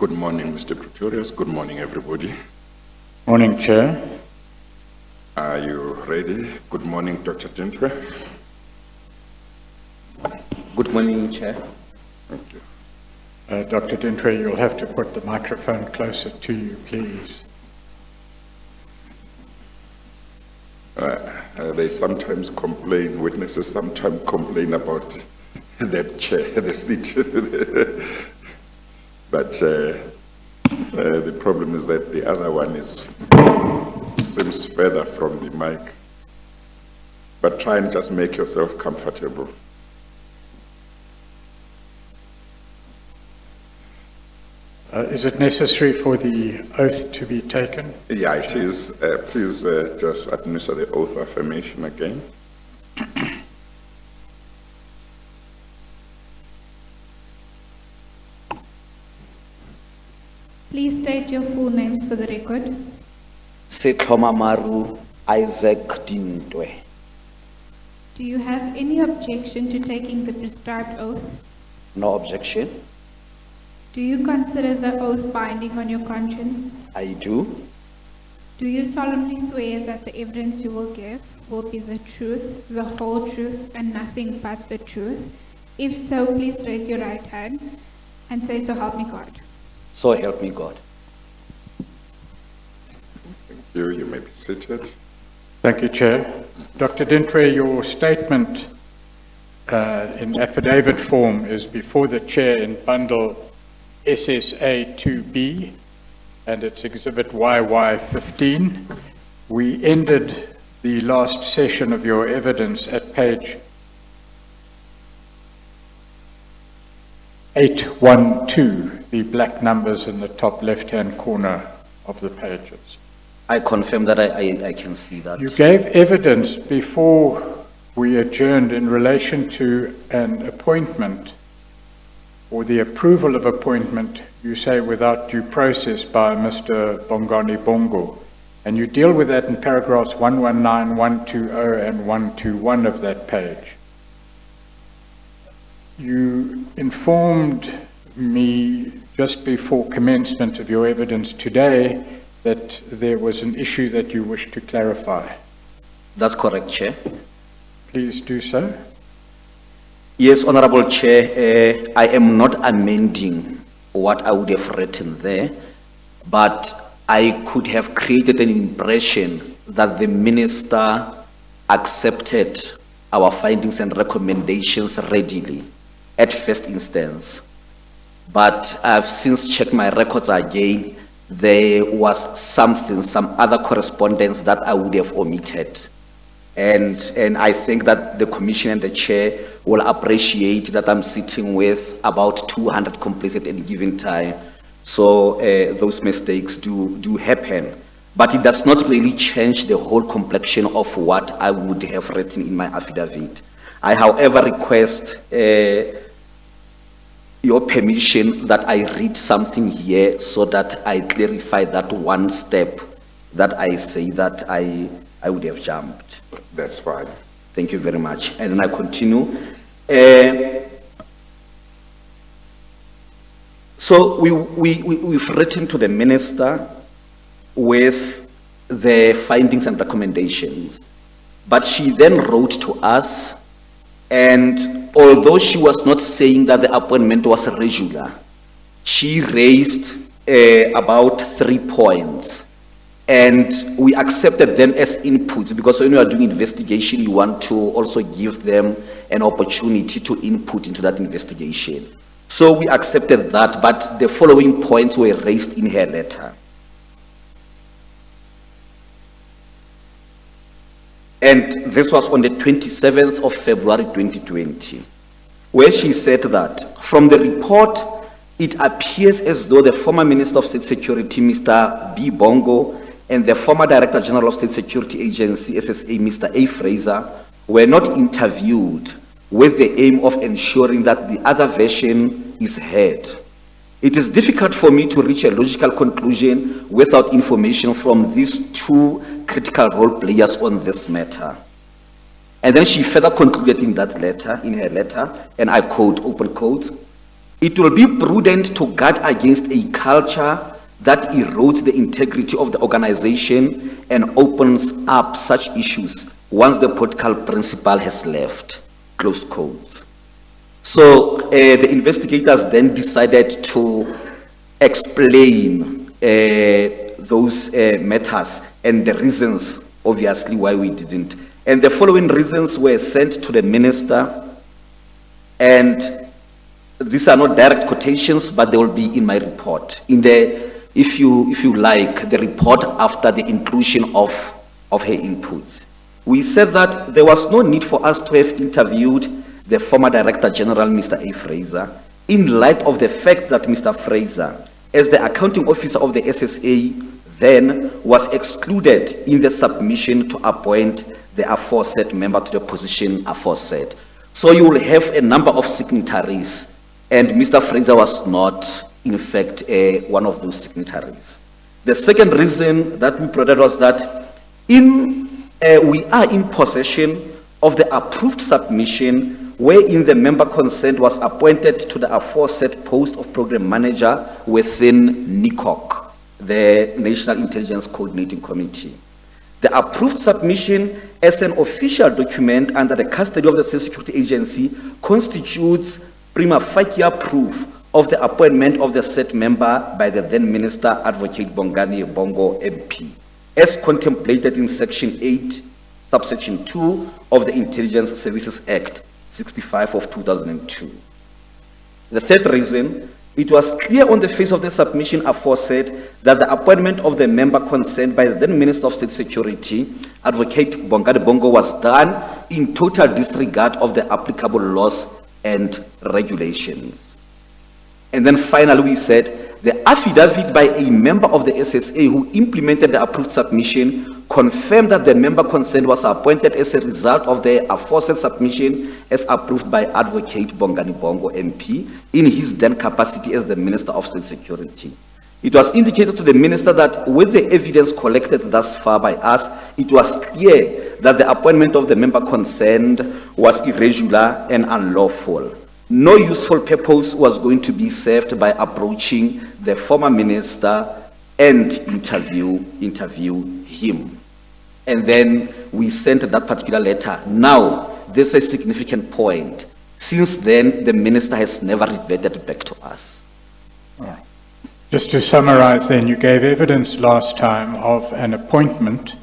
Good morning, Mr. Pretorius. Good morning, everybody. Morning, Chair. Are you ready? Good morning, Dr. Dintwe. Good morning, Chair. Thank you. Dr. Dintwe, you'll have to put the microphone closer to you, please. They sometimes complain, witnesses sometimes complain about that chair, the seat. But the problem is that the other one seems further from the mic. But try and just make yourself comfortable. Is it necessary for the oath to be taken? Yeah, it is. Please just administer the oath of affirmation again. Please state your full names for the record. Setlhoma Maru Isaac Dintwe. Do you have any objection to taking the prescribed oath? No objection. Do you consider the oath binding on your conscience? I do. Do you solemnly swear that the evidence you will give will be the truth, the whole truth, and nothing but the truth? If so, please raise your right hand and say, "So help me God." So help me God. Thank you. You may be seated. Thank you, Chair. Dr. Dintwe, your statement in affidavit form is before the Chair in bundle SSA 2B, and it's exhibit YY 15. We ended the last session of your evidence at page 812, the black numbers in the top left-hand corner of the pages. I confirm that I can see that. You gave evidence before we adjourned in relation to an appointment or the approval of appointment, you say, without due process by Mr. Bongani Bongo. And you deal with that in paragraphs 119, 120, and 121 of that page. You informed me just before commencement of your evidence today that there was an issue that you wish to clarify. That's correct, Chair. Please do so. Yes, Honorable Chair, I am not amending what I would have written there, but I could have created an impression that the Minister accepted our findings and recommendations readily at first instance. But I've since checked my records again. There was some other correspondence that I would have omitted. And I think that the Commission and the Chair will appreciate that I'm sitting with about 200 complaints at any given time. So those mistakes do happen. But it does not really change the whole complexion of what I would have written in my affidavit. I, however, request your permission that I read something here so that I clarify that one step that I say that I would have jumped. That's fine. Thank you very much. And then I continue. So we've written to the Minister with the findings and recommendations, but she then wrote to us, and although she was not saying that the appointment was regular, she raised about 3 points. And we accepted them as inputs, because when you are doing investigation, you want to also give them an opportunity to input into that investigation. So we accepted that, but the following points were raised in her letter. And this was on the 27th of February 2020, where she said that, from the report, it appears as though the former Minister of State Security, Mr. B. Bongo, and the former Director General of State Security Agency, SSA, Mr. A. Fraser, were not interviewed with the aim of ensuring that the other version is heard. It is difficult for me to reach a logical conclusion without information from these two critical role players on this matter. And then she further concluded in her letter, and I quote, open quote, It will be prudent to guard against a culture that erodes the integrity of the organization and opens up such issues once the political principal has left, close quotes. So the investigators then decided to explain those matters and the reasons, obviously, why we didn't. And the following reasons were sent to the minister, and these are not direct quotations, but they will be in my report. In the, if you like, the report after the inclusion of her inputs. We said that there was no need for us to have interviewed the former Director General, Mr. A. Fraser, in light of the fact that Mr. Fraser, as the accounting officer of the SSA, then was excluded in the submission to appoint the aforesaid member to the position aforesaid. So you will have a number of signatories, and Mr. Fraser was not, in fact, one of those signatories. The second reason that we provided was that we are in possession of the approved submission wherein the member consent was appointed to the aforesaid post of program manager within NICOC, the National Intelligence Coordinating Committee. The approved submission as an official document under the custody of the State Security Agency constitutes prima facie proof of the appointment of the said member by the then Minister Advocate Bongani Bongo MP, as contemplated in Section 8, Subsection 2 of the Intelligence Services Act 65 of 2002. The third reason, it was clear on the face of the submission aforesaid that the appointment of the member consent by the then Minister of State Security, Advocate Bongani Bongo, was done in total disregard of the applicable laws and regulations. And then finally we said, the affidavit by a member of the SSA who implemented the approved submission confirmed that the member consent was appointed as a result of the aforesaid submission as approved by Advocate Bongani Bongo MP in his then capacity as the Minister of State Security. It was indicated to the Minister that with the evidence collected thus far by us, it was clear that the appointment of the member consent was irregular and unlawful. No useful purpose was going to be served by approaching the former minister and interview him. And then we sent that particular letter. Now, this is a significant point. Since then, the minister has never reverted back to us. Just to summarize then, you gave evidence last time of an appointment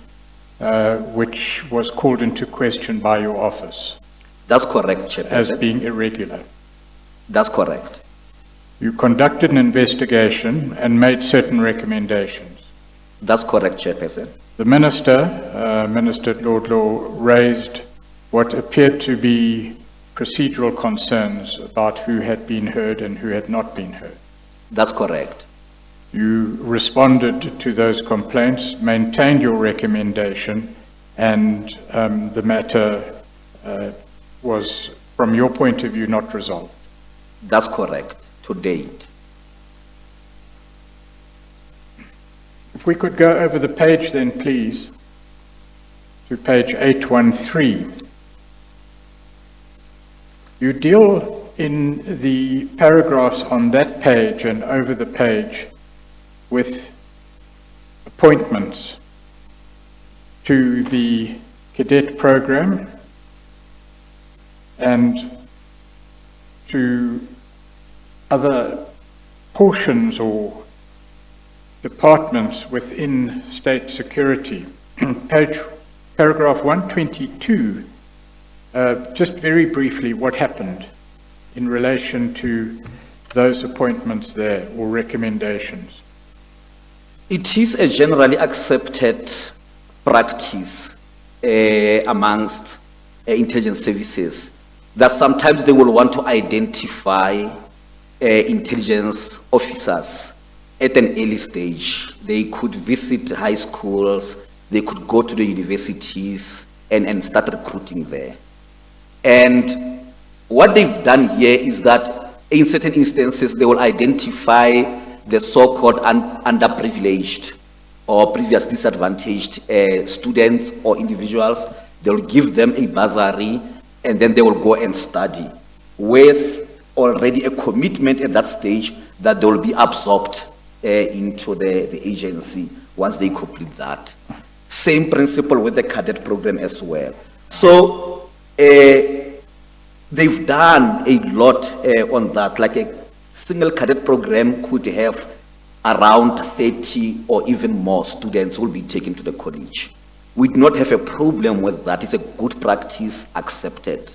which was called into question by your office That's correct, as Chairperson. being irregular. That's correct. You conducted an investigation and made certain recommendations. That's correct, Chairperson. The Minister, Minister Lord Law, raised what appeared to be procedural concerns about who had been heard and who had not been heard. That's correct. You responded to those complaints, maintained your recommendation, and the matter was, from your point of view, not resolved. That's correct, to date. If we could go over the page then, please, to page 813. You deal in the paragraphs on that page and over the page with appointments to the cadet program and to other portions or departments within state security. Paragraph 122, just very briefly, what happened in relation to those appointments there or recommendations? It is a generally accepted practice amongst intelligence services that sometimes they will want to identify intelligence officers at an early stage. They could visit high schools, they could go to the universities and start recruiting there. And what they've done here is that in certain instances, they will identify the so-called underprivileged or previously disadvantaged students or individuals. They will give them a bursary and then they will go and study with already a commitment at that stage that they will be absorbed into the agency once they complete that. Same principle with the cadet program as well. So they've done a lot on that. Like a single cadet program could have around 30 or even more students will be taken to the college. We do not have a problem with that. It's a good practice, accepted.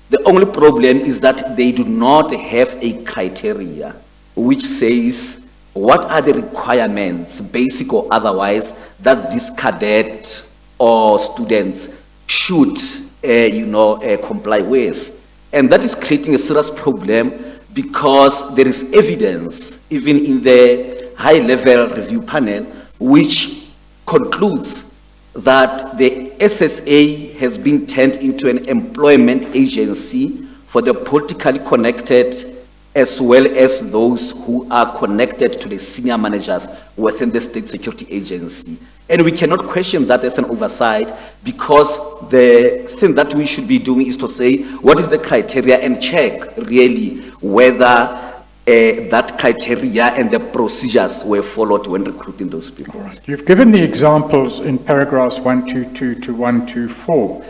The only problem is that they do not have a criteria which says what are the requirements, basic or otherwise, that these cadets or students should comply with. And that is creating a serious problem because there is evidence, even in the high-level review panel, which concludes that the SSA has been turned into an employment agency for the politically connected as well as those who are connected to the senior managers within the state security agency. And we cannot question that as an oversight, because the thing that we should be doing is to say, what is the criteria, and check really whether that criteria and the procedures were followed when recruiting those people. Right. You've given the examples in paragraphs 122 to 124,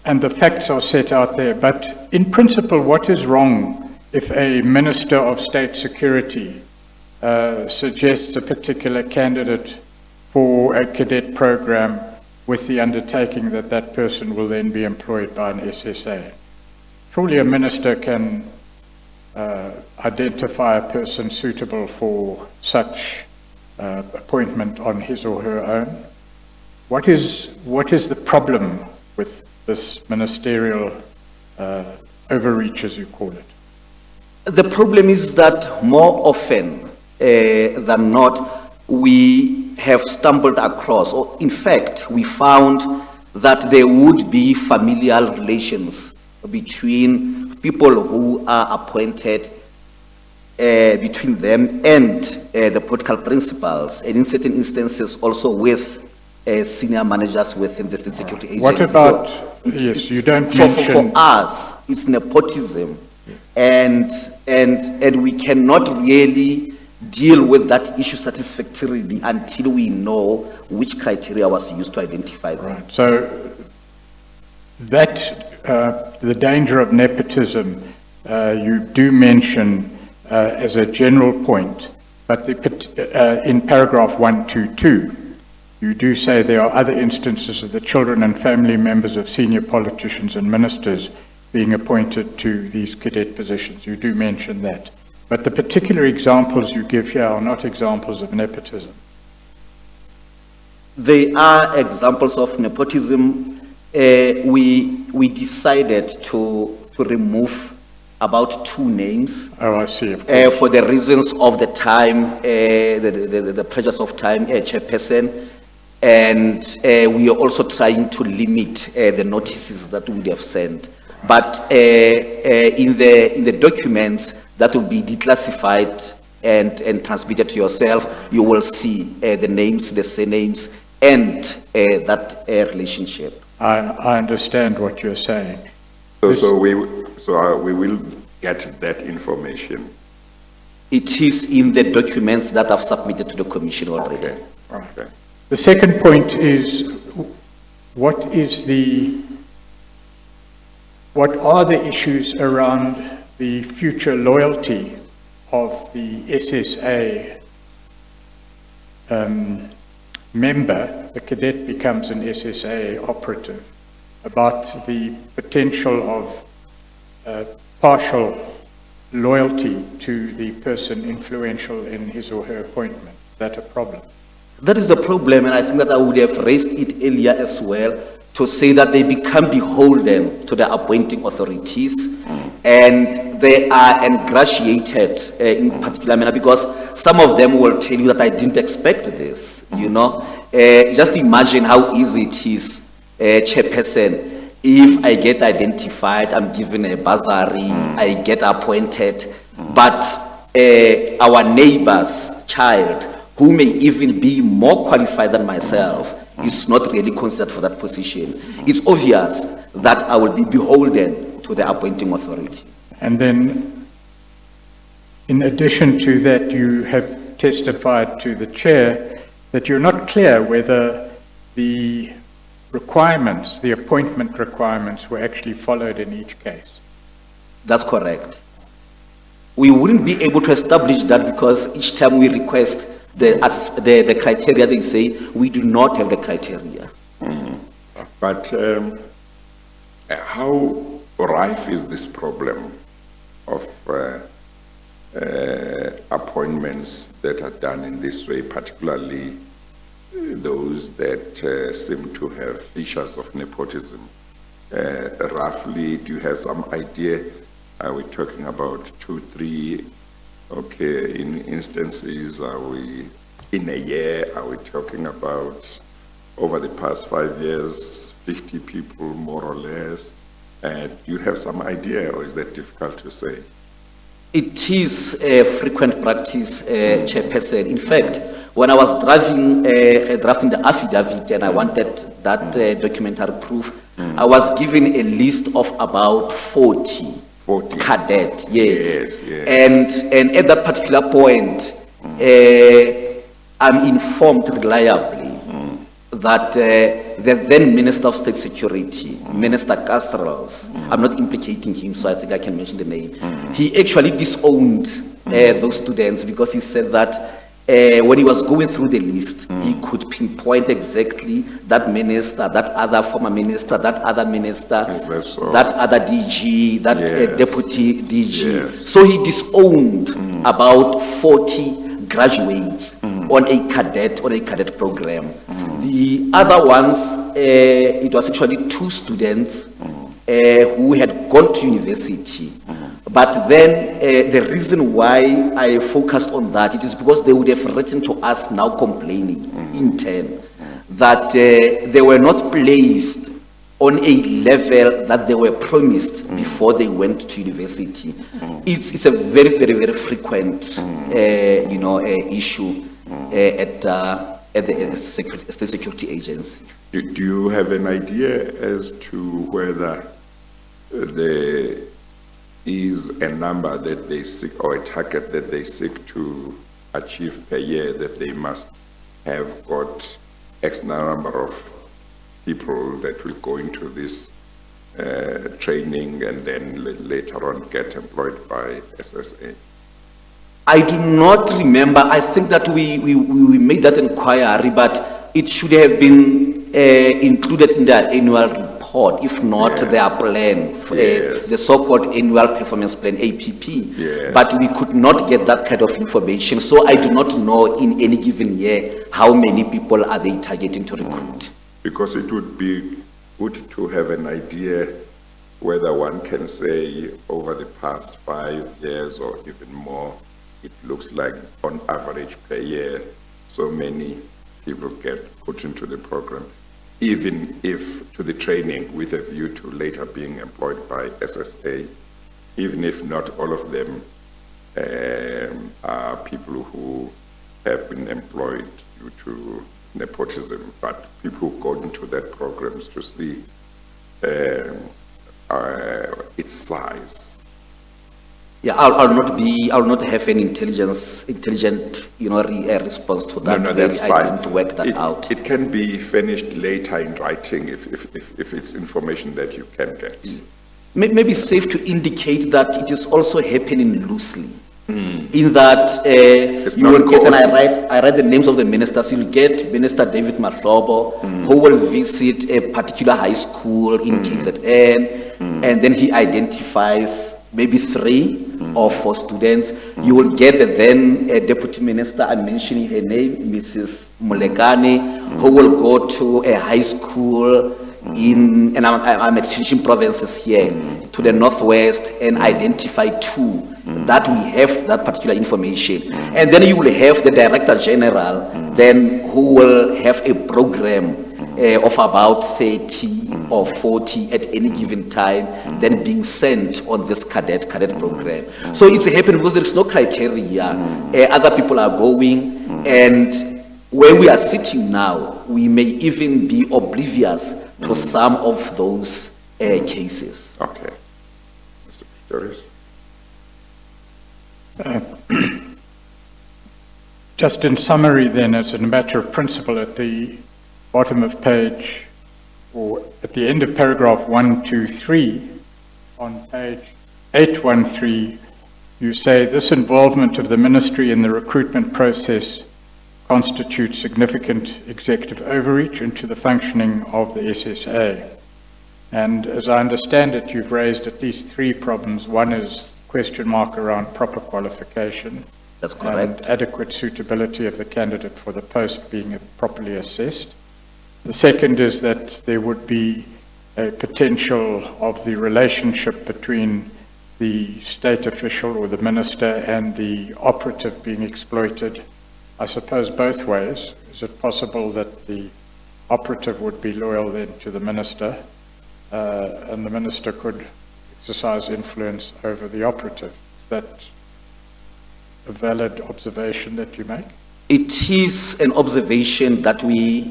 and the facts are set out there. But in principle, what is wrong if a Minister of State Security suggests a particular candidate for a cadet program with the undertaking that that person will then be employed by an SSA? Surely a minister can identify a person suitable for such appointment on his or her own. What is the problem with this ministerial overreach, as you call it? The problem is that more often than not, we have stumbled across, or in fact, we found that there would be familial relations between people who are appointed between them and the political principals, and in certain instances also with senior managers within the state security agency. What about, So you don't for mention... us, it's nepotism, and we cannot really deal with that issue satisfactorily until we know which criteria was used to identify them. Right. So that the danger of nepotism you do mention as a general point, but in paragraph 122, you do say there are other instances of the children and family members of senior politicians and ministers being appointed to these cadet positions. You do mention that. But the particular examples you give here are not examples of nepotism. They are examples of nepotism. We decided to remove about 2 names. Oh, I see, of course. For the reasons of the time, the pressures of time, chairperson, and we are also trying to limit the notices that we would have sent. But in the documents that will be declassified and transmitted to yourself, you will see the names, the surnames, and that relationship. I understand what you're saying. So we will get that information. It is in the documents that I've submitted to the commission already. Okay. Okay. The second point is, what are the issues around the future loyalty of the SSA member? The cadet becomes an SSA operative, about the potential of partial loyalty to the person influential in his or her appointment. Is that a problem? That is the problem, and I think that I would have raised it earlier as well, to say that they become beholden to the appointing authorities, and they are ingratiated in particular manner, because some of them will tell you that I didn't expect this, you know. Just imagine how easy it is, chairperson, if I get identified, I'm given a bursary, I get appointed, but our neighbor's child, who may even be more qualified than myself, is not really considered for that position. It's obvious that I will be beholden to the appointing authority. And then, in addition to that, you have testified to the chair that you're not clear whether the requirements, the appointment requirements, were actually followed in each case. That's correct. We wouldn't be able to establish that because each time we request the criteria, they say we do not have the criteria. But how rife is this problem of appointments that are done in this way, particularly those that seem to have features of nepotism? Roughly, do you have some idea? Are we talking about 2, 3? Okay, in instances, are we in a year? Are we talking about over the past 5 years, 50 people more or less? Do you have some idea, or is that difficult to say? It is a frequent practice, Chairperson. In fact, when I was drafting the affidavit and I wanted that documentary proof, I was given a list of about 40 cadet, yes. And at that particular point, I'm informed reliably that the then Minister of State Security, Minister Castrals, I'm not implicating him, so I think I can mention the name. He actually disowned those students because he said that when he was going through the list, he could pinpoint exactly that minister, that other former minister, that other minister, that other DG, that deputy DG. Yes. So he disowned about 40 graduates on a cadet program. The other ones, it was actually 2 students who had gone to university. But then the reason why I focused on that, it is because they would have written to us now complaining in turn that they were not placed on a level that they were promised before they went to university. It's a very, very, very frequent, issue at the State Security Agency. Do you have an idea as to whether there is a number that they seek or a target that they seek to achieve per year, that they must have got X number of people that will go into this training and then later on get employed by SSA? I do not remember. I think that we made that inquiry, but it should have been included in their annual report, if not their plan, the so-called annual performance plan, APP. Yes. But we could not get that kind of information. So I do not know in any given year how many people are they targeting to recruit. Because it would be good to have an idea whether one can say over the past 5 years or even more, it looks like on average per year, so many people get put into the program, even if to the training with a view to later being employed by SSA, even if not all of them are people who have been employed due to nepotism, but people who go into that programs to see its size. Yeah, I'll not have an intelligent, response to that. No, that's I fine. didn't work that out. It can be finished later in writing if it's information that you can get. Maybe safe to indicate that it is also happening loosely. In that you will get, and I read the names of the ministers. You'll get Minister David Mahlobo, who will visit a particular high school in KZN, and then he identifies maybe 3 or 4 students. You will get the then deputy minister, I'm mentioning her name, Mrs. Mulekani, who will go to a high school in, and I'm exchanging provinces here, to the northwest, and identify 2 that we have that particular information. And then you will have the Director General, then who will have a program of about 30 or 40 at any given time, then being sent on this cadet program. So it's happening because there is no criteria. Other people are going, and where we are sitting now, we may even be oblivious to some of those cases. Okay. Doris? Just in summary then, as a matter of principle, at the bottom of page, or at the end of paragraph 123, on page 813, you say this involvement of the ministry in the recruitment process constitutes significant executive overreach into the functioning of the SSA. And as I understand it, you've raised at least three problems. One is question mark around proper qualification. That's correct. And adequate suitability of the candidate for the post being properly assessed. The second is that there would be a potential of the relationship between the state official or the minister and the operative being exploited, I suppose both ways. Is it possible that the operative would be loyal then to the minister, and the minister could exercise influence over the operative? Is that a valid observation that you make? It is an observation that we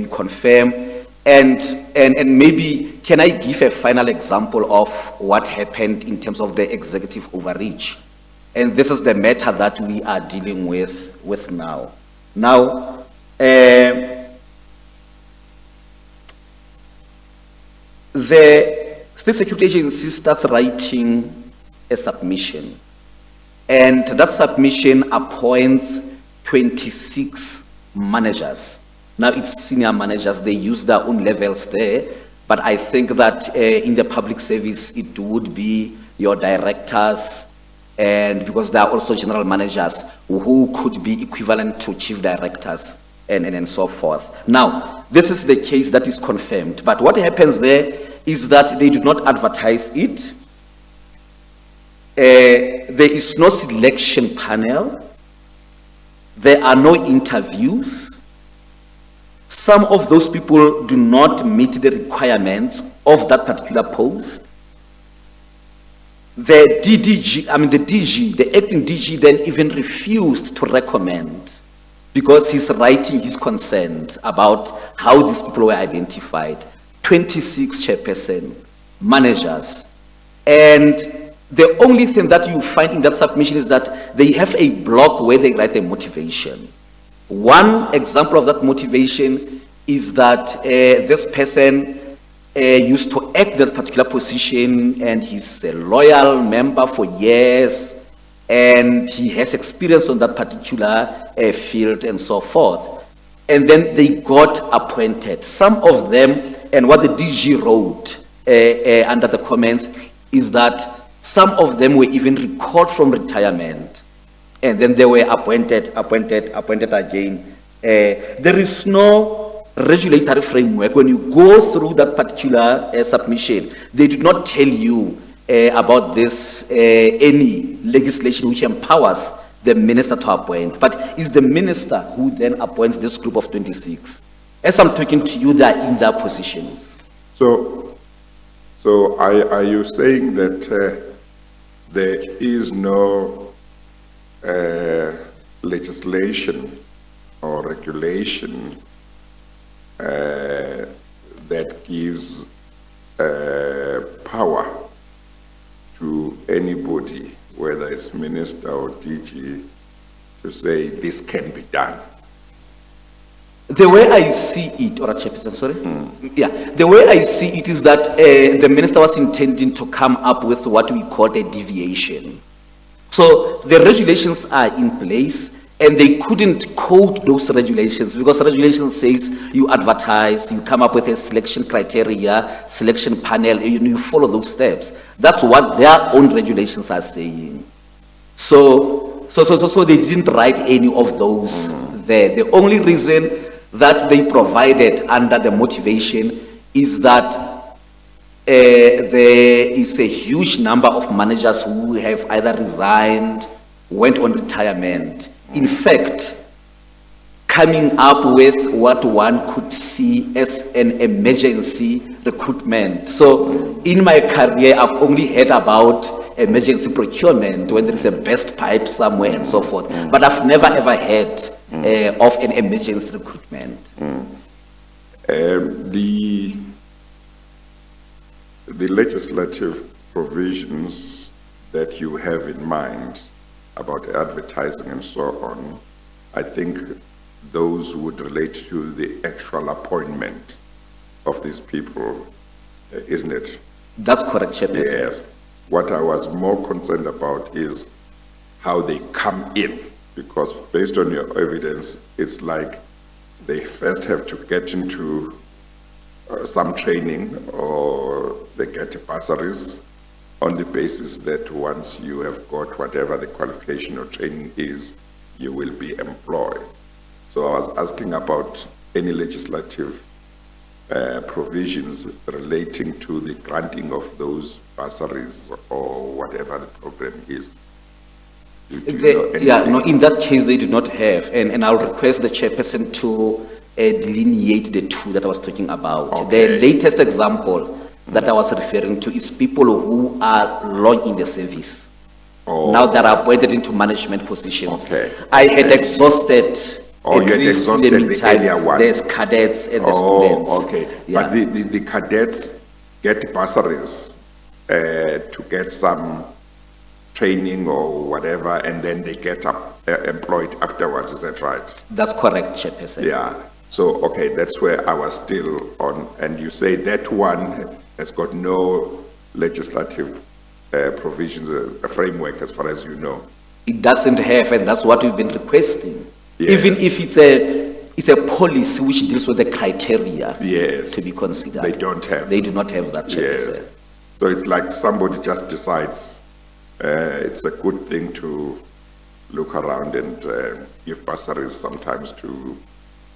confirm, and maybe can I give a final example of what happened in terms of the executive overreach? And this is the matter that we are dealing with now. Now, the State Security Agency starts writing a submission, and that submission appoints 26 managers. Now it's senior managers, they use their own levels there, but I think that in the public service it would be your directors, and because there are also general managers who could be equivalent to chief directors and so forth. Now, this is the case that is confirmed, but what happens there is that they do not advertise it. There is no selection panel. There are no interviews. Some of those people do not meet the requirements of that particular post. The DG, the acting DG then even refused to recommend because he's writing his consent about how these people were identified. 26 chairperson, managers. And the only thing that you find in that submission is that they have a block where they write a motivation. One example of that motivation is that this person used to act that particular position, and he's a loyal member for years, and he has experience on that particular field and so forth. And then they got appointed. Some of them, and what the DG wrote under the comments is that some of them were even recalled from retirement, and then they were appointed again. There is no regulatory framework. When you go through that particular submission, they do not tell you about this, any legislation which empowers the minister to appoint, but it's the minister who then appoints this group of 26. As I'm talking to you, they are in their positions. So are you saying that there is no legislation or regulation that gives power to anybody, whether it's minister or DG, to say this can be done? The way I see it, or sorry? Yeah, the way I see it is that the minister was intending to come up with what we call a deviation. So the regulations are in place, and they couldn't quote those regulations because regulations says you advertise, you come up with a selection criteria, selection panel, and you follow those steps. That's what their own regulations are saying. So they didn't write any of those there. The only reason that they provided under the motivation is that there is a huge number of managers who have either resigned, went on retirement. In fact, coming up with what one could see as an emergency recruitment. So in my career, I've only heard about emergency procurement when there is a burst pipe somewhere and so forth, but I've never ever heard of an emergency recruitment. the legislative provisions that you have in mind about advertising and so on, I think those would relate to the actual appointment of these people, isn't it? That's correct, Chairperson. Yes. What I was more concerned about is how they come in, because based on your evidence, it's like they first have to get into some training, or they get bursaries on the basis that once you have got whatever the qualification or training is, you will be employed. So I was asking about any legislative provisions relating to the granting of those bursaries or whatever the program is. Do you know anything? In that case, they do not have, and I'll request the chairperson to delineate the two that I was talking about. Okay. The latest example that I was referring to is people who are long in the service. Oh. Now that are appointed into management positions. Okay. I had exhausted. Oh, at you had least exhausted in the meantime, earlier one. There's cadets and the students. Oh, okay. Yeah. But the cadets get bursaries to get some training or whatever, and then they get employed afterwards, is that right? That's correct, Chairperson. Yeah. So, okay, that's where I was still on. And you say that one has got no legislative provisions, a framework as far as you know. It doesn't have, and that's what we've been requesting. Yes. Even if it's a policy which deals with the criteria Yes. to be considered. They don't have. They do not have that, Yes. Chairperson. So it's like somebody just decides it's a good thing to look around and give bursaries sometimes to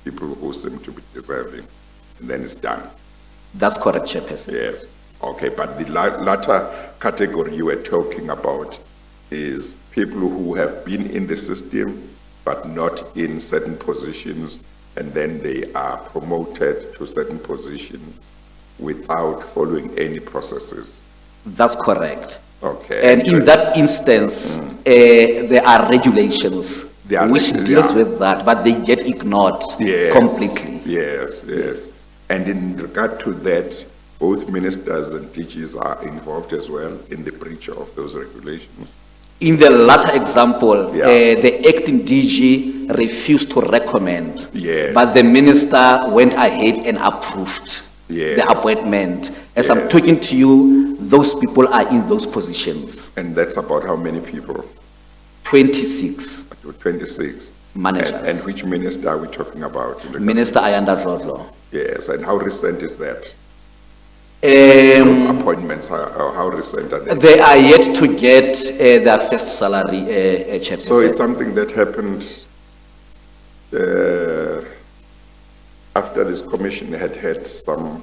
people who seem to be deserving, and then it's done. That's correct, Chairperson. Yes. Okay, but the latter category you were talking about is people who have been in the system but not in certain positions, and then they are promoted to certain positions without following any processes. That's correct. Okay. And in that instance, there are regulations There are which regu- deals yeah. with that, but they get ignored Yes. completely. Yes, yes. And in regard to that, both ministers and DGs are involved as well in the breach of those regulations. In the latter example, Yeah. the acting DG refused to recommend. Yes. But the minister went ahead and approved Yes. the appointment. As I'm Yes. talking to you, those people are in those positions. And that's about how many people? 26 26. managers. And which minister are we talking about? in regard to Minister this? Ayanda Dlodlo. Yes, and how recent is that? Those appointments, how recent are they? They are yet to get their first salary, Chairperson. So it's something that happened after this commission had some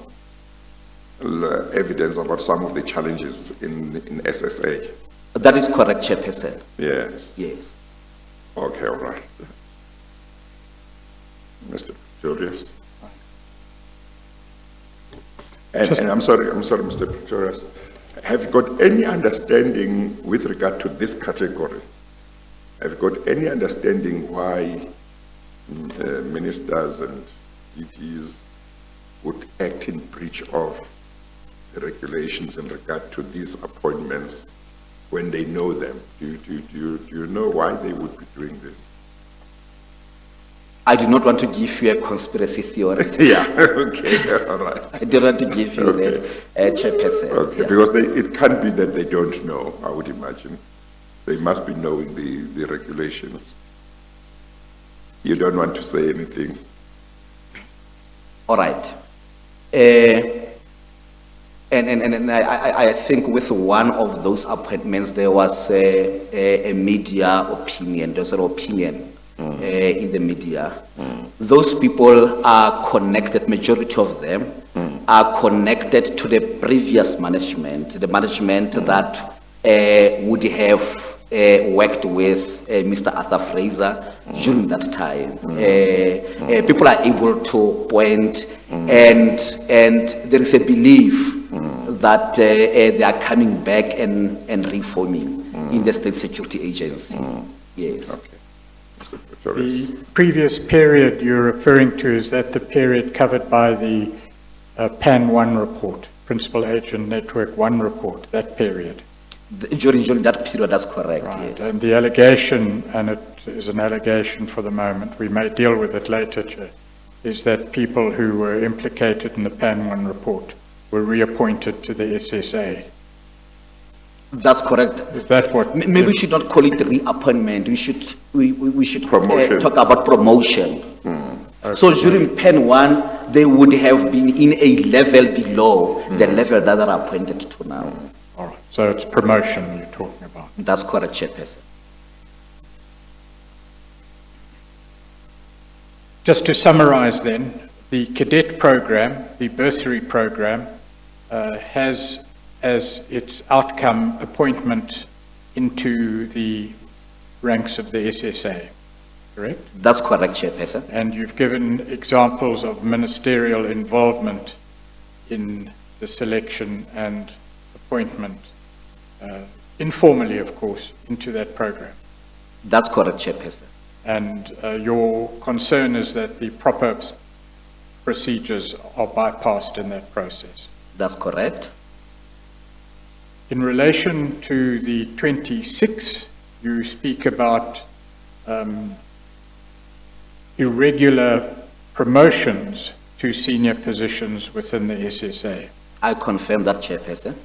evidence about some of the challenges in SSA. That is correct, Chairperson. Yes. Yes. Okay, all right. Mr. Pretorius. And I'm sorry, Mr. Pretorius. Have you got any understanding with regard to this category? Have you got any understanding why ministers and DGs would act in breach of the regulations in regard to these appointments when they know them? Do you know why they would be doing this? I do not want to give you a conspiracy theory. Yeah, okay, all right. I don't want to give you that, Chairperson. Okay, Yeah. because it can't be that they don't know, I would imagine. They must be knowing the regulations. You don't want to say anything? All right. And I think with one of those appointments, there was a media opinion, there's an opinion in the media. Those people are connected, majority of them are connected to the previous management, the management that would have worked with Mr. Arthur Fraser during that time. People are able to point, and there is a belief that they are coming back and reforming in the State Security Agency. Yes. Okay. Mr. Pretorius. The previous period you're referring to, is that the period covered by the PAN 1 report? Principal Agent Network 1 report, that period. During that period, that's correct, Right. yes. And the allegation, and it is an allegation for the moment, we may deal with it later, Chair, is that people who were implicated in the PAN 1 report were reappointed to the SSA. That's correct. Is that what? Maybe we should not call it reappointment. We should Promotion. talk about promotion. So during PAN 1, they would have been in a level below the level that are appointed to now. All right, so it's promotion you're talking about. That's correct, Chairperson. Just to summarize then, the cadet program, the bursary program, has as its outcome appointment into the ranks of the SSA, correct? That's correct, Chairperson. And you've given examples of ministerial involvement in the selection and appointment, informally, of course, into that program. That's correct, Chairperson. And your concern is that the proper procedures are bypassed in that process. That's correct. In relation to the 26, you speak about irregular promotions to senior positions within the SSA. I confirm that, Chairperson.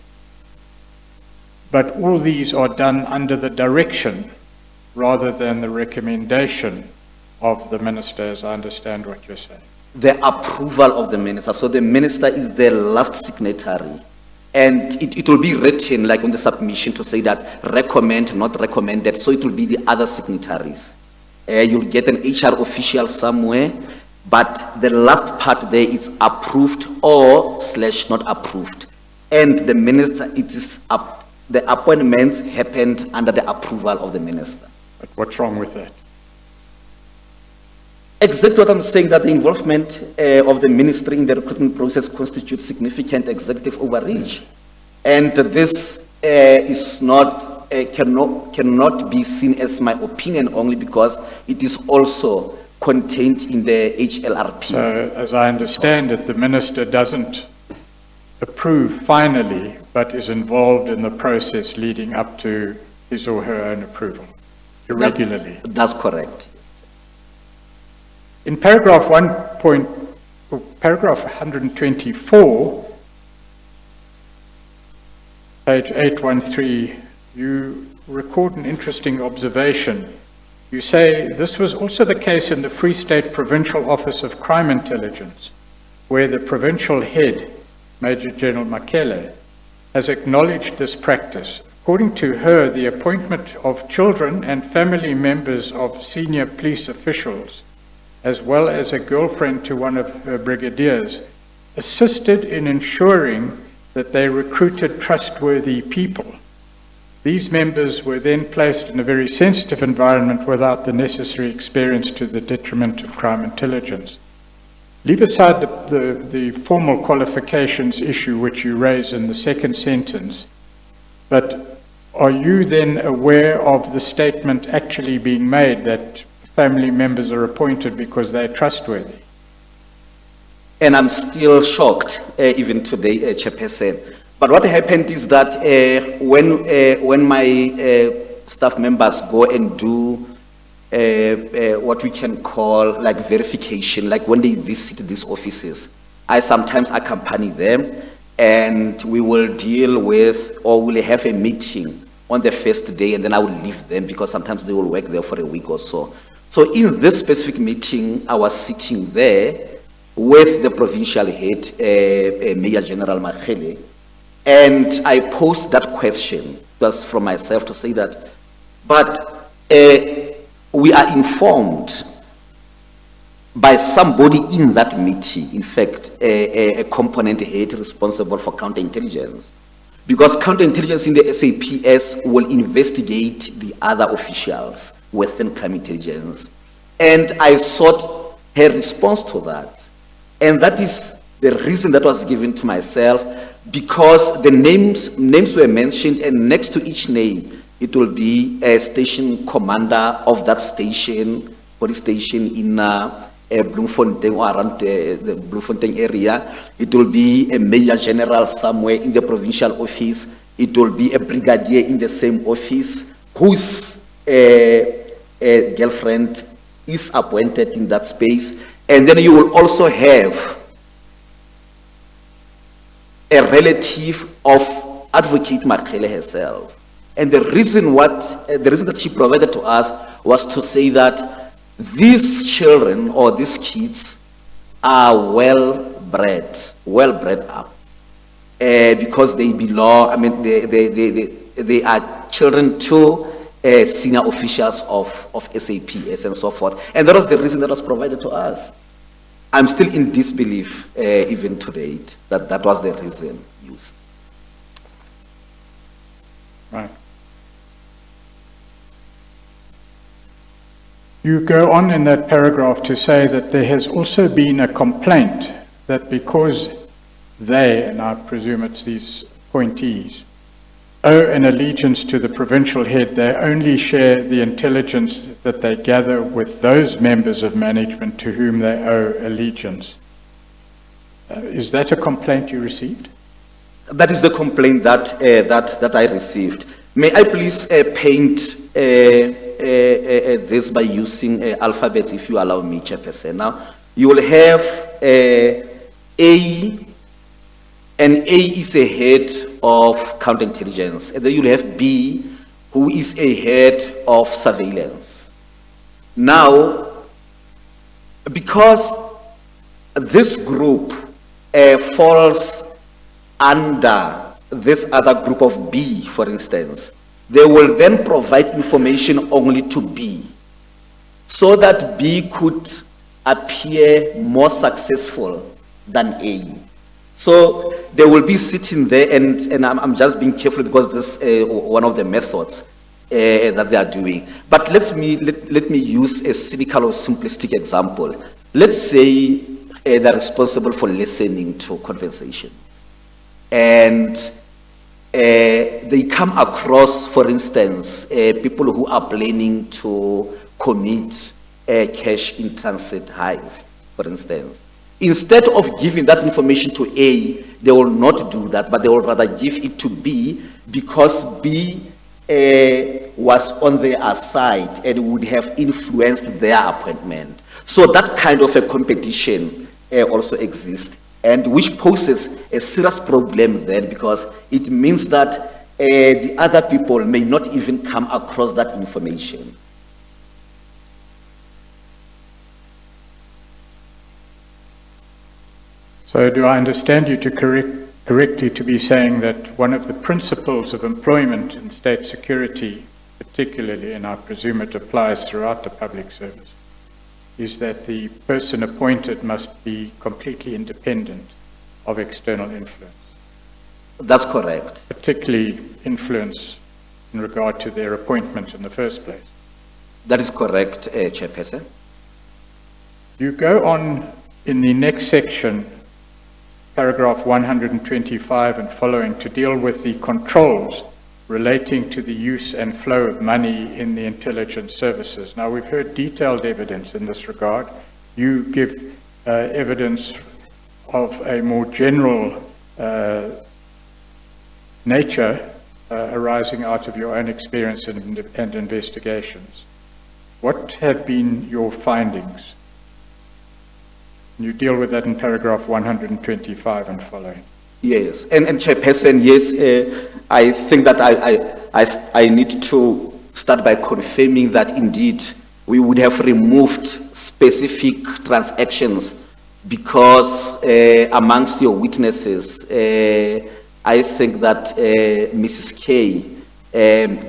But all these are done under the direction rather than the recommendation of the minister, as I understand what you're saying. The approval of the minister. So the minister is the last signatory. And it will be written like on the submission to say that recommend, not recommended. So it will be the other signatories. You'll get an HR official somewhere, but the last part there is approved or / not approved. And the minister, the appointments happened under the approval of the minister. But what's wrong with that? Exactly what I'm saying, that the involvement of the ministry in the recruitment process constitutes significant executive overreach. And this is not, cannot be seen as my opinion only because it is also contained in the HLRP. So, as I understand it, the minister doesn't approve finally, but is involved in the process leading up to his or her own approval, irregularly. That's correct. In paragraph 124, page 813, you record an interesting observation. You say, this was also the case in the Free State Provincial Office of Crime Intelligence, where the provincial head, Major General Makele, has acknowledged this practice. According to her, the appointment of children and family members of senior police officials, as well as a girlfriend to one of her brigadiers, assisted in ensuring that they recruited trustworthy people. These members were then placed in a very sensitive environment without the necessary experience to the detriment of crime intelligence. Leave aside the formal qualifications issue which you raise in the second sentence, but are you then aware of the statement actually being made that family members are appointed because they're trustworthy? And I'm still shocked, even today, Chairperson. But what happened is that when my staff members go and do what we can call like verification, like when they visit these offices, I sometimes accompany them and we will deal with, or we'll have a meeting on the first day and then I will leave them because sometimes they will work there for a week or so. So in this specific meeting, I was sitting there with the provincial head, Major General Makele, and I posed that question just from myself to say that, but we are informed by somebody in that meeting, in fact, a component head responsible for counterintelligence, because counterintelligence in the SAPS will investigate the other officials within crime intelligence. And I sought her response to that. And that is the reason that was given to myself, because the names were mentioned, and next to each name, it will be a station commander of that station, police station in Bloemfontein or around the Bloemfontein area. It will be a major general somewhere in the provincial office. It will be a brigadier in the same office whose girlfriend is appointed in that space. And then you will also have a relative of Advocate Makgele herself. And the reason that she provided to us was to say that these children or these kids are well bred up, because they belong, I mean, they are children to senior officials of SAPS and so forth. And that was the reason that was provided to us. I'm still in disbelief, even to date, that that was the reason used. Right. You go on in that paragraph to say that there has also been a complaint that because they, and I presume it's these appointees, owe an allegiance to the provincial head, they only share the intelligence that they gather with those members of management to whom they owe allegiance. Is that a complaint you received? That is the complaint that I received. May I please paint this by using alphabets, if you allow me, Chairperson. Now, you will have A, and A is a head of counterintelligence, and then you'll have B, who is a head of surveillance. Now, because this group falls under this other group of B, for instance, they will then provide information only to B, so that B could appear more successful than A. So they will be sitting there, and I'm just being careful because this is one of the methods that they are doing. But let me use a cynical or simplistic example. Let's say they're responsible for listening to conversations, and they come across, for instance, people who are planning to commit cash in transit heist, for instance. Instead of giving that information to A, they will not do that, but they will rather give it to B, because B was on their side and would have influenced their appointment. So that kind of a competition also exists, and which poses a serious problem then, because it means that the other people may not even come across that information. So do I understand you to correctly to be saying that one of the principles of employment in state security, particularly, and I presume it applies throughout the public service, is that the person appointed must be completely independent of external influence? That's correct. Particularly influence in regard to their appointment in the first place. That is correct, Chairperson. You go on in the next section, paragraph 125 and following, to deal with the controls relating to the use and flow of money in the intelligence services. Now, we've heard detailed evidence in this regard. You give evidence of a more general nature arising out of your own experience and investigations. What have been your findings? You deal with that in paragraph 125 and following. Yes, and Chairperson, yes, I think that I need to start by confirming that indeed we would have removed specific transactions because amongst your witnesses, I think that Mrs. K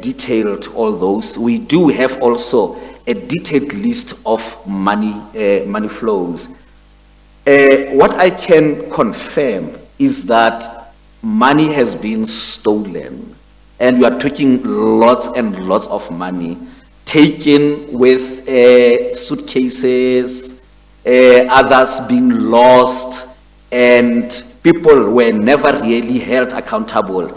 detailed all those. We do have also a detailed list of money flows. What I can confirm is that money has been stolen, and we are talking lots and lots of money taken with suitcases, others being lost, and people were never really held accountable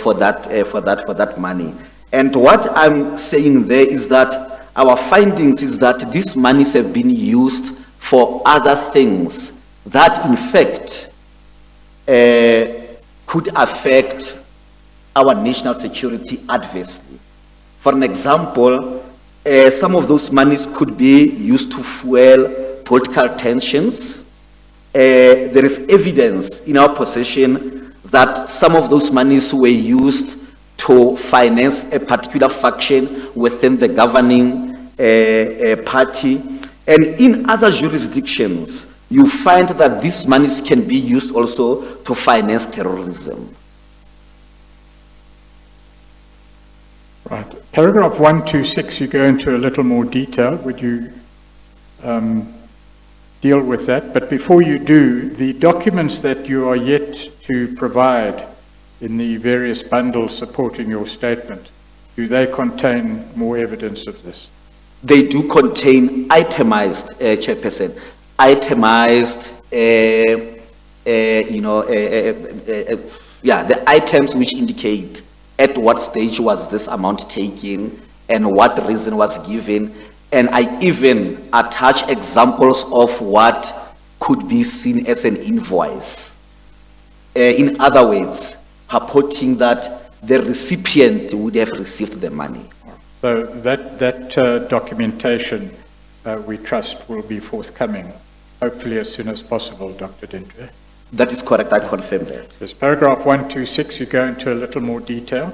for that money. And what I'm saying there is that our findings is that these monies have been used for other things that in fact could affect our national security adversely. For an example, some of those monies could be used to fuel political tensions. There is evidence in our possession that some of those monies were used to finance a particular faction within the governing party. And in other jurisdictions, you find that these monies can be used also to finance terrorism. Right. Paragraph 126, you go into a little more detail. Would you deal with that? But before you do, the documents that you are yet to provide in the various bundles supporting your statement, do they contain more evidence of this? They do contain itemized, Chairperson, itemized, the items which indicate at what stage was this amount taken and what reason was given. And I even attach examples of what could be seen as an invoice. In other words, purporting that the recipient would have received the money. So that documentation, we trust, will be forthcoming, hopefully as soon as possible, Dr. Dintwe. That is correct, I confirm that. There's paragraph 126, you go into a little more detail.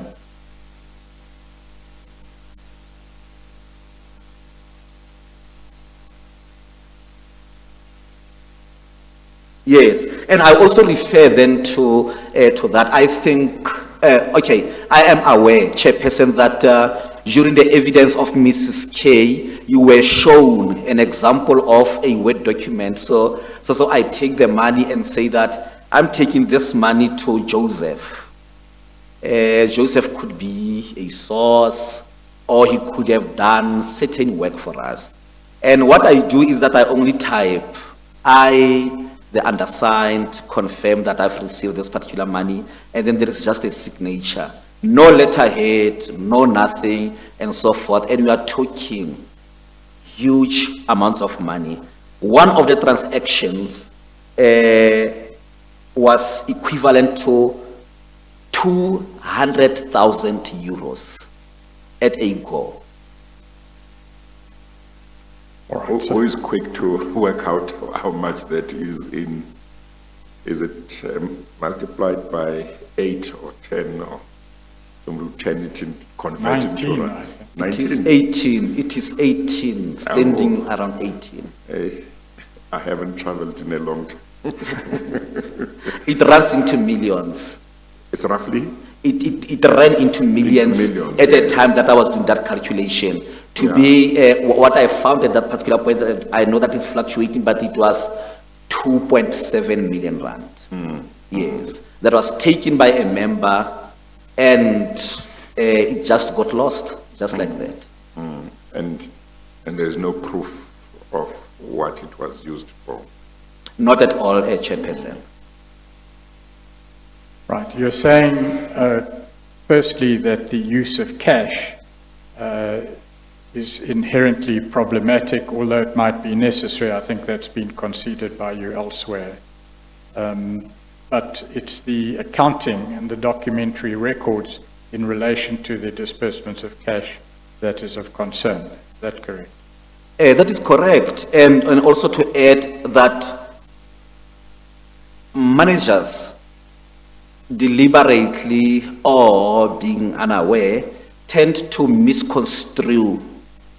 Yes, and I also refer then to that. I think, I am aware, Chairperson, that during the evidence of Mrs. K, you were shown an example of a Word document. So I take the money and say that I'm taking this money to Joseph. Joseph could be a source, or he could have done certain work for us. And what I do is that I only type, the undersigned, confirm that I've received this particular money, and then there is just a signature. No letterhead, no nothing, and so forth. And we are talking huge amounts of money. One of the transactions was equivalent to 200,000 euros at a go. Always quick to work out how much that is in, is it multiplied by 8 or 10 or some 10 it in converted to 19, rands? I think. It is 18, standing around 18. I haven't traveled in a long time. It runs into millions. It's roughly? It ran into millions, millions, at the yes. time that I was doing that calculation. To Yeah. be, what I found at that particular point, I know that it's fluctuating, but it was 2.7 million rand. Yes, that was taken by a member, and it just got lost, just like that. And there's no proof of what it was used for. Not at all, Chairperson. Right, you're saying, firstly, that the use of cash is inherently problematic, although it might be necessary. I think that's been conceded by you elsewhere. But it's the accounting and the documentary records in relation to the disbursements of cash that is of concern. Is that correct? That is correct. And also to add that managers deliberately or being unaware tend to misconstrue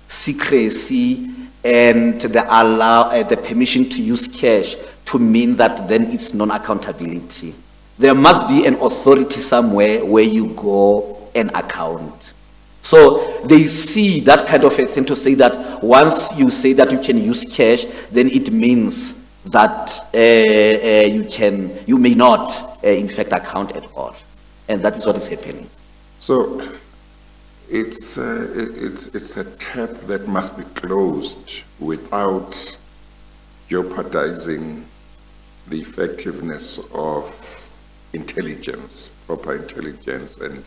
secrecy and the permission to use cash to mean that then it's non-accountability. There must be an authority somewhere where you go and account. So they see that kind of a thing to say that once you say that you can use cash, then it means that you may not in fact account at all. And that is what is happening. So it's a tap that must be closed without jeopardizing the effectiveness of intelligence, proper intelligence, and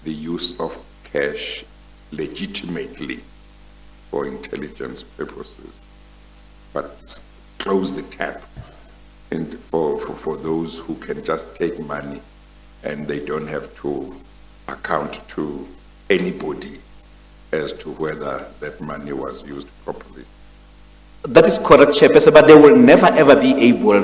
the use of cash legitimately for intelligence purposes. But close the tap and for those who can just take money and they don't have to account to anybody as to whether that money was used properly. That is correct, Chairperson, but they will never ever be able,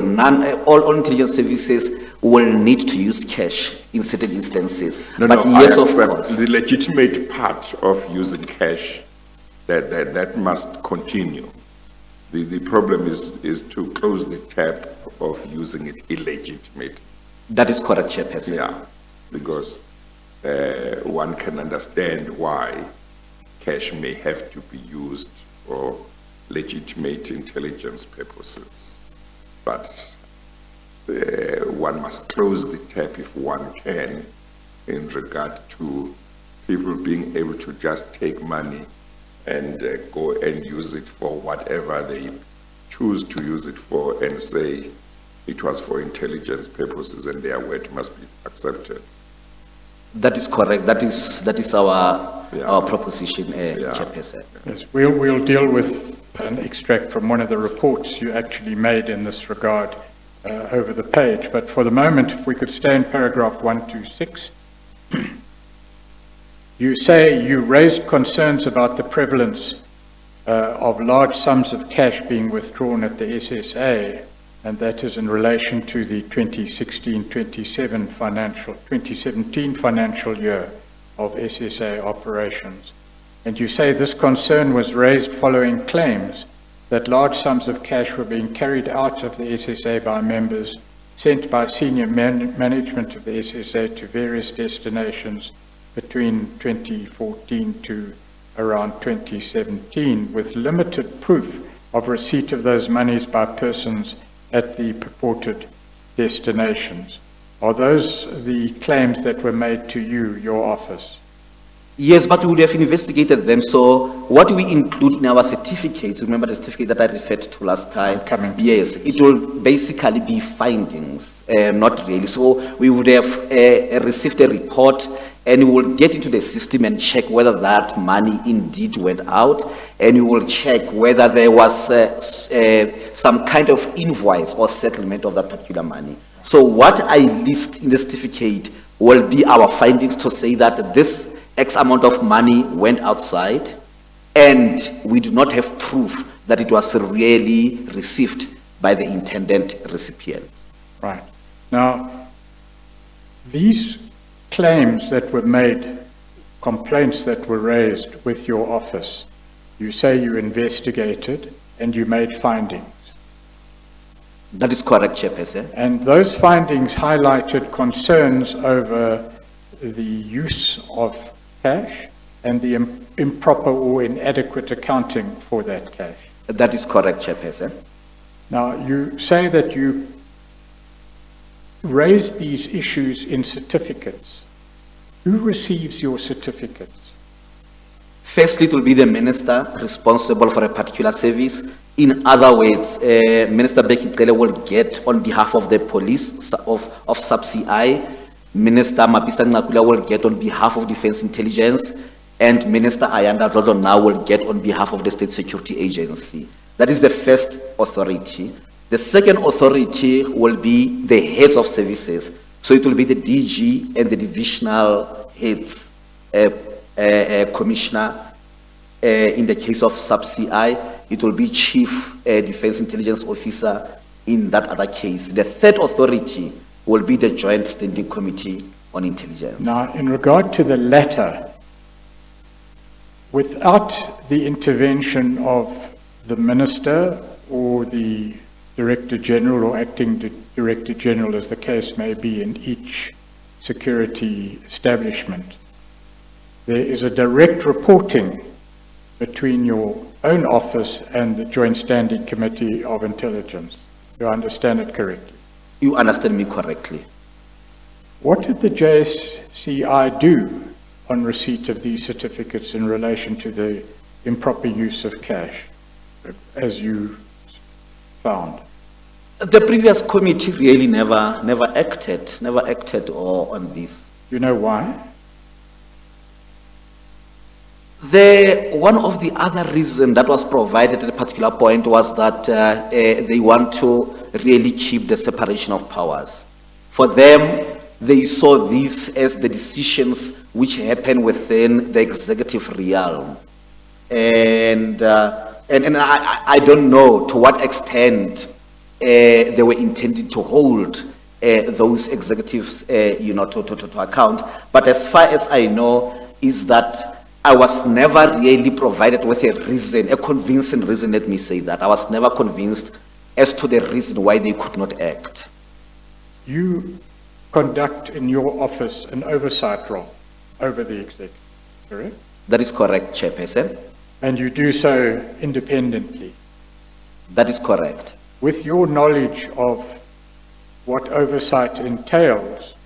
all intelligence services will need to use cash in certain instances. But yes, I of accept course. the legitimate part of using cash, that must continue. The problem is to close the tap of using it illegitimately. That is correct, Chairperson. Yeah, because one can understand why cash may have to be used for legitimate intelligence purposes. But one must close the tap if one can in regard to people being able to just take money and go and use it for whatever they choose to use it for and say it was for intelligence purposes and their word must be accepted. That is correct. That is our Yeah. our proposition, Yeah. Chairperson. Yes, we'll deal with an extract from one of the reports you actually made in this regard over the page. But for the moment, if we could stay in paragraph 126. You say you raised concerns about the prevalence of large sums of cash being withdrawn at the SSA, and that is in relation to the 2017 financial year of SSA operations. And you say this concern was raised following claims that large sums of cash were being carried out of the SSA by members sent by senior management of the SSA to various destinations between 2014 to around 2017, with limited proof of receipt of those monies by persons at the purported destinations. Are those the claims that were made to you, your office? Yes, but we would have investigated them. So what we include in our certificates, remember the certificate that I referred to last time? Coming to Yes, it will basically be findings, not really. So we would have received a report and we will get into the system and check whether that money indeed went out, and we will check whether there was some kind of invoice or settlement of that particular money. So what I list in the certificate will be our findings to say that this X amount of money went outside, and we do not have proof that it was really received by the intended recipient. Right. Now, these claims that were made, complaints that were raised with your office, you say you investigated and you made findings. That is correct, Chairperson. And those findings highlighted concerns over the use of cash and the improper or inadequate accounting for that cash. That is correct, Chairperson. Now, you say that you raised these issues in certificates. Who receives your certificates? Firstly, it will be the minister responsible for a particular service. In other words, Minister Becky Cele will get on behalf of the police of Sub-CI, Minister Mapisa Ngakula will get on behalf of Defense Intelligence, and Minister Ayanda Zozo now will get on behalf of the State Security Agency. That is the first authority. The second authority will be the heads of services. So it will be the DG and the divisional heads, commissioner. In the case of Sub-CI, it will be Chief Defense Intelligence Officer in that other case. The third authority will be the Joint Standing Committee on Intelligence. Now, in regard to the latter, without the intervention of the minister or the Director General or Acting Director General, as the case may be in each security establishment, there is a direct reporting between your own office and the Joint Standing Committee of Intelligence. Do I understand it correctly? You understand me correctly. What did the JSCI do on receipt of these certificates in relation to the improper use of cash, as you found? The previous committee really never acted on this. You know why? One of the other reasons that was provided at a particular point was that they want to really keep the separation of powers. For them, they saw this as the decisions which happen within the executive realm. And I don't know to what extent they were intending to hold those executives, to account. But as far as I know, is that I was never really provided with a reason, a convincing reason, let me say that. I was never convinced as to the reason why they could not act. You conduct in your office an oversight role over the executive, correct? That is correct, Chairperson. And you do so independently. That is correct. With your knowledge of what oversight entails,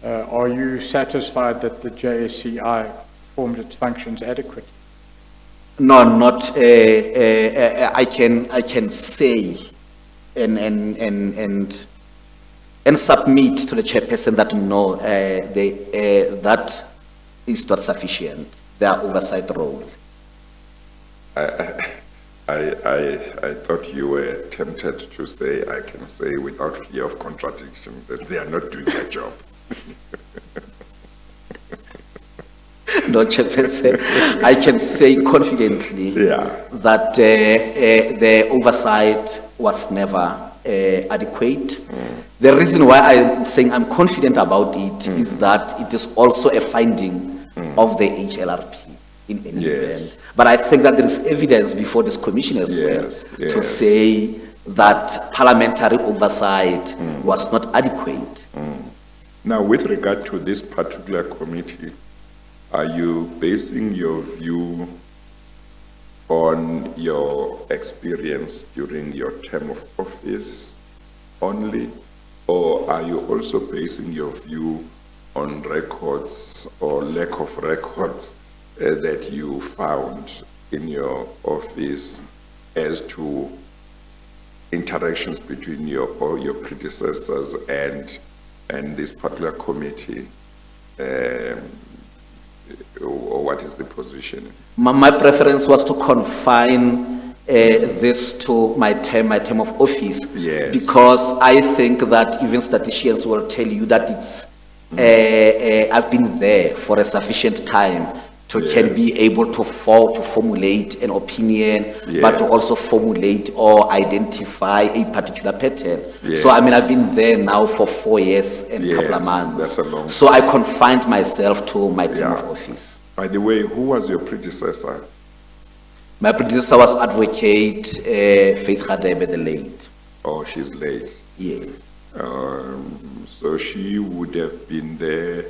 are you satisfied that the JSCI performed its functions adequately? No, not, I can say and submit to the Chairperson that no, that is not sufficient, their oversight role. I thought you were tempted to say, I can say without fear of contradiction, that they are not doing their job. No, Chairperson, I can say confidently that the oversight was never adequate. The reason why I'm saying I'm confident about it is that it is also a finding of the HLRP in any event. But I think that there is evidence before this commission as well to say that parliamentary oversight was not adequate. Now, with regard to this particular committee, are you basing your view on your experience during your term of office only, or are you also basing your view on records or lack of records that you found in your office as to interactions between your predecessors and this particular committee? Or what is the position? My preference was to confine this to my term of office, because I think that even statisticians will tell you that it's I've been there for a sufficient time to can be able to formulate an opinion, but to also formulate or identify a particular pattern. So I mean, I've been there now for 4 years and a couple of months. That's a long so I confined myself to my term of office. By the way, who was your predecessor? My predecessor was Advocate Faith Radebe, the late. Oh, she's late. Yes. So she would have been there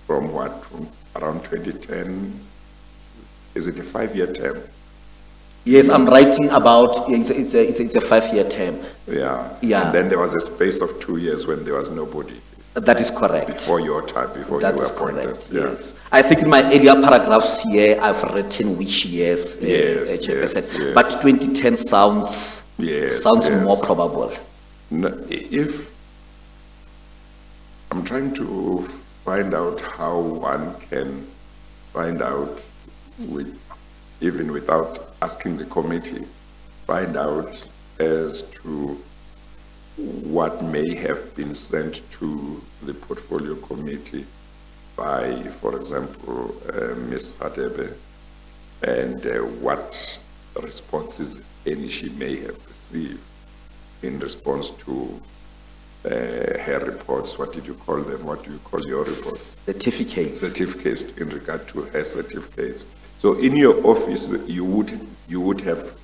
from what? From around 2010? Is it a 5-year term? Yes, I'm writing about, it's a 5-year term. Yeah. And then there was a space of 2 years when there was nobody. That is correct. Before your time, before that you were is appointed. Correct, yes. I think in my earlier paragraphs here, I've written which years, Chairperson. But 2010 sounds more probable. No, if I'm trying to find out how one can find out, even without asking the committee, find out as to what may have been sent to the portfolio committee by, for example, Ms. Radebe, and what responses any she may have received in response to her reports. What did you call them? What do you call your reports? Certificates. Certificates, in regard to her certificates. So in your office, you would have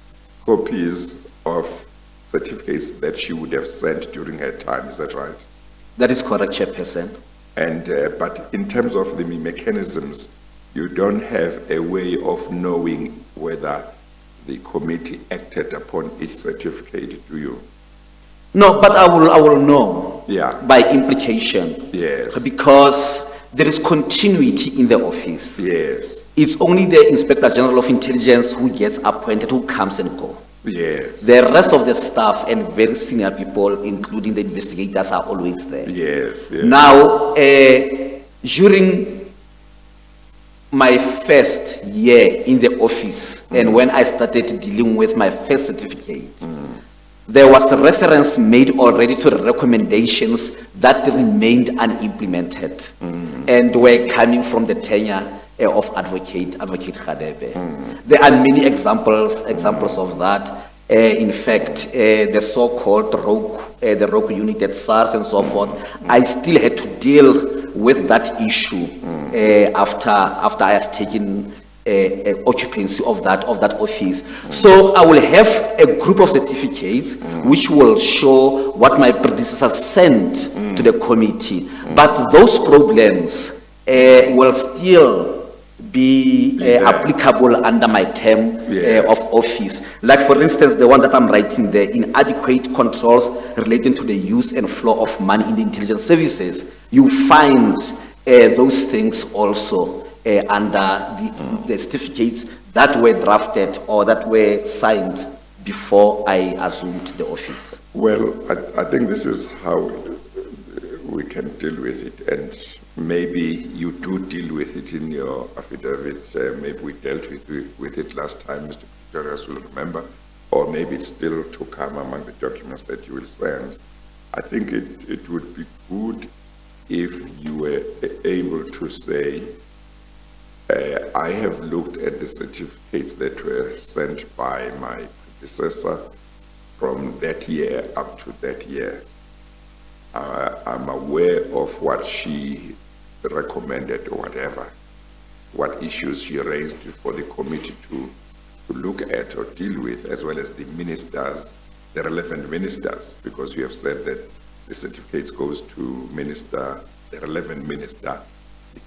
copies of certificates that she would have sent during her time. Is that right? That is correct, Chairperson. And but in terms of the mechanisms, you don't have a way of knowing whether the committee acted upon each certificate, do you? No, but I will know. Yeah. By implication. Yes. Because there is continuity in the office. Yes. It's only the Inspector General of Intelligence who gets appointed, who comes and goes. Yes. The rest of the staff and very senior people, including the investigators, are always there. Yes. Now, during my first year in the office and when I started dealing with my first certificate, there was a reference made already to the recommendations that remained unimplemented and were coming from the tenure of Advocate Radebe. There are many examples of that. In fact, the so-called the rogue unit at SARS and so forth, I still had to deal with that issue after I have taken occupancy of that office. So I will have a group of certificates which will show what my predecessors sent to the committee. But those problems will still be applicable under my term of office. Like for instance, the one that I'm writing there, inadequate controls relating to the use and flow of money in the intelligence services. You find those things also under the certificates that were drafted or that were signed before I assumed the office. Well, I think this is how we can deal with it, and maybe you do deal with it in your affidavit. Maybe we dealt with it last time, Mr. Pretorius will remember, or maybe it's still to come among the documents that you will send. I think it would be good if you were able to say, I have looked at the certificates that were sent by my predecessor from that year up to that year. I'm aware of what she recommended or whatever, what issues she raised for the committee to look at or deal with, as well as the ministers, the relevant ministers, because we have said that the certificates goes to minister, the relevant minister,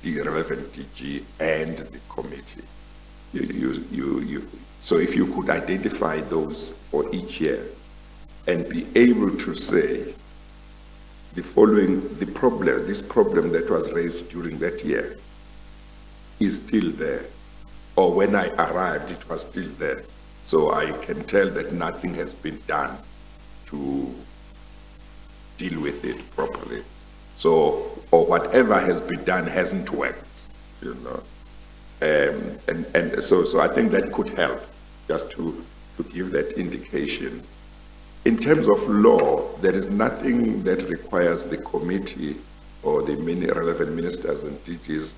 the relevant DG, and the committee. So if you could identify those for each year and be able to say the following, this problem that was raised during that year is still there, or when I arrived, it was still there. So I can tell that nothing has been done to deal with it properly. So, or whatever has been done hasn't worked, you know. And so I think that could help just to give that indication. In terms of law, there is nothing that requires the committee or the relevant ministers and DGs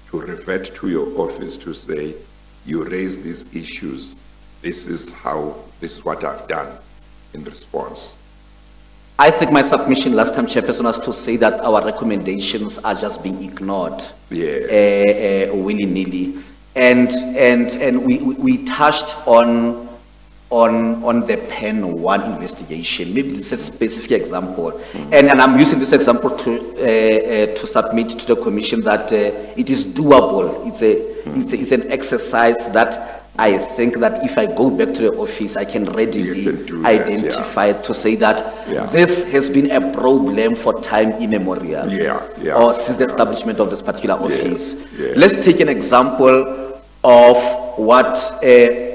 to revert to your office to say, you raise these issues, this is what I've done in response. I think my submission last time, Chairperson, was to say that our recommendations are just being ignored willy-nilly. And we touched on the PEN 1 investigation. Maybe this is a specific example. And I'm using this example to submit to the commission that it is doable. It's an exercise that I think that if I go back to the office, I can readily identify to say that this has been a problem for time immemorial, or since the establishment of this particular office. Let's take an example of what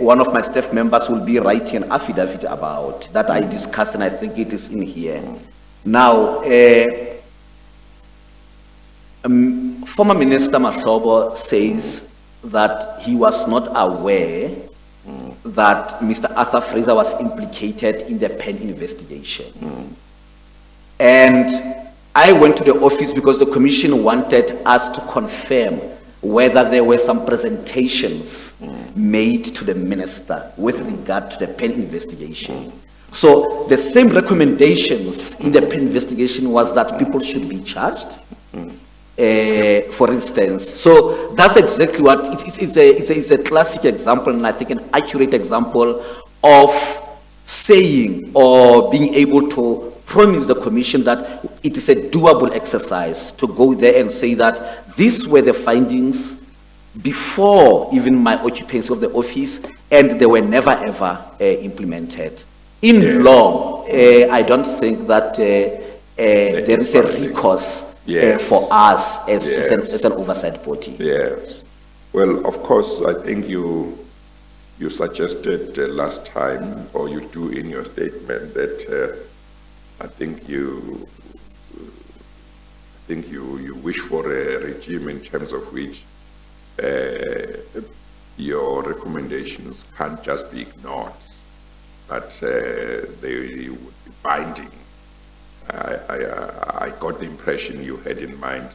one of my staff members will be writing an affidavit about that I discussed, and I think it is in here. Now, former Minister Mahlobo says that he was not aware that Mr. Arthur Fraser was implicated in the PEN investigation. And I went to the office because the commission wanted us to confirm whether there were some presentations made to the minister with regard to the PEN investigation. So the same recommendations in the PEN investigation was that people should be charged, for instance. So that's exactly what, it's a classic example, and I think an accurate example of saying or being able to promise the commission that it is a doable exercise to go there and say that these were the findings before even my occupancy of the office, and they were never ever implemented. In law, I don't think that there is a recourse for us as an oversight body. Yes. Well, of course, I think you suggested last time, or you do in your statement, that I think you wish for a regime in terms of which your recommendations can't just be ignored, but they would be binding. I got the impression you had in mind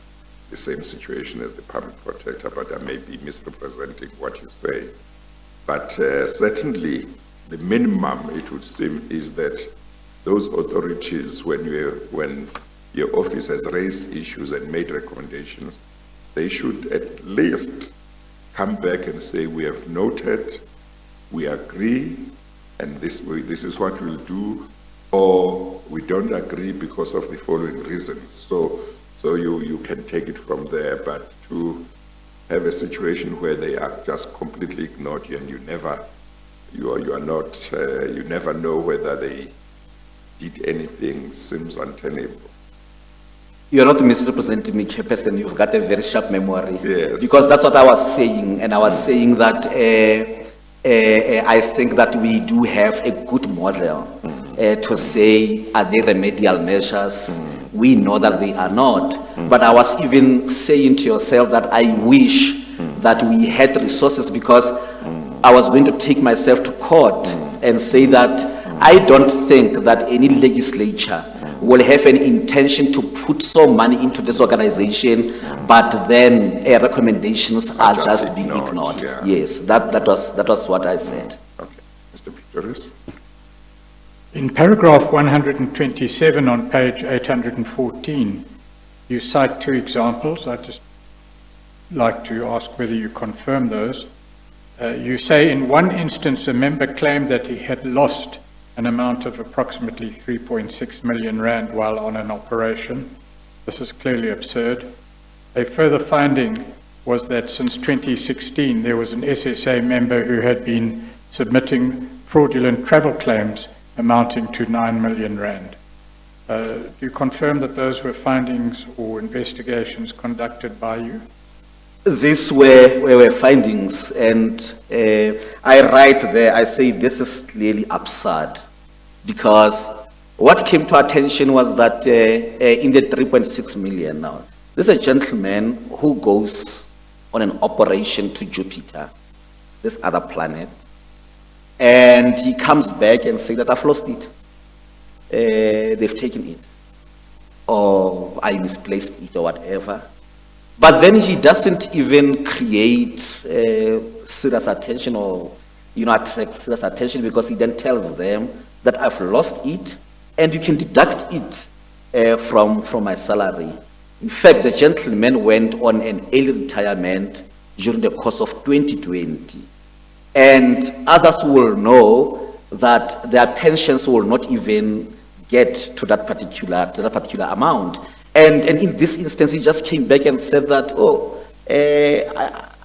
the same situation as the public protector, but I may be misrepresenting what you say. But certainly, the minimum, it would seem, is that those authorities, when your office has raised issues and made recommendations, they should at least come back and say, we have noted, we agree, and this is what we'll do, or we don't agree because of the following reasons. So you can take it from there, but to have a situation where they are just completely ignored you and you never know whether they did anything seems untenable. You're not misrepresenting me, Chairperson. You've got a very sharp memory. Yes. Because that's what I was saying, and I was saying that I think that we do have a good model to say, are they remedial measures? We know that they are not. But I was even saying to yourself that I wish that we had resources, because I was going to take myself to court and say that I don't think that any legislature will have an intention to put some money into this organization, but then recommendations are just being ignored. Yeah. Yes, that was what I said. Okay. Mr. Pretorius? In paragraph 127 on page 814, you cite two examples. I'd just like to ask whether you confirm those. You say in one instance a member claimed that he had lost an amount of approximately 3.6 million rand while on an operation. This is clearly absurd. A further finding was that since 2016 there was an SSA member who had been submitting fraudulent travel claims amounting to 9 million rand. Do you confirm that those were findings or investigations conducted by you? These were findings, and I write there, I say this is clearly absurd, because what came to attention was that in the 3.6 million now, there's a gentleman who goes on an operation to Jupiter, this other planet, and he comes back and says that I've lost it. They've taken it, or I misplaced it, or whatever. But then he doesn't even create serious attention or, attract serious attention, because he then tells them that I've lost it and you can deduct it from my salary. In fact, the gentleman went on an early retirement during the course of 2020. And others will know that their pensions will not even get to that particular amount. And in this instance, he just came back and said that,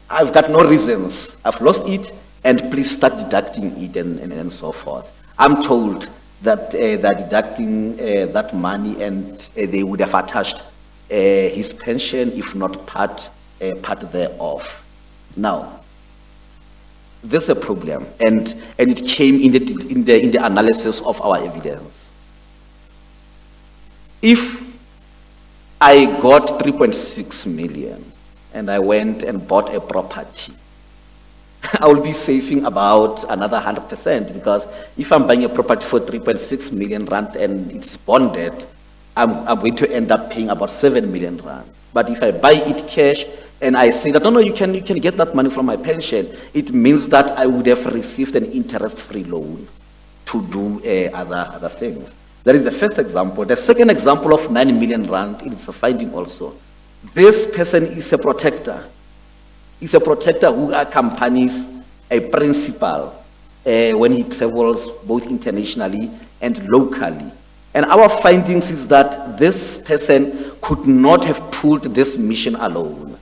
I've got no reasons. I've lost it, and please start deducting it, and so forth. I'm told that they're deducting that money, and they would have attached his pension, if not part thereof. Now, there's a problem, and it came in the analysis of our evidence. If I got 3.6 million and I went and bought a property, I will be saving about another 100%, because if I'm buying a property for 3.6 million rand and it's bonded, I'm going to end up paying about 7 million rand. But if I buy it cash and I say that, no, you can get that money from my pension, it means that I would have received an interest-free loan to do other things. That is the first example. The second example of 9 million rand is a finding also. This person is a protector. He's a protector who accompanies a principal when he travels both internationally and locally. And our findings is that this person could not have pulled this mission alone,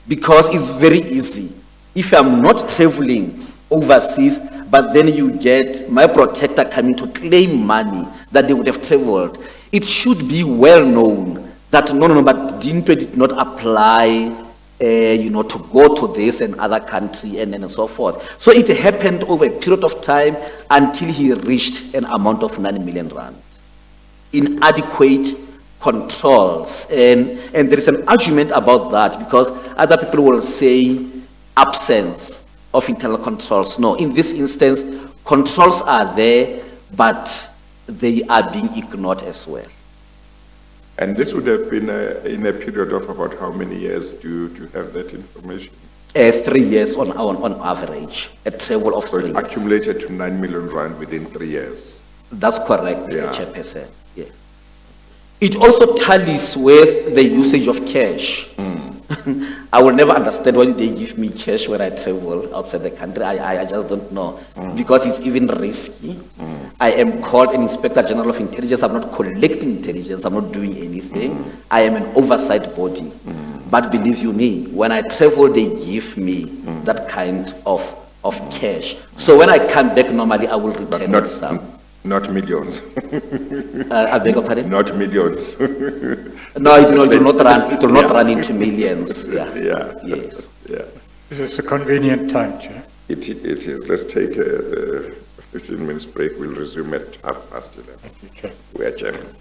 because it's very easy. If I'm not traveling overseas, but then you get my protector coming to claim money that they would have traveled, it should be well known that no, but Dintwe did not apply to go to this and other country and so forth. So it happened over a period of time until he reached an amount of 9 million rand. Inadequate controls, and there is an argument about that, because other people will say absence of internal controls. No, in this instance, controls are there, but they are being ignored as well. And this would have been in a period of about how many years to have that information? 3 years on average, a travel of So 3 it years. accumulated to 9 million rand within 3 years. That's correct, Mr. Yeah. Chairperson. Yes. It also tallies with the usage of cash. I will never understand why they give me cash when I travel outside the country. I just don't know, because it's even risky. I am called an Inspector General of Intelligence. I'm not collecting intelligence. I'm not doing anything. I am an oversight body. But believe you me, when I travel, they give me that kind of cash. So when I come back, normally I will But return some. not millions, I beg your pardon? not millions. No, it will not run. It will not run into millions. Yeah. Yeah. Yes. Yeah, Is this a convenient time, Chair? it is. Let's take a 15 minutes break. We'll resume at 11:30. Thank you, Chair. We are adjourned.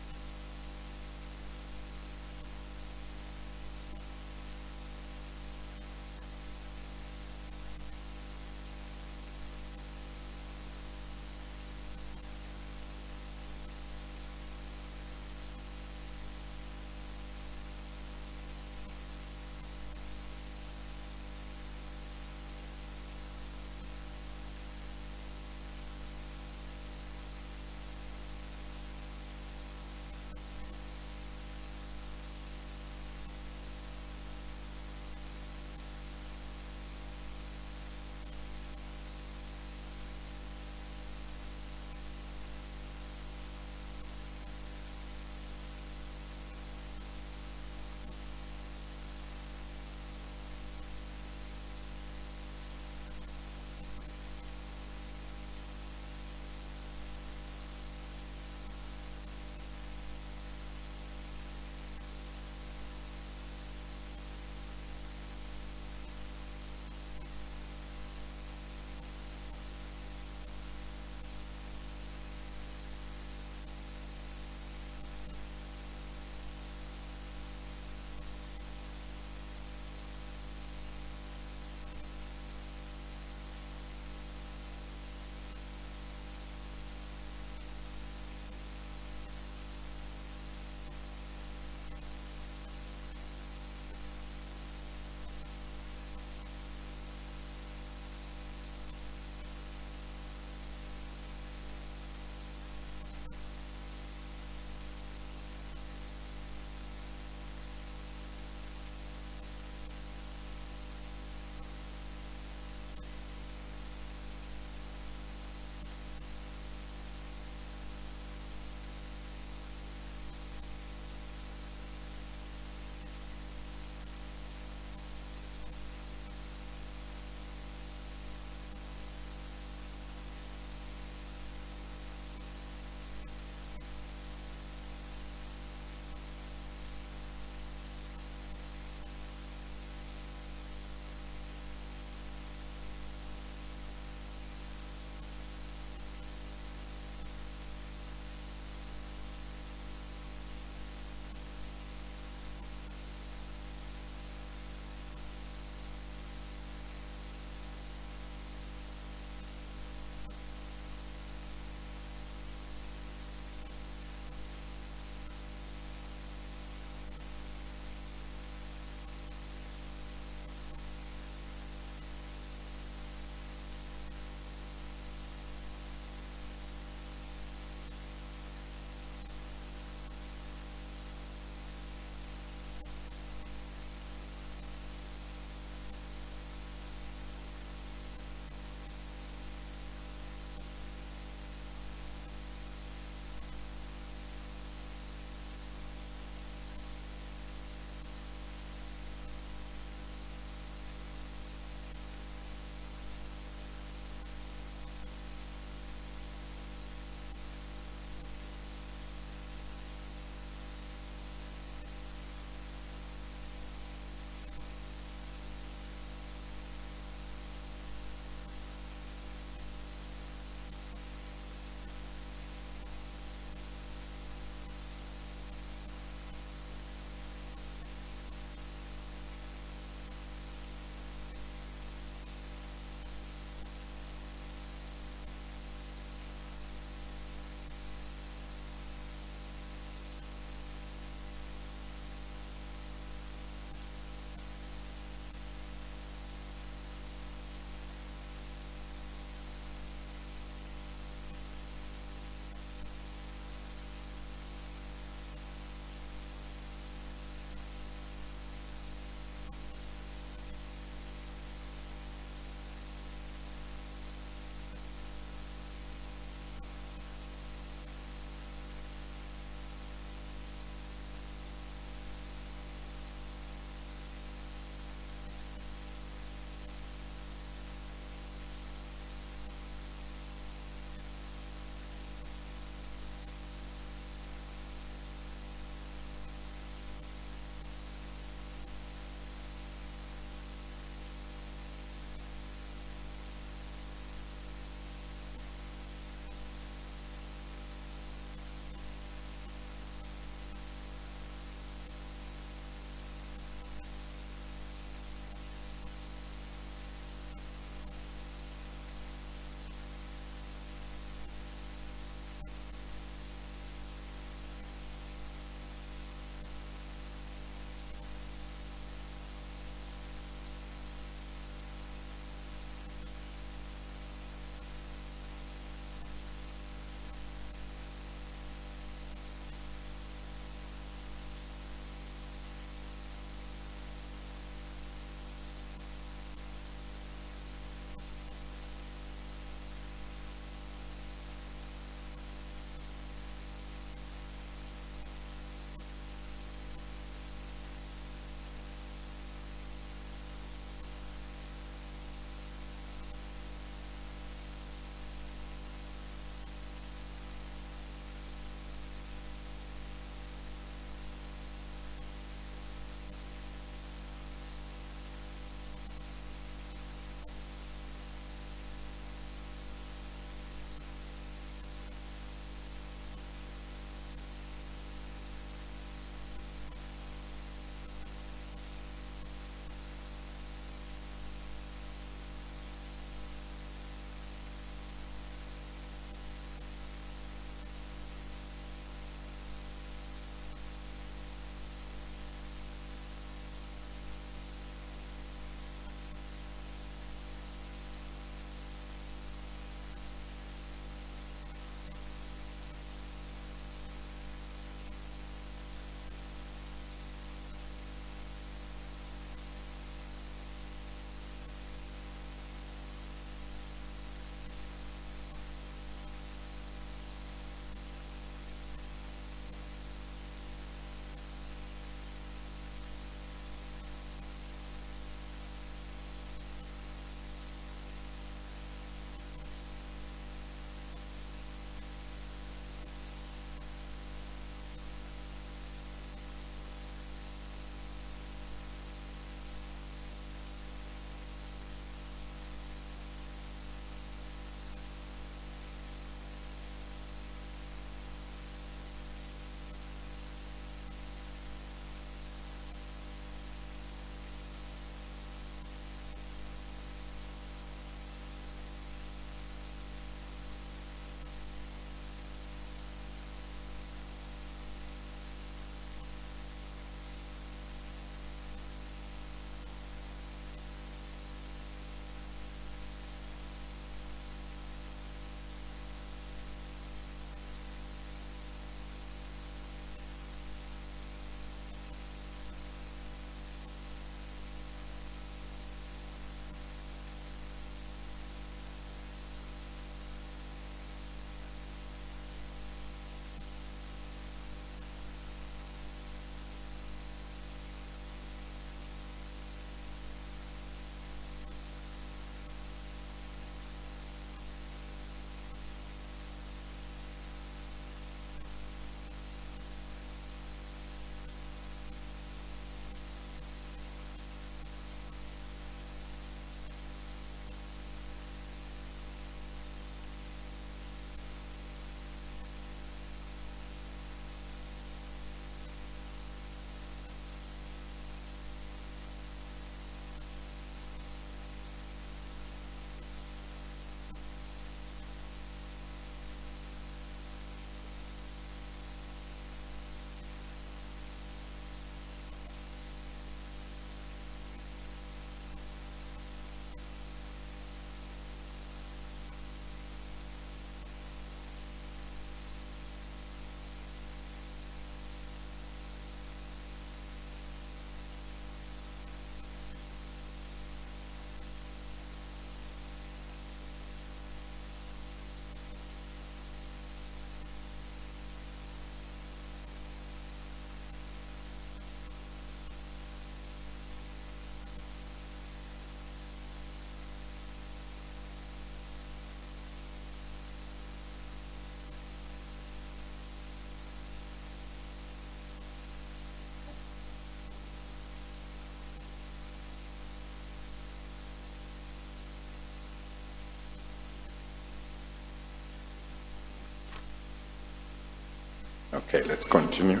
Okay, let's continue.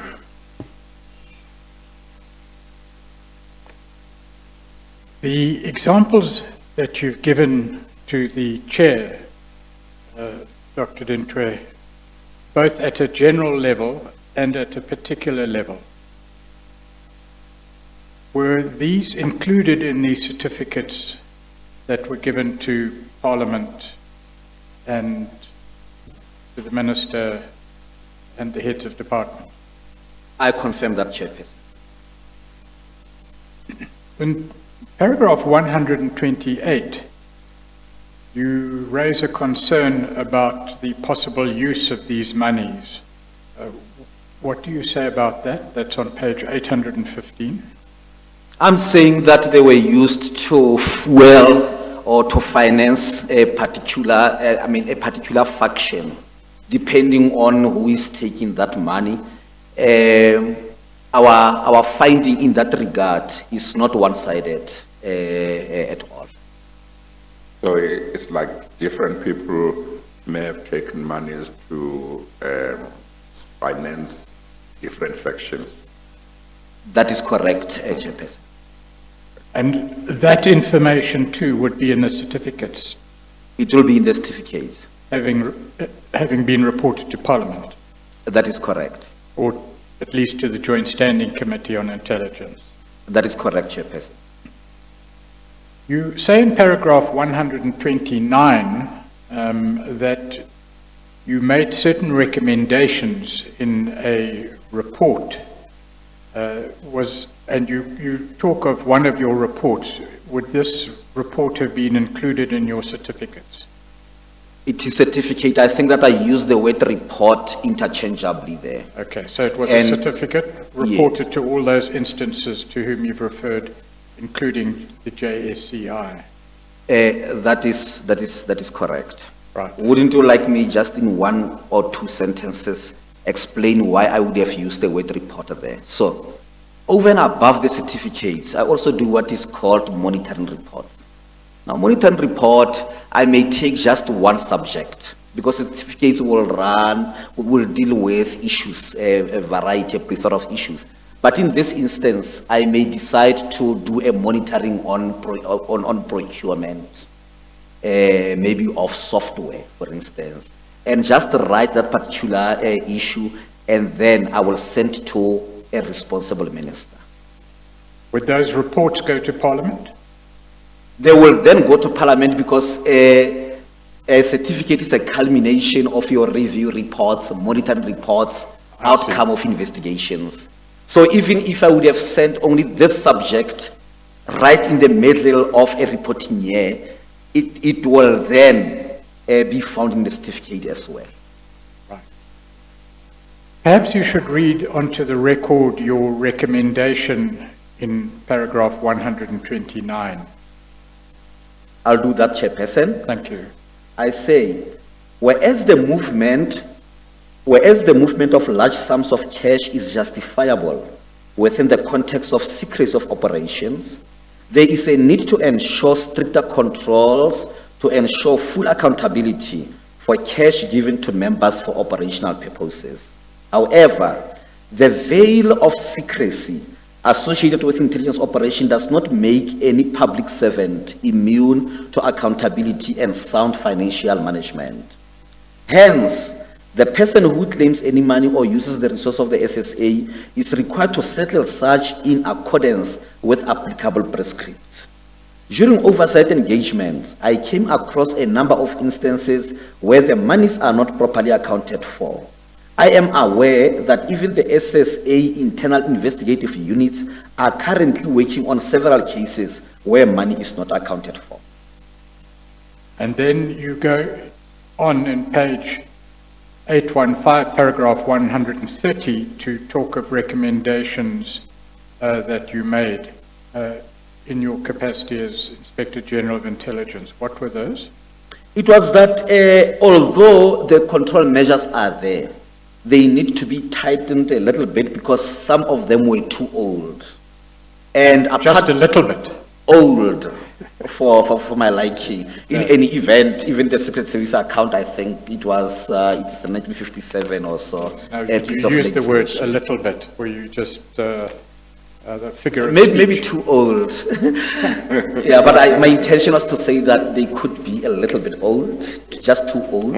The examples that you've given to the chair, Dr. Dintwe, both at a general level and at a particular level, were these included in the certificates that were given to Parliament and to the Minister and the heads of department? I confirm that, Chairperson. In paragraph 128, you raise a concern about the possible use of these monies. What do you say about that? That's on page 815. I'm saying that they were used to fuel or to finance a particular, a particular faction, depending on who is taking that money. Our finding in that regard is not one-sided at all. So it's like different people may have taken monies to finance different factions. That is correct, Chairperson. And that information too would be in the certificates, It will be in the certificates. having been reported to Parliament, That is correct. or at least to the Joint Standing Committee on Intelligence. That is correct, Chairperson. You say in paragraph 129 that you made certain recommendations in a report. And you talk of one of your reports. Would this report have been included in your certificates? It is certificate. I think that I used the word report interchangeably there. Okay, so it was And- a certificate reported to all those instances to whom you've referred, including the JSCI. That is correct. Right. Wouldn't you like me just in one or two sentences explain why I would have used the word reporter there? So, over and above the certificates, I also do what is called monitoring reports. Now, monitoring report, I may take just one subject because certificates will deal with issues, a variety, a plethora of issues. But in this instance, I may decide to do a monitoring on procurement, maybe of software, for instance, and just write that particular issue, and then I will send to a responsible minister. Would those reports go to Parliament? They will then go to Parliament because a certificate is a culmination of your review reports, monitoring reports, I see. outcome of investigations. So even if I would have sent only this subject right in the middle of a reporting year, it will then be found in the certificate as well. Right. Perhaps you should read onto the record your recommendation in paragraph 129. I'll do that, Chairperson. Thank you. I say, whereas the movement of large sums of cash is justifiable within the context of secrecy of operations, there is a need to ensure stricter controls to ensure full accountability for cash given to members for operational purposes. However, the veil of secrecy associated with intelligence operation does not make any public servant immune to accountability and sound financial management. Hence, the person who claims any money or uses the resource of the SSA is required to settle such in accordance with applicable prescripts. During oversight engagements, I came across a number of instances where the monies are not properly accounted for. I am aware that even the SSA internal investigative units are currently working on several cases where money is not accounted for. And then you go on in page 815, paragraph 130, to talk of recommendations that you made in your capacity as Inspector General of Intelligence. What were those? It was that although the control measures are there, they need to be tightened a little bit because some of them were too old. And Just a little bit. old. for my liking. In any event, even the Secret Service account, I think it was, it's 1957 or so. Now, a you piece of used the word a legislation. little bit, or you just, the figure of Maybe speech. too old. Yeah, but my intention was to say that they could be a little bit old, just too old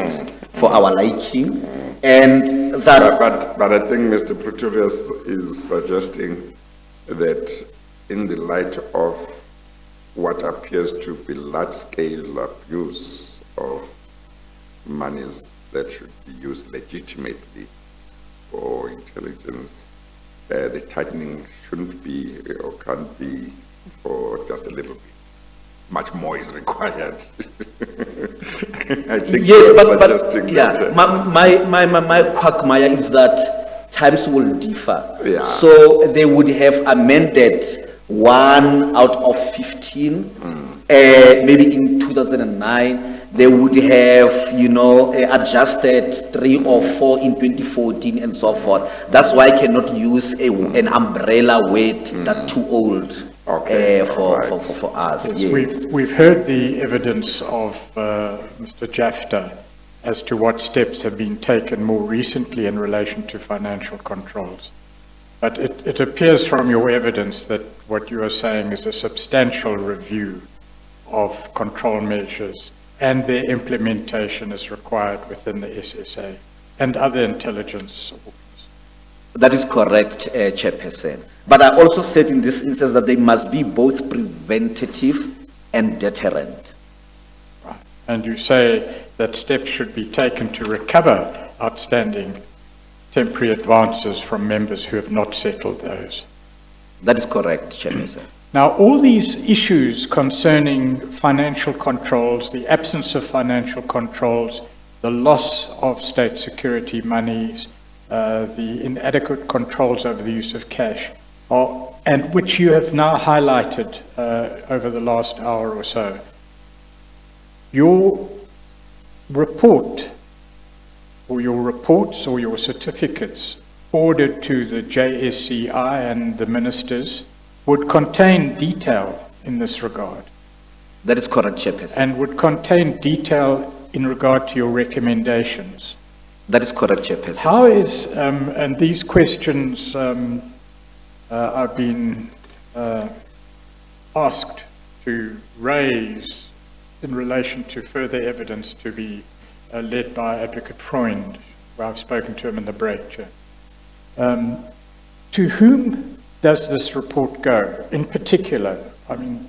for our liking. And that, But I think Mr. Pretorius is suggesting that in the light of what appears to be large-scale abuse of monies that should be used legitimately for intelligence, the tightening shouldn't be or can't be for just a little bit. Much more is required. I think yes, you're but suggesting yeah, that. my quagmire is that times will differ. Yeah. So they would have amended 1 out of 15, maybe in 2009. They would have, adjusted 3 or 4 in 2014 and so forth. That's why I cannot use an umbrella word that too old Okay, all right. for us. Yes, Yes. we've heard the evidence of Mr. Jafta as to what steps have been taken more recently in relation to financial controls. But it appears from your evidence that what you are saying is a substantial review of control measures and their implementation is required within the SSA and other intelligence organs. That is correct, Chairperson. But I also said in this instance that they must be both preventative and deterrent. Right. And you say that steps should be taken to recover outstanding temporary advances from members who have not settled those. That is correct, Chairperson. Now, all these issues concerning financial controls, the absence of financial controls, the loss of state security monies, the inadequate controls over the use of cash, and which you have now highlighted over the last hour or so. Your report, or your reports, or your certificates forwarded to the JSCI and the ministers would contain detail in this regard, That is correct, Chairperson. and would contain detail in regard to your recommendations. That is correct, Chairperson. How is, and these questions I've been asked to raise in relation to further evidence to be led by Advocate Freund, where I've spoken to him in the break, Chair. To whom does this report go? In particular, I mean,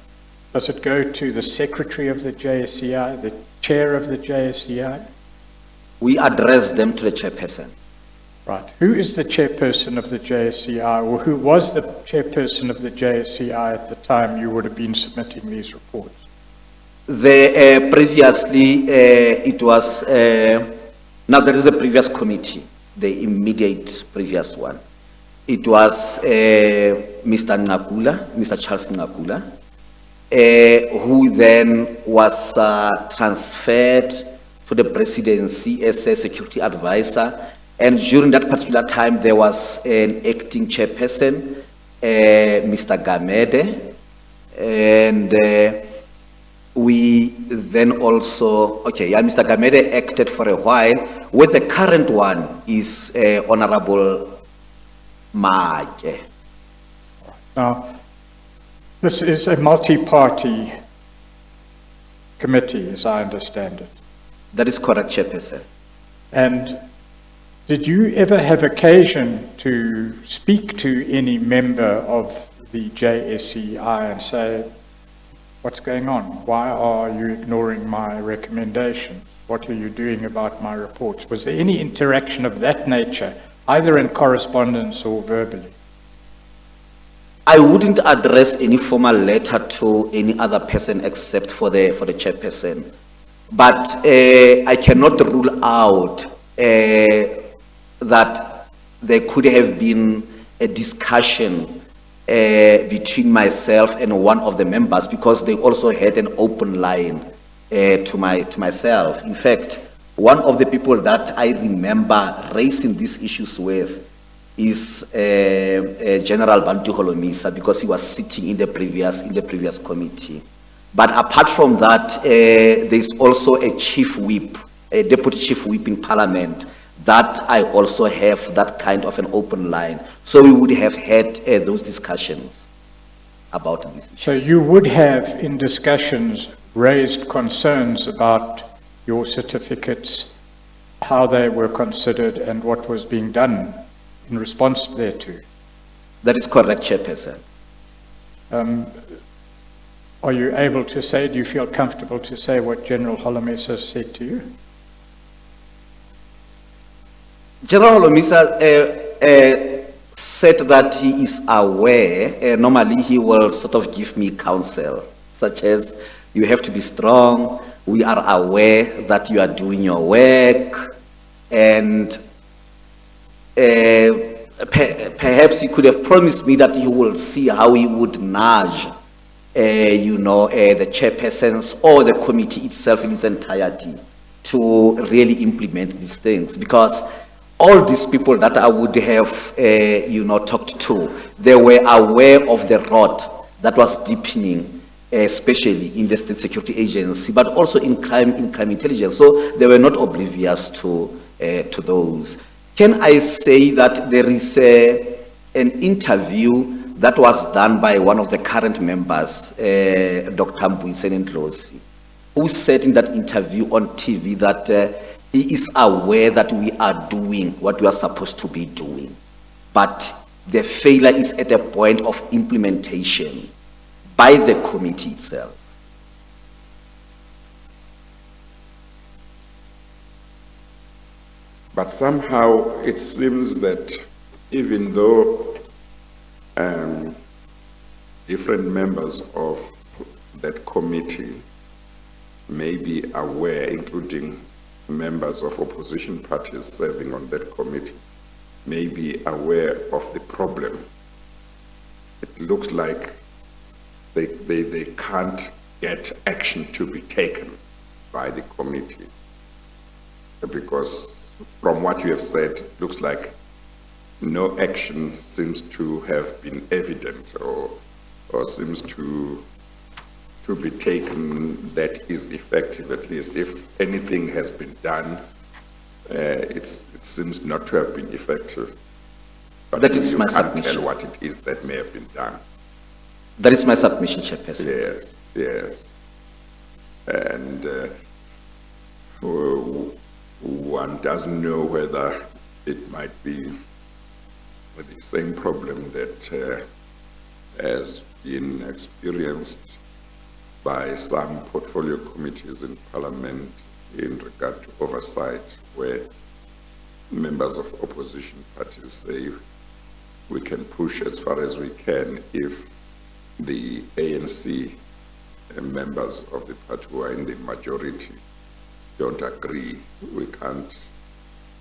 does it go to the Secretary of the JSCI, the Chair of the JSCI? We address them to the Chairperson. Right. Who is the chairperson of the JSCI, or who was the chairperson of the JSCI at the time you would have been submitting these reports? Previously, it was, now there is a previous committee, the immediate previous one. It was Mr. Ngakula, Mr. Charles Ngakula, who then was transferred to the presidency as a security advisor. And during that particular time, there was an acting chairperson, Mr. Gamede, and we then also, Mr. Gamede acted for a while, where the current one is Honorable Maake. Now, this is a multi-party committee, as I understand it. That is correct, Chairperson. And did you ever have occasion to speak to any member of the JSCI and say, what's going on? Why are you ignoring my recommendations? What are you doing about my reports? Was there any interaction of that nature, either in correspondence or verbally? I wouldn't address any formal letter to any other person except for the chairperson. But I cannot rule out that there could have been a discussion between myself and one of the members, because they also had an open line to myself. In fact, one of the people that I remember raising these issues with is General Bantu Holomisa, because he was sitting in the previous committee. But apart from that, there's also a chief whip, a deputy chief whip in Parliament, that I also have that kind of an open line. So we would have had those discussions about this. So you would have, in discussions, raised concerns about your certificates, how they were considered, and what was being done in response thereto. That is correct, Chairperson. Are you able to say, do you feel comfortable to say what General Holomisa said to you? General Holomisa said that he is aware. Normally, he will sort of give me counsel, such as, you have to be strong, we are aware that you are doing your work, and perhaps he could have promised me that he will see how he would nudge, the chairpersons or the committee itself in its entirety to really implement these things. Because all these people that I would have, talked to, they were aware of the rot that was deepening, especially in the State Security Agency, but also in crime intelligence. So they were not oblivious to those. Can I say that there is an interview that was done by one of the current members, Dr. Mbuyiseni Ndlozi, who said in that interview on TV that he is aware that we are doing what we are supposed to be doing, but the failure is at a point of implementation by the committee itself. But somehow it seems that even though different members of that committee may be aware, including members of opposition parties serving on that committee, may be aware of the problem, it looks like they can't get action to be taken by the committee. Because from what you have said, it looks like no action seems to have been evident or seems to be taken that is effective. At least if anything has been done, it seems not to have been effective. But That is you my can't submission. tell what it is that may have been done. That is my submission, Chairperson. Yes, yes. And one doesn't know whether it might be the same problem that has been experienced by some portfolio committees in Parliament in regard to oversight, where members of opposition parties say we can push as far as we can if the ANC members of the party who are in the majority don't agree. We can't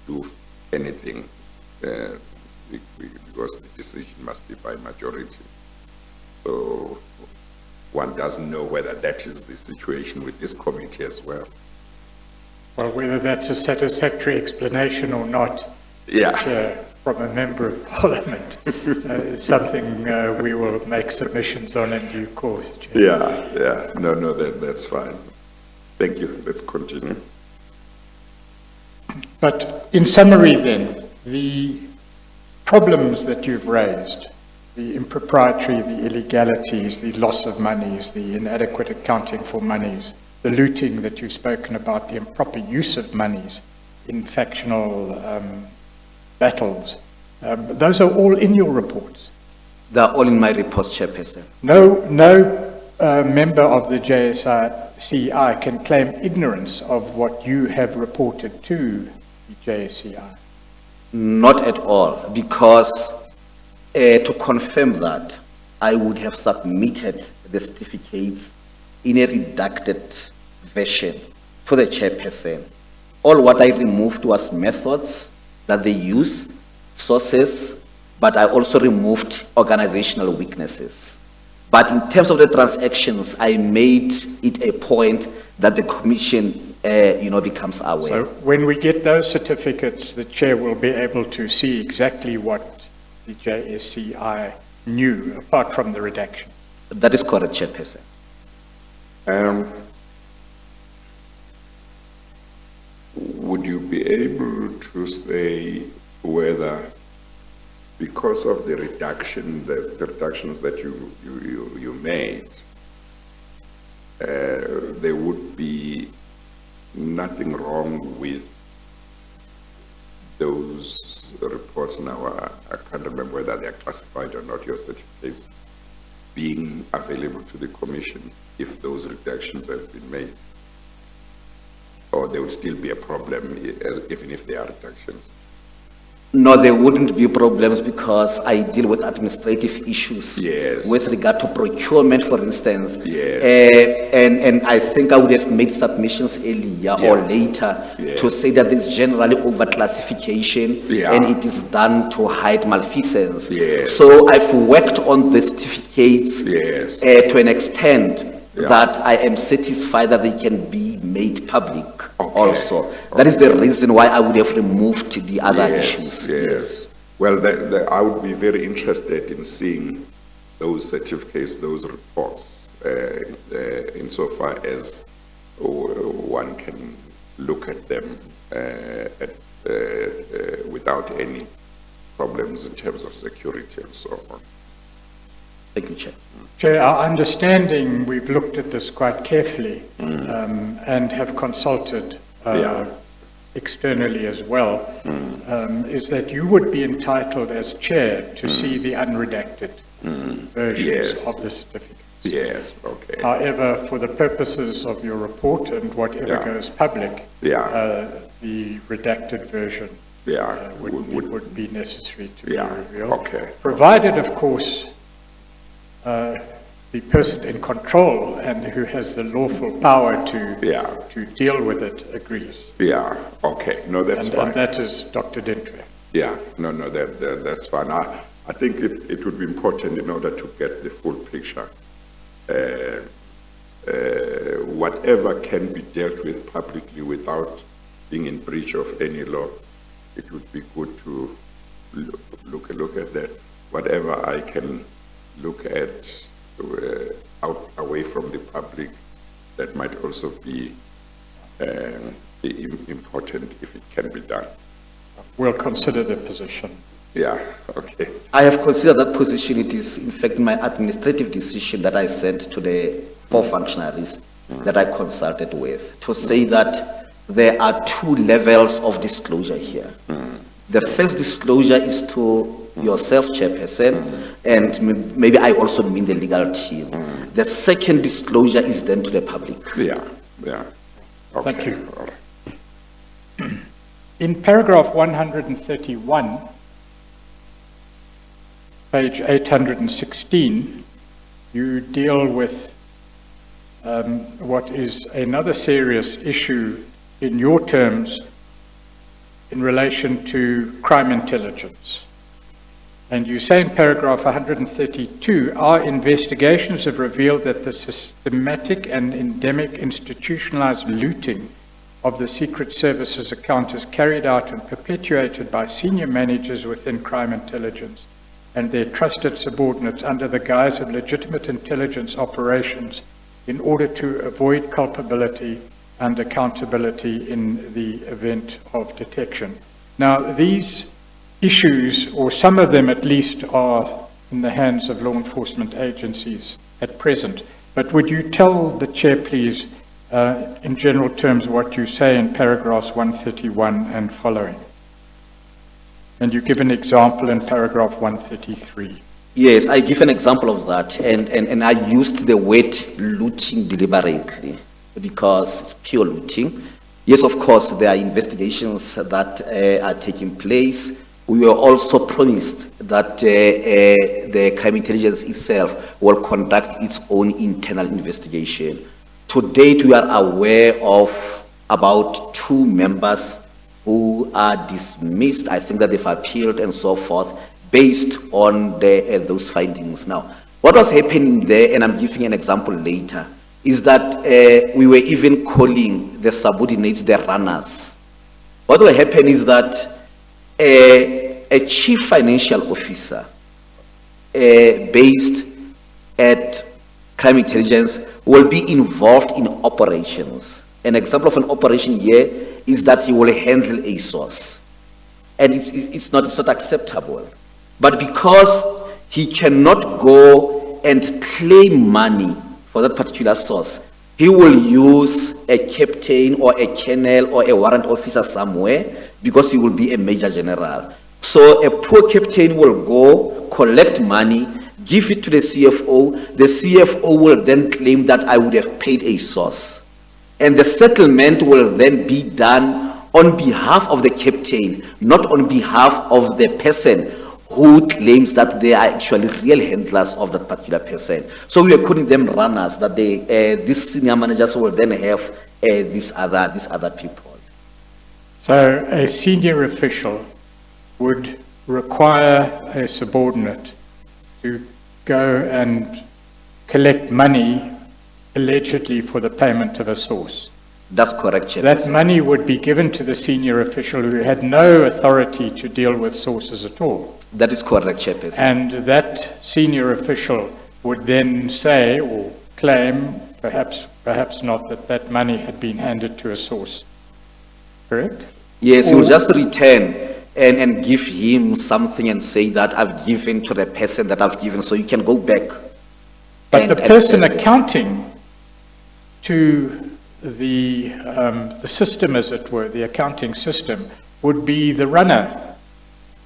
do anything because the decision must be by majority. So one doesn't know whether that is the situation with this committee as well. Well, whether that's a satisfactory explanation or not, Yeah. from a member of Parliament, is something we will make submissions on in due course, Chair. Yeah. No, that's fine. Thank you. Let's continue. But in summary then, the problems that you've raised, the impropriety, the illegalities, the loss of monies, the inadequate accounting for monies, the looting that you've spoken about, the improper use of monies in factional battles, those are all in your reports. They are all in my reports, Chairperson. No member of the JSCI can claim ignorance of what you have reported to the JSCI. Not at all, because to confirm that, I would have submitted the certificates in a redacted version for the chairperson. All what I removed was methods that they use, sources, but I also removed organizational weaknesses. But in terms of the transactions, I made it a point that the commission, becomes aware. So when we get those certificates, the chair will be able to see exactly what the JSCI knew, apart from the redaction. That is correct, Chairperson. Would you be able to say whether, because of the reduction, the reductions that you made, there would be nothing wrong with those reports now? I can't remember whether they are classified or not, your certificates being available to the commission if those reductions have been made? Or there would still be a problem even if there are reductions? No, there wouldn't be problems because I deal with administrative issues. Yes. With regard to procurement, for instance. Yes. And I think I would have made submissions earlier or later Yes. to say that there's generally overclassification Yeah. and it is done to hide malfeasance. Yes. So I've worked on the certificates Yes. to an extent Yeah. that I am satisfied that they can be made public Okay. also. That is the reason why I would have removed the other Yes, issues. yes. Well, I would be very interested in seeing those certificates, those reports, insofar as one can look at them without any problems in terms of security and so on. Thank you, Chair. Chair, our understanding, we've looked at this quite carefully and have consulted Yeah. externally as well, is that you would be entitled as chair to see the unredacted versions Yes. of the certificates. Yes, okay. However, for the purposes of your report and whatever Yeah. goes public, Yeah. the redacted version Yeah, would be necessary to Yeah, be revealed. okay. Provided, of course, the person in control and who has the lawful power Yeah. to deal with it agrees. Yeah, okay, no, that's And fine. that is Dr. Dintwe. Yeah, no, that's fine. I think it would be important in order to get the full picture. Whatever can be dealt with publicly without being in breach of any law, it would be good to look at that. Whatever I can look at out away from the public, that might also be important if it can be done. We'll consider the position. Yeah, okay. I have considered that position. It is, in fact, my administrative decision that I sent to the 4 functionaries that I consulted with to say that there are 2 levels of disclosure here. The first disclosure is to yourself, Chairperson, and maybe I also mean the legal team. The second disclosure is then to the public. Yeah, yeah. Okay. Thank you. All right. In paragraph 131, page 816, you deal with what is another serious issue in your terms in relation to crime intelligence. And you say in paragraph 132, our investigations have revealed that the systematic and endemic institutionalized looting of the Secret Services account is carried out and perpetuated by senior managers within crime intelligence and their trusted subordinates under the guise of legitimate intelligence operations in order to avoid culpability and accountability in the event of detection. Now, these issues, or some of them at least, are in the hands of law enforcement agencies at present. But would you tell the Chair, please, in general terms, what you say in paragraphs 131 and following? And you give an example in paragraph 133. Yes, I give an example of that, and I used the word looting deliberately because it's pure looting. Yes, of course, there are investigations that are taking place. We were also promised that the crime intelligence itself will conduct its own internal investigation. To date, we are aware of about 2 members who are dismissed. I think that they've appealed and so forth based on those findings. Now, what was happening there, and I'm giving an example later, is that we were even calling the subordinates the runners. What will happen is that a chief financial officer based at crime intelligence, will be involved in operations. An example of an operation here is that he will handle a source. And it's not acceptable. But because he cannot go and claim money for that particular source, he will use a captain or a colonel or a warrant officer somewhere because he will be a major general. So a poor captain will go, collect money, give it to the CFO. The CFO will then claim that I would have paid a source. And the settlement will then be done on behalf of the captain, not on behalf of the person who claims that they are actually real handlers of that particular person. So we are calling them runners, that these senior managers will then have these other people. So a senior official would require a subordinate to go and collect money allegedly for the payment of a source. That's correct, Chairperson. That money would be given to the senior official who had no authority to deal with sources at all. That is correct, Chairperson. And that senior official would then say or claim, perhaps not, that that money had been handed to a source. Correct? Yes, he will just return and give him something and say that I've given to the person that I've given, so you can go back. But the person accounting to the system, as it were, the accounting system, would be the runner,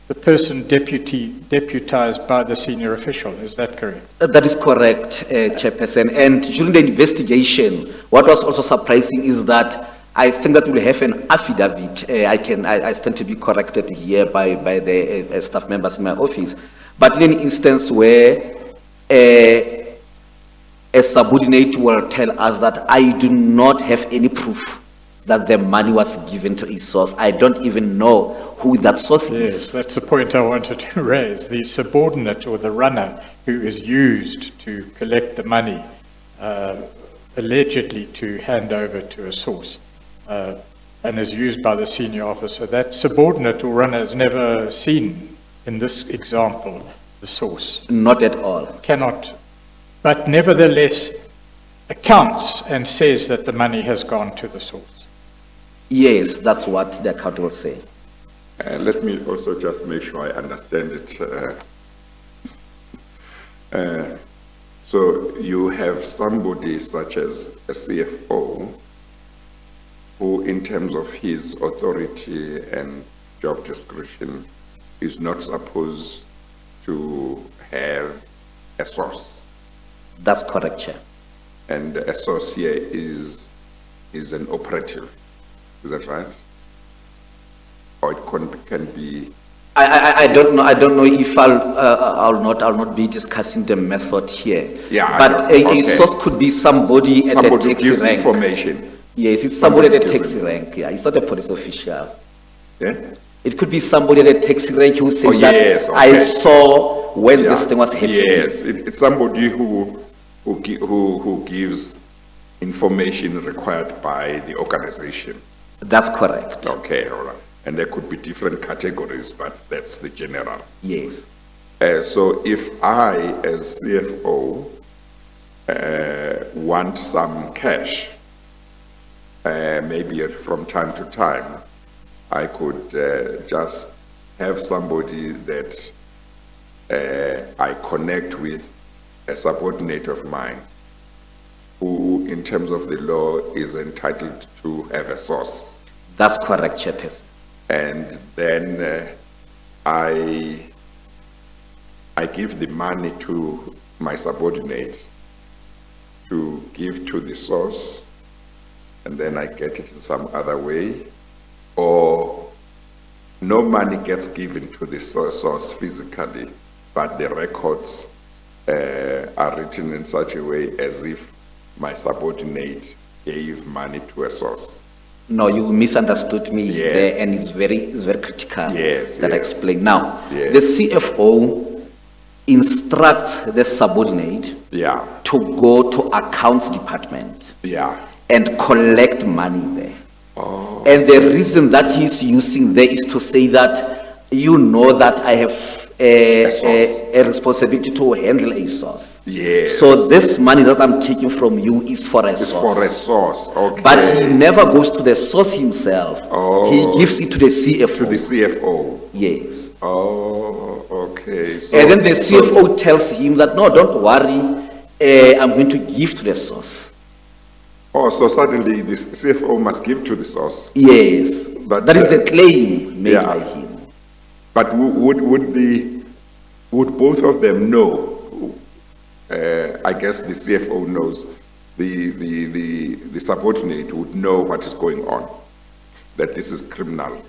the person deputized by the senior official. Is that correct? That is correct, Chairperson. And during the investigation, what was also surprising is that I think that we'll have an affidavit. I stand to be corrected here by the staff members in my office. But in an instance where a subordinate will tell us that I do not have any proof that the money was given to a source. I don't even know who that source is. Yes, that's the point I wanted to raise. The subordinate or the runner who is used to collect the money, allegedly to hand over to a source, and is used by the senior officer. That subordinate or runner is never seen in this example, the source. Not at all. Cannot, but nevertheless accounts and says that the money has gone to the source. Yes, that's what the account will say. Let me also just make sure I understand it. So you have somebody such as a CFO who, in terms of his authority and job description, is not supposed to have a source. That's correct, Chair. And a source here is an operative. Is that right? Or it can be. I don't know. I don't know if I'll not be discussing the method here. Yeah, but a source could be somebody at Somebody a who gives taxi rank. information. Yes, it's somebody at a Somebody taxi gives rank. Yeah, it's not a police official. Yeah? It could be somebody at a taxi rank who says Oh, yes, that I okay. saw when Yeah. this thing was happening. Yes, it's somebody who gives information required by the organization. That's correct. Okay, all right. And there could be different categories, but that's the general. Yes. So if I, as CFO, want some cash, maybe from time to time, I could just have somebody that I connect with, a subordinate of mine, who, in terms of the law, is entitled to have a source. That's correct, Chairperson. And then I give the money to my subordinate to give to the source, and then I get it in some other way, or no money gets given to the source physically, but the records are written in such a way as if my subordinate gave money to a source. No, you misunderstood me Yes. there, and it's very critical Yes, that I yes. explain. Now, Yes. the CFO instructs the subordinate Yeah, to go to accounts department yeah. and collect money there. Oh, And the reason that he's using there is to say that, you know, that I have source. a responsibility to handle a source. Yes. So this money that I'm taking from you is for a It's source. for a source, okay. But he never goes to the source himself. Oh. He gives it to the CFO. To the CFO. Yes. Oh, okay. So, And then the CFO tells him that, no, don't worry, I'm going to give to the source. so suddenly the CFO must give to the source. Yes. But, that is the claim made yeah. by him. But would both of them know? I guess the CFO knows, the subordinate would know what is going on, that this is criminal.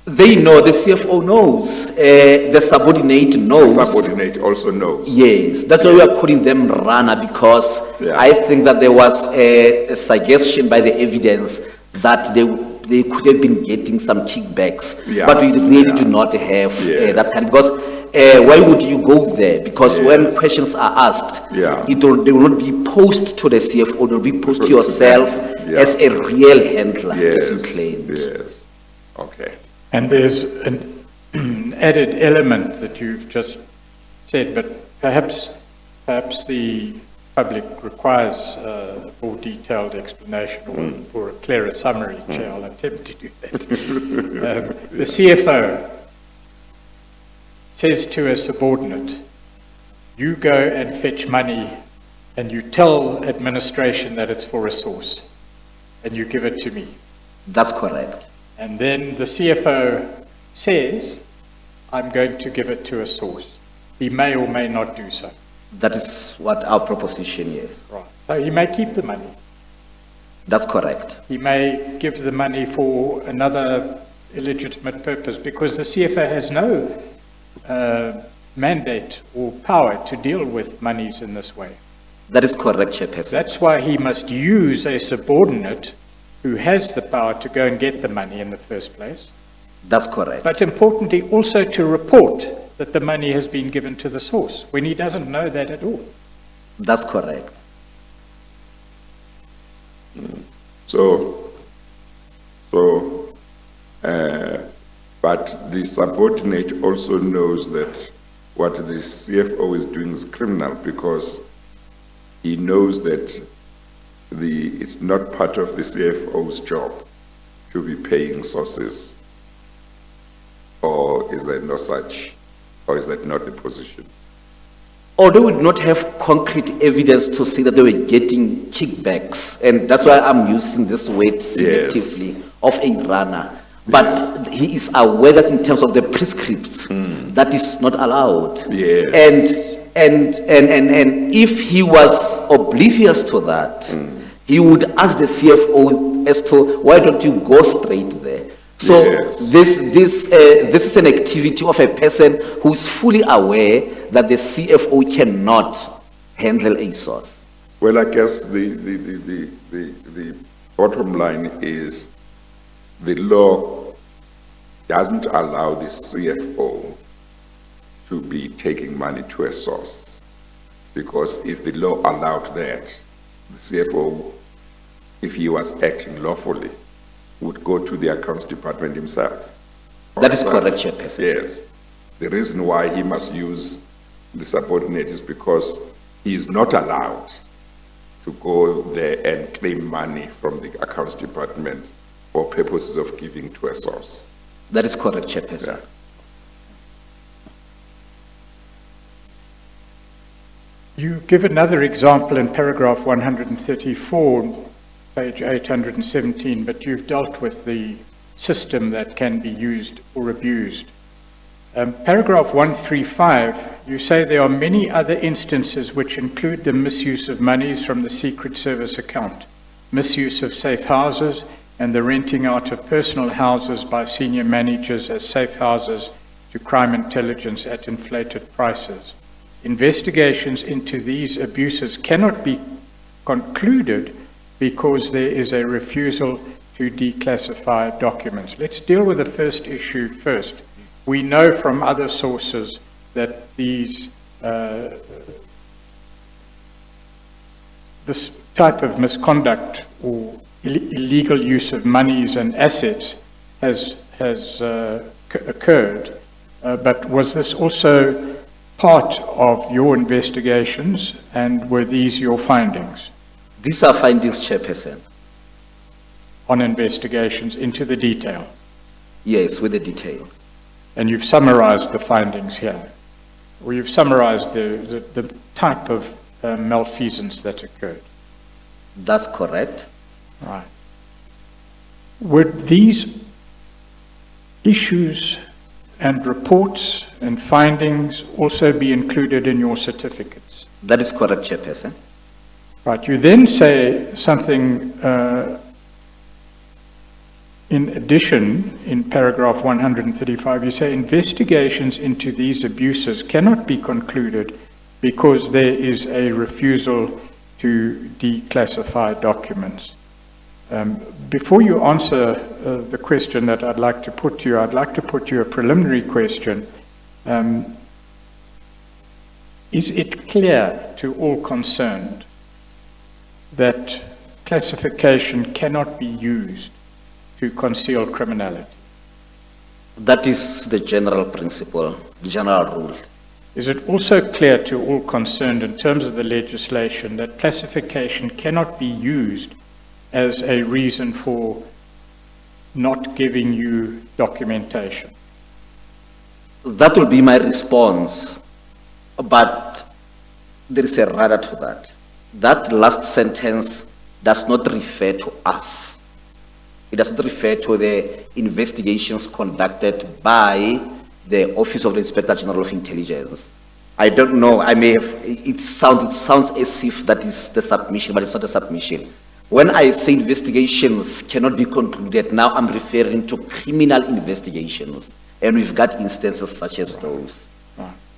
They know, the CFO knows, the subordinate knows. The subordinate also knows. Yes, that's why we are calling them runner, because Yeah. I think that there was a suggestion by the evidence that they could have been getting some kickbacks, Yeah. but we really Yeah. do not have Yes. that kind, because why would you go there? Because when questions are asked, Yeah. they will not be posed to the CFO, they will be posed to Posed to them. yourself Yeah. as a real handler, Yes, as you claimed. yes. Okay. And there's an added element that you've just said, but perhaps the public requires a more detailed explanation or a clearer summary, Chair. I'll attempt to do that. The CFO says to a subordinate, you go and fetch money and you tell administration that it's for a source and you give it to me. That's correct. And then the CFO says, I'm going to give it to a source. He may or may not do so. That is what our proposition is. Right. So he may keep the money. That's correct. He may give the money for another illegitimate purpose because the CFO has no mandate or power to deal with monies in this way. That is correct, Chairperson. That's why he must use a subordinate who has the power to go and get the money in the first place. That's correct. But importantly, also to report that the money has been given to the source, when he doesn't know that at all. That's correct. But the subordinate also knows that what the CFO is doing is criminal because he knows that it's not part of the CFO's job to be paying sources. Or is there no such, or is that not the position? Or they would not have concrete evidence to say that they were getting kickbacks. And that's why I'm using this word selectively of a runner. But he is aware that in terms of the prescripts, that is not allowed. Yes. And if he was oblivious to that, he would ask the CFO as to why don't you go straight there? So Yes. this is an activity of a person who is fully aware that the CFO cannot handle a source. Well, I guess the bottom line is the law doesn't allow the CFO to be taking money to a source. Because if the law allowed that, the CFO, if he was acting lawfully, would go to the accounts department himself. That is correct, Chairperson. Yes. The reason why he must use the subordinate is because he is not allowed to go there and claim money from the accounts department for purposes of giving to a source. That is correct, Chairperson. Yeah. You give another example in paragraph 134, page 817, but you've dealt with the system that can be used or abused. Paragraph 135, you say there are many other instances which include the misuse of monies from the Secret Service account, misuse of safe houses, and the renting out of personal houses by senior managers as safe houses to crime intelligence at inflated prices. Investigations into these abuses cannot be concluded because there is a refusal to declassify documents. Let's deal with the first issue first. We know from other sources that this type of misconduct or illegal use of monies and assets has occurred But was this also part of your investigations, and were these your findings These are findings, Chairperson. on investigations into the detail? Yes, with the details. And you've summarized the findings here, or you've summarized the type of malfeasance that occurred. That's correct. Right. Would these issues and reports and findings also be included in your certificates? That is correct, Chairperson. Right. You then say something in addition, in paragraph 135, you say investigations into these abuses cannot be concluded because there is a refusal to declassify documents. Before you answer the question that I'd like to put to you, I'd like to put you a preliminary question. Is it clear to all concerned that classification cannot be used to conceal criminality? That is the general principle, the general rule. Is it also clear to all concerned in terms of the legislation that classification cannot be used as a reason for not giving you documentation? That will be my response, but there is a rather to that. That last sentence does not refer to us. It does not refer to the investigations conducted by the Office of the Inspector General of Intelligence. I don't know, I may have, it sounds as if that is the submission, but it's not a submission. When I say investigations cannot be concluded, now I'm referring to criminal investigations, and we've got instances such as those.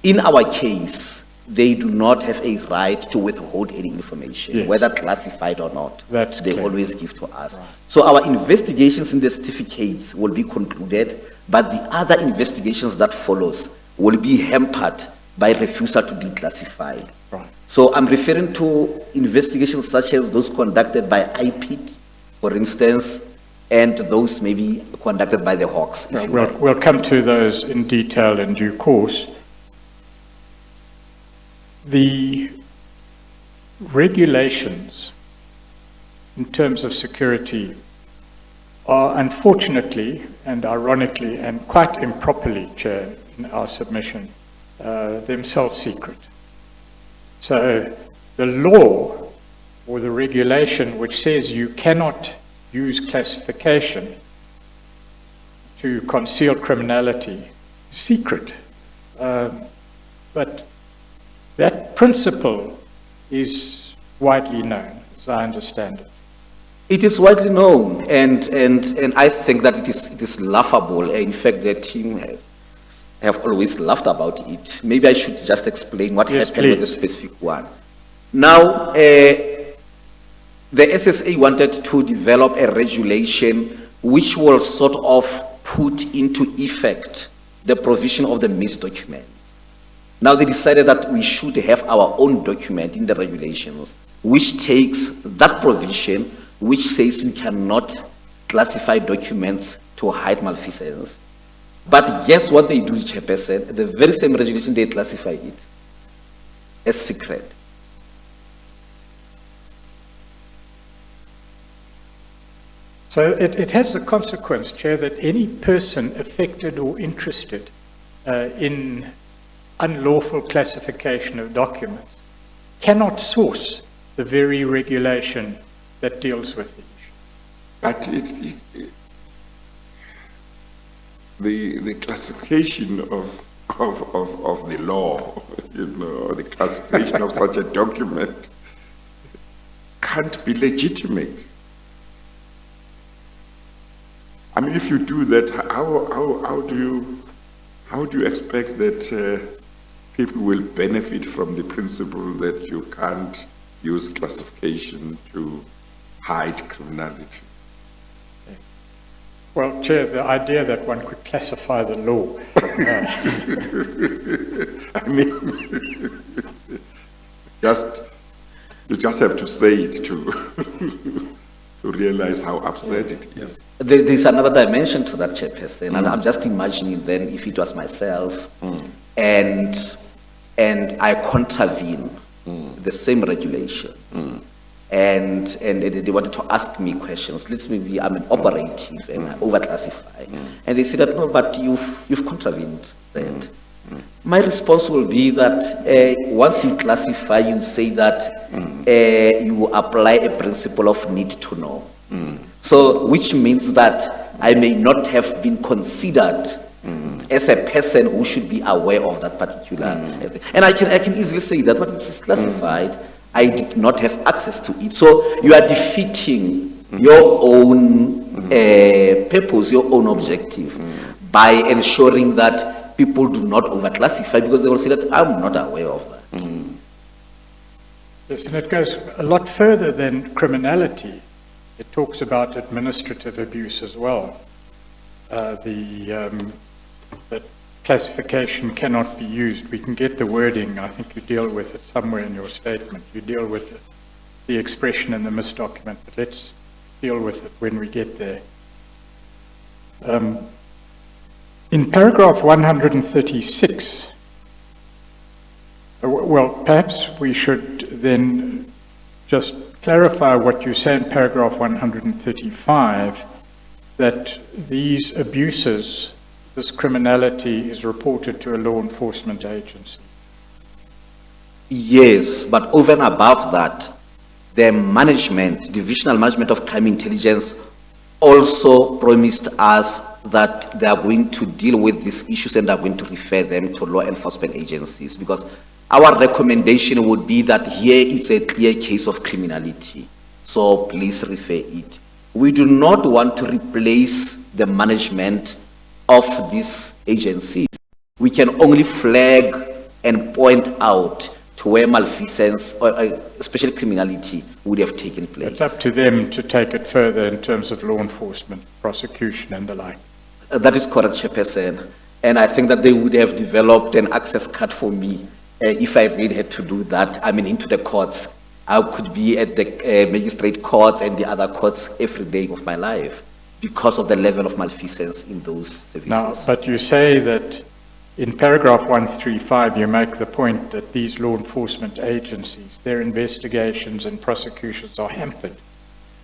In our case, they do not have a right to withhold any information, Yes. whether classified or not. That's They clear. always give to us. So our investigations in the certificates will be concluded, but the other investigations that follows will be hampered by refusal to declassify. Right. So I'm referring to investigations such as those conducted by IPID, for instance, and those maybe conducted by the Hawks. if you will. We'll come to those in detail in due course. The regulations in terms of security are unfortunately and ironically and quite improperly, Chair, in our submission, themselves secret. So the law or the regulation which says you cannot use classification to conceal criminality is secret. But that principle is widely known, as I understand it. It is widely known, and I think that it is laughable. In fact, the team have always laughed about it. Maybe I should just explain what Yes, happened with the please. specific one. Now, the SSA wanted to develop a regulation which will sort of put into effect the provision of the missed document. Now, they decided that we should have our own document in the regulations, which takes that provision, which says we cannot classify documents to hide malfeasance. But guess what they do, Chairperson? The very same regulation, they classify it as secret. So it has the consequence, Chair, that any person affected or interested in unlawful classification of documents cannot source the very regulation that deals with the issue. But the classification of the law, or the classification of such a document can't be legitimate. I mean, if you do that, how do you expect that people will benefit from the principle that you can't use classification to hide criminality? Well, Chair, the idea that one could classify the law, I mean, you just have to say it to realize how absurd it is. There's another dimension to that, Chairperson, and I'm just imagining then if it was myself and I contravene the same regulation and they wanted to ask me questions. Let's maybe I'm an operative and I overclassify, and they say that no, but you've contravened that. My response will be that once you classify, you say that you apply a principle of need to know. So, which means that I may not have been considered as a person who should be aware of that particular thing. And I can easily say that what is classified, I did not have access to it. So you are defeating your own purpose, your own objective, by ensuring that people do not overclassify, because they will say that I'm not aware of that. Yes, and it goes a lot further than criminality. It talks about administrative abuse as well. That classification cannot be used. We can get the wording. I think you deal with it somewhere in your statement. You deal with it, the expression in the missed document, but let's deal with it when we get there. In paragraph 136, well, perhaps we should then just clarify what you say in paragraph 135, that these abuses, this criminality is reported to a law enforcement agency. Yes, but over and above that, the management, divisional management of crime intelligence, also promised us that they are going to deal with these issues and are going to refer them to law enforcement agencies, because our recommendation would be that here it's a clear case of criminality, so please refer it. We do not want to replace the management of these agencies. We can only flag and point out to where malfeasance or especially criminality would have taken place. It's up to them to take it further in terms of law enforcement, prosecution and the like. That is correct, Chairperson. And I think that they would have developed an access card for me if I really had to do that. I mean, into the courts. I could be at the magistrate courts and the other courts every day of my life because of the level of malfeasance in those services. Now, but you say that in paragraph 135, you make the point that these law enforcement agencies, their investigations and prosecutions are hampered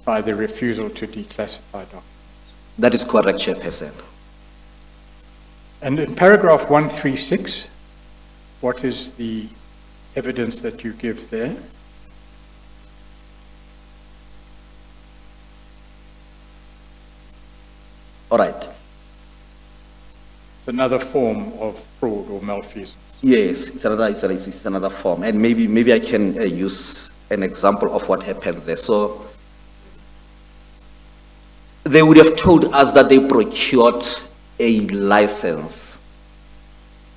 by the refusal to declassify documents. That is correct, Chairperson. And in paragraph 136, what is the evidence that you give there? All right. It's another form of fraud or malfeasance. Yes, it's another form. And maybe I can use an example of what happened there. So they would have told us that they procured a license.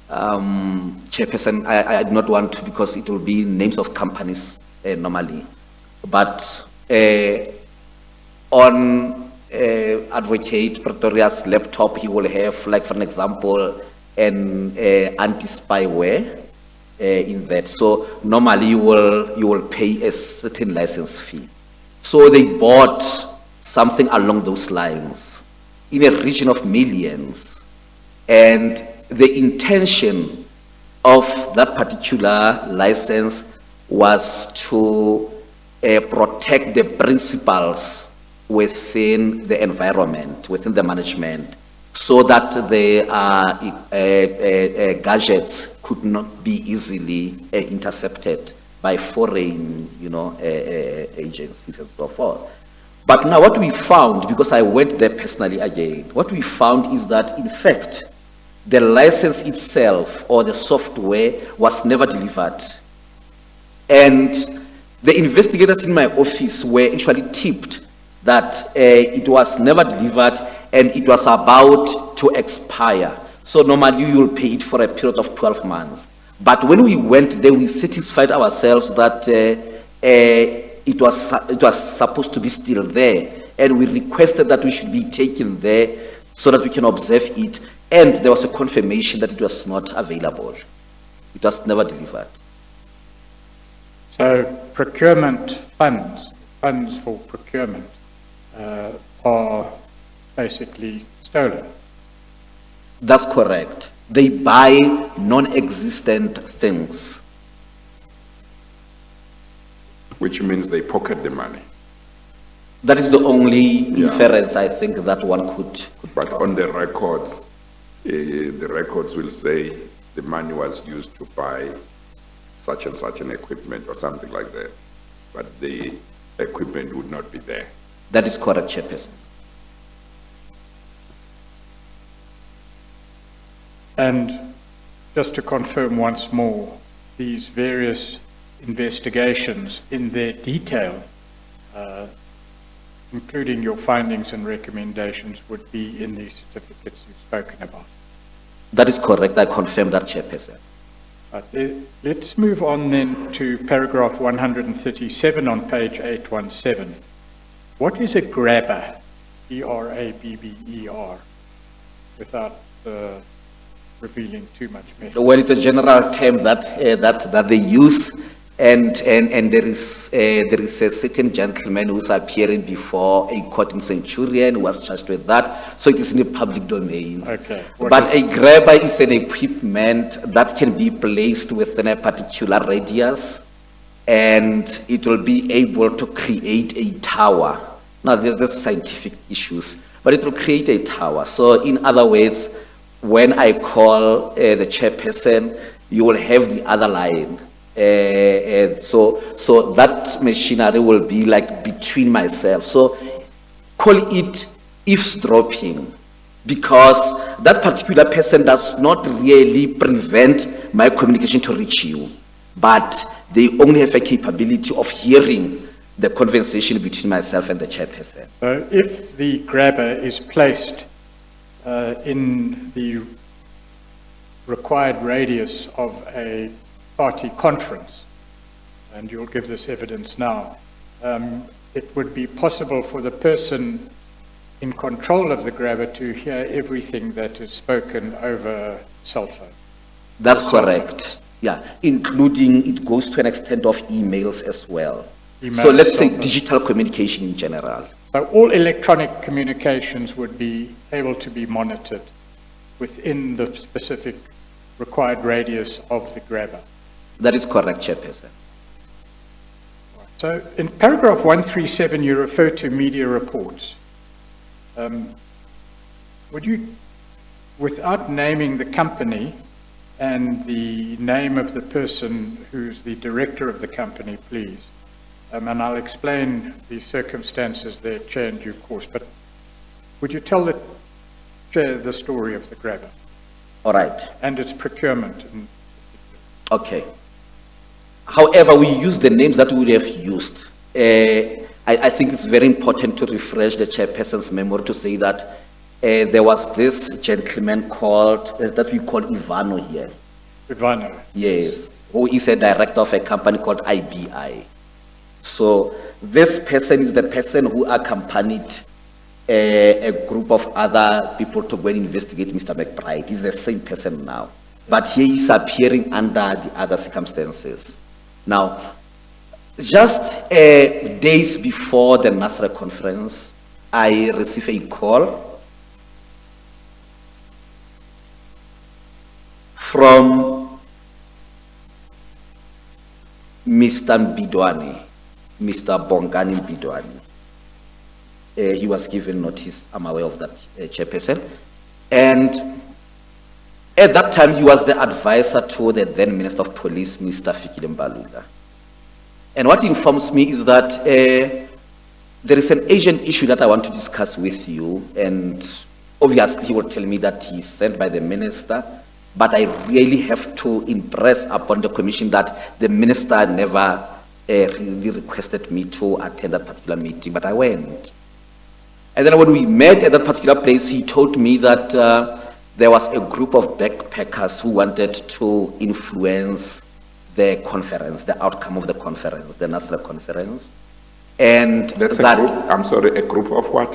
Chairperson, I do not want to, because it will be names of companies normally. But on Advocate Pretoria's laptop, he will have, like for an example, an anti-spyware in that. So normally you will pay a certain license fee. So they bought something along those lines in a region of millions, and the intention of that particular license was to protect the principals within the environment, within the management, so that the gadgets could not be easily intercepted by foreign, agencies and so forth. But now what we found, because I went there personally again, what we found is that, in fact, the license itself or the software was never delivered. And the investigators in my office were actually tipped that it was never delivered and it was about to expire. So normally you will pay it for a period of 12 months. But when we went there, we satisfied ourselves that it was supposed to be still there, and we requested that we should be taken there so that we can observe it, and there was a confirmation that it was not available. It was never delivered. So procurement funds for procurement, are basically stolen. That's correct. They buy non-existent things. Which means they pocket the money. That is the only Yeah. inference I think that one could. But on the records will say the money was used to buy such and such an equipment or something like that. But the equipment would not be there. That is correct, Chairperson. And just to confirm once more, these various investigations in their detail, including your findings and recommendations, would be in the certificates you've spoken about. That is correct. I confirm that, Chairperson. But let's move on then to paragraph 137 on page 817. What is a grabber? Grabber, without revealing too much. Well, it's a general term that they use, and there is a certain gentleman who's appearing before a court in Centurion who was charged with that, so it is in the public domain. Okay. But a grabber is an equipment that can be placed within a particular radius, and it will be able to create a tower. Now, there's scientific issues, but it will create a tower. So, in other words, when I call the chairperson, you will have the other line. So that machinery will be like between myself. So call it eavesdropping, because that particular person does not really prevent my communication to reach you, but they only have a capability of hearing the conversation between myself and the chairperson. So if the grabber is placed in the required radius of a party conference, and you'll give this evidence now, it would be possible for the person in control of the grabber to hear everything that is spoken over cell phone. That's correct. Yeah, including, it goes to an extent of emails as well. So Emails, let's say cell phone. digital communication in general. So all electronic communications would be able to be monitored within the specific required radius of the grabber. That is correct, Chairperson. So in paragraph 137, you refer to media reports. Would you, without naming the company and the name of the person who's the director of the company, please, and I'll explain the circumstances there, Chair, in due course, but would you tell the Chair the story of the grabber All right. and its procurement? Okay. However, we use the names that we would have used. I think it's very important to refresh the chairperson's memory to say that there was this gentleman called, that we call Ivano here. Ivano. Yes, who is a director of a company called IBI. So this person is the person who accompanied a group of other people to go and investigate Mr. McBride. He's the same person now, but he is appearing under the other circumstances. Now, just days before the Nasra conference, I received a call from Mr. Mbidwani, Mr. Bongani Mbidwani. He was given notice, I'm aware of that, chairperson. And at that time, he was the advisor to the then Minister of Police, Mr. Fikile Mbalula. And what informs me is that there is an urgent issue that I want to discuss with you, and obviously he will tell me that he's sent by the minister, but I really have to impress upon the commission that the minister never really requested me to attend that particular meeting, but I went. And then when we met at that particular place, he told me that there was a group of backpackers who wanted to influence the conference, the outcome of the conference, the Nasra conference. And That's that, a group, I'm sorry, a group of what?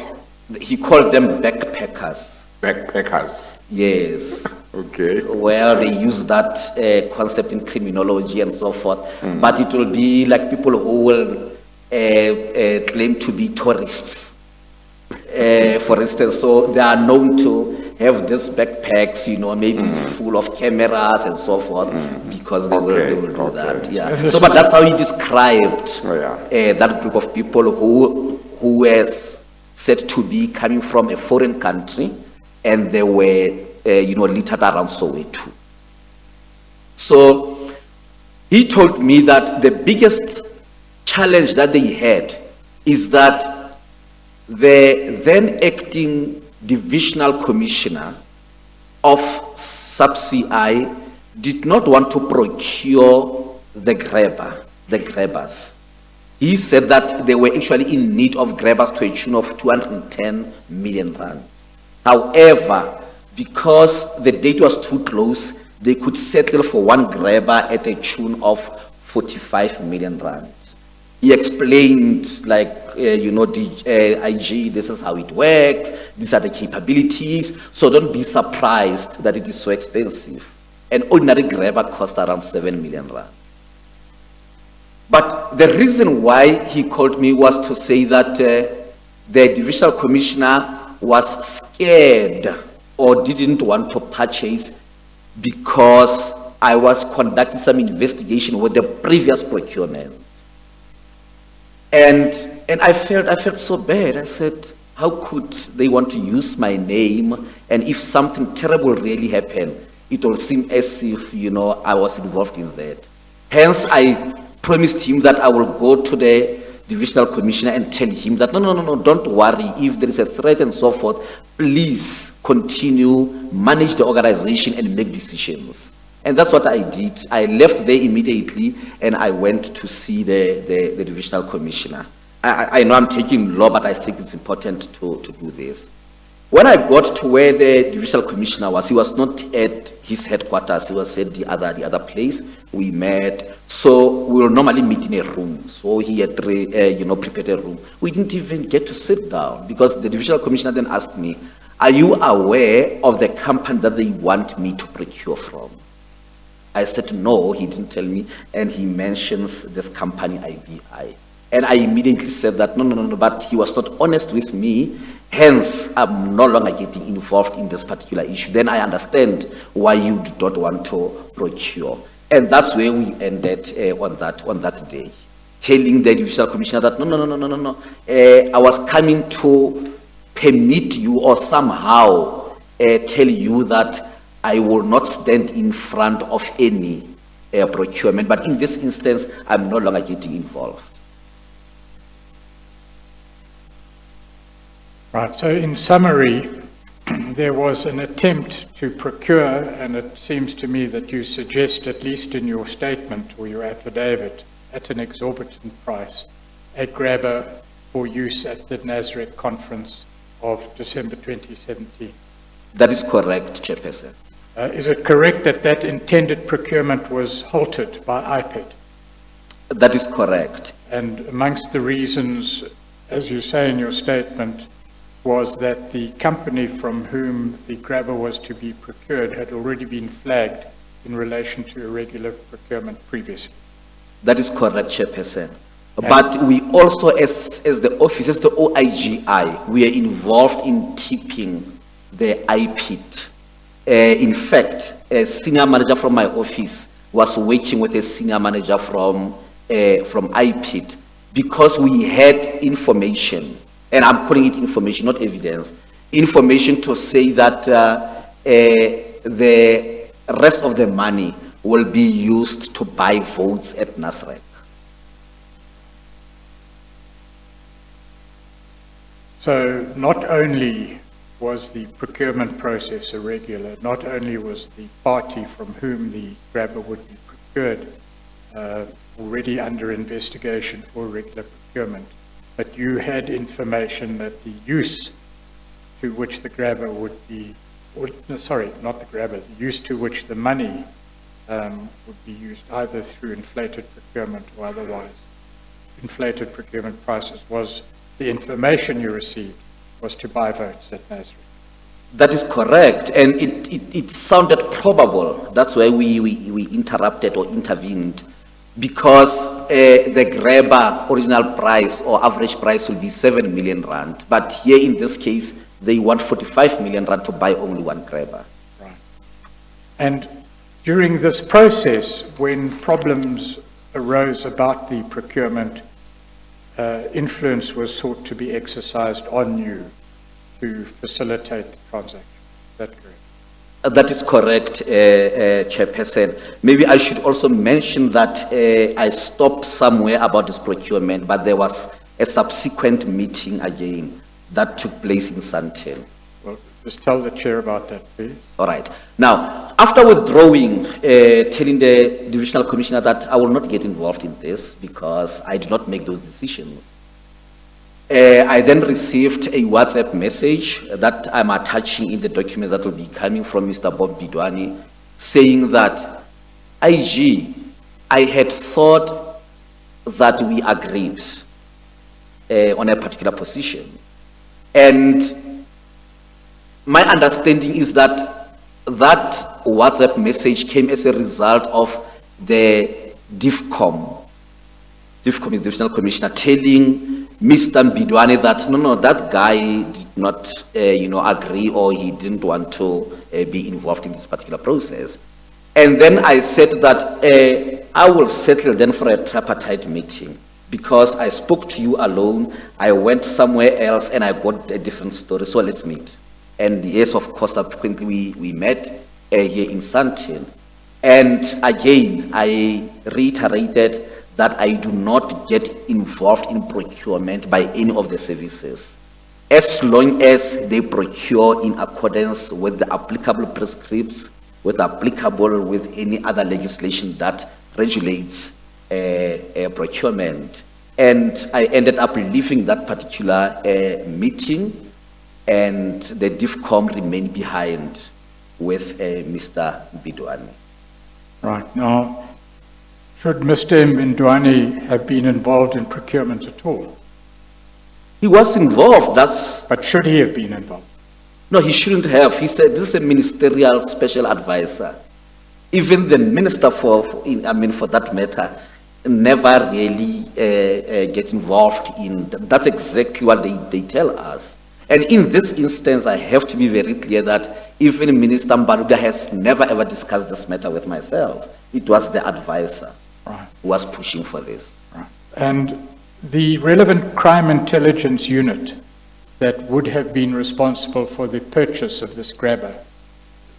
he called them backpackers. Backpackers. Yes. Okay. Well, they use that concept in criminology and so forth, but it will be like people who will claim to be tourists. for instance, so they are known to have these backpacks, you know, maybe full of cameras and so forth, because they Okay, will do okay. that, yeah. And this So, but is- that's how he described Oh, yeah. that group of people who were said to be coming from a foreign country, and they were, you know, littered around Soweto. So he told me that the biggest challenge that they had is that the then acting divisional commissioner of sub-CI did not want to procure the grabbers. He said that they were actually in need of grabbers to a tune of 210 million rand. However, because the date was too close, they could settle for one grabber at a tune of 45 million rand. He explained, like, you know, IG, this is how it works, these are the capabilities, so don't be surprised that it is so expensive. An ordinary grabber cost around 7 million rand. But the reason why he called me was to say that the divisional commissioner was scared or didn't want to purchase because I was conducting some investigation with the previous procurement. And I felt so bad. I said, how could they want to use my name? And if something terrible really happened, it will seem as if, you know, I was involved in that. Hence, I promised him that I will go to the divisional commissioner and tell him that, no, don't worry. If there is a threat and so forth, please continue, manage the organization and make decisions. And that's what I did. I left there immediately and I went to see the divisional commissioner. I know I'm taking law, but I think it's important to do this. When I got to where the divisional commissioner was, he was not at his headquarters, he was at the other place. We met, so we will normally meet in a room. So he had prepared a room. We didn't even get to sit down because the divisional commissioner then asked me, are you aware of the company that they want me to procure from? I said, no, he didn't tell me, and he mentions this company, IBI. And I immediately said that, no, but he was not honest with me, hence I'm no longer getting involved in this particular issue. Then I understand why you do not want to procure. And that's where we ended on that day, telling the divisional commissioner that, no, I was coming to permit you or somehow tell you that I will not stand in front of any procurement, but in this instance, I'm no longer getting involved. Right, so in summary, there was an attempt to procure, and it seems to me that you suggest, at least in your statement or your affidavit, at an exorbitant price, a grabber for use at the NASREC conference of December 2017. That is correct, Chairperson. Is it correct that that intended procurement was halted by IPED? That is correct. And amongst the reasons, as you say in your statement, was that the company from whom the grabber was to be procured had already been flagged in relation to irregular procurement previously. That is correct, Chairperson. But we also, as the office, as the OIGI, we are involved in tipping the IPED. In fact, a senior manager from my office was working with a senior manager from IPED because we had information, and I'm calling it information, not evidence, information to say that the rest of the money will be used to buy votes at NASREC. So not only was the procurement process irregular, not only was the party from whom the grabber would be procured already under investigation for irregular procurement, but you had information that the use to which the grabber would be, not the grabber, the use to which the money would be used either through inflated procurement or otherwise, inflated procurement prices, was the information you received was to buy votes at NASREC. That is correct, and it sounded probable. That's why we interrupted or intervened because the grabber original price or average price will be 7 million rand. But here in this case, they want 45 million rand to buy only one grabber. And during this process, when problems arose about the procurement, influence was sought to be exercised on you to facilitate the transaction. Is that correct? That is correct, Chairperson. Maybe I should also mention that I stopped somewhere about this procurement, but there was a subsequent meeting again that took place in Sandton. Well, just tell the chair about that, please. All right. Now, after withdrawing, telling the divisional commissioner that I will not get involved in this because I did not make those decisions, I then received a WhatsApp message that I'm attaching in the documents that will be coming from Mr. Bob Bidwani, saying that, IG, I had thought that we agreed on a particular position. And my understanding is that that WhatsApp message came as a result of the DIFCOM. DIFCOM is Divisional Commissioner telling Mr. Bidwani that no, that guy did not, agree, or he didn't want to be involved in this particular process. And then I said that I will settle then for a tripartite meeting because I spoke to you alone. I went somewhere else and I got a different story. So let's meet. And yes, of course, subsequently we met here in Sandton. And again, I reiterated that I do not get involved in procurement by any of the services, as long as they procure in accordance with the applicable prescripts, with any other legislation that regulates procurement. And I ended up leaving that particular meeting, and the DIFCOM remained behind with Mr. Bidwani. Right. Now, should Mr. Bidwani have been involved in procurement at all? He was involved, But should he have been involved? No, he shouldn't have. He said this is a ministerial special advisor. Even the minister for that matter, never really get involved in, that's exactly what they tell us. And in this instance, I have to be very clear that even Minister Mbaruga has never ever discussed this matter with myself. It was the advisor who was pushing for this. Right. And the relevant crime intelligence unit that would have been responsible for the purchase of this grabber,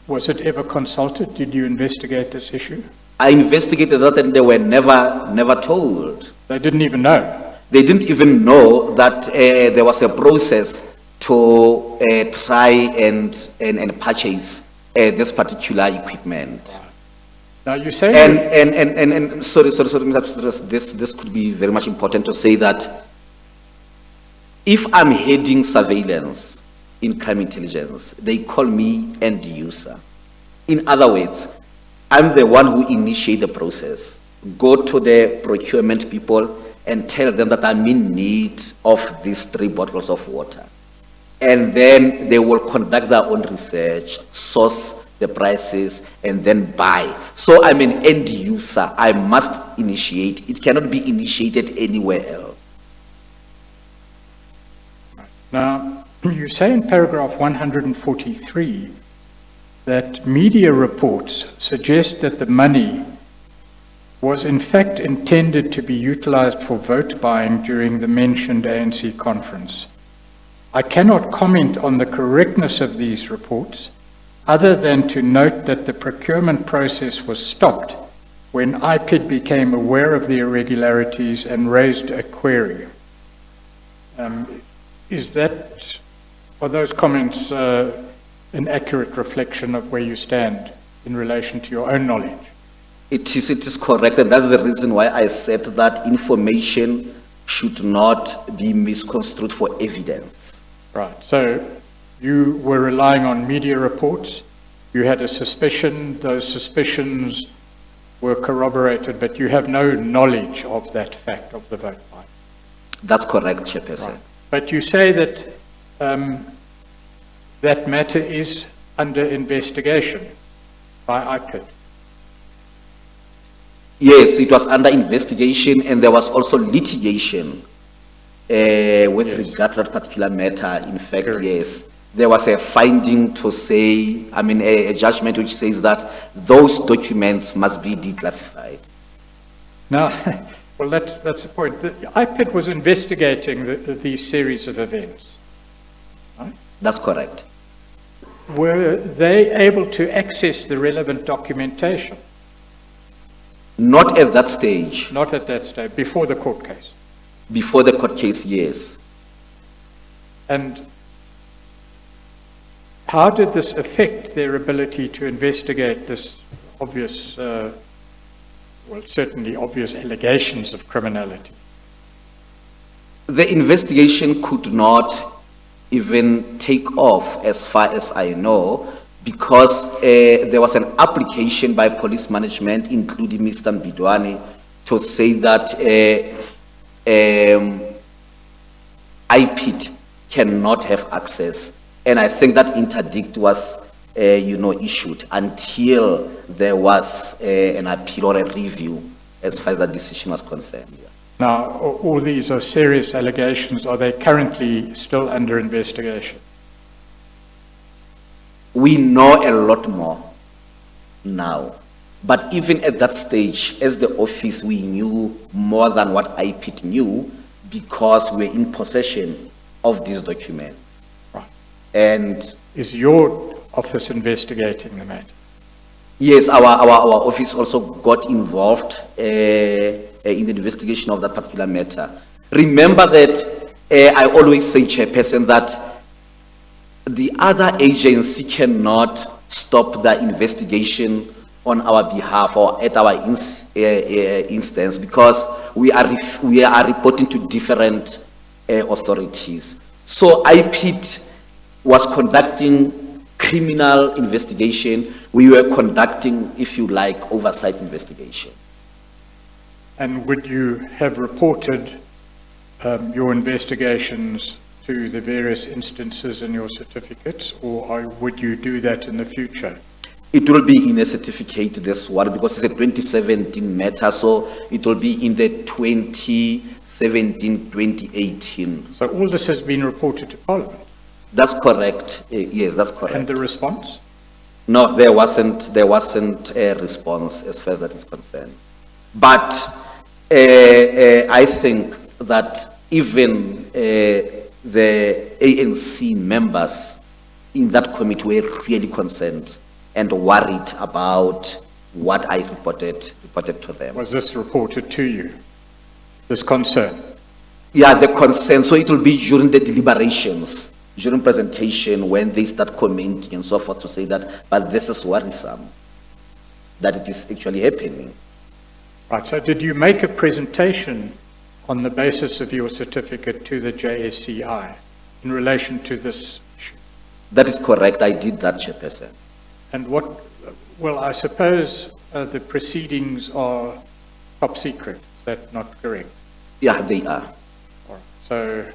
was it ever consulted? Did you investigate this issue? I investigated that and they were never told. They didn't even know? They didn't even know that there was a process to try and purchase this particular equipment. Now you say... And sorry, Mr. This could be very much important to say that if I'm heading surveillance in crime intelligence, they call me end user. In other words, I'm the one who initiate the process. Go to the procurement people and tell them that I'm in need of these 3 bottles of water. And then they will conduct their own research, source the prices, and then buy. So I'm an end user. I must initiate. It cannot be initiated anywhere else. Now, you say in paragraph 143 that media reports suggest that the money was in fact intended to be utilized for vote buying during the mentioned ANC conference. I cannot comment on the correctness of these reports, other than to note that the procurement process was stopped when IPID became aware of the irregularities and raised a query. Are those comments an accurate reflection of where you stand in relation to your own knowledge? It is correct, and that's the reason why I said that information should not be misconstrued for evidence. Right, so you were relying on media reports, you had a suspicion, those suspicions were corroborated, but you have no knowledge of that fact of the vote buying. That's correct, Chairperson. Right. But you say that that matter is under investigation by IPID. Yes, it was under investigation, and there was also litigation with Yes. regard to that particular matter. In fact, Correct. yes, there was a finding to say, I mean, a judgment which says that those documents must be declassified. Now, well, that's the point. The IPID was investigating these series of events. That's correct. Were they able to access the relevant documentation? Not at that stage. Not at that stage, before the court case. Before the court case, yes. And how did this affect their ability to investigate this obvious, well, certainly obvious allegations of criminality? The investigation could not even take off, as far as I know, because there was an application by police management, including Mr. Mbidwane, to say that IPID cannot have access. And I think that interdict was, issued until there was an appeal or a review as far as that decision was concerned. Yeah. Now, all these are serious allegations. Are they currently still under investigation? We know a lot more now. But even at that stage, as the office, we knew more than what IPID knew because we're in possession of these documents. Right. And Is your office investigating the matter? yes, our office also got involved in the investigation of that particular matter. Remember that I always say, Chairperson, that the other agency cannot stop the investigation on our behalf or at our instance because we are reporting to different authorities. So IPID was conducting criminal investigation. We were conducting, if you like, oversight investigation. And would you have reported your investigations to the various instances in your certificates, or would you do that in the future? It will be in a certificate, this one, because it's a 2017 matter, so it will be in the 2017-2018. So all this has been reported to Parliament? That's correct. Yes, that's correct. And the response? No, there wasn't a response as far as that is concerned. But I think that even the ANC members in that committee were really concerned and worried about what I reported to them. Was this reported to you, this concern? Yeah, the concern. So it will be during the deliberations, during presentation, when they start commenting and so forth to say that, but this is worrisome, that it is actually happening. Right, so did you make a presentation on the basis of your certificate to the JSCI in relation to this issue? That is correct. I did that, Chairperson. And well, I suppose the proceedings are top secret. Is that not correct? Yeah, they are. All right. So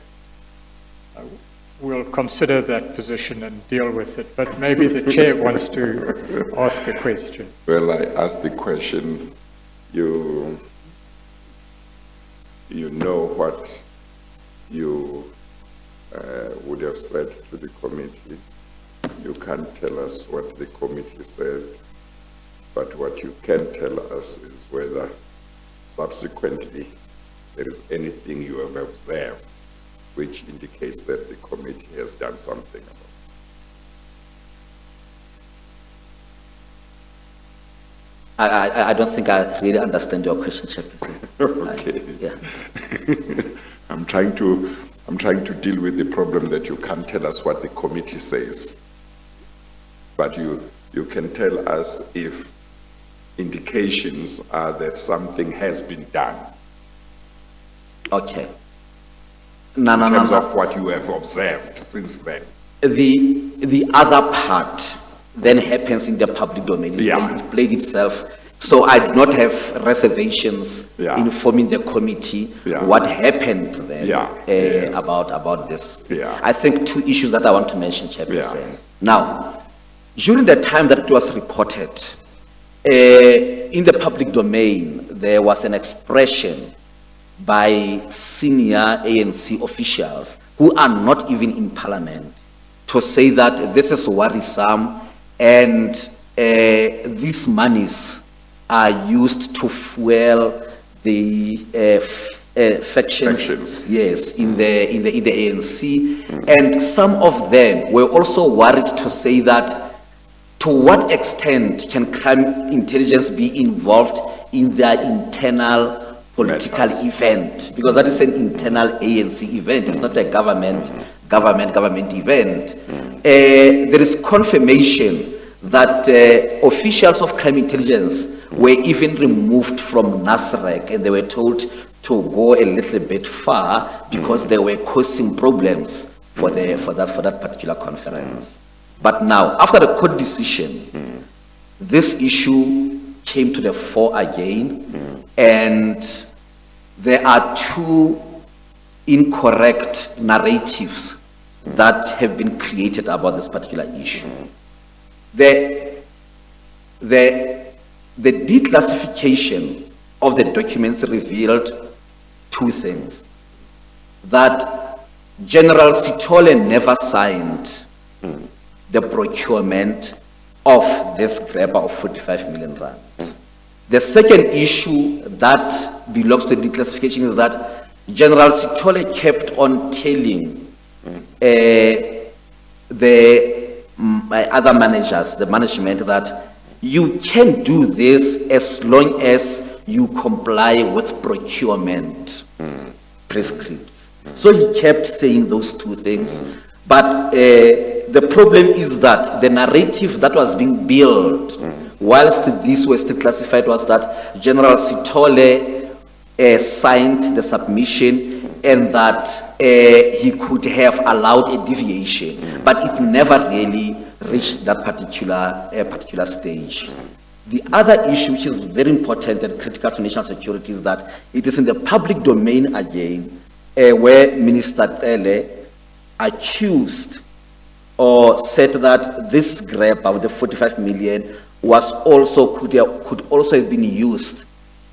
we'll consider that position and deal with it. But maybe the chair wants to ask a question. Well, I asked the question, you know what you would have said to the committee. You can't tell us what the committee said, but what you can tell us is whether subsequently there is anything you have observed which indicates that the committee has done something about it. I don't think I really understand your question, Chairperson. Okay. Yeah. I'm trying to deal with the problem that you can't tell us what the committee says. But you can tell us if indications are that something has been done Okay. in terms of what you have observed since then. The other part then happens in the public domain. Yeah. It played itself. So I do not have reservations Yeah. informing the committee Yeah. what happened then Yeah. Yes. about this. Yeah. I think two issues that I want to mention, Chairperson. Yeah. Now, during the time that it was reported, in the public domain, there was an expression by senior ANC officials who are not even in parliament to say that this is worrisome and these monies are used to fuel the factions, yes, in the ANC, and some of them were also worried to say that to what extent can crime intelligence be involved in their internal political Matters. event, because that is an internal ANC event, it's not a government event. There is confirmation that officials of crime intelligence were even removed from NASREC, and they were told to go a little bit far because they were causing problems for that particular conference. But now, after the court decision, this issue came to the fore again, and there are two incorrect narratives that have been created about this particular issue. The declassification of the documents revealed two things: that General Sithole never signed the procurement of this grabber of 45 million rand. The second issue that belongs to the declassification is that General Sithole kept on telling the other managers, the management, that you can do this as long as you comply with procurement prescripts. So he kept saying those two things, but the problem is that the narrative that was being built whilst this was still classified was that General Sithole signed the submission and that he could have allowed a deviation, but it never really reached that particular stage. The other issue, which is very important and critical to national security, is that it is in the public domain again, where Minister Tele accused or said that this grab of the 45 million was also could also have been used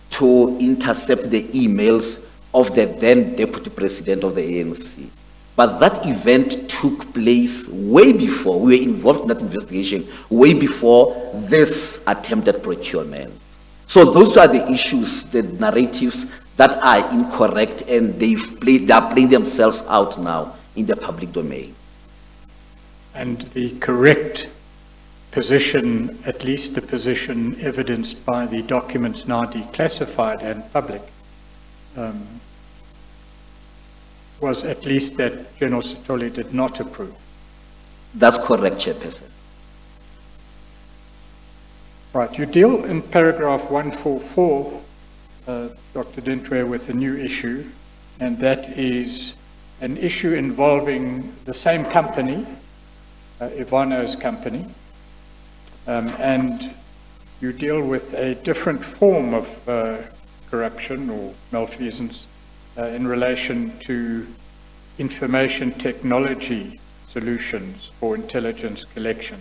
to intercept the emails of the then deputy president of the ANC. But that event took place way before, we were involved in that investigation, way before this attempted procurement. So those are the issues, the narratives that are incorrect, and they are playing themselves out now in the public domain. And the correct position, at least the position evidenced by the documents now declassified and public, was at least that General Sithole did not approve. That's correct, Chairperson. Right, you deal in paragraph 144, Dr. Dintwe, with a new issue, and that is an issue involving the same company, Ivano's company, and you deal with a different form of corruption or malfeasance in relation to information technology solutions for intelligence collection.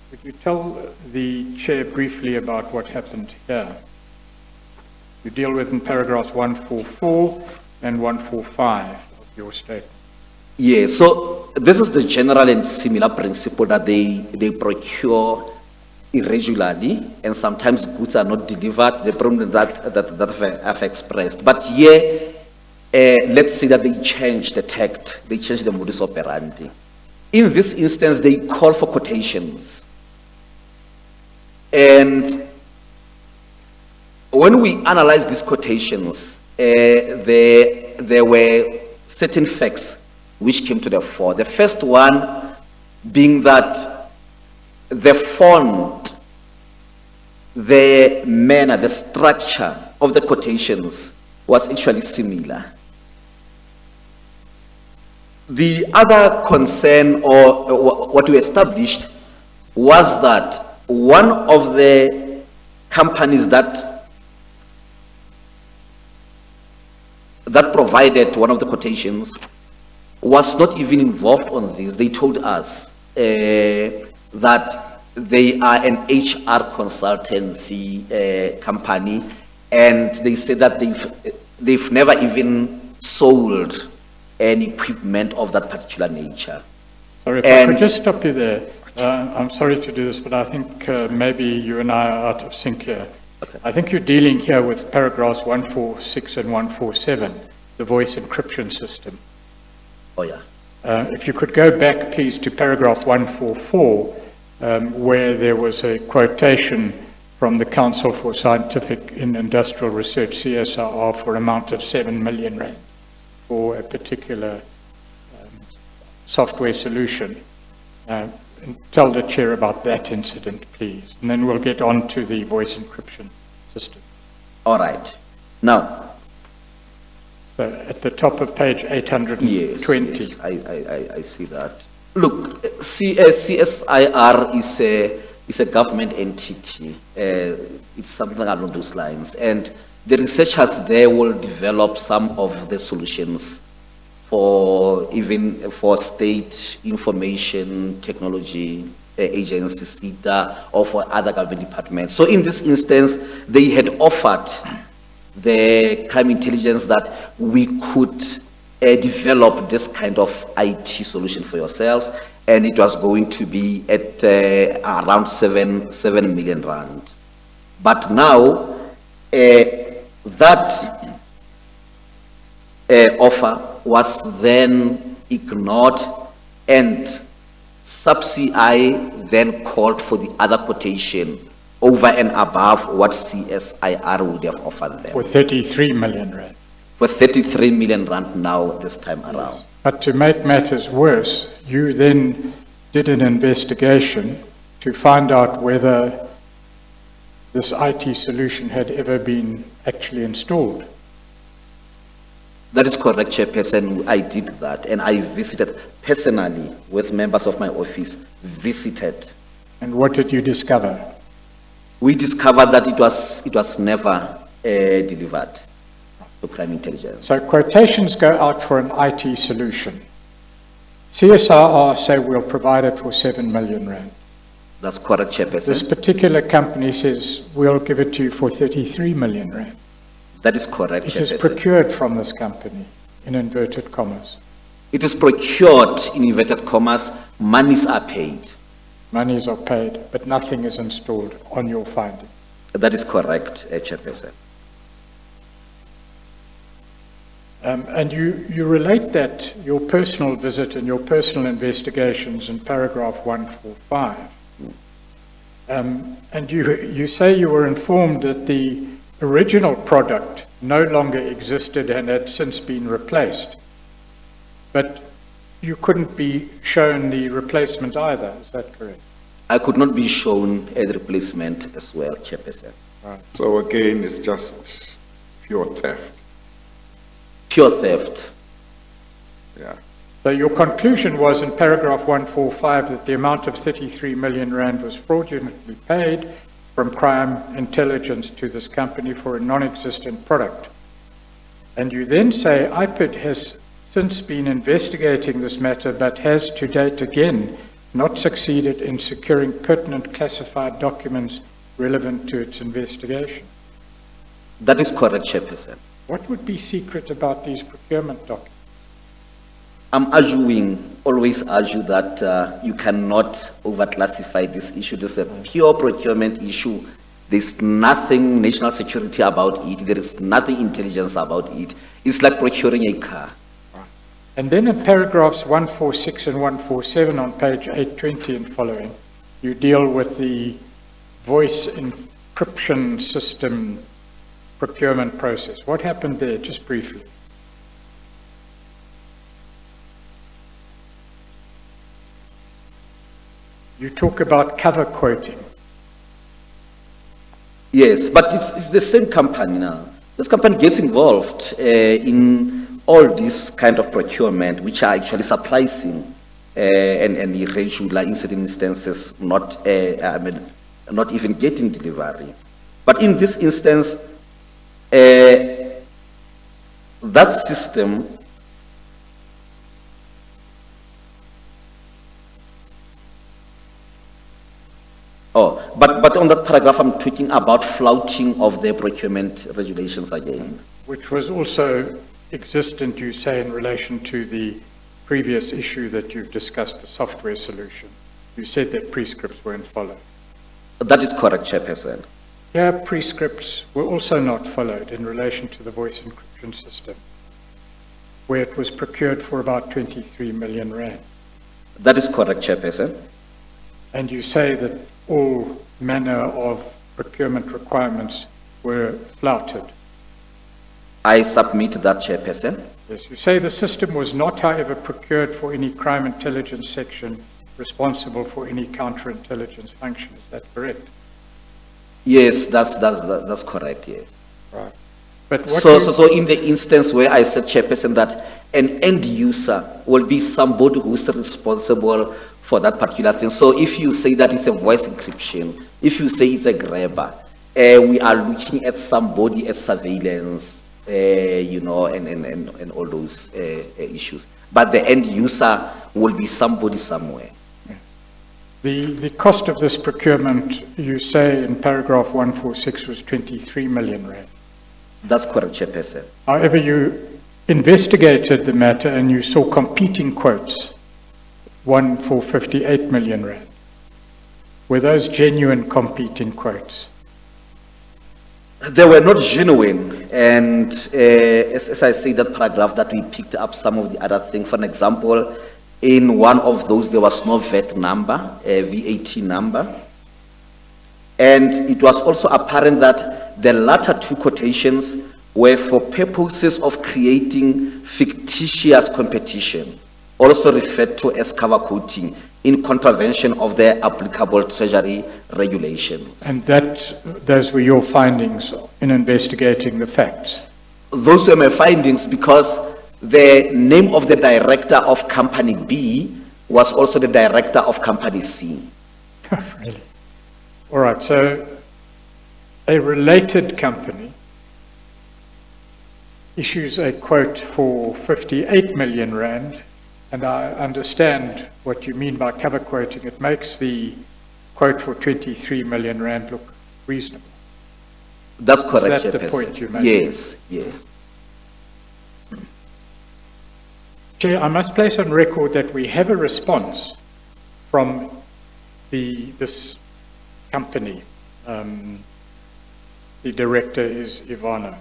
Could you tell the Chair briefly about what happened here? You deal with in paragraphs 144 and 145 of your statement. Yes, so this is the general and similar principle that they procure irregularly, and sometimes goods are not delivered, the problem that I've expressed. But here, let's say that they change the text, they change the modus operandi. In this instance, they call for quotations. And when we analyze these quotations, there were certain facts which came to the fore. The first one being that the font, the manner, the structure of the quotations was actually similar. The other concern, or what we established, was that one of the companies that provided one of the quotations was not even involved on this. They told us that They are an HR consultancy company, and they say that they've never even sold any equipment of that particular nature. Sorry, if I could And- just stop you there. I'm sorry to do this, but I think maybe you and I are out of sync here. I think you're dealing here with paragraphs 146 and 147, the voice encryption system. Oh, yeah. If you could go back, please, to paragraph 144, where there was a quotation from the Council for Scientific and Industrial Research, CSIR, for an amount of 7 million rand for a particular software solution. And tell the chair about that incident, please, and then we'll get on to the voice encryption system. All right. Now, So at the top of page 820. yes, I see that. Look, CSIR is a government entity. It's something along those lines. And the researchers there will develop some of the solutions for state information technology agency, SITA, or for other government departments. So in this instance, they had offered the crime intelligence that we could develop this kind of IT solution for yourselves, and it was going to be at around 7 million rand. But now, that offer was then ignored, and SubCI then called for the other quotation over and above what CSIR would have offered them. For 33 million rand. For 33 million rand now this time around. But to make matters worse, you then did an investigation to find out whether this IT solution had ever been actually installed. That is correct, Chairperson. I did that, and I visited personally with members of my office, visited. And what did you discover? We discovered that it was never delivered to crime intelligence. So quotations go out for an IT solution. CSIR say we'll provide it for 7 million rand. That's correct, Chairperson. This particular company says we'll give it to you for 33 million rand. That is correct, It is Chairperson. procured from this company, in inverted commas. It is procured in inverted commas, monies are paid. Monies are paid, but nothing is installed on your finding. That is correct, Chairperson. And you relate that, your personal visit and your personal investigations in paragraph 145. And you say you were informed that the original product no longer existed and had since been replaced. But you couldn't be shown the replacement either, is that correct? I could not be shown a replacement as well, Chairperson. So again, it's just pure theft. Pure theft. Yeah. So your conclusion was in paragraph 145 that the amount of 33 million rand was fraudulently paid from crime intelligence to this company for a non-existent product. And you then say IPID has since been investigating this matter, but has to date again not succeeded in securing pertinent classified documents relevant to its investigation. That is correct, Chairperson. What would be secret about these procurement documents? I'm always argue that you cannot overclassify this issue. This is a pure procurement issue. There's nothing national security about it. There is nothing intelligence about it. It's like procuring a car. And then in paragraphs 146 and 147 on page 820 and following, you deal with the voice encryption system procurement process. What happened there, just briefly? You talk about cover quoting. Yes, but it's the same company now. This company gets involved in all this kind of procurement, which are actually surprising and irregular in certain instances, not even getting delivery. But in this instance, that system Oh, but on that paragraph, I'm talking about flouting of the procurement regulations again. which was also existent, you say, in relation to the previous issue that you've discussed, the software solution. You said that prescripts weren't followed. That is correct, Chairperson. Here, prescripts were also not followed in relation to the voice encryption system, where it was procured for about 23 million rand. That is correct, Chairperson. And you say that all manner of procurement requirements were flouted. I submit that, Chairperson. Yes, you say the system was not, however, procured for any crime intelligence section responsible for any counterintelligence function. Is that correct? Yes, that's correct, yes. Right. But what So in the instance where I said, Chairperson, that an end user will be somebody who's responsible for that particular thing. So if you say that it's a voice encryption, if you say it's a grabber, we are looking at somebody at surveillance, and all those issues. But the end user will be somebody somewhere. The cost of this procurement, you say in paragraph 146, was 23 million rand. That's correct, Chairperson. However, you investigated the matter and you saw competing quotes, one for 58 million rand. Were those genuine competing quotes? They were not genuine, and as I say, that paragraph that we picked up some of the other things. For an example, in one of those, there was no VAT number, a VAT number. And it was also apparent that the latter two quotations were for purposes of creating fictitious competition, also referred to as cover quoting, in contravention of the applicable Treasury regulations. And those were your findings in investigating the facts? Those were my findings because the name of the director of Company B was also the director of Company C. Really? All right, so a related company issues a quote for 58 million rand, and I understand what you mean by cover quoting. It makes the quote for 23 million rand look reasonable. That's correct, Is that the Chairperson. point you made? Yes, yes. Chair, I must place on record that we have a response from this company. The director is Ivana.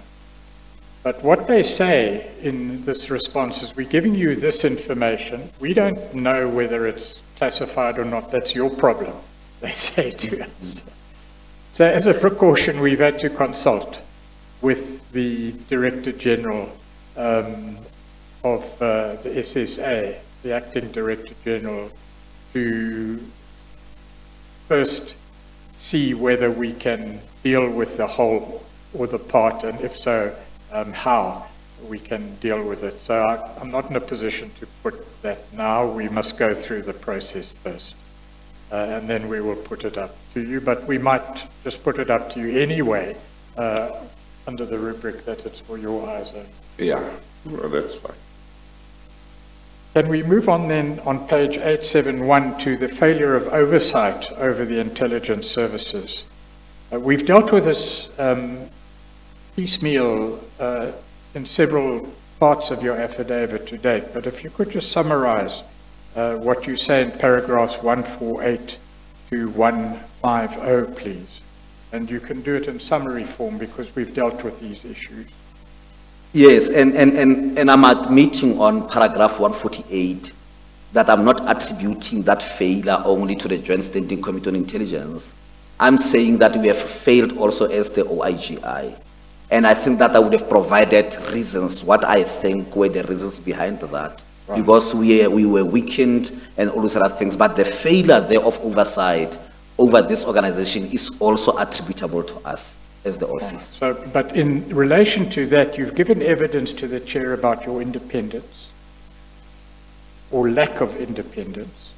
But what they say in this response is, we're giving you this information. We don't know whether it's classified or not. That's your problem, they say to us. So as a precaution, we've had to consult with the Director General of the SSA, the Acting Director General, to first see whether we can deal with the whole or the part, and if so, how we can deal with it. So I'm not in a position to put that now. We must go through the process first, and then we will put it up to you. But we might just put it up to you anyway, under the rubric that it's for your eyes only. Yeah, well, that's fine. Can we move on then on page 871 to the failure of oversight over the intelligence services? We've dealt with this piecemeal in several parts of your affidavit to date, but if you could just summarize what you say in paragraphs 148 to 150, please. And you can do it in summary form because we've dealt with these issues. Yes, and I'm admitting on paragraph 148 that I'm not attributing that failure only to the Joint Standing Committee on Intelligence. I'm saying that we have failed also as the OIGI. And I think that I would have provided reasons, what I think were the reasons behind that. Right. Because we were weakened and all those other things. But the failure there of oversight over this organization is also attributable to us as the office. So, but in relation to that, you've given evidence to the chair about your independence or lack of independence,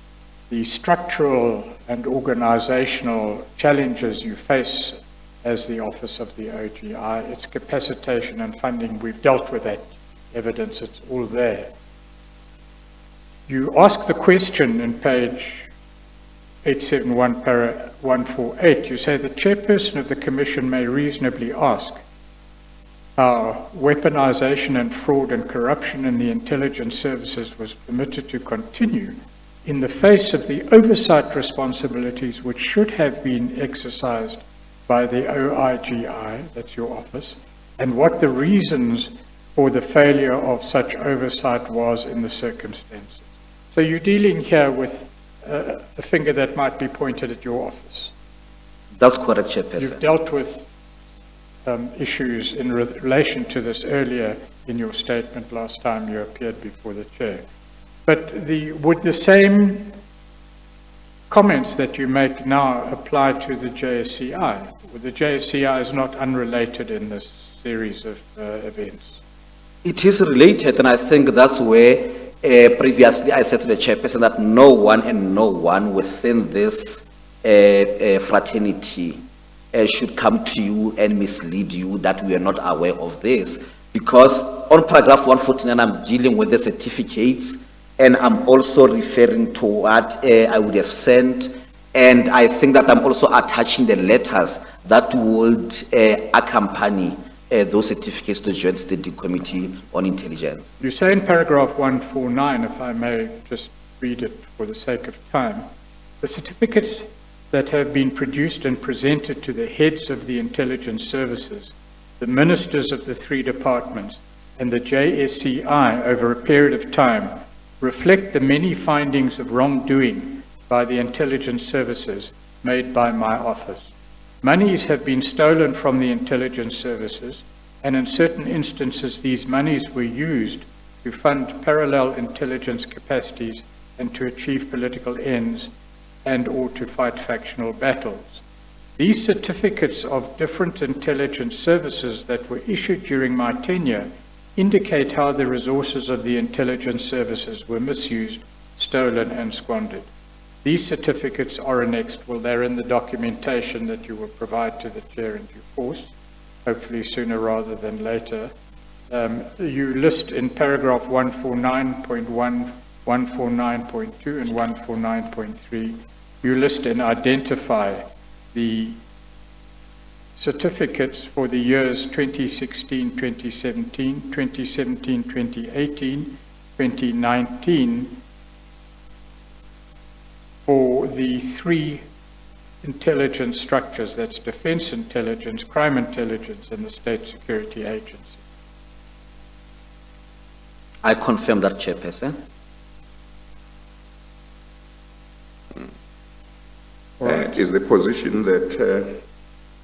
the structural and organizational challenges you face as the office of the OGI, its capacitation and funding. We've dealt with that evidence, it's all there. You ask the question in page 871 para 148, you say the chairperson of the commission may reasonably ask how weaponization and fraud and corruption in the intelligence services was permitted to continue in the face of the oversight responsibilities which should have been exercised by the OIGI, that's your office, and what the reasons for the failure of such oversight was in the circumstances. So you're dealing here with a finger that might be pointed at your office. That's correct, Chairperson. You've dealt with issues in relation to this earlier in your statement last time you appeared before the chair. But would the same comments that you make now apply to the JSCI? Well, the JSCI is not unrelated in this series of events. It is related, and I think that's where previously I said to the chairperson that no one within this fraternity should come to you and mislead you that we are not aware of this. Because on paragraph 149, I'm dealing with the certificates, and I'm also referring to what I would have sent, and I think that I'm also attaching the letters that would accompany those certificates to the Joint Steering Committee on Intelligence. You say in paragraph 149, if I may just read it for the sake of time, the certificates that have been produced and presented to the heads of the intelligence services, the ministers of the three departments, and the JSCI over a period of time reflect the many findings of wrongdoing by the intelligence services made by my office. Monies have been stolen from the intelligence services, and in certain instances these monies were used to fund parallel intelligence capacities and to achieve political ends and or to fight factional battles. These certificates of different intelligence services that were issued during my tenure indicate how the resources of the intelligence services were misused, stolen and squandered. These certificates are annexed. Well, they're in the documentation that you will provide to the chair in due course, hopefully sooner rather than later. You list in paragraph 149.1, 149.2 and 149.3, you list and identify the certificates for the years 2016, 2017, 2017, 2018, 2019, for the three intelligence structures, that's Defense Intelligence, Crime Intelligence, and the State Security Agency. I confirm that, Chairperson. Is the position that,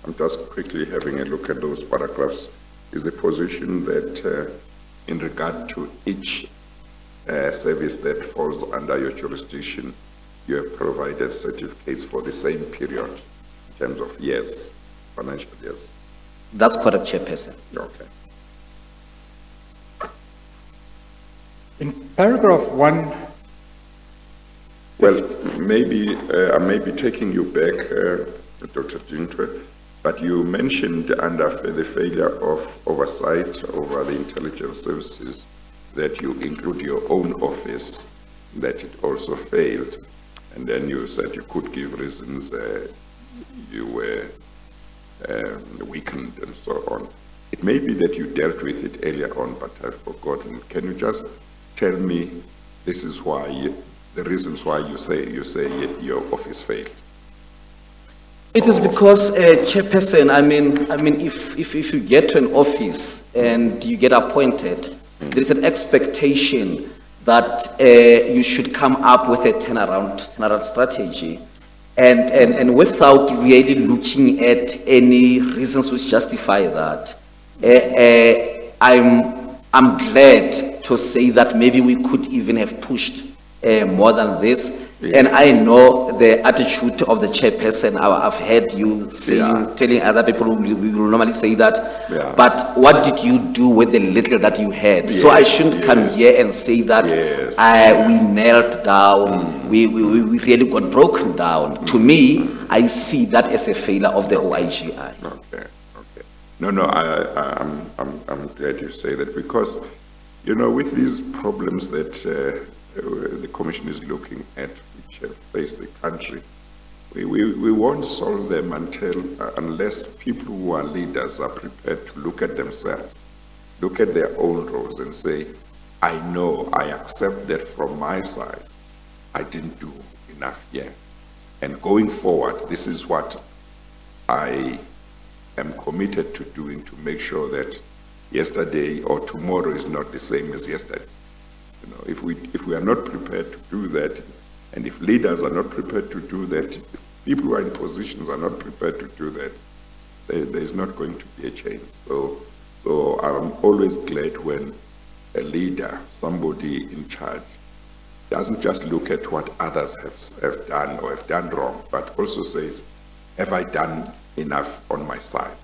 I'm just quickly having a look at those paragraphs, is the position that in regard to each service that falls under your jurisdiction, you have provided certificates for the same period in terms of years, financial years? That's correct, Chairperson. Okay. In paragraph 1, Well, maybe I may be taking you back, Dr. Dintwe, but you mentioned under the failure of oversight over the intelligence services that you include your own office, that it also failed. And then you said you could give reasons you were weakened and so on. It may be that you dealt with it earlier on, but I've forgotten. Can you just tell me this is why the reasons why you say your office failed? It is because, Chairperson, I mean, if you get to an office and you get appointed, there is an expectation that you should come up with a turnaround strategy, and without really looking at any reasons which justify that, I'm glad to say that maybe we could even have pushed more than this. Yes. And I know the attitude of the chairperson. I've heard you saying, telling other people we will normally say that. Yeah. But what did you do with the little that you had? So I shouldn't come here and say that we knelt down, we really got broken down. To me, I see that as a failure of the OIGI. Okay. No, I'm glad you say that, because, you know, with these problems that the Commission is looking at, which have faced the country, we won't solve them unless people who are leaders are prepared to look at themselves, look at their own roles and say, I know, I accept that from my side, I didn't do enough here. And going forward, this is what I am committed to doing to make sure that yesterday or tomorrow is not the same as yesterday. You know, if we are not prepared to do that, and if leaders are not prepared to do that, if people who are in positions are not prepared to do that, there is not going to be a change. So I'm always glad when a leader, somebody in charge, doesn't just look at what others have done or have done wrong, but also says, have I done enough on my side?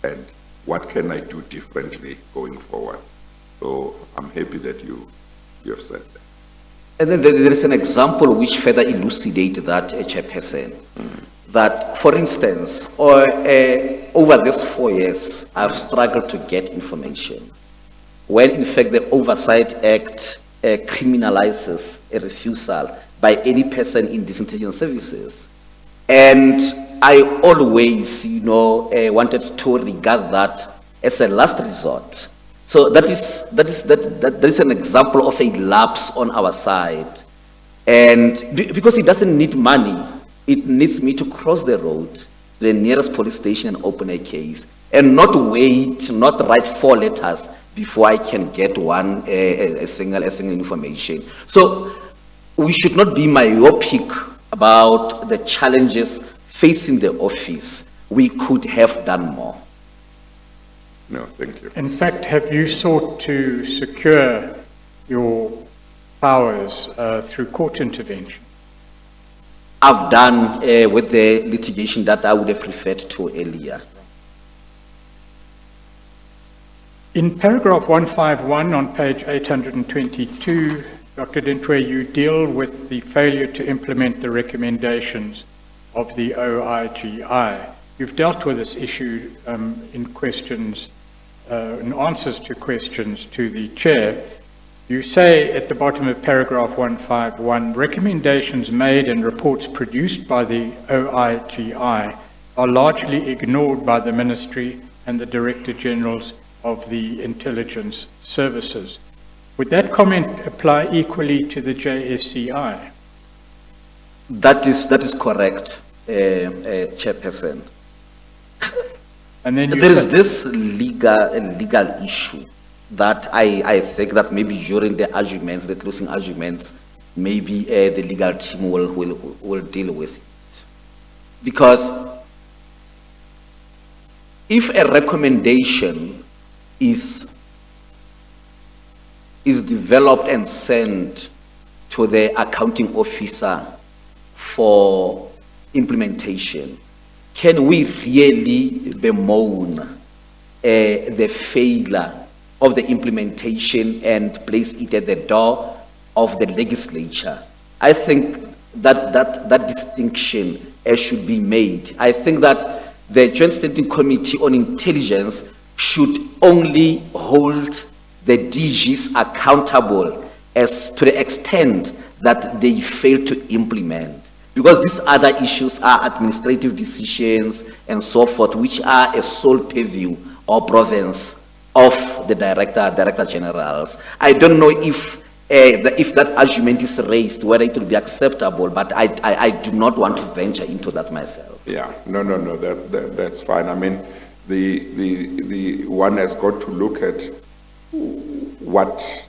And what can I do differently going forward? So I'm happy that you have said that. And then there is an example which further elucidates that, Chairperson. That, for instance, over these 4 years, I've struggled to get information. When in fact the Oversight Act criminalizes a refusal by any person in these intelligence services. And I always, wanted to regard that as a last resort. So that is an example of a lapse on our side. And because it doesn't need money, it needs me to cross the road to the nearest police station and open a case, and not wait, not write 4 letters before I can get a single information. So we should not be myopic about the challenges facing the office. We could have done more. No, thank you. In fact, have you sought to secure your powers through court intervention? I've done with the litigation that I would have referred to earlier. In paragraph 151 on page 822, Dr. Dintwe, you deal with the failure to implement the recommendations of the OIGI. You've dealt with this issue in questions, in answers to questions to the chair. You say at the bottom of paragraph 151, recommendations made and reports produced by the OIGI are largely ignored by the Ministry and the Director Generals of the Intelligence Services. Would that comment apply equally to the JSCI? That is correct, Chairperson. And then There is this legal issue that I think that maybe during the arguments, the closing arguments, maybe the legal team will deal with it. Because if a recommendation is developed and sent to the accounting officer for implementation, can we really bemoan the failure of the implementation and place it at the door of the legislature? I think that distinction should be made. I think that the Joint Standing Committee on Intelligence should only hold the DGs accountable as to the extent that they fail to implement. Because these other issues are administrative decisions and so forth, which are a sole purview or province of the Director Generals. I don't know if that argument is raised, whether it will be acceptable, but I do not want to venture into that myself. Yeah, no, that's fine. I mean, the one has got to look at what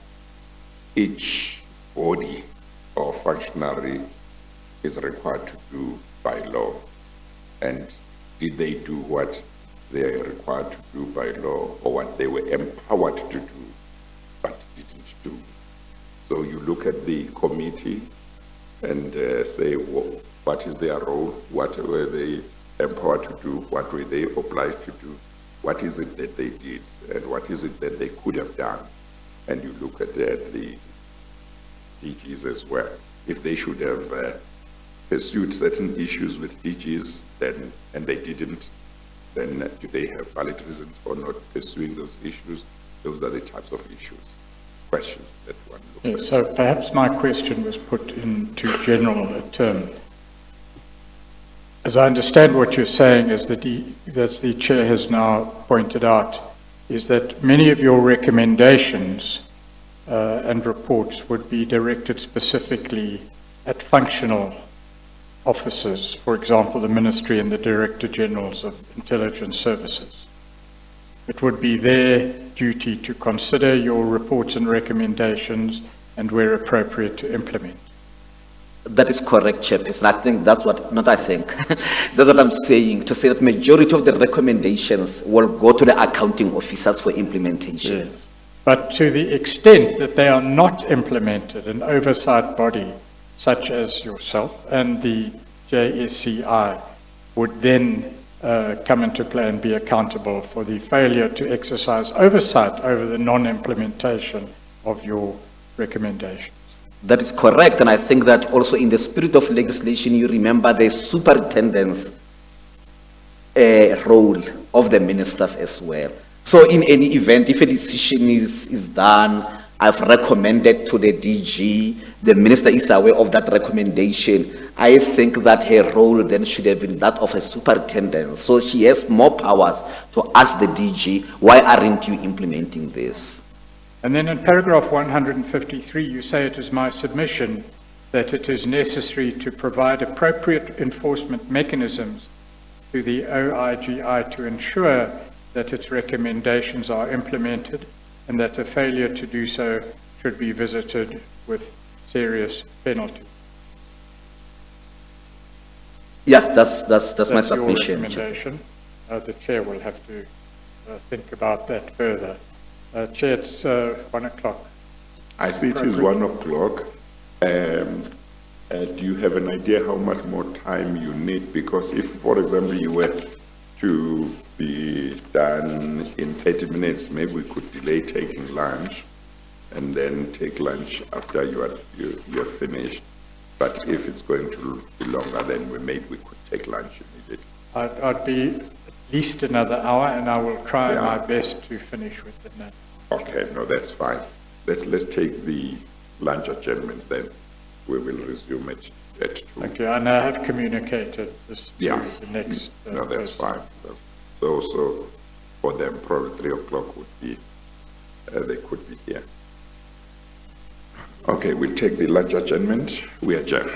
each body or functionary is required to do by law, and did they do what they are required to do by law, or what they were empowered to do but didn't do. So you look at the committee and say, what is their role, what were they empowered to do, what were they obliged to do, what is it that they did, and what is it that they could have done. And you look at the DGs as well. If they should have pursued certain issues with DGs, and they didn't, then do they have valid reasons for not pursuing those issues? Those are the types of questions that one looks at. So perhaps my question was put into general term. As I understand what you're saying, is that the chair has now pointed out, is that many of your recommendations and reports would be directed specifically at functional officers, for example, the Ministry and the Director Generals of Intelligence Services. It would be their duty to consider your reports and recommendations and, where appropriate, to implement. That is correct, Chairperson. I think that's what, not I think, that's what I'm saying, to say that majority of the recommendations will go to the accounting officers for implementation. But to the extent that they are not implemented, an oversight body such as yourself and the JSCI would then come into play and be accountable for the failure to exercise oversight over the non-implementation of your recommendations. That is correct, and I think that also in the spirit of legislation, you remember the superintendent's role of the ministers as well. So in any event, if a decision is done, I've recommended to the DG, the minister is aware of that recommendation, I think that her role then should have been that of a superintendent. So she has more powers to ask the DG, why aren't you implementing this? And then in paragraph 153, you say it is my submission that it is necessary to provide appropriate enforcement mechanisms to the OIGI to ensure that its recommendations are implemented and that a failure to do so should be visited with serious penalty. Yeah, that's my Your submission. recommendation. The chair will have to think about that further. Chair, it's 1 o'clock. I see it is 1 o'clock. Do you have an idea how much more time you need? Because if, for example, you were to be done in 30 minutes, maybe we could delay taking lunch and then take lunch after you are finished. But if it's going to be longer, then we could take lunch immediately. I'd be at least another hour, and I will try Yeah. my best to finish with it now. Okay, no, that's fine. Let's take the lunch adjournment then. We will resume it at 2. Thank you. And I have communicated this to Yeah. the next No, that's person. fine. So for them, probably 3 o'clock would be, they could be here. Okay, we'll take the lunch adjournment. We adjourn.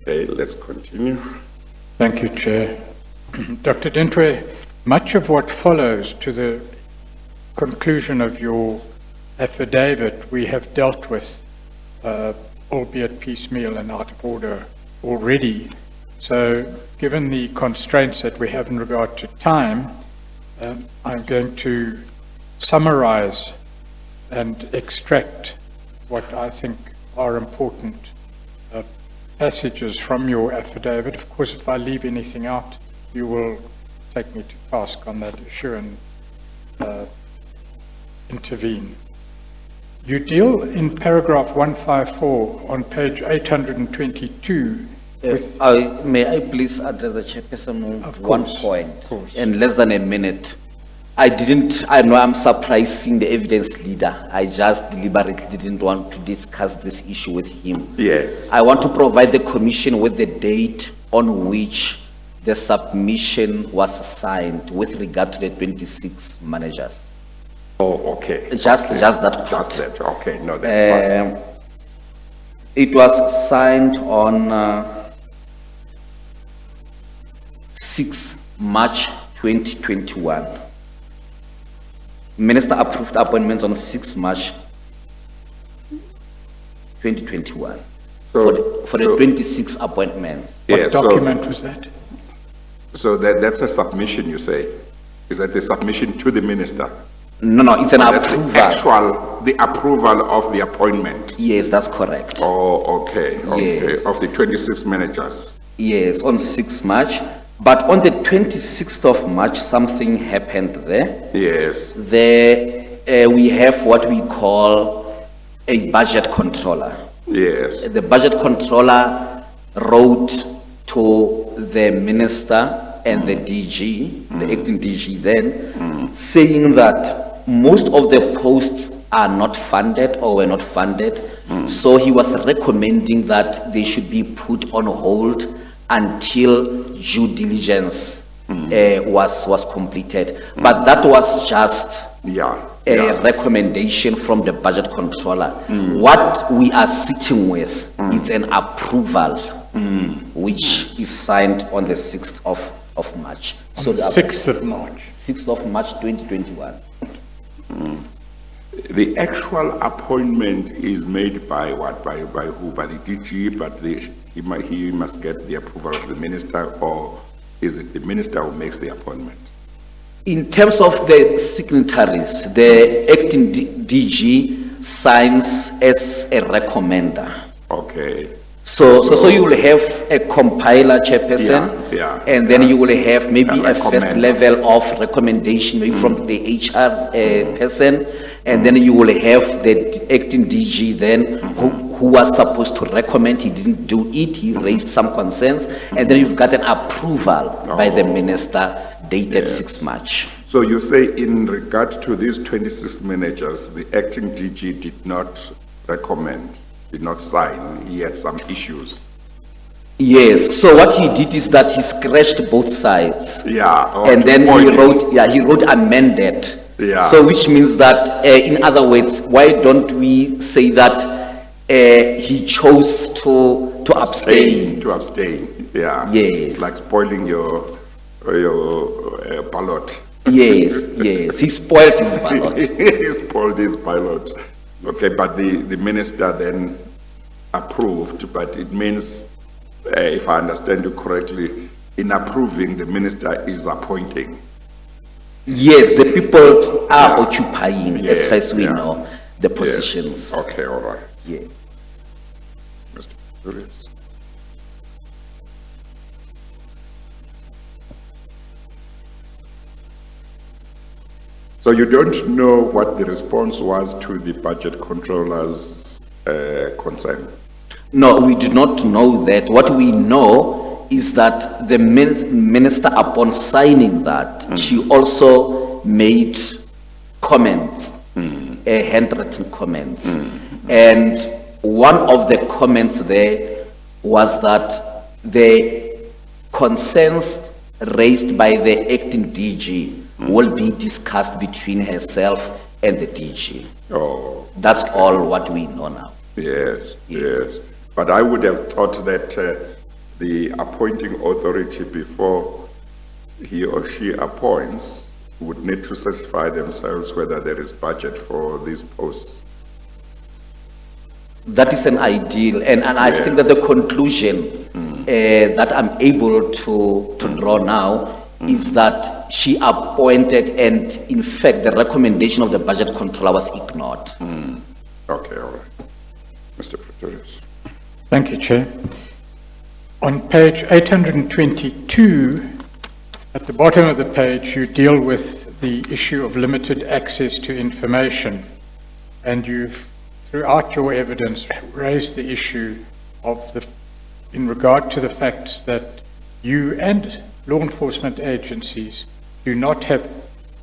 Okay, let's continue. Thank you, Chair. Dr. Dintwe, much of what follows to the conclusion of your affidavit we have dealt with, albeit piecemeal and out of order already. So given the constraints that we have in regard to time, I'm going to summarize and extract what I think are important passages from your affidavit. Of course, if I leave anything out, you will take me to task on that issue and intervene. You deal in paragraph 154 on page 822 with, May I please address the chairperson on Of one course, point? of course. In less than a minute. I know I'm surprising the evidence leader. I just deliberately didn't want to discuss this issue with him. Yes. I want to provide the commission with the date on which the submission was signed with regard to the 26 managers. Oh, okay. Just Okay. that part. Just that, okay, no, that's fine. It was signed on 6 March 2021. Minister approved appointments on 6 March 2021 for the 26 appointments. what Yeah, document was that? So that's a submission, you say? Is that the submission to the minister? No, it's an That's approval. the approval of the appointment? Yes, that's correct. Oh, okay, okay, Yes. of the 26 managers? Yes, on 6 March. But on the 26th of March, something happened there. Yes, There, we have what we call a budget controller. yes, The budget controller wrote to the minister and the DG, the acting DG then, saying that most of the posts are not funded or were not funded. So he was recommending that they should be put on hold until due diligence was completed. But that was just yeah, a yeah. recommendation from the budget controller. What we are sitting with is an approval, which is signed on the 6th of March. So The the 6th of March. 6th of March 2021. The actual appointment is made by what? By who? By the DG, but he must get the approval of the minister, or is it the minister who makes the appointment? In terms of the signatories, the acting DG signs as a recommender. Okay, So you will have a compiler chairperson. Yeah, And then you will have maybe A a first recommender. level of recommendation, maybe from the HR person. And then you will have the acting DG then, who was supposed to recommend, he didn't do it, he raised some concerns. And then you've got an approval by the minister dated 6 March. so you say in regard to these 26 managers, the acting DG did not recommend, did not sign, he had some issues? Yes, so what he did is that he scratched both sides. Yeah. or And to then spoil it. he wrote amended. Yeah. So which means that, in other words, why don't we say that he chose to abstain? To abstain, yeah. Yes. It's like spoiling your ballot. Yes, he spoiled his ballot. He spoiled his ballot. Okay, but the minister then approved, but it means, if I understand you correctly, in approving, the minister is appointing. Yes, the people are Yeah. occupying, Yes, as far as we yeah. know, the Yes. positions. Okay, all right. Yeah. Mr. Pretorius. So you don't know what the response was to the budget controller's concern? No, we do not know that. What we know is that the minister, upon signing that, she also made comments, handwritten comments. And one of the comments there was that the concerns raised by the acting DG will be discussed between herself and the DG. Oh, That's all what we know now. yes, yes. But I would have thought that the appointing authority, before he or she appoints, would need to certify themselves whether there is budget for these posts. That is an ideal, and I think that the conclusion that I'm able to draw now is that she appointed, and in fact, the recommendation of the budget controller was ignored. Okay, all right. Mr. Pretorius. Thank you, Chair. On page 822, at the bottom of the page, you deal with the issue of limited access to information, and you've, throughout your evidence, raised the issue of in regard to the facts that you and law enforcement agencies do not have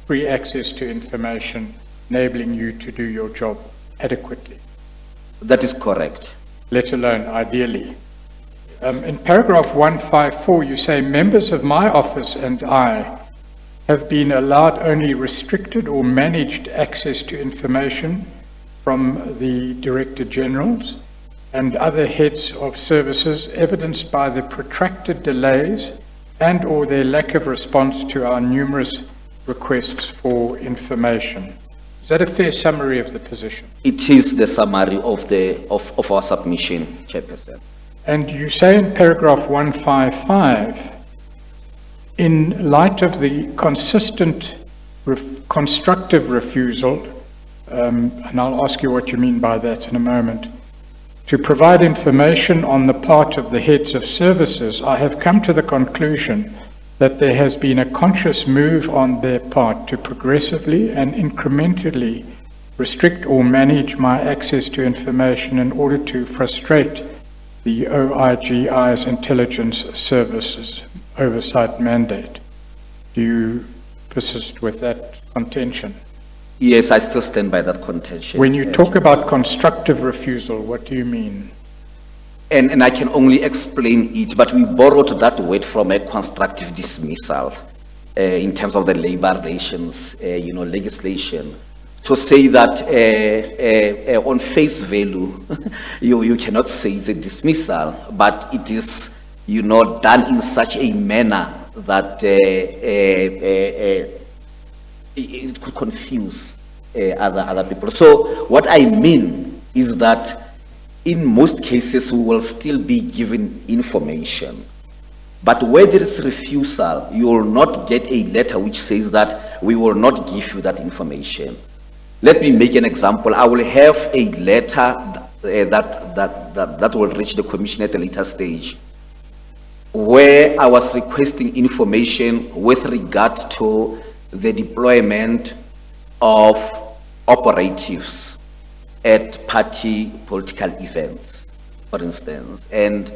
free access to information enabling you to do your job adequately, That is correct. let alone ideally. In paragraph 154, you say members of my office and I have been allowed only restricted or managed access to information from the Director Generals and other heads of services, evidenced by the protracted delays and or their lack of response to our numerous requests for information. Is that a fair summary of the position? It is the summary of our submission, Chairperson. And you say in paragraph 155, in light of the consistent constructive refusal, and I'll ask you what you mean by that in a moment, to provide information on the part of the heads of services, I have come to the conclusion that there has been a conscious move on their part to progressively and incrementally restrict or manage my access to information in order to frustrate the OIGI's intelligence services oversight mandate. Do you persist with that contention? Yes, I still stand by that contention. When you talk about constructive refusal, what do you mean? And I can only explain it, but we borrowed that word from a constructive dismissal in terms of the labor relations, legislation, to say that on face value, you cannot say it's a dismissal, but it is, done in such a manner that it could confuse other people. So what I mean is that in most cases, we will still be given information. But where there is refusal, you will not get a letter which says that we will not give you that information. Let me make an example. I will have a letter that will reach the commission at a later stage, where I was requesting information with regard to the deployment of operatives at party political events, for instance. And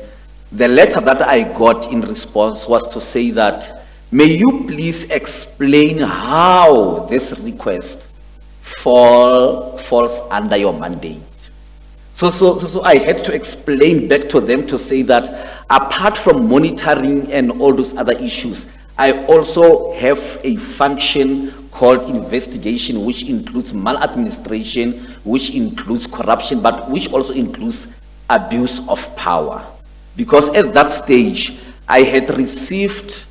the letter that I got in response was to say that, may you please explain how this request falls under your mandate. So I had to explain back to them to say that apart from monitoring and all those other issues, I also have a function called investigation, which includes maladministration, which includes corruption, but which also includes abuse of power. Because at that stage, I had received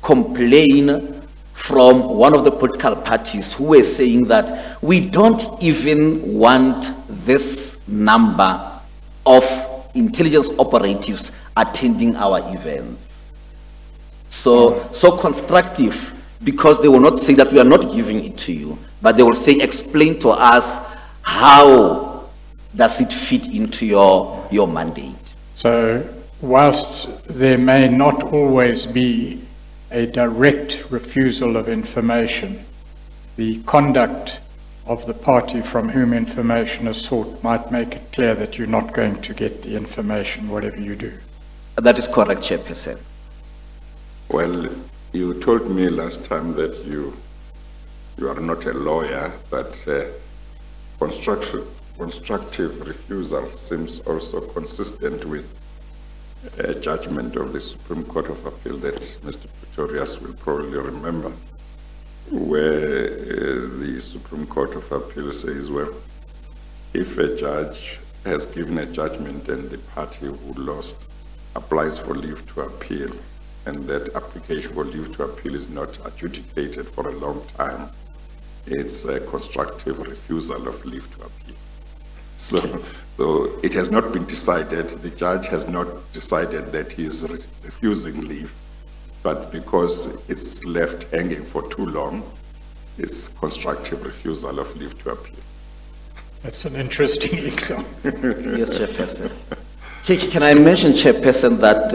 complaint from one of the political parties who were saying that we don't even want this number of intelligence operatives attending our events. So constructive, because they will not say that we are not giving it to you, but they will say, explain to us how does it fit into your mandate. So whilst there may not always be a direct refusal of information, the conduct of the party from whom information is sought might make it clear that you're not going to get the information, whatever you do. That is correct, Chairperson. Well, you told me last time that you are not a lawyer, but constructive refusal seems also consistent with a judgment of the Supreme Court of Appeal that Mr. Pretorius will probably remember, where the Supreme Court of Appeal says, well, if a judge has given a judgment and the party who lost applies for leave to appeal, and that application for leave to appeal is not adjudicated for a long time, it's a constructive refusal of leave to appeal. So it has not been decided, the judge has not decided that he's refusing leave, but because it's left hanging for too long, it's constructive refusal of leave to appeal. That's an interesting example. Yes, Chairperson. Can I mention, Chairperson, that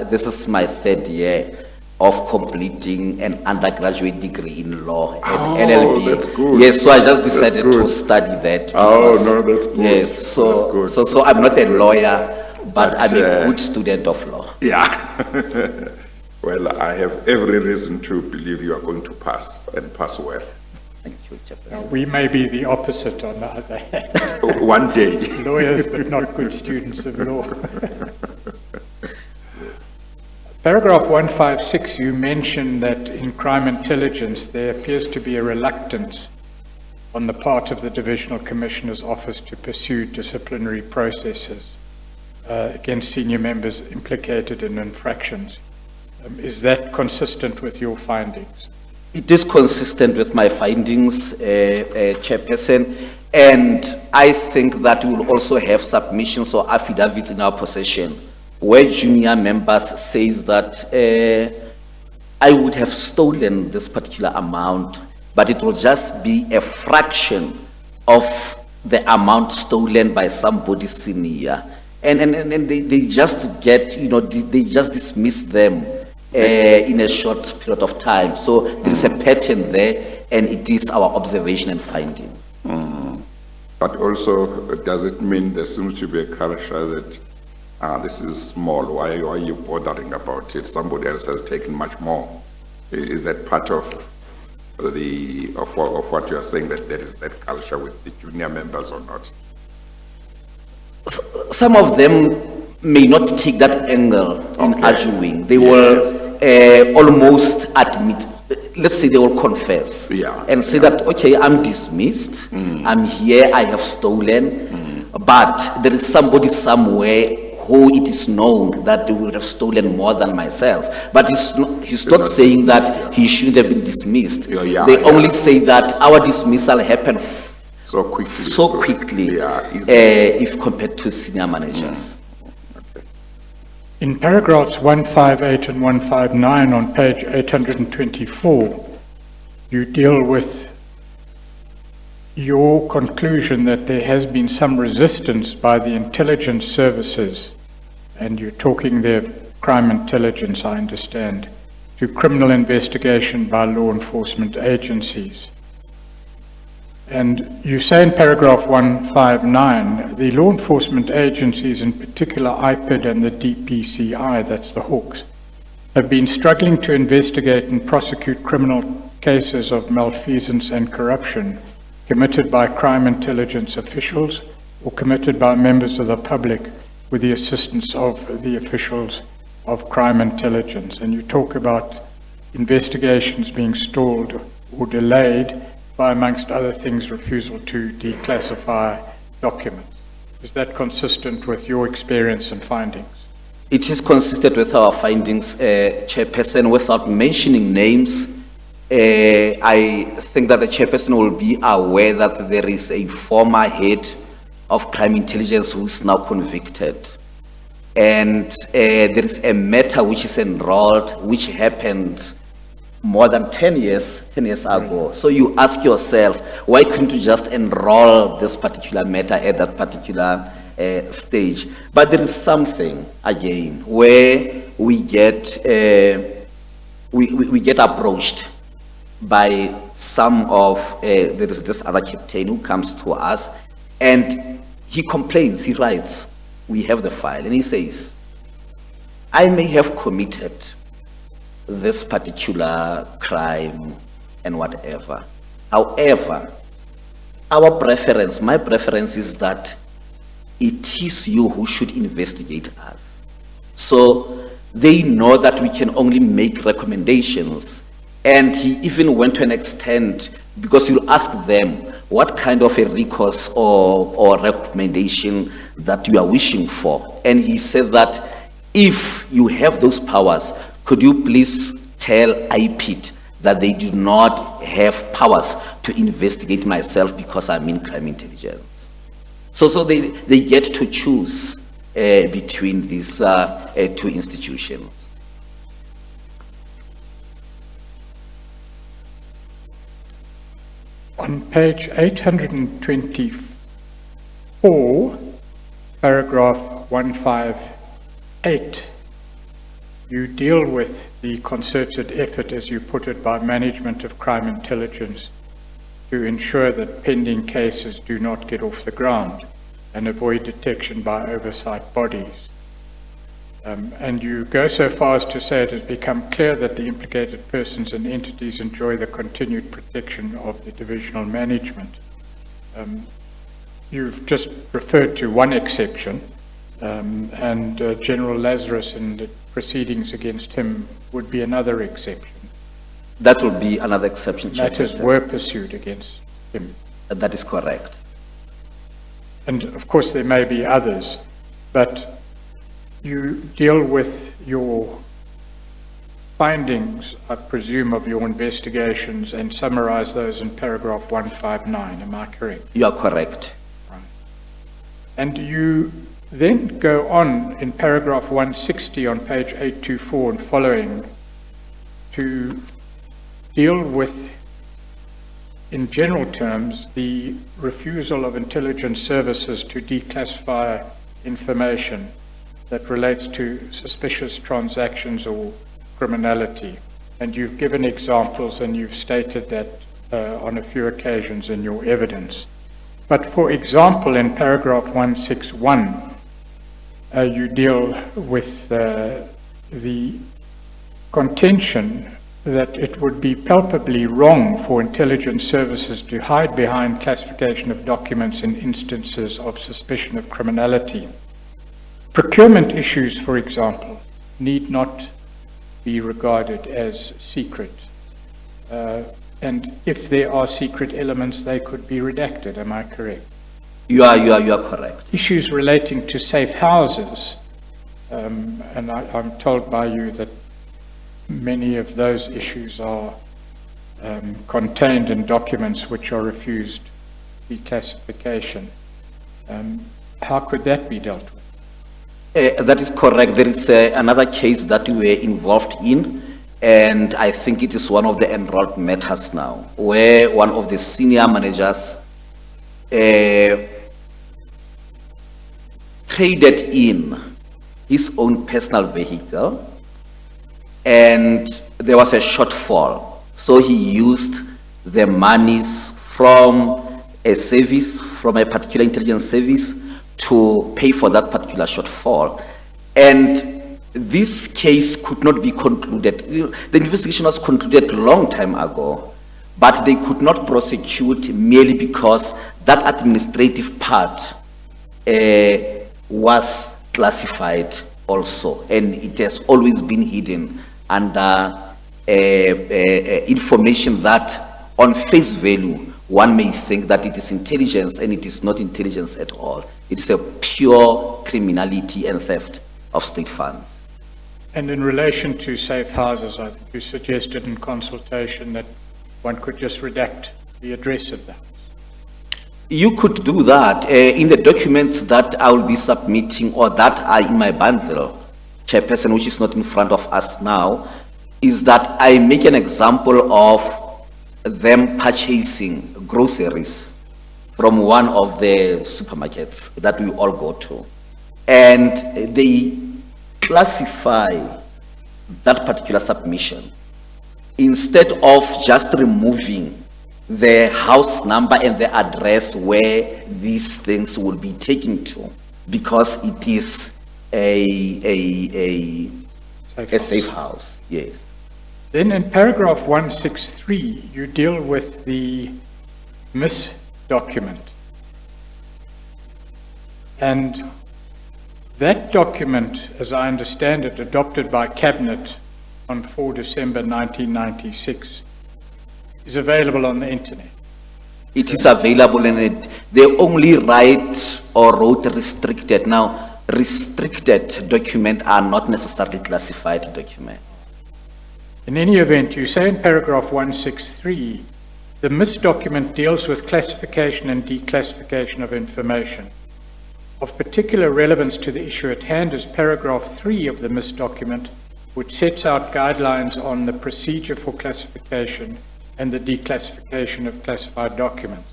this is my third year of completing an undergraduate degree in law and LLB. That's good. Yes, so I just decided good. to study that. Oh, because- no, that's good. Yes, That's good. so I'm not a lawyer, but I'm a But, good student of law. Yeah. Well, I have every reason to believe you are going to pass and pass well. Thank you, Chairperson. We may be the opposite on the other hand. One day. Lawyers, but not good students of law. Paragraph 156, you mentioned that in crime intelligence, there appears to be a reluctance on the part of the Divisional Commissioner's Office to pursue disciplinary processes against senior members implicated in infractions. Is that consistent with your findings? It is consistent with my findings, Chairperson, and I think that we will also have submissions or affidavits in our possession where junior members says that I would have stolen this particular amount, but it will just be a fraction of the amount stolen by somebody senior. And they just get, they just dismiss them in a short period of time. So there is a pattern there, and it is our observation and finding. But also, does it mean there seems to be a culture that this is small, why are you bothering about it? Somebody else has taken much more. Is that part of what you are saying, that there is that culture with the junior members or not? Some of them may not take that angle in Okay. arguing. They will almost admit, let's say they will confess. Yeah, And say that, okay, I'm dismissed, I'm here, I have stolen, but there is somebody somewhere who it is known that they would have stolen more than myself. But he's not not saying that dismissed, yeah. he shouldn't have been dismissed. Yeah, They yeah. only say that our dismissal happened So quickly. so quickly Yeah, easy. if compared to senior managers. In paragraphs 158 and 159 on page 824, you deal with your conclusion that there has been some resistance by the intelligence services, and you're talking there crime intelligence, I understand, to criminal investigation by law enforcement agencies. And you say in paragraph 159, the law enforcement agencies, in particular IPID and the DPCI, that's the Hawks, have been struggling to investigate and prosecute criminal cases of malfeasance and corruption committed by crime intelligence officials or committed by members of the public with the assistance of the officials of crime intelligence. And you talk about investigations being stalled or delayed by, amongst other things, refusal to declassify documents. Is that consistent with your experience and findings? It is consistent with our findings, Chairperson. Without mentioning names, I think that the Chairperson will be aware that there is a former head of crime intelligence who is now convicted. And there is a matter which is enrolled, which happened more than 10 years ago. So you ask yourself, why couldn't you just enroll this particular matter at that particular stage? But there is something, again, where we get, we get approached by some of, there is this other captain who comes to us, and he complains, he writes, we have the file, and he says, I may have committed this particular crime and whatever. However, our preference, my preference is that it is you who should investigate us. So they know that we can only make recommendations. And he even went to an extent, because you'll ask them, what kind of a recourse or recommendation that you are wishing for. And he said that if you have those powers, could you please tell IPID that they do not have powers to investigate myself because I'm in crime intelligence. So they get to choose between these two institutions. On page 824, paragraph 158, you deal with the concerted effort, as you put it, by management of crime intelligence to ensure that pending cases do not get off the ground and avoid detection by oversight bodies. And you go so far as to say it has become clear that the implicated persons and entities enjoy the continued protection of the divisional management. You've just referred to one exception, and General Lazarus and the proceedings against him would be another exception. That would be another exception, Matters Chairperson. were pursued against him. That is correct. And of course there may be others, but you deal with your findings, I presume, of your investigations and summarize those in paragraph 159, am I correct? You are correct. And you then go on in paragraph 160 on page 824 and following to deal with, in general terms, the refusal of intelligence services to declassify information that relates to suspicious transactions or criminality. And you've given examples and you've stated that on a few occasions in your evidence. But for example, in paragraph 161, you deal with the contention that it would be palpably wrong for intelligence services to hide behind classification of documents in instances of suspicion of criminality. Procurement issues, for example, need not be regarded as secret. And if there are secret elements, they could be redacted. Am I correct? You are correct. Issues relating to safe houses, and I'm told by you that many of those issues are contained in documents which are refused declassification. How could that be dealt with? That is correct. There is another case that we were involved in, and I think it is one of the enrolled matters now, where one of the senior managers traded in his own personal vehicle, and there was a shortfall. So he used the monies from a service, from a particular intelligence service, to pay for that particular shortfall. And this case could not be concluded. The investigation was concluded a long time ago, but they could not prosecute merely because that administrative part was classified also, and it has always been hidden under information that on face value one may think that it is intelligence, and it is not intelligence at all. It is a pure criminality and theft of state funds. And in relation to safe houses, I think you suggested in consultation that one could just redact the address of the house. You could do that in the documents that I will be submitting, or that are in my bundle, Chairperson, which is not in front of us now, is that I make an example of them purchasing groceries from one of the supermarkets that we all go to. And they classify that particular submission. Instead of just removing the house number and the address where these things will be taken to, because it is a safe house, yes. Then in paragraph 163, you deal with the MIS document. And that document, as I understand it, adopted by Cabinet on 4 December 1996, is available on the internet. It is available and they only write or wrote restricted. Now, restricted documents are not necessarily classified documents. In any event, you say in paragraph 163, the MIS document deals with classification and declassification of information. Of particular relevance to the issue at hand is paragraph 3 of the MIS document, which sets out guidelines on the procedure for classification and the declassification of classified documents.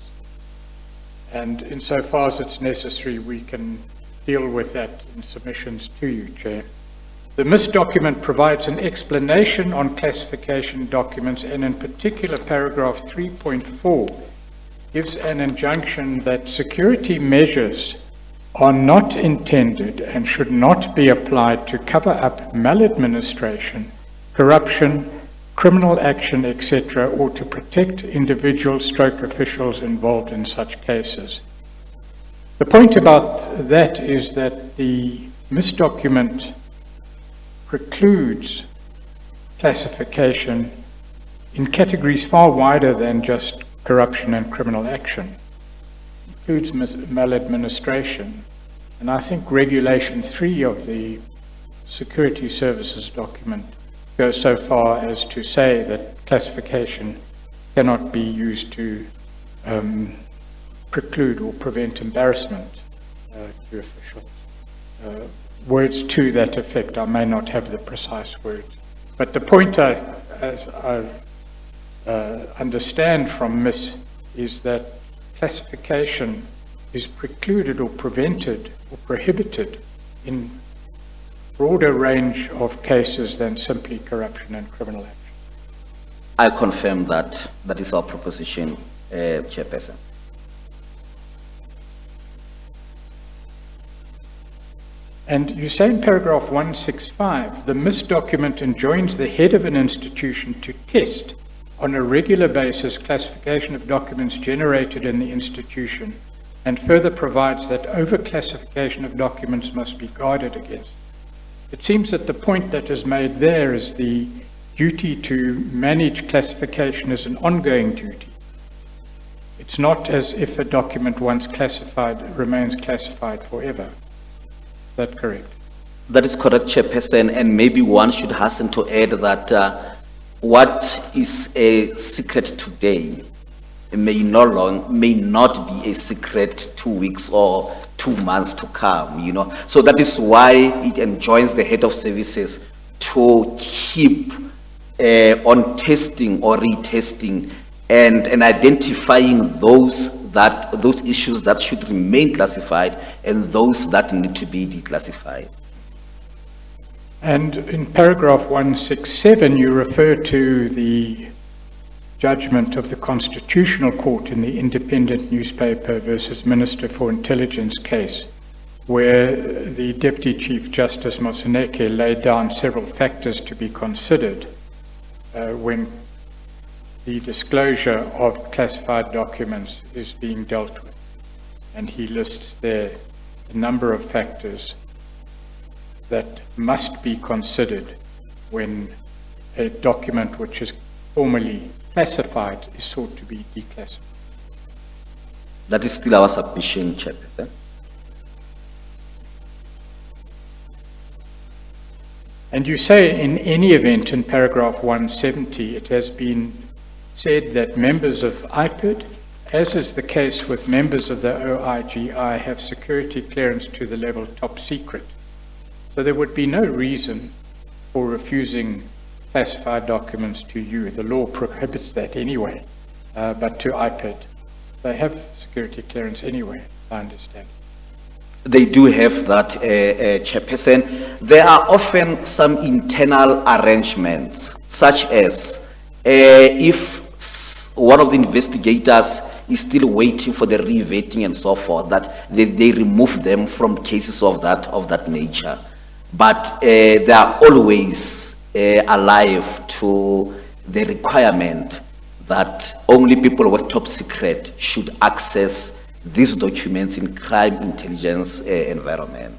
And insofar as it's necessary, we can deal with that in submissions to you, Chair. The MIS document provides an explanation on classification documents, and in particular paragraph 3.4 gives an injunction that security measures are not intended and should not be applied to cover up maladministration, corruption, criminal action, etc., or to protect individuals / officials involved in such cases. The point about that is that the MIS document precludes classification in categories far wider than just corruption and criminal action. It includes maladministration. And I think Regulation 3 of the Security Services document goes so far as to say that classification cannot be used to preclude or prevent embarrassment to officials. Words to that effect, I may not have the precise words. But the point as I understand from MIS is that classification is precluded or prevented or prohibited in broader range of cases than simply corruption and criminal action. I confirm that that is our proposition, Chairperson. And you say in paragraph 165, the MIS document enjoins the head of an institution to test on a regular basis classification of documents generated in the institution, and further provides that overclassification of documents must be guarded against. It seems that the point that is made there is the duty to manage classification is an ongoing duty. It's not as if a document once classified remains classified forever. Is that correct? That is correct, Chairperson, and maybe one should hasten to add that what is a secret today may not be a secret 2 weeks or 2 months to come, you know. So that is why it enjoins the head of services to keep on testing or retesting and identifying those issues that should remain classified and those that need to be declassified. And in paragraph 167, you refer to the judgment of the Constitutional Court in the Independent Newspaper versus Minister for Intelligence case, where the Deputy Chief Justice Moseneke laid down several factors to be considered when the disclosure of classified documents is being dealt with. And he lists there a number of factors that must be considered when a document which is formally classified is sought to be declassified. That is still our submission, Chairperson. And you say in any event in paragraph 170, it has been said that members of IPID, as is the case with members of the OIGI, have security clearance to the level top secret. So there would be no reason for refusing classified documents to you. The law prohibits that anyway, but to IPID, they have security clearance anyway, I understand. They do have that, Chairperson. There are often some internal arrangements, such as if one of the investigators is still waiting for the revetting and so forth, that they remove them from cases of that nature. But they are always alive to the requirement that only people with top secret should access these documents in crime intelligence environment.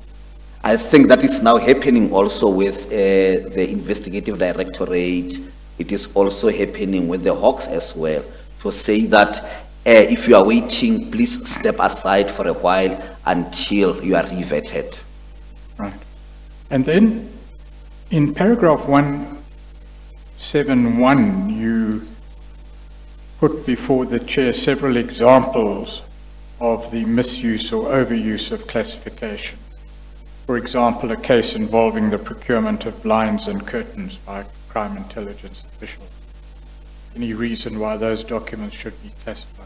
I think that is now happening also with the investigative directorate. It is also happening with the Hawks as well, to say that If you are waiting, please step aside for a while until you are revetted. Right. And then in paragraph 171, you put before the chair several examples of the misuse or overuse of classification. For example, a case involving the procurement of blinds and curtains by crime intelligence officials. Any reason why those documents should be classified?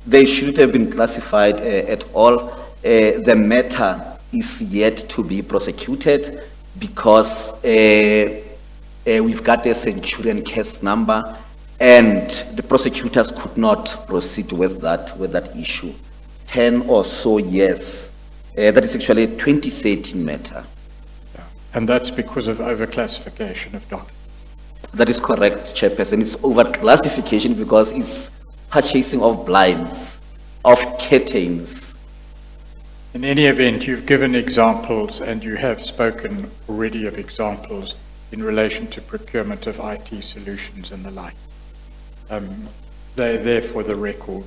They shouldn't have been classified at all. The matter is yet to be prosecuted because we've got a Centurion case number and the prosecutors could not proceed with that issue. 10 or so years. That is actually a 2013 matter. Yeah. And that's because of overclassification of documents. That is correct, Chairperson. It's overclassification because it's purchasing of blinds, of curtains. In any event, you've given examples and you have spoken already of examples in relation to procurement of IT solutions and the like. They're there for the record.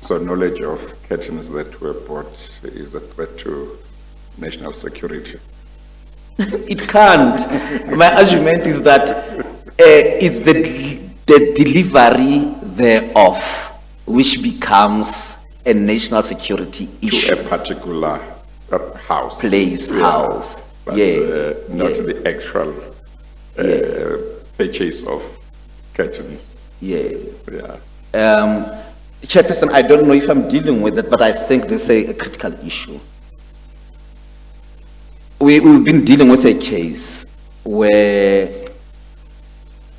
So knowledge of curtains that were bought is a threat to national security. It can't. My argument is that it's the delivery thereof which becomes a national security issue. To a particular house. House. But Yes, not yes. the actual purchase of curtains. Yeah. Yeah. Chairperson, I don't know if I'm dealing with it, but I think this is a critical issue. We've been dealing with a case where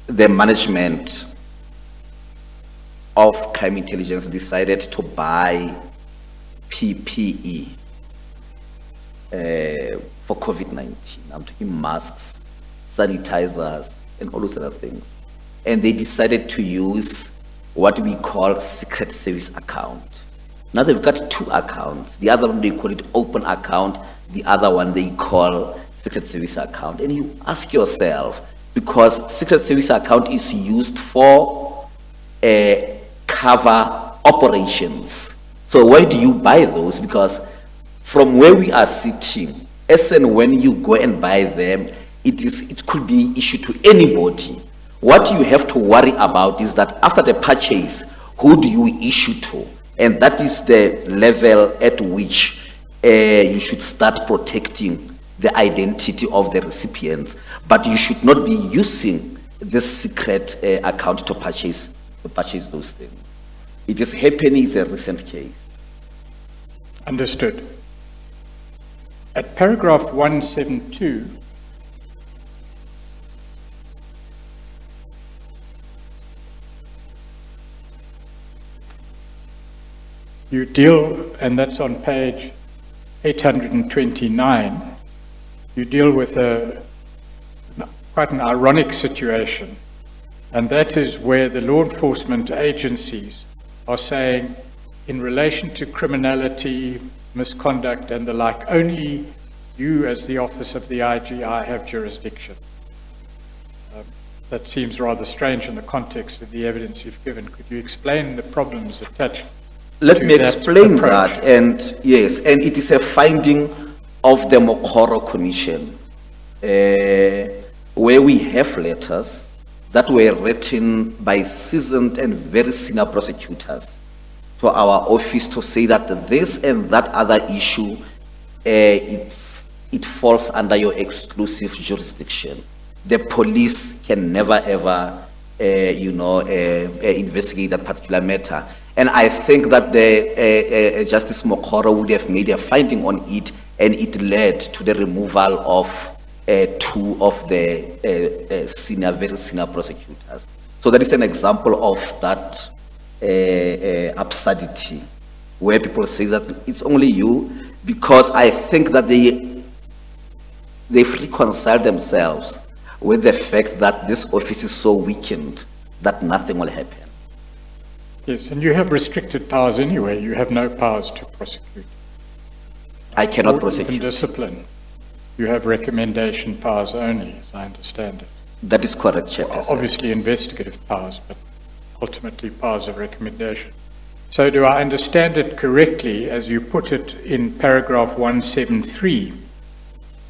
the management of crime intelligence decided to buy PPE for COVID-19. I'm talking masks, sanitizers, and all those other things. And they decided to use what we call secret service account. Now they've got two accounts. The other one they call it open account. The other one they call secret service account. And you ask yourself, because secret service account is used for cover operations. So why do you buy those? Because from where we are sitting, as and when you go and buy them, it could be issued to anybody. What you have to worry about is that after the purchase, who do you issue to? And that is the level at which you should start protecting the identity of the recipients. But you should not be using this secret account to purchase those things. It is happening, it's a recent case. Understood. At paragraph 172, you deal, and that's on page 829, you deal with quite an ironic situation, and that is where the law enforcement agencies are saying, in relation to criminality, misconduct, and the like, only you as the Office of the IGI have jurisdiction. That seems rather strange in the context of the evidence you've given. Could you explain the problems attached? Let me that explain approach? that, and yes, and it is a finding of the Mokoro Commission, where we have letters that were written by seasoned and very senior prosecutors to our office to say that this and that other issue, it falls under your exclusive jurisdiction. The police can never ever, investigate that particular matter. And I think that the Justice Mokoro would have made a finding on it, and it led to the removal of two of the very senior prosecutors. So that is an example of that absurdity, where people say that it's only you, because I think that they've reconciled themselves with the fact that this office is so weakened that nothing will happen. Yes, and you have restricted powers anyway. You have no powers to prosecute. I cannot Or even prosecute. discipline. You have recommendation powers only, as I understand it. That is correct, Chairperson. Obviously investigative powers, but ultimately powers of recommendation. So do I understand it correctly, as you put it in paragraph 173,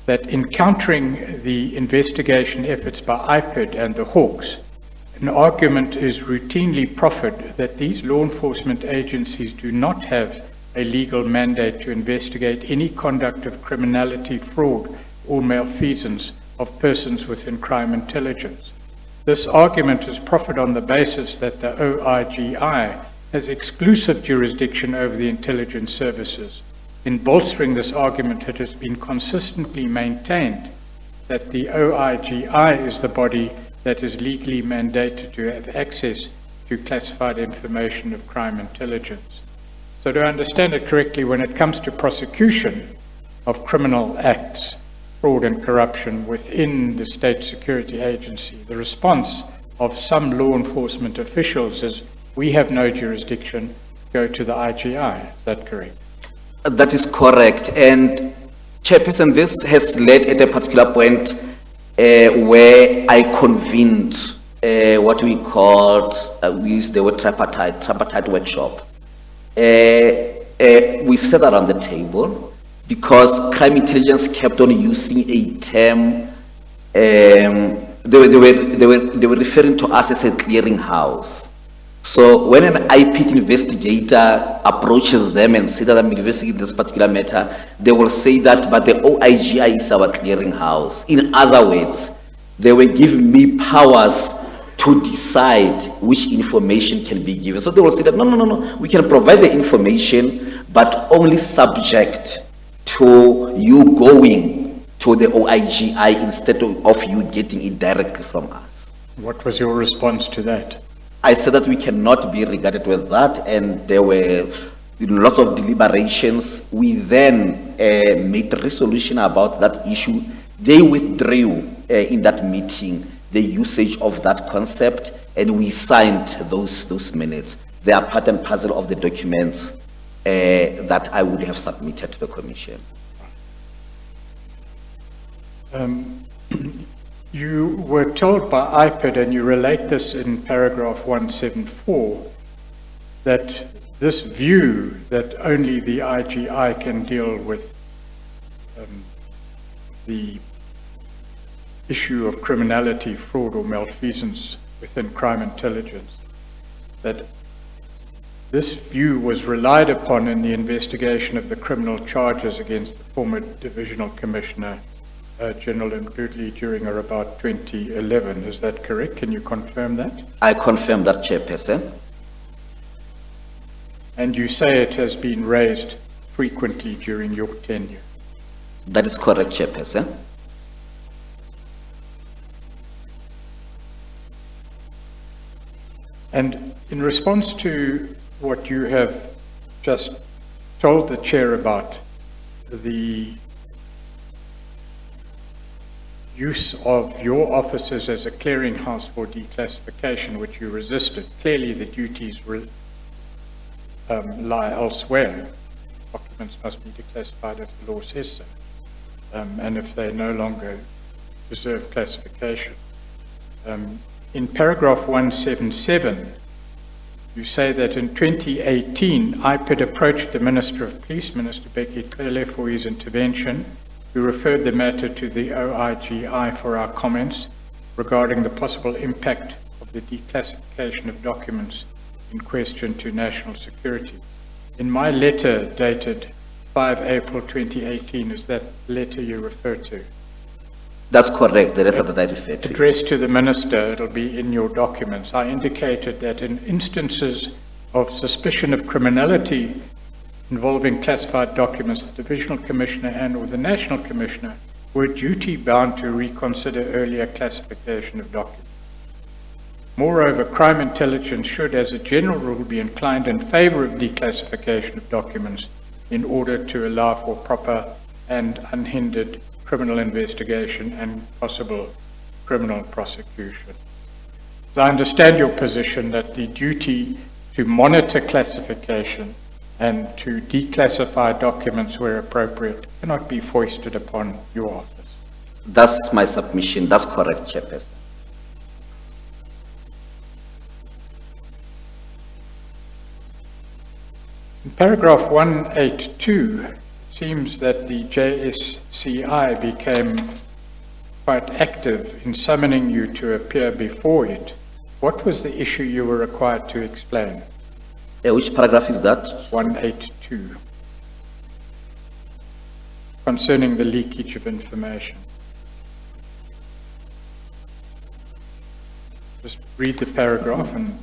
that in countering the investigation efforts by IPID and the Hawks, an argument is routinely proffered that these law enforcement agencies do not have a legal mandate to investigate any conduct of criminality, fraud, or malfeasance of persons within crime intelligence. This argument is proffered on the basis that the OIGI has exclusive jurisdiction over the intelligence services. In bolstering this argument, it has been consistently maintained that the OIGI is the body that is legally mandated to have access to classified information of crime intelligence. So do I understand it correctly, when it comes to prosecution of criminal acts, fraud and corruption within the state security agency, the response of some law enforcement officials is, we have no jurisdiction, go to the IGI. Is that correct? That is correct. And Chairperson, this has led at a particular point where I convened what we called, we used the word tripartite workshop. We sat around the table because crime intelligence kept on using a term. They were referring to us as a clearinghouse. So when an IPID investigator approaches them and says that I'm investigating this particular matter, they will say that, but the OIGI is our clearinghouse. In other words, they were giving me powers to decide which information can be given. So they will say that, no, we can provide the information, but only subject to you going to the OIGI instead of you getting it directly from us. What was your response to that? I said that we cannot be regarded with that, and there were lots of deliberations. We then made a resolution about that issue. They withdrew in that meeting the usage of that concept, and we signed those minutes. They are part and parcel of the documents that I would have submitted to the Commission. You were told by IPID, and you relate this in paragraph 174, that this view that only the IGI can deal with the issue of criminality, fraud, or malfeasance within crime intelligence, that this view was relied upon in the investigation of the criminal charges against the former Divisional Commissioner General Ndudli during or about 2011. Is that correct? Can you confirm that? I confirm that, Chairperson. And you say it has been raised frequently during your tenure? That is correct, Chairperson. And in response to what you have just told the Chair about the use of your offices as a clearinghouse for declassification, which you resisted, clearly the duties lie elsewhere. Documents must be declassified if the law says so, and if they no longer deserve classification. In paragraph 177, you say that in 2018, IPID approached the Minister of Police, Minister Bheki Cele, for his intervention. We referred the matter to the OIGI for our comments regarding the possible impact of the declassification of documents in question to national security. In my letter dated 5 April 2018, is that letter you refer to? That's correct, the letter that I referred to. Addressed to the Minister, it'll be in your documents. I indicated that in instances of suspicion of criminality involving classified documents, the Divisional Commissioner and or the National Commissioner were duty-bound to reconsider earlier classification of documents. Moreover, crime intelligence should, as a general rule, be inclined in favor of declassification of documents in order to allow for proper and unhindered criminal investigation and possible criminal prosecution. So I understand your position that the duty to monitor classification and to declassify documents where appropriate cannot be foisted upon your office. That's my submission. That's correct, Chairperson. paragraph 182, it seems that the JSCI became quite active in summoning you to appear before it. What was the issue you were required to explain? Which paragraph is that? 182. Concerning the leakage of information. Just read the paragraph and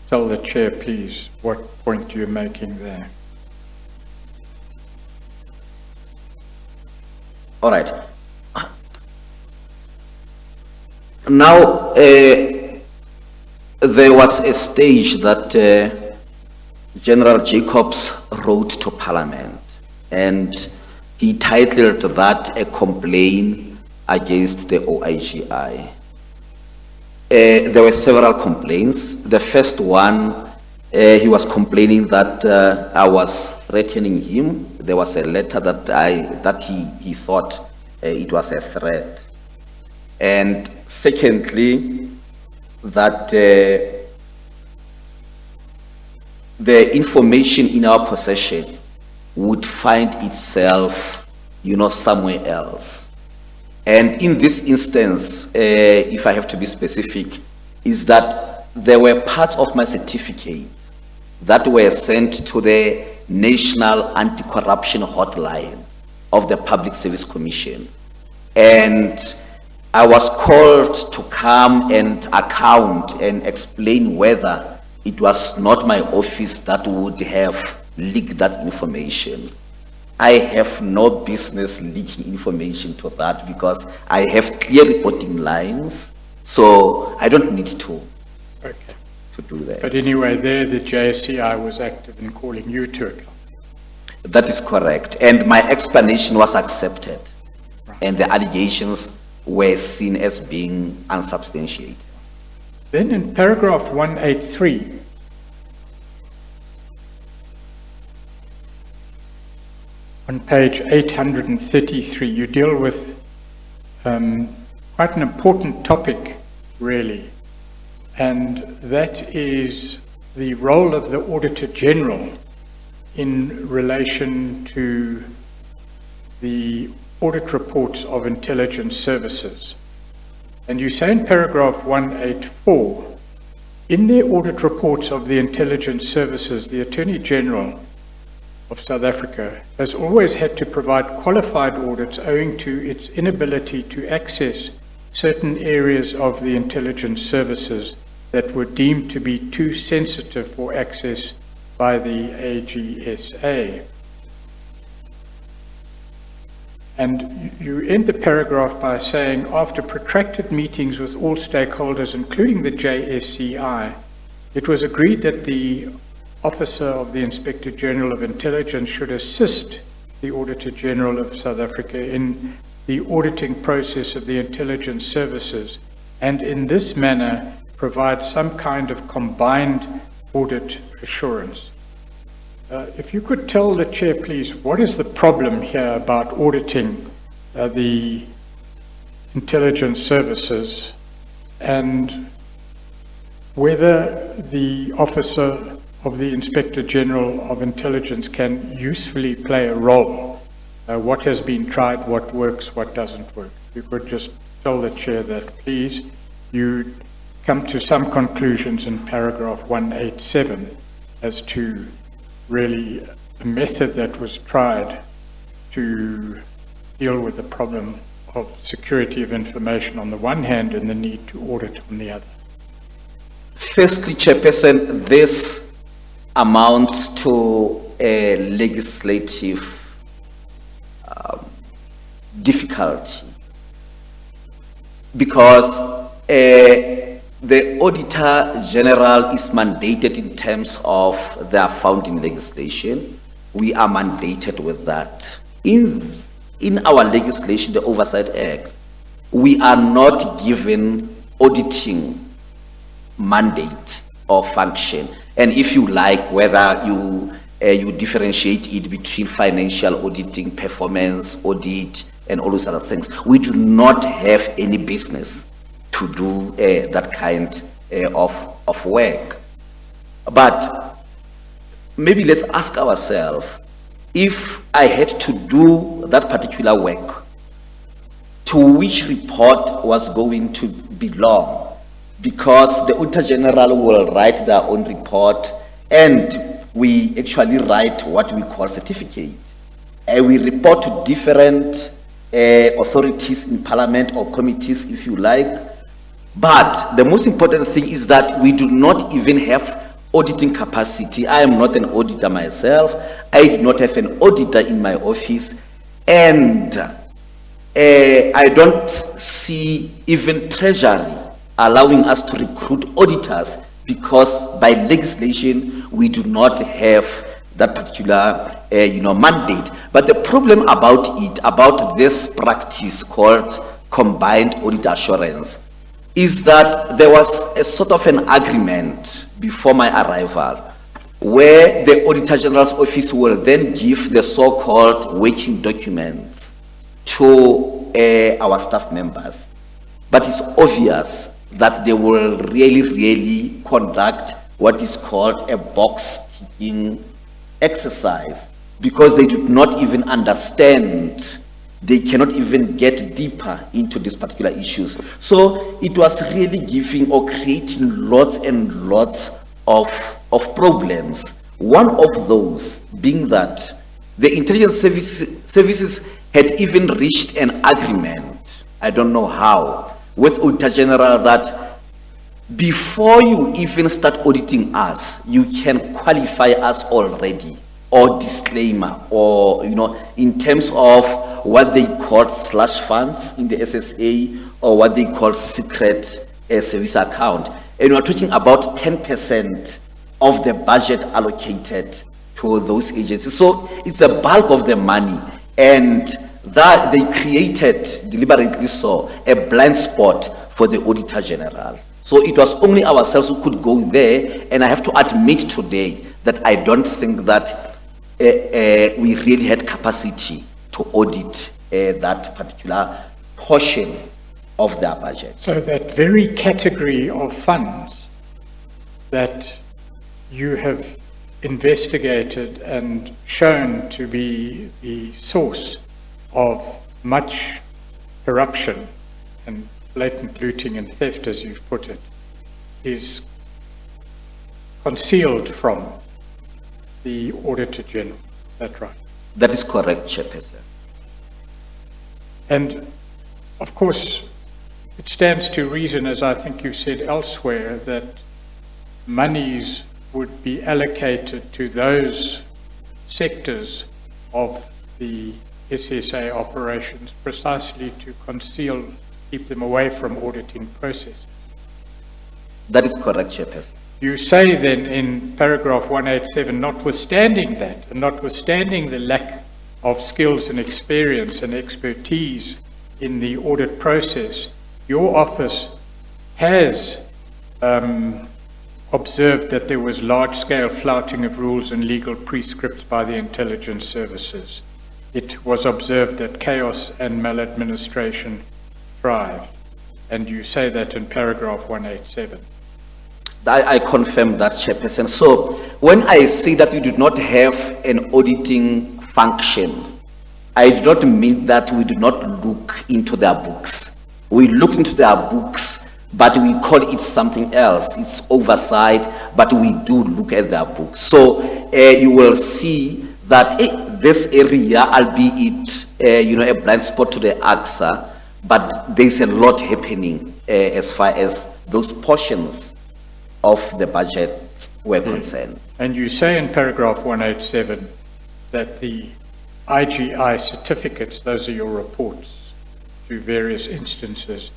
tell the chair, please, what point you're making there. All right. Now, there was a stage that General Jacobs wrote to Parliament, and he titled that a complaint against the OIGI. There were several complaints. The first one, he was complaining that I was threatening him. There was a letter that he thought it was a threat. And secondly, that the information in our possession would find itself, somewhere else. And in this instance, if I have to be specific, is that there were parts of my certificate that were sent to the National Anti-Corruption Hotline of the Public Service Commission. And I was called to come and account and explain whether it was not my office that would have leaked that information. I have no business leaking information to that because I have clear reporting lines, so I don't need to do that. But anyway, there the JSCI was active in calling you to account. That is correct, and my explanation was accepted, and the allegations were seen as being unsubstantiated. Then in paragraph 183, on page 833, you deal with quite an important topic, really, and that is the role of the Auditor General in relation to the audit reports of intelligence services. And you say in paragraph 184, in their audit reports of the intelligence services, the Attorney General of South Africa has always had to provide qualified audits owing to its inability to access certain areas of the intelligence services that were deemed to be too sensitive for access by the AGSA. And you end the paragraph by saying, after protracted meetings with all stakeholders, including the JSCI, it was agreed that the Officer of the Inspector General of Intelligence should assist the Auditor General of South Africa in the auditing process of the intelligence services, and in this manner provide some kind of combined audit assurance. If you could tell the Chair, please, what is the problem here about auditing the intelligence services, and whether the Officer of the Inspector General of Intelligence can usefully play a role? What has been tried, what works, what doesn't work? If you could just tell the Chair that, please. You come to some conclusions in paragraph 187 as to really a method that was tried to deal with the problem of security of information on the one hand and the need to audit on the other. Firstly, Chairperson, this amounts to a legislative difficulty because the Auditor General is mandated in terms of their founding legislation. We are mandated with that. In our legislation, the Oversight Act, we are not given auditing mandate or function. And if you like, whether you differentiate it between financial auditing, performance audit, and all those other things, we do not have any business to do that kind of work. But maybe let's ask ourselves, if I had to do that particular work, to which report was going to belong? Because the Auditor General will write their own report, and we actually write what we call certificate. We report to different authorities in Parliament or committees, if you like. But the most important thing is that we do not even have auditing capacity. I am not an auditor myself. I do not have an auditor in my office. And I don't see even Treasury allowing us to recruit auditors, because by legislation, we do not have that particular mandate. But the problem about this practice called combined audit assurance, is that there was a sort of an agreement before my arrival, where the Auditor General's office will then give the so-called working documents to our staff members. But it's obvious that they will really conduct what is called a box-ticking exercise, because they do not even understand, they cannot even get deeper into these particular issues. So it was really giving or creating lots and lots of problems. One of those being that the intelligence services had even reached an agreement, I don't know how, with Auditor General, that before you even start auditing us, you can qualify us already, or disclaimer, or in terms of what they call slush funds in the SSA, or what they call secret service account. And we're talking about 10% of the budget allocated to those agencies. So it's a bulk of the money, and that they created, deliberately so, a blind spot for the Auditor General. So it was only ourselves who could go there, and I have to admit today that I don't think that we really had capacity to audit that particular portion of their budget. So that very category of funds that you have investigated and shown to be the source of much corruption and blatant looting and theft, as you've put it, is concealed from the Auditor General. Is that right? That is correct, Chairperson. And of course, it stands to reason, as I think you said elsewhere, that monies would be allocated to those sectors of the SSA operations precisely to conceal, keep them away from auditing process. That is correct, Chairperson. You say then in paragraph 187, notwithstanding that, and notwithstanding the lack of skills and experience and expertise in the audit process, your office has observed that there was large-scale flouting of rules and legal prescripts by the intelligence services. It was observed that chaos and maladministration thrived. And you say that in paragraph 187. I confirm that, Chairperson. So when I say that we do not have an auditing function, I do not mean that we do not look into their books. We look into their books, but we call it something else. It's oversight, but we do look at their books. So you will see that this area, albeit a blind spot to the AXA, but there's a lot happening as far as those portions of the budget were concerned. And you say in paragraph 187 that the IGI certificates, those are your reports to various instances,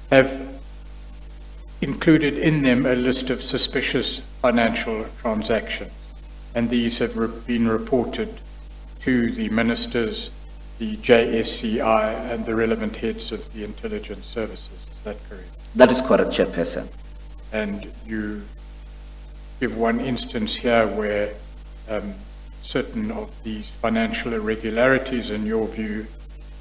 have included in them a list of suspicious financial transactions. And these have been reported to the ministers, the JSCI, and the relevant heads of the intelligence services. Is that correct? That is correct, Chairperson. And you give one instance here where certain of these financial irregularities, in your view,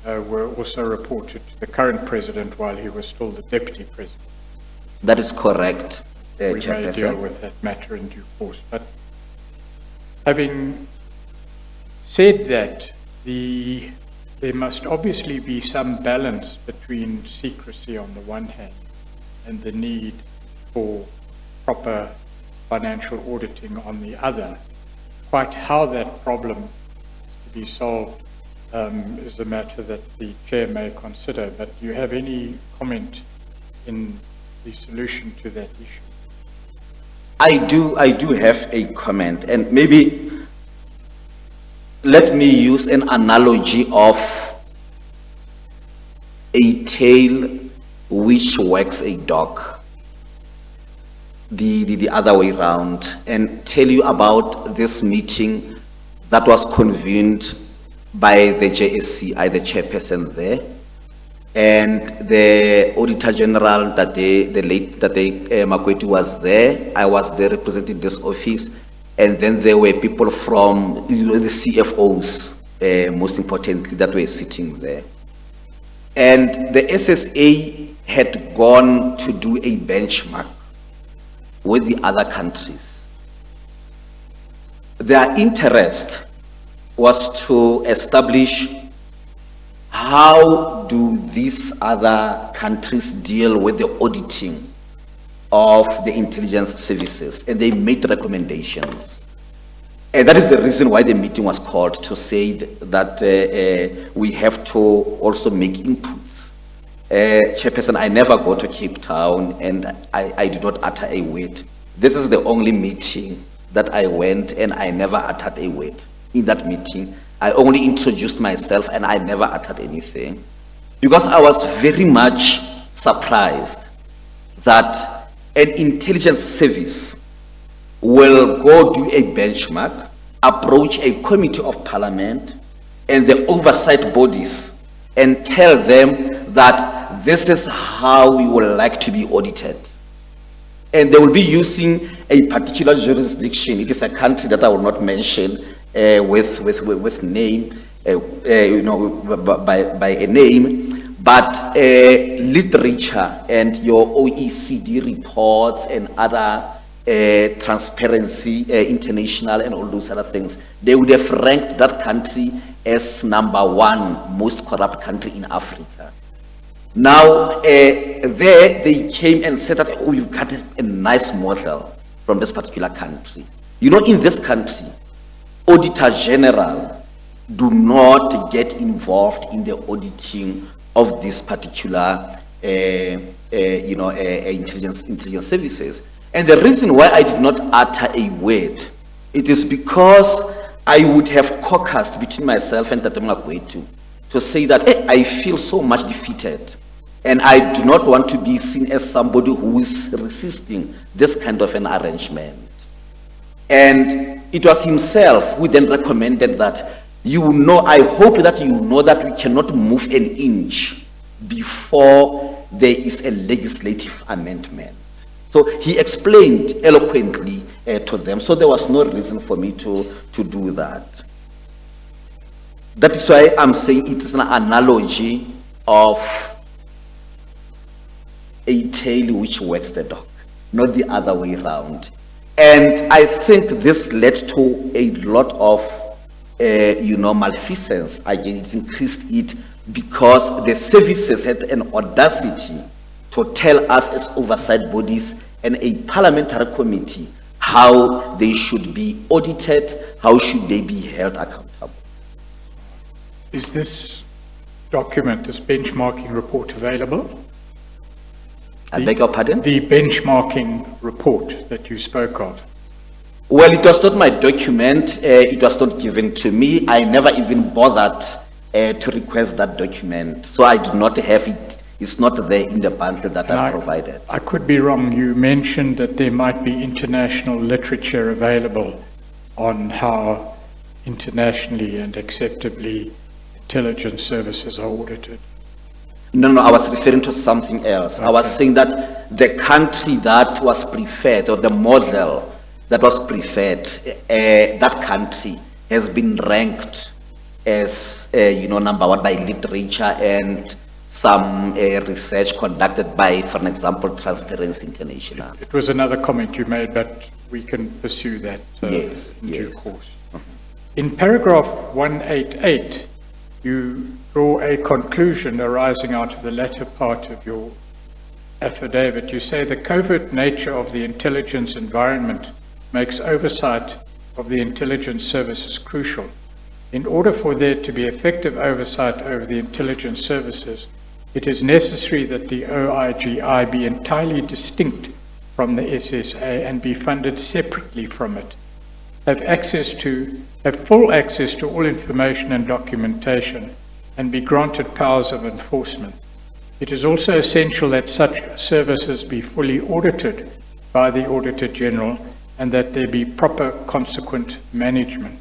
were also reported to the current president while he was still the deputy president. That is correct, We may deal Chairperson. with that matter in due course. But Having said that, there must obviously be some balance between secrecy on the one hand and the need for proper financial auditing on the other. Quite how that problem is to be solved is a matter that the chair may consider, but do you have any comment in the solution to that issue? I do have a comment, and maybe let me use an analogy of a tail which wags a dog, the other way around, and tell you about this meeting that was convened by the JSCI, the chairperson there, and the Auditor General that day, the late Makweti was there. I was there representing this office, and then there were people from the CFOs, most importantly, that were sitting there. And the SSA had gone to do a benchmark with the other countries. Their interest was to establish how do these other countries deal with the auditing of the intelligence services, and they made recommendations. And that is the reason why the meeting was called, to say that we have to also make inputs. Chairperson, I never go to Cape Town, and I do not utter a word. This is the only meeting that I went, and I never uttered a word. In that meeting, I only introduced myself, and I never uttered anything, because I was very much surprised that an intelligence service will go do a benchmark, approach a committee of parliament and the oversight bodies, and tell them that this is how we would like to be audited. And they will be using a particular jurisdiction. It is a country that I will not mention with name, by a name, but literature and your OECD reports and other Transparency International and all those other things, they would have ranked that country as #1 most corrupt country in Africa. Now, there they came and said that, oh, you've got a nice model from this particular country. You know, in this country, Auditor General do not get involved in the auditing of this particular, intelligence services. And the reason why I did not utter a word, it is because I would have caucused between myself and Tate Makwethu to say that, hey, I feel so much defeated, and I do not want to be seen as somebody who is resisting this kind of an arrangement. And it was himself who then recommended that, I hope that you know that we cannot move an inch before there is a legislative amendment. So he explained eloquently to them, so there was no reason for me to do that. That is why I'm saying it is an analogy of a tail which wags the dog, not the other way around. And I think this led to a lot of, malfeasance. Again, it increased it because the services had an audacity to tell us as oversight bodies and a parliamentary committee how they should be audited, how should they be held accountable. Is this document, this benchmarking report, available? I beg your pardon? The benchmarking report that you spoke of. Well, it was not my document. It was not given to me. I never even bothered to request that document. So I do not have it. It's not there in the bundle that I've provided. I could be wrong. You mentioned that there might be international literature available on how internationally and acceptably intelligence services are audited. No, I was referring to something else. Okay. I was saying that the country that was preferred, or the model that was preferred, that country has been ranked as, #1 by literature and some research conducted by, for example, Transparency International. It was another comment you made, but we can pursue that in due yes. course. In paragraph 188, you draw a conclusion arising out of the latter part of your affidavit. You say the covert nature of the intelligence environment makes oversight of the intelligence services crucial. In order for there to be effective oversight over the intelligence services, it is necessary that the OIGI be entirely distinct from the SSA and be funded separately from it, have full access to all information and documentation, and be granted powers of enforcement. It is also essential that such services be fully audited by the Auditor General and that there be proper consequent management.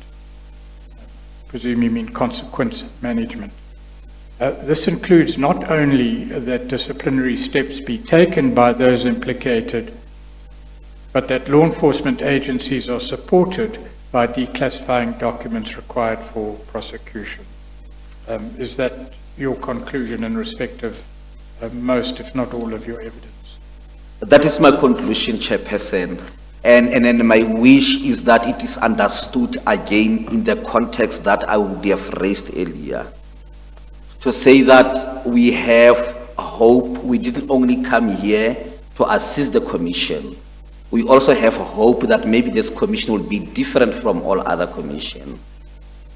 Presume you mean consequence management. This includes not only that disciplinary steps be taken by those implicated, but that law enforcement agencies are supported by declassifying documents required for prosecution. Is that your conclusion in respect of most, if not all, of your evidence? That is my conclusion, Chairperson. And my wish is that it is understood again in the context that I would have raised earlier. To say that we have hope, we didn't only come here to assist the Commission. We also have hope that maybe this Commission will be different from all other commissions.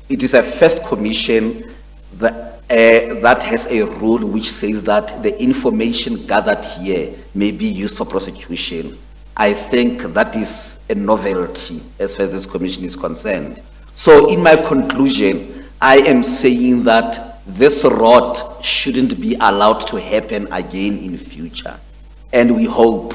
It is a first Commission that has a rule which says that the information gathered here may be used for prosecution. I think that is a novelty as far as this Commission is concerned. So in my conclusion, I am saying that this rot shouldn't be allowed to happen again in future. And we hope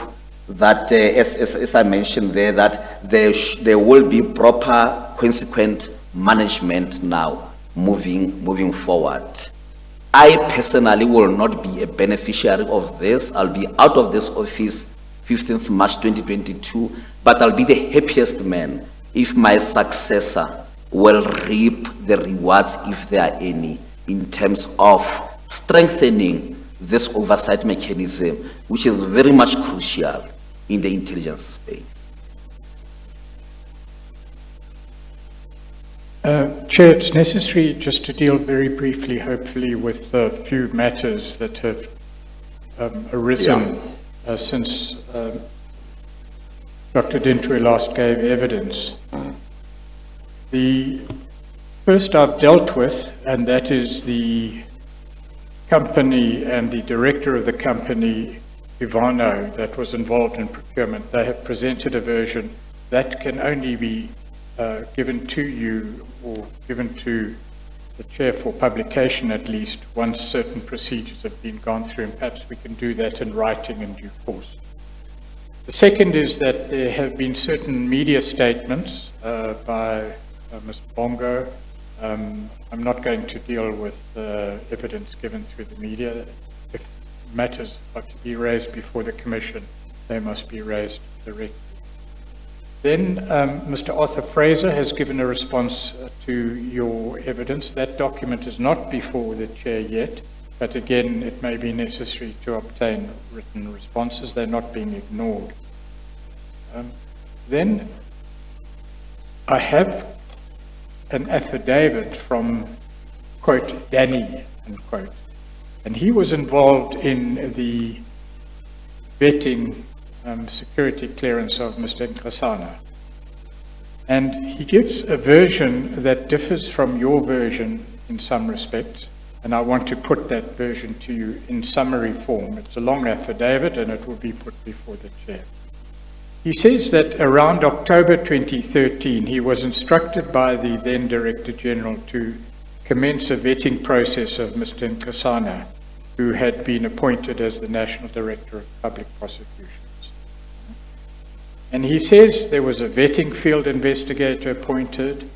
that, as I mentioned there, that there will be proper consequent management now moving forward. I personally will not be a beneficiary of this. I'll be out of this office 15th March 2022, but I'll be the happiest man if my successor will reap the rewards, if there are any, in terms of strengthening this oversight mechanism, which is very much crucial in the intelligence space. Chair, it's necessary just to deal very briefly, hopefully, with a few matters that have arisen since Dr. Dintwe last gave evidence. The first I've dealt with, and that is the company and the director of the company, Ivano, that was involved in procurement. They have presented a version that can only be given to you or given to the chair for publication, at least once certain procedures have been gone through, and perhaps we can do that in writing in due course. The second is that there have been certain media statements by Ms. Bongo. I'm not going to deal with evidence given through the media. If matters are to be raised before the Commission, they must be raised directly. Then Mr. Arthur Fraser has given a response to your evidence. That document is not before the Chair yet, but again, it may be necessary to obtain written responses. They're not being ignored. Then I have an affidavit from, quote, Danny, unquote. And he was involved in the vetting security clearance of Mr. Nkosana. And he gives a version that differs from your version in some respects, and I want to put that version to you in summary form. It's a long affidavit and it will be put before the Chair. He says that around October 2013, he was instructed by the then Director General to commence a vetting process of Mr. Nkosana, who had been appointed as the National Director of Public Prosecutions. And he says there was a vetting field investigator appointed,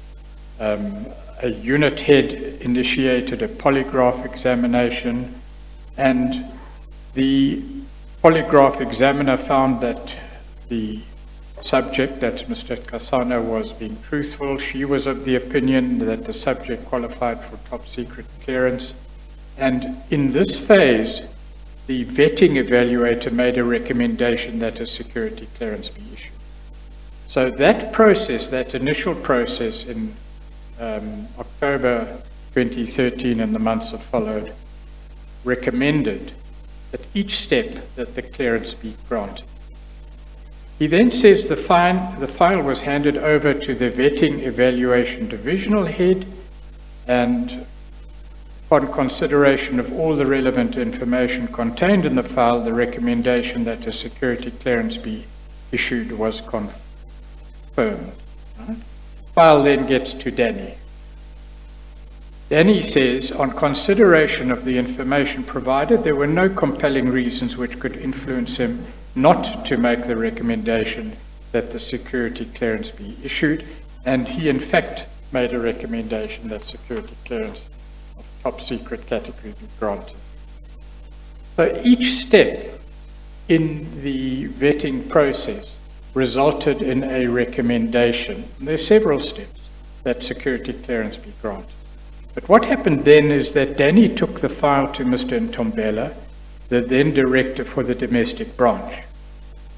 a unit head initiated a polygraph examination, and the polygraph examiner found that the subject, that's Mr. Nkosana, was being truthful. She was of the opinion that the subject qualified for top secret clearance. And in this phase, the vetting evaluator made a recommendation that a security clearance be issued. So that process, that initial process in October 2013 and the months that followed, recommended at each step that the clearance be granted. He then says the file was handed over to the Vetting Evaluation Divisional Head, and upon consideration of all the relevant information contained in the file, the recommendation that a security clearance be issued was confirmed. Right? File then gets to Danny. Danny says, on consideration of the information provided, there were no compelling reasons which could influence him not to make the recommendation that the security clearance be issued, and he in fact made a recommendation that security clearance of top secret category be granted. So each step in the vetting process resulted in a recommendation. There are several steps that security clearance be granted. But what happened then is that Danny took the file to Mr. Ntombela, the then director for the domestic branch.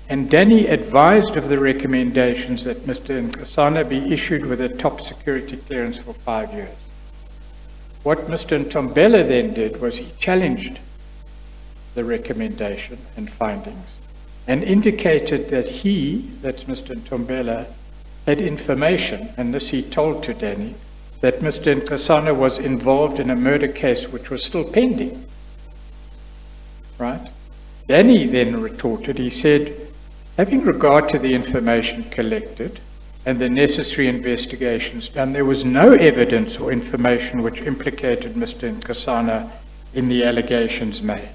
And Danny advised of the recommendations that Mr. Nkosana be issued with a top security clearance for 5 years. What Mr. Ntombela then did was he challenged the recommendation and findings and indicated that he, that's Mr. Ntombela, had information, and this he told to Danny, that Mr. Nkosana was involved in a murder case which was still pending. Right? Danny then retorted, he said, having regard to the information collected and the necessary investigations done, there was no evidence or information which implicated Mr. Nkosana in the allegations made.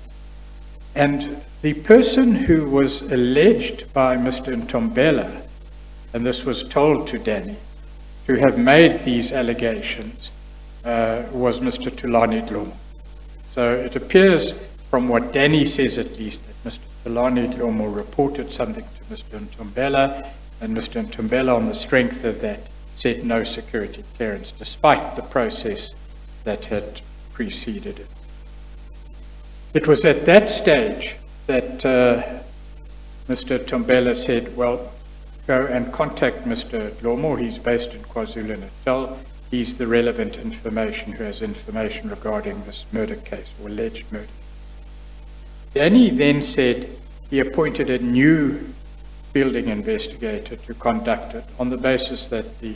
And the person who was alleged by Mr. Ntombela, and this was told to Danny, to have made these allegations was Mr. Tulani Dlomo. So it appears from what Danny says at least that Mr. Tulani Dlomo reported something to Mr. Ntombela, and Mr. Ntombela on the strength of that said no security clearance, despite the process that had preceded it. It was at that stage that Mr. Ntombela said, well, go and contact Mr. Dlomo. He's based in KwaZulu-Natal. He's the relevant information, who has information regarding this murder case, or alleged murder. Danny then said he appointed a new fielding investigator to conduct it on the basis that the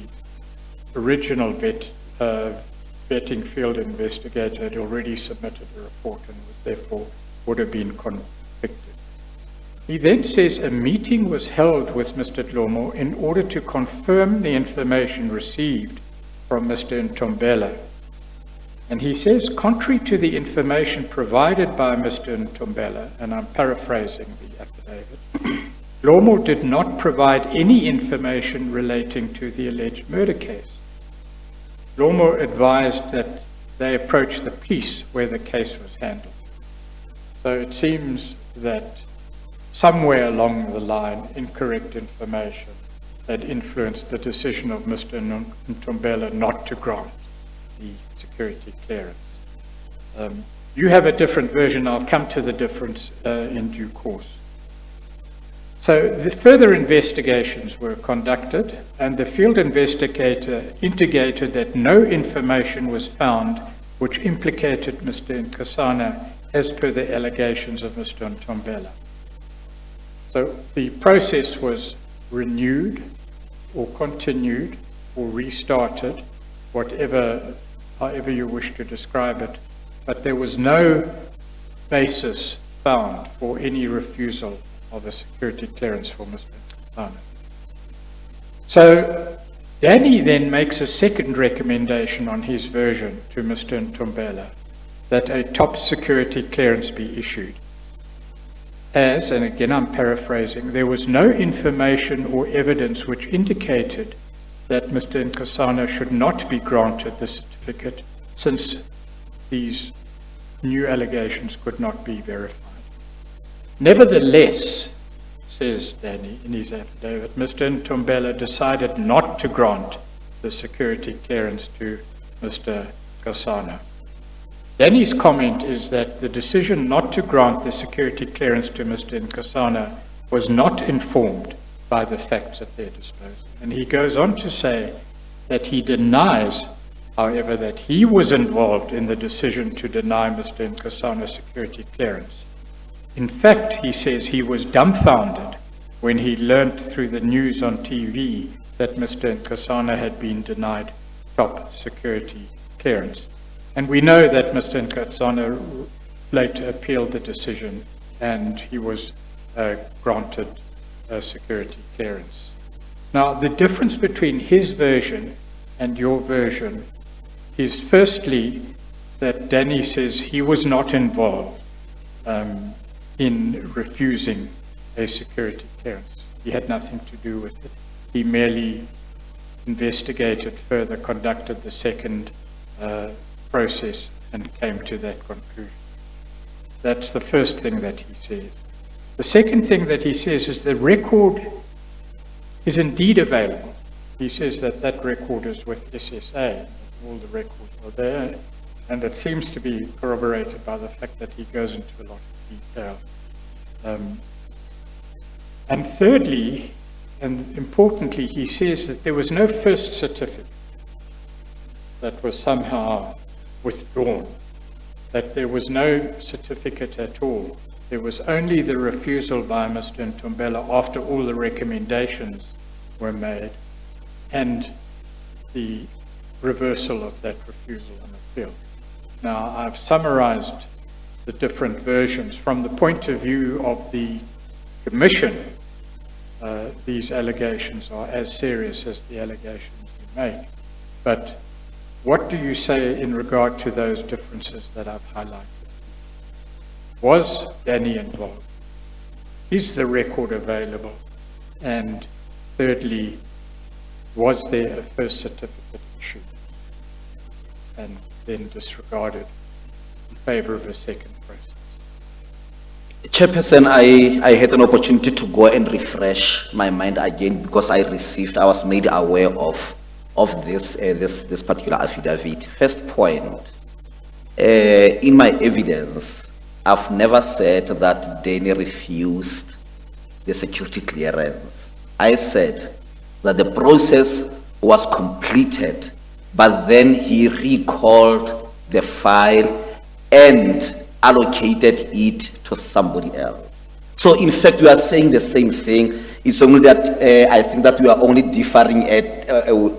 original vetting field investigator had already submitted a report and was therefore would have been convicted. He then says a meeting was held with Mr. Dlomo in order to confirm the information received from Mr. Ntombela. And he says, contrary to the information provided by Mr. Ntombela, and I'm paraphrasing the affidavit, Dlomo did not provide any information relating to the alleged murder case. Dlomo advised that they approach the police where the case was handled. So it seems that somewhere along the line, incorrect information had influenced the decision of Mr. Ntombela not to grant the security clearance. You have a different version. I'll come to the difference in due course. So the further investigations were conducted, and the field investigator indicated that no information was found which implicated Mr. Nkosana as per the allegations of Mr. Ntombela. So the process was renewed or continued or restarted, however you wish to describe it, but there was no basis found for any refusal of a security clearance for Mr. Nkosana. So Danny then makes a second recommendation on his version to Mr. Ntombela that a top security clearance be issued. As, and again I'm paraphrasing, there was no information or evidence which indicated that Mr. Nkosana should not be granted the certificate since these new allegations could not be verified. Nevertheless, says Danny in his affidavit, Mr. Ntombela decided not to grant the security clearance to Mr. Nkosana. Danny's comment is that the decision not to grant the security clearance to Mr. Nkosana was not informed by the facts at their disposal. And he goes on to say that he denies, however, that he was involved in the decision to deny Mr. Nkosana security clearance. In fact, he says he was dumbfounded when he learnt through the news on TV that Mr. Nkosana had been denied top security clearance. And we know that Mr. Nkosana later appealed the decision and he was granted security clearance. Now, the difference between his version and your version is firstly that Danny says he was not involved in refusing a security clearance. He had nothing to do with it. He merely investigated further, conducted the second process, and came to that conclusion. That's the first thing that he says. The second thing that he says is the record is indeed available. He says that that record is with SSA. All the records are there, and it seems to be corroborated by the fact that he goes into a lot of detail. And thirdly, and importantly, he says that there was no first certificate that was somehow withdrawn, that there was no certificate at all. There was only the refusal by Mr. Ntombela after all the recommendations were made, and the reversal of that refusal on appeal. Now, I've summarized the different versions. From the point of view of the Commission, these allegations are as serious as the allegations you make. But what do you say in regard to those differences that I've highlighted? Was Danny involved? Is the record available? And thirdly, was there a first certificate issued and then disregarded in favor of a second process? Chairperson, I had an opportunity to go and refresh my mind again because I was made aware of this particular affidavit. First point, in my evidence, I've never said that Danny refused the security clearance. I said that the process was completed, but then he recalled the file and allocated it to somebody else. So in fact, we are saying the same thing. It's only that I think that we are only differing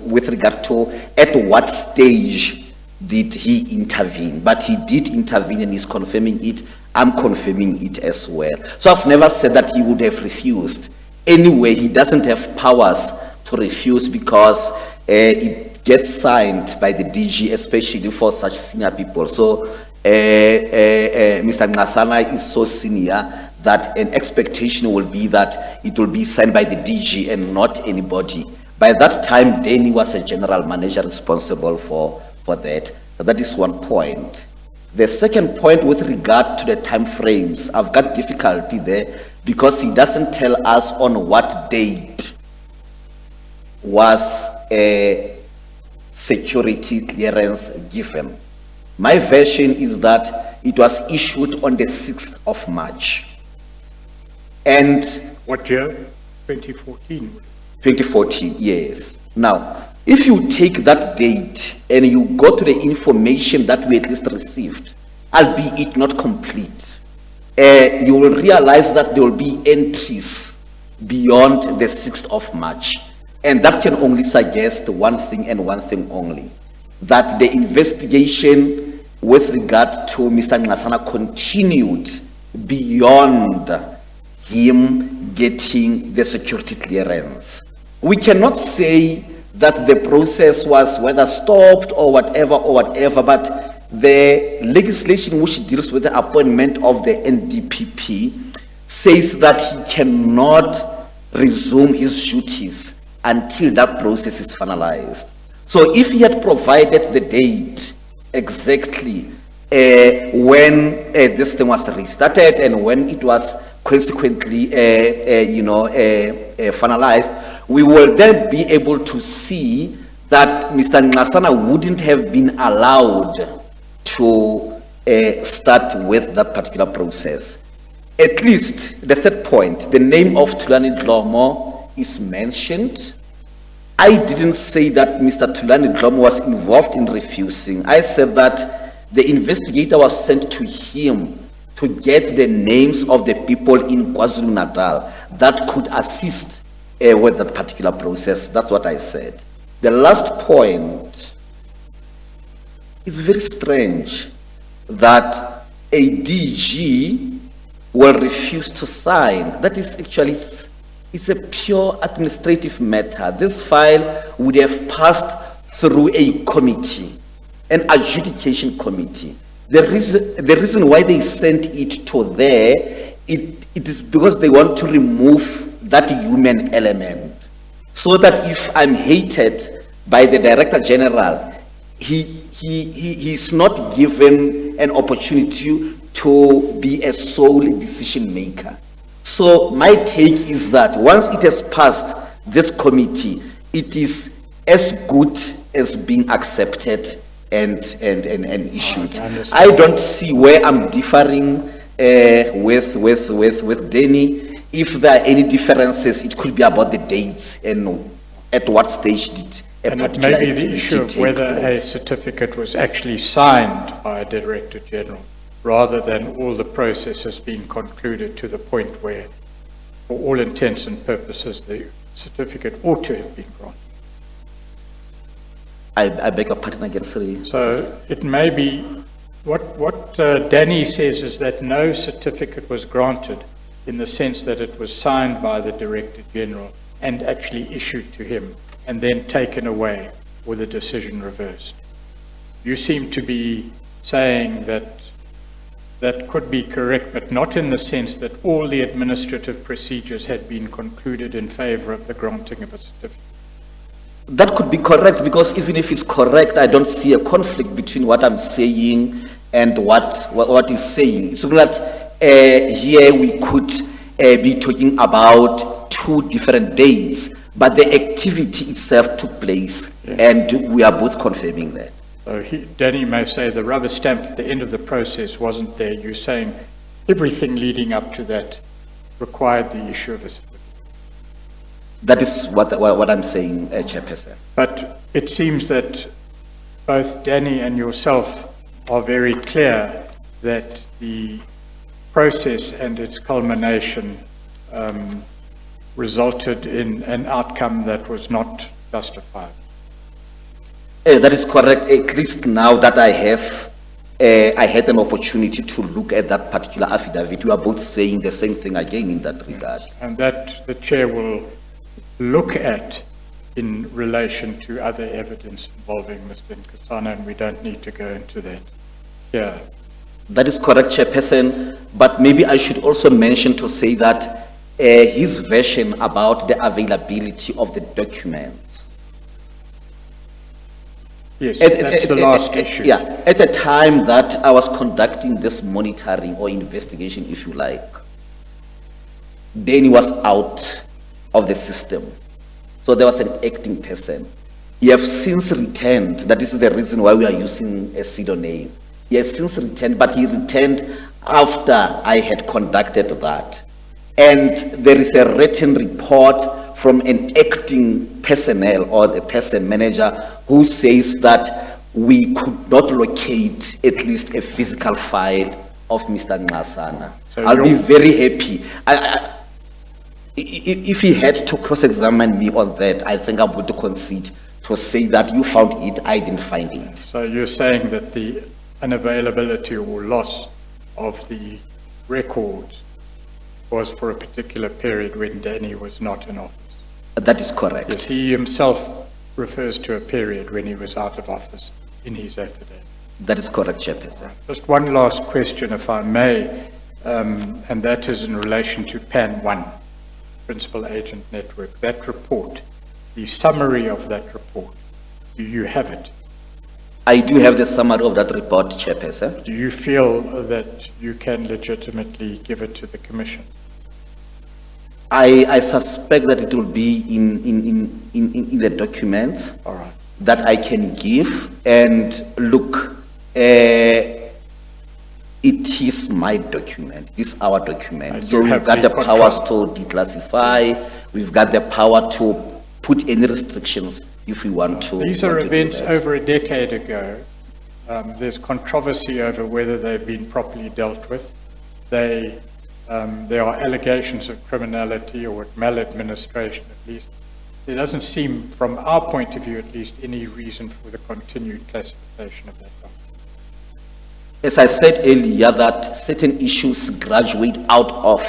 with regard to at what stage did he intervene. But he did intervene and he's confirming it. I'm confirming it as well. So I've never said that he would have refused. Anyway, he doesn't have powers to refuse because it gets signed by the DG, especially for such senior people. So Mr. Nkosana is so senior that an expectation will be that it will be signed by the DG and not anybody. By that time, Danny was a general manager responsible for that. That is one point. The second point with regard to the time frames, I've got difficulty there because he doesn't tell us on what date was a security clearance given. My version is that it was issued on the 6th of March. And What year? 2014. 2014, yes. Now, if you take that date and you go to the information that we at least received, albeit not complete, you will realize that there will be entries beyond the 6th of March. And that can only suggest one thing and one thing only, that the investigation with regard to Mr. Nkosana continued beyond him getting the security clearance. We cannot say that the process was whether stopped or whatever, but the legislation which deals with the appointment of the NDPP says that he cannot resume his duties until that process is finalized. So if he had provided the date exactly when this thing was restarted and when it was consequently finalized, we will then be able to see that Mr. Nkosana wouldn't have been allowed to start with that particular process. At least the third point, the name of Thulani Dhlomo is mentioned I didn't say that Mr. Tulani Dlomo was involved in refusing. I said that the investigator was sent to him to get the names of the people in KwaZulu-Natal that could assist with that particular process. That's what I said. The last point is very strange that a DG will refuse to sign. That is actually, it's a pure administrative matter. This file would have passed through a committee, an adjudication committee. The reason why they sent it to there, it is because they want to remove that human element. So that if I'm hated by the Director General, he's not given an opportunity to be a sole decision maker. So my take is that once it has passed this committee, it is as good as being accepted and issued. I don't see where I'm differing with Danny. If there are any differences, it could be about the dates and at what stage did a And it particular may be the activity issue of take whether a place. certificate was actually signed by a Director General, rather than all the process has been concluded to the point where, for all intents and purposes, the certificate ought to have been granted. I beg your pardon again, sorry. So it may be, what Danny says is that no certificate was granted in the sense that it was signed by the Director General and actually issued to him and then taken away or the decision reversed. You seem to be saying that that could be correct, but not in the sense that all the administrative procedures had been concluded in favor of the granting of a certificate. That could be correct, because even if it's correct, I don't see a conflict between what I'm saying and what is saying. It's not that here we could be talking about two different dates, but the activity itself took place, and we are both confirming that. So Danny may say the rubber stamp at the end of the process wasn't there. You're saying everything leading up to that required the issue of a certificate. That is what I'm saying, Chairperson. But it seems that both Danny and yourself are very clear that the process and its culmination resulted in an outcome that was not justified. That is correct. At least now that I had an opportunity to look at that particular affidavit, we are both saying the same thing again in that regard. And that the chair will look at in relation to other evidence involving Mr. Nkosana, and we don't need to go into that here. That is correct, Chairperson, but maybe I should also mention to say that his version about the availability of the documents. Yes, that's the last issue. Yeah, at the time that I was conducting this monitoring or investigation, if you like, Danny was out of the system. So there was an acting person. He has since returned. That is the reason why we are using a pseudonym. He has since returned, but he returned after I had conducted that. And there is a written report from an acting personnel or the person manager who says that we could not locate at least a physical file of Mr. Nkosana. So I'll be very happy. If he had to cross-examine me on that, I think I'm going to concede to say that you found it, I didn't find it. So you're saying that the unavailability or loss of the records was for a particular period when Danny was not in office? That is correct. Yes, he himself refers to a period when he was out of office in his affidavit. That is correct, Chairperson. Just one last question, if I may, and that is in relation to PAN 1, Principal Agent Network. That report, the summary of that report, do you have it? I do have the summary of that report, Chairperson. Do you feel that you can legitimately give it to the Commission? I suspect that it will be in the documents All right. that I can give. And look, it is my document. It's our document. And So you we've have got the the powers control. to declassify. We've got the power to put any restrictions if we want to. These are want to do events that. over a decade ago. There's controversy over whether they've been properly dealt with. There are allegations of criminality or maladministration at least. There doesn't seem, from our point of view at least, any reason for the continued classification of that document. As I said earlier, that certain issues graduate out of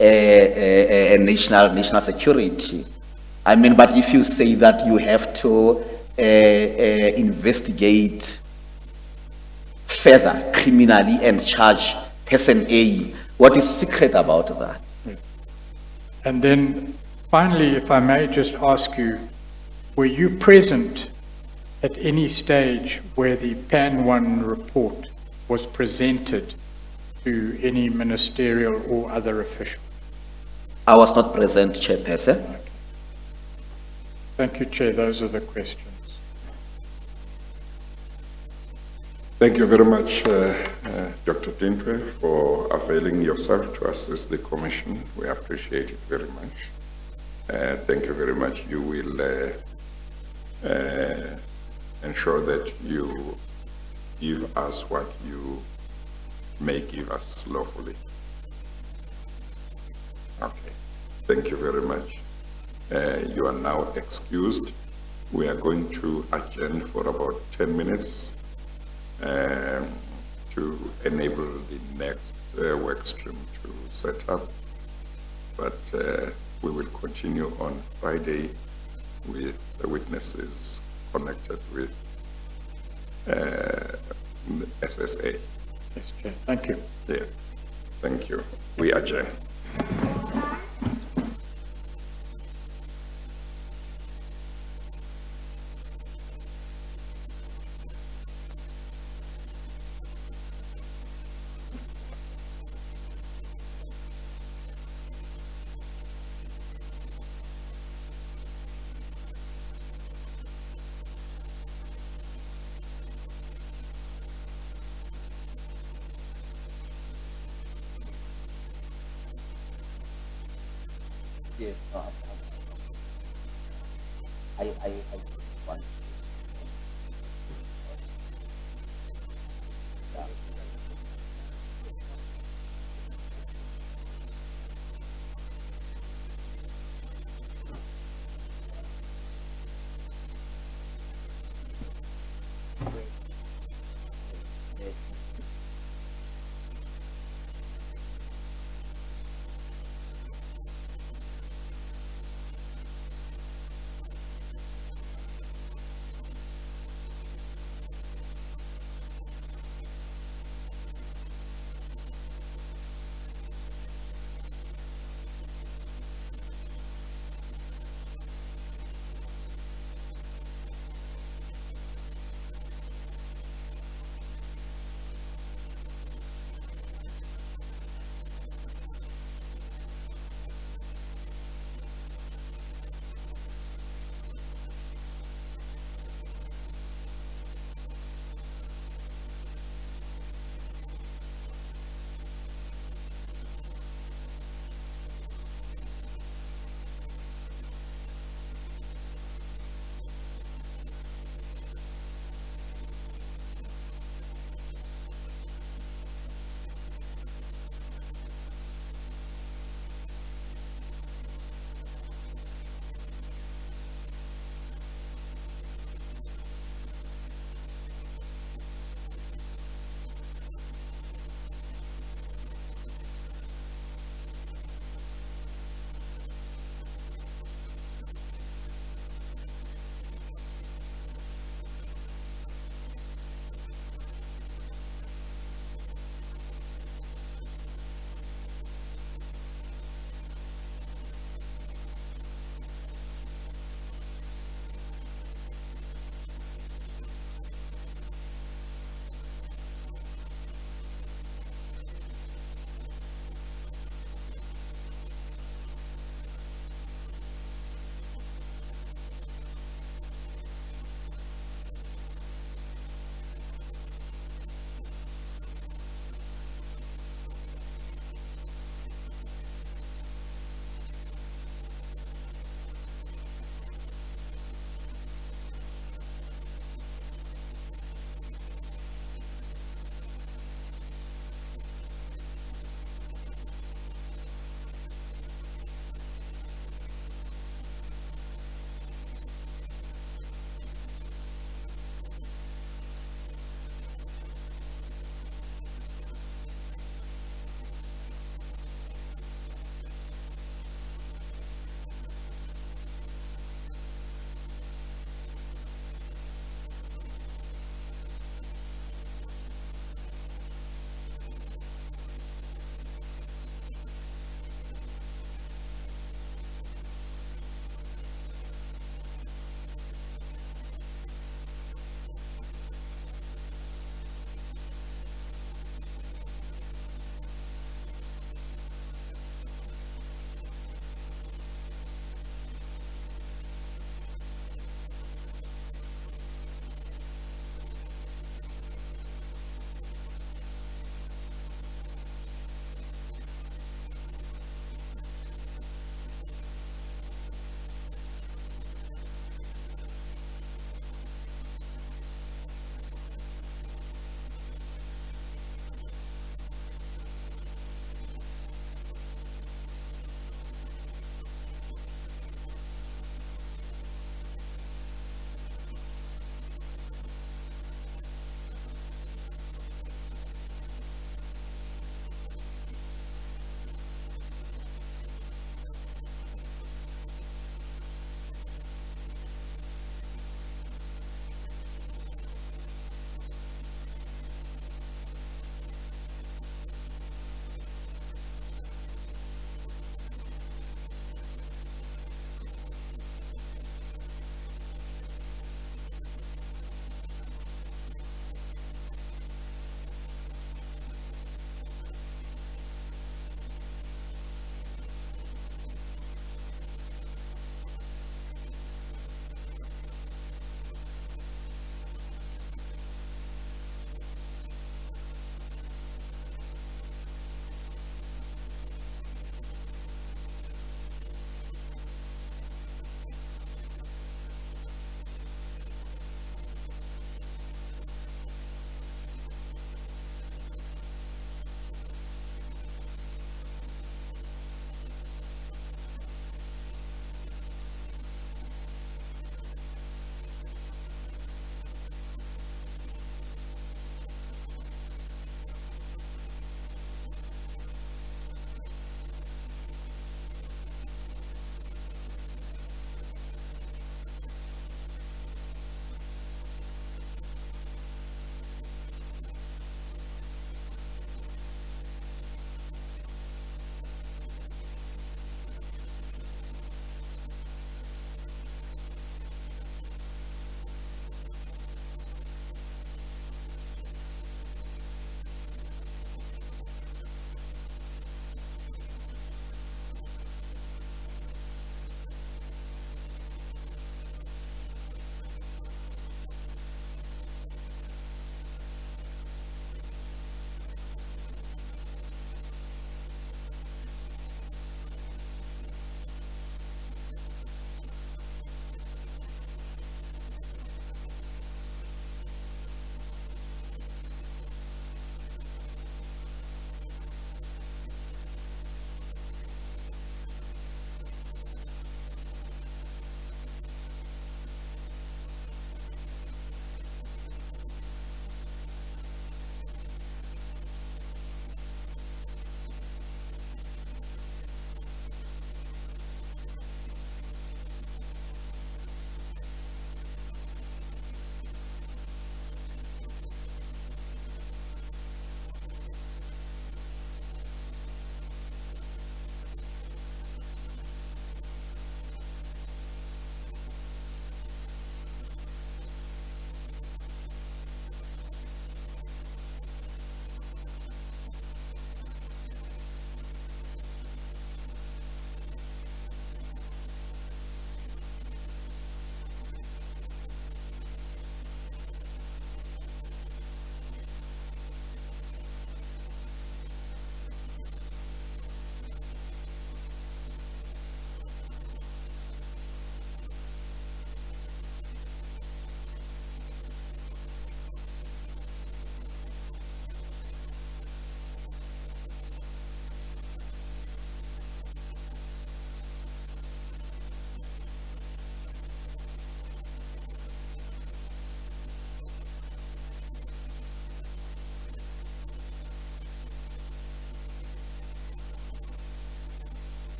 national security. I mean, but if you say that you have to investigate further criminally and charge person A, what is secret about that? And then finally, if I may just ask you, were you present at any stage where the PAN 1 report was presented to any ministerial or other official? I was not present, Chairperson. Thank you, Chair. Those are the questions. Thank you very much, Dr. Dintwe, for availing yourself to assist the commission. We appreciate it very much. Thank you very much. You will ensure that you give us what you may give us lawfully. Okay. Thank you very much. You are now excused. We are going to adjourn for about 10 minutes to enable the next work stream to set up. But we will continue on Friday with the witnesses connected with SSA. Yes, Chair. Thank you. Yeah. Thank you. We adjourn. Yes, I want.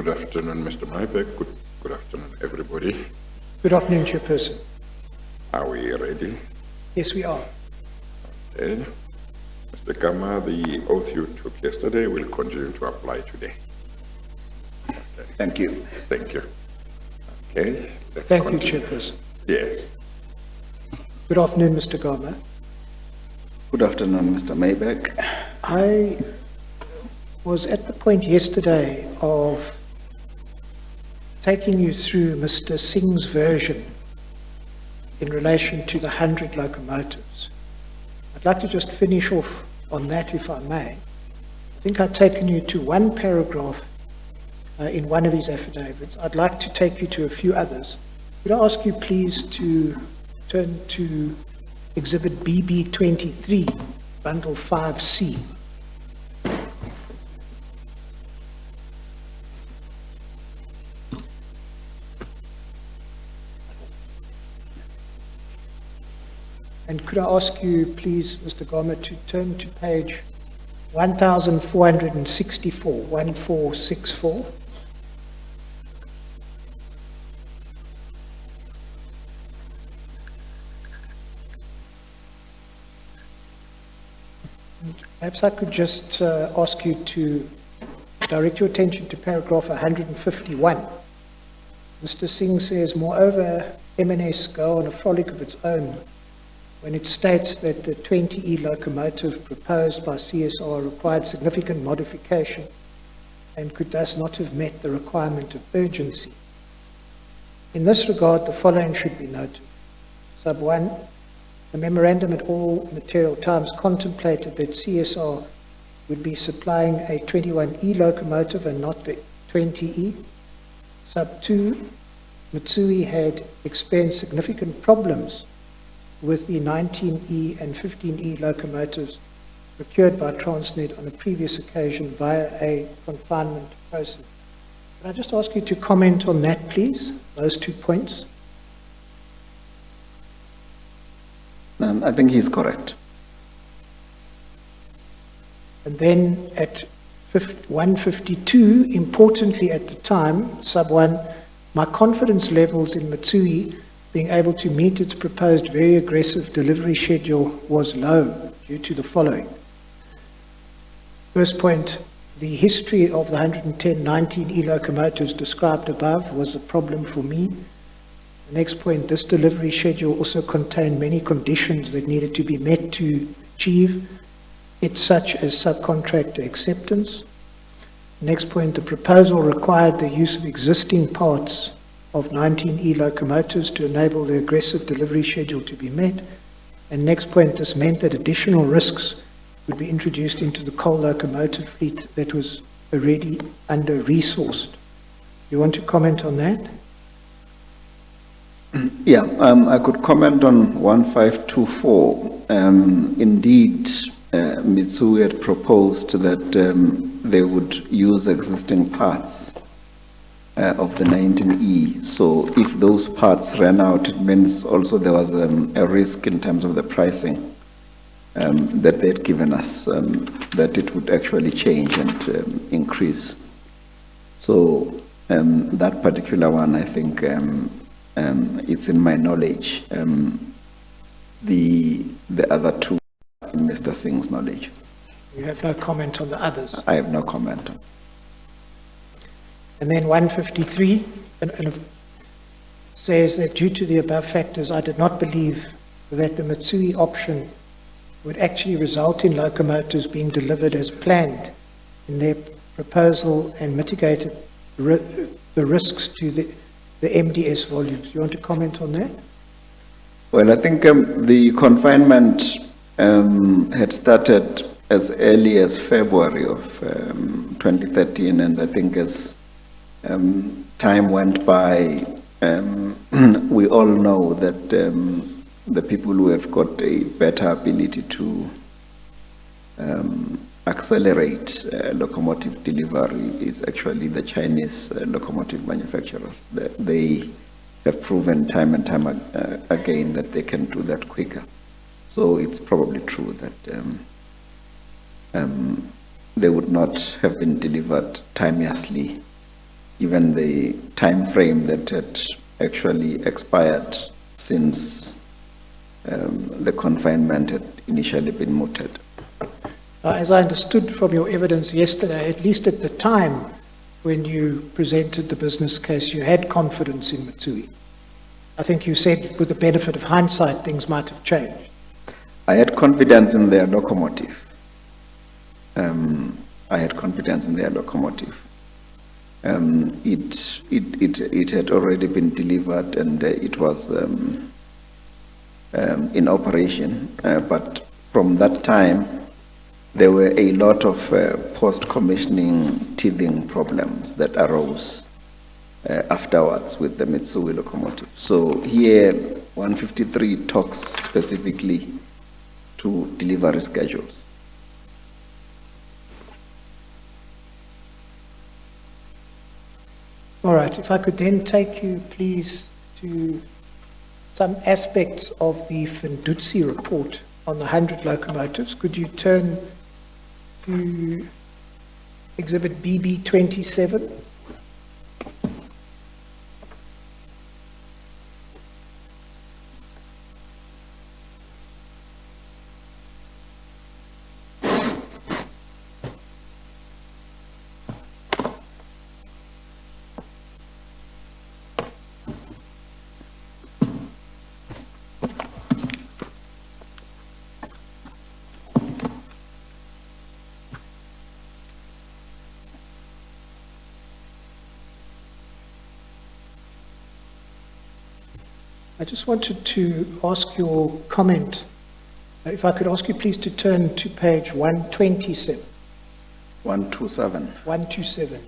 Good afternoon, Mr. Mybeck. Good afternoon, everybody. Good afternoon, Chairperson. Are we ready? Yes, we are. Okay. Mr. Gama, the oath you took yesterday will continue to apply today. Thank you. Thank you. Okay. Let's Thank you, continue. Chairperson. Yes. Good afternoon, Mr. Garma. Good afternoon, Mr. Maybeck. I was at the point yesterday of taking you through Mr. Singh's version in relation to the 100 locomotives. I'd like to just finish off on that, if I may. I think I've taken you to one paragraph in one of his affidavits. I'd like to take you to a few others. Could I ask you please to turn to Exhibit BB23, Bundle 5C. And could I ask you, please, Mr. Garma, to turn to page 1464, 1464. Perhaps I could just ask you to direct your attention to paragraph 151. Mr. Singh says, moreover, M&S go on a frolic of its own when it states that the 20E locomotive proposed by CSR required significant modification and could thus not have met the requirement of urgency. In this regard, the following should be noted. Sub 1, the memorandum at all material times contemplated that CSR would be supplying a 21E locomotive and not the 20E. Sub 2, Mitsui had experienced significant problems with the 19E and 15E locomotives procured by Transnet on a previous occasion via a confinement process. Can I just ask you to comment on that, please, those 2 points? I think he's correct. And then at 152, importantly at the time, sub 1, my confidence levels in Mitsui being able to meet its proposed very aggressive delivery schedule was low due to the following. First point, the history of the 110 19E locomotives described above was a problem for me. The next point, this delivery schedule also contained many conditions that needed to be met to achieve it, such as subcontractor acceptance. Next point, the proposal required the use of existing parts of 19E locomotives to enable the aggressive delivery schedule to be met. And next point, this meant that additional risks would be introduced into the coal locomotive fleet that was already under-resourced. You want to comment on that? Yeah, I could comment on 1524. Indeed, Mitsui had proposed that they would use existing parts of the 19E. So if those parts ran out, it means also there was a risk in terms of the pricing that they had given us, that it would actually change and increase. So that particular one, I think it's in my knowledge. The other two in Mr. Singh's knowledge. You have no comment on the others? I have no comment. And then 153 and says that due to the above factors, I did not believe that the Mitsui option would actually result in locomotives being delivered as planned in their proposal and mitigated the risks to the MDS volumes. You want to comment on that? Well, I think the confinement had started as early as February of 2013, and I think as time went by, we all know that the people who have got a better ability to accelerate locomotive delivery is actually the Chinese locomotive manufacturers. That they have proven time and time again that they can do that quicker. So it's probably true that they would not have been delivered timeously given the time frame that had actually expired since the confinement had initially been mooted. As I understood from your evidence yesterday, at least at the time when you presented the business case, you had confidence in Mitsui. I think you said with the benefit of hindsight, things might have changed. I had confidence in their locomotive. I had confidence in their locomotive. It had already been delivered and it was in operation. But from that time, there were a lot of post-commissioning teething problems that arose afterwards with the Mitsui locomotive. So here, 153 talks specifically to delivery schedules. All right, if I could then take you, please, to some aspects of the Fundutsi report on the 100 locomotives. Could you turn to Exhibit BB 27? I just wanted to ask your comment. If I could ask you please to turn to page 127. 127. 127.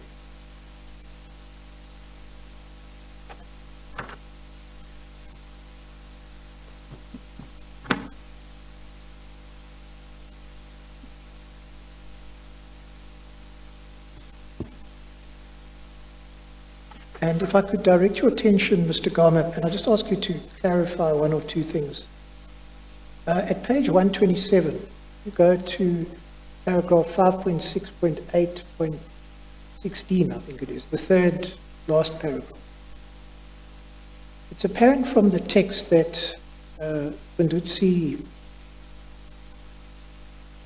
And if I could direct your attention, Mr. Garma, and I'll just ask you to clarify one or two things. At page 127, you go to paragraph 5.6.8.16, I think it is, the third last paragraph. It's apparent from the text that Fundutsi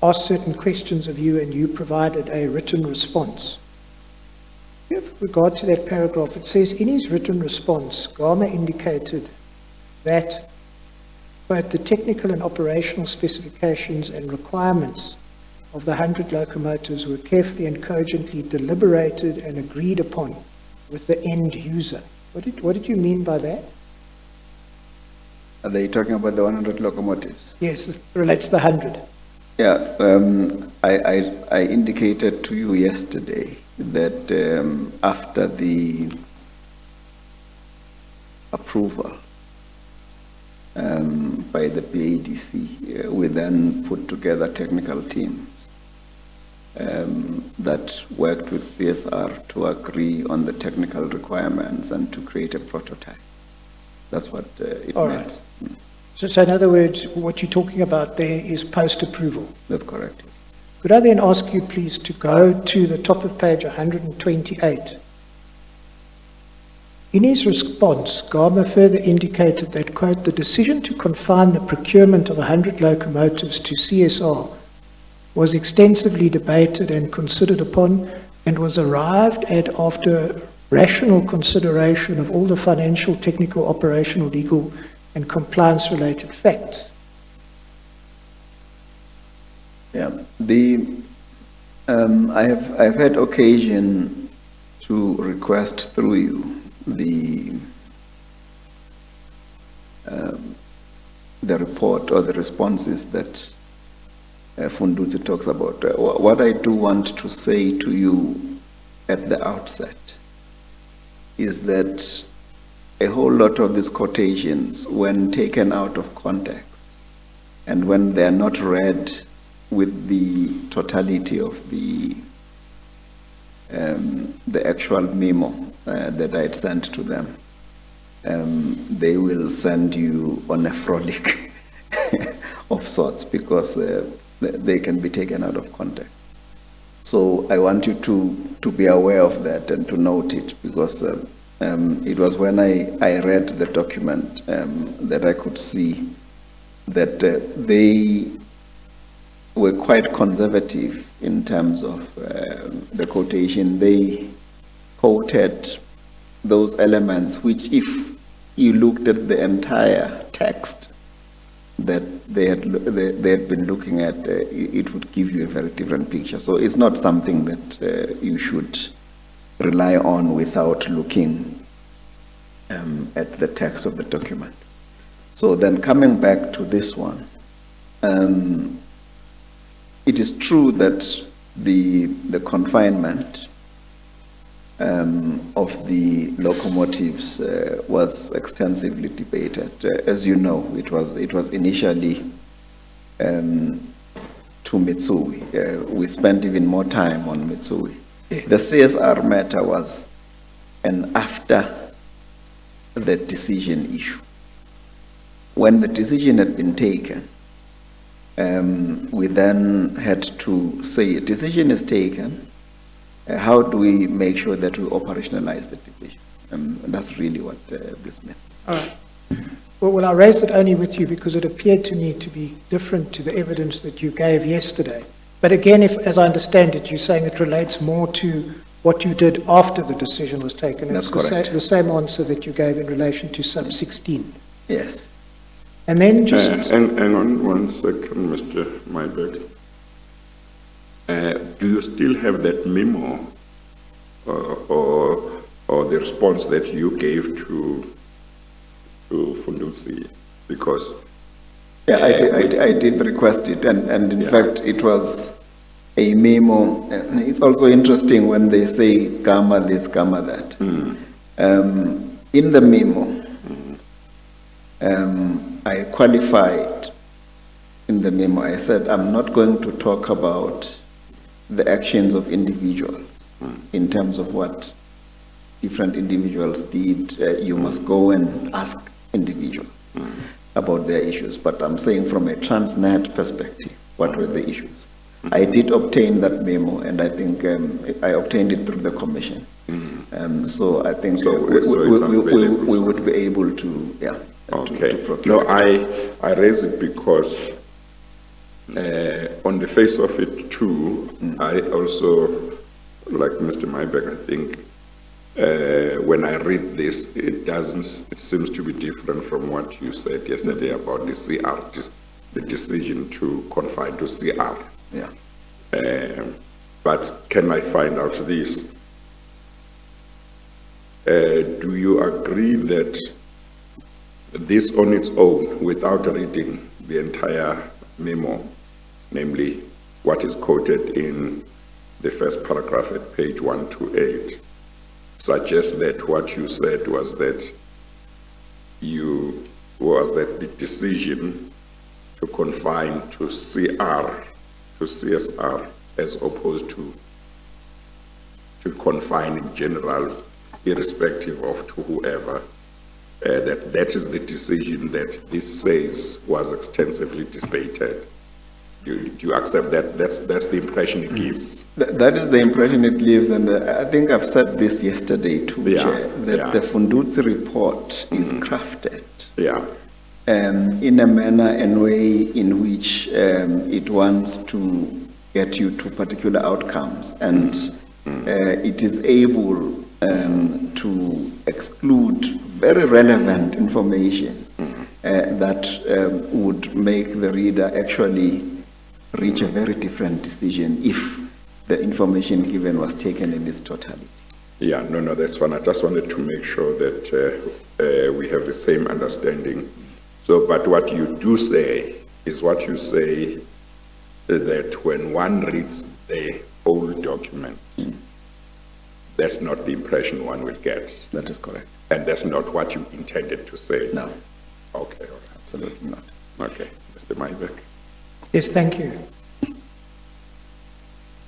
asked certain questions of you and you provided a written response. With regard to that paragraph, it says, in his written response, Garma indicated that, quote, the technical and operational specifications and requirements of the 100 locomotives were carefully and cogently deliberated and agreed upon with the end user. What did you mean by that? Are they talking about the 100 locomotives? Yes, it relates to the 100. Yeah, I indicated to you yesterday that after the approval by the PADC, we then put together technical teams that worked with CSR to agree on the technical requirements and to create a prototype. That's what it All meant. right. So in other words, what you're talking about there is post-approval. That's correct. Could I then ask you, please, to go to the top of page 128? In his response, Garma further indicated that, quote, the decision to confine the procurement of 100 locomotives to CSR was extensively debated and considered upon and was arrived at after rational consideration of all the financial, technical, operational, legal, and compliance-related facts. Yeah, I've had occasion to request through you the report or the responses that Fundutsi talks about. What I do want to say to you at the outset is that a whole lot of these quotations, when taken out of context and when they are not read with the totality of the actual memo that I had sent to them, they will send you on a frolic of sorts because they can be taken out of context. So I want you to be aware of that and to note it, because it was when I read the document that I could see that they were quite conservative in terms of the quotation. They quoted those elements which, if you looked at the entire text that they had been looking at, it would give you a very different picture. So it's not something that you should rely on without looking at the text of the document. So then coming back to this one, it is true that the confinement of the locomotives was extensively debated. As you know, it was initially to Mitsui. We spent even more time on Mitsui. The CSR matter was an after the decision issue. When the decision had been taken, we then had to say a decision is taken. How do we make sure that we operationalize the decision? And that's really what this means. All right. Well, I raised it only with you because it appeared to me to be different to the evidence that you gave yesterday. But again, if, as I understand it, you're saying it relates more to what you did after the decision was taken. That's it's correct. The same answer that you gave in relation to sub 16. Yes. And then just... Hang on 1 second, Mr. Myberg. Do you still have that memo or the response that you gave to Fundutsi? Because Yeah, I did request it, and in fact, it was a memo. It's also interesting when they say gamma this, gamma that. In the memo, I qualified in the memo. I said, I'm not going to talk about the actions of individuals in terms of what different individuals did. You must go and ask individuals about their issues. But I'm saying from a Transnet perspective, what were the issues? I did obtain that memo, and I think I obtained it through the commission. So I think we would be able to, okay. to procure. No, I raise it because on the face of it too, I also, like Mr. Myberg, I think when I read this, it seems to be different from what you said yesterday about the CR, the decision to confine to CR. Yeah. But can I find out this? Do you agree that this on its own, without reading the entire memo, namely what is quoted in the first paragraph at page 128, suggests that what you said was that the decision to confine to CR, to CSR, as opposed to confine in general, irrespective of to whoever, that is the decision that this says was extensively debated. Do you accept that? That's the impression it gives. That is the impression it gives, and I think I've said this yesterday too, Chair, that the Fundutsi report is crafted in a manner and way in which it wants to get you to particular outcomes, and it is able to exclude very relevant information that would make the reader actually reach a very different decision if the information given was taken in its totality. Yeah, no, that's fine. I just wanted to make sure that we have the same understanding. So, but what you do say is what you say that when one reads the whole document, that's not the impression one will get. That is correct. And that's not what you intended to say. No. Okay, all right. Absolutely not. Okay, Mr. Myberg. Yes, thank you.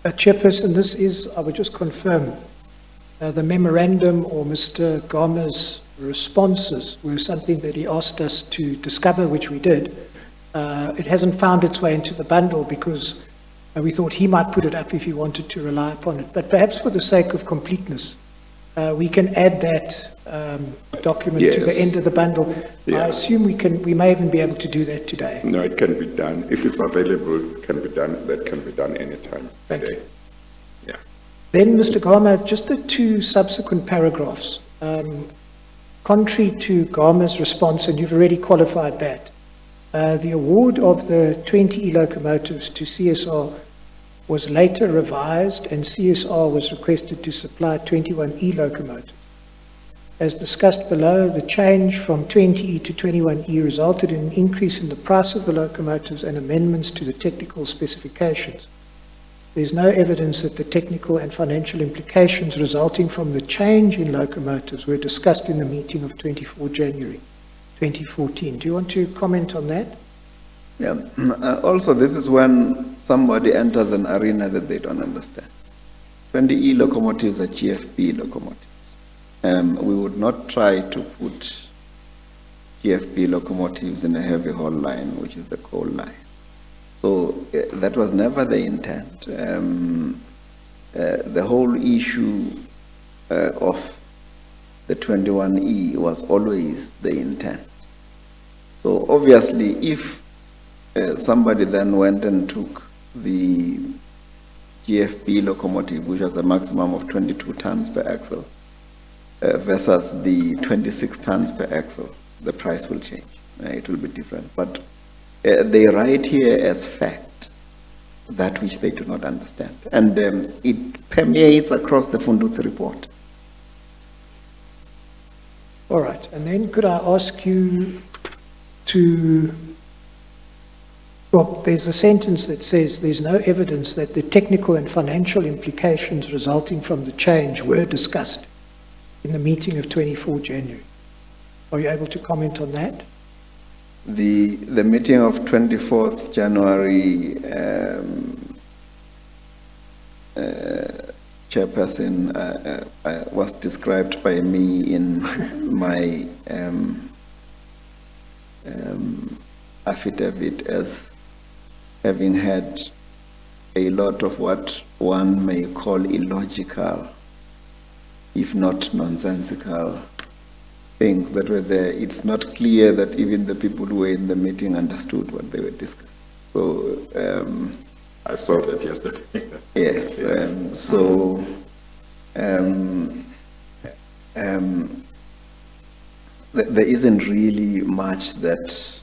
Chairperson, this is, I would just confirm, the memorandum or Mr. Gama's responses were something that he asked us to discover, which we did. It hasn't found its way into the bundle because We thought he might put it up if he wanted to rely upon it. But perhaps for the sake of completeness, we can add that document to the Yes. end of the bundle. Yeah. I assume we may even be able to do that today. No, it can be done. If it's available, it can be done. That can be done anytime Thank today. Yeah. Then, Mr. Gama, just the two subsequent paragraphs. Contrary to Gama's response, and you've already qualified that, the award of the 20 e-locomotives to CSR was later revised, and CSR was requested to supply 21 e-locomotives. As discussed below, the change from 20E to 21E resulted in an increase in the price of the locomotives and amendments to the technical specifications. There's no evidence that the technical and financial implications resulting from the change in locomotives were discussed in the meeting of 24 January 2014. Do you want to comment on that? Yeah. Also, this is when somebody enters an arena that they don't understand. 20E locomotives are GFP locomotives. We would not try to put GFP locomotives in a heavy haul line, which is the coal line. So that was never the intent. The whole issue of the 21E was always the intent. So obviously, if somebody then went and took the GFP locomotive, which has a maximum of 22 tons per axle, versus the 26 tons per axle, the price will change. It will be different. But they write here as fact that which they do not understand. And it permeates across the Fundutsi report. All right. And then could I ask you to, well, there's a sentence that says there's no evidence that the technical and financial implications resulting from the change were discussed in the meeting of 24 January. Are you able to comment on that? The meeting of 24th January, chairperson, was described by me in my affidavit as having had a lot of what one may call illogical, if not nonsensical, things that were there. It's not clear that even the people who were in the meeting understood what they were discussing. So, I saw that yesterday. yes, there isn't really much that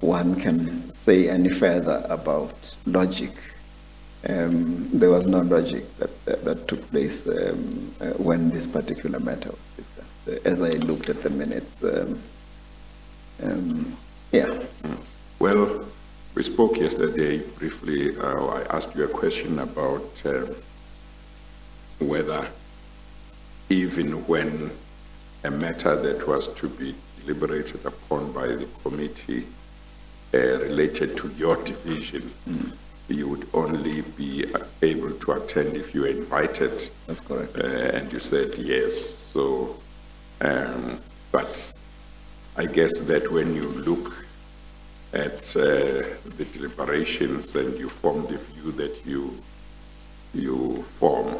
one can say any further about logic. There was no logic that took place when this particular matter was discussed. As I looked at the minutes, yeah. Well, we spoke yesterday briefly. I asked you a question about whether even when a matter that was to be deliberated upon by the committee related to your division, you would only be able to attend if you were invited. That's correct. And you said yes. So, but I guess that when you look at the deliberations and you form the view that you form,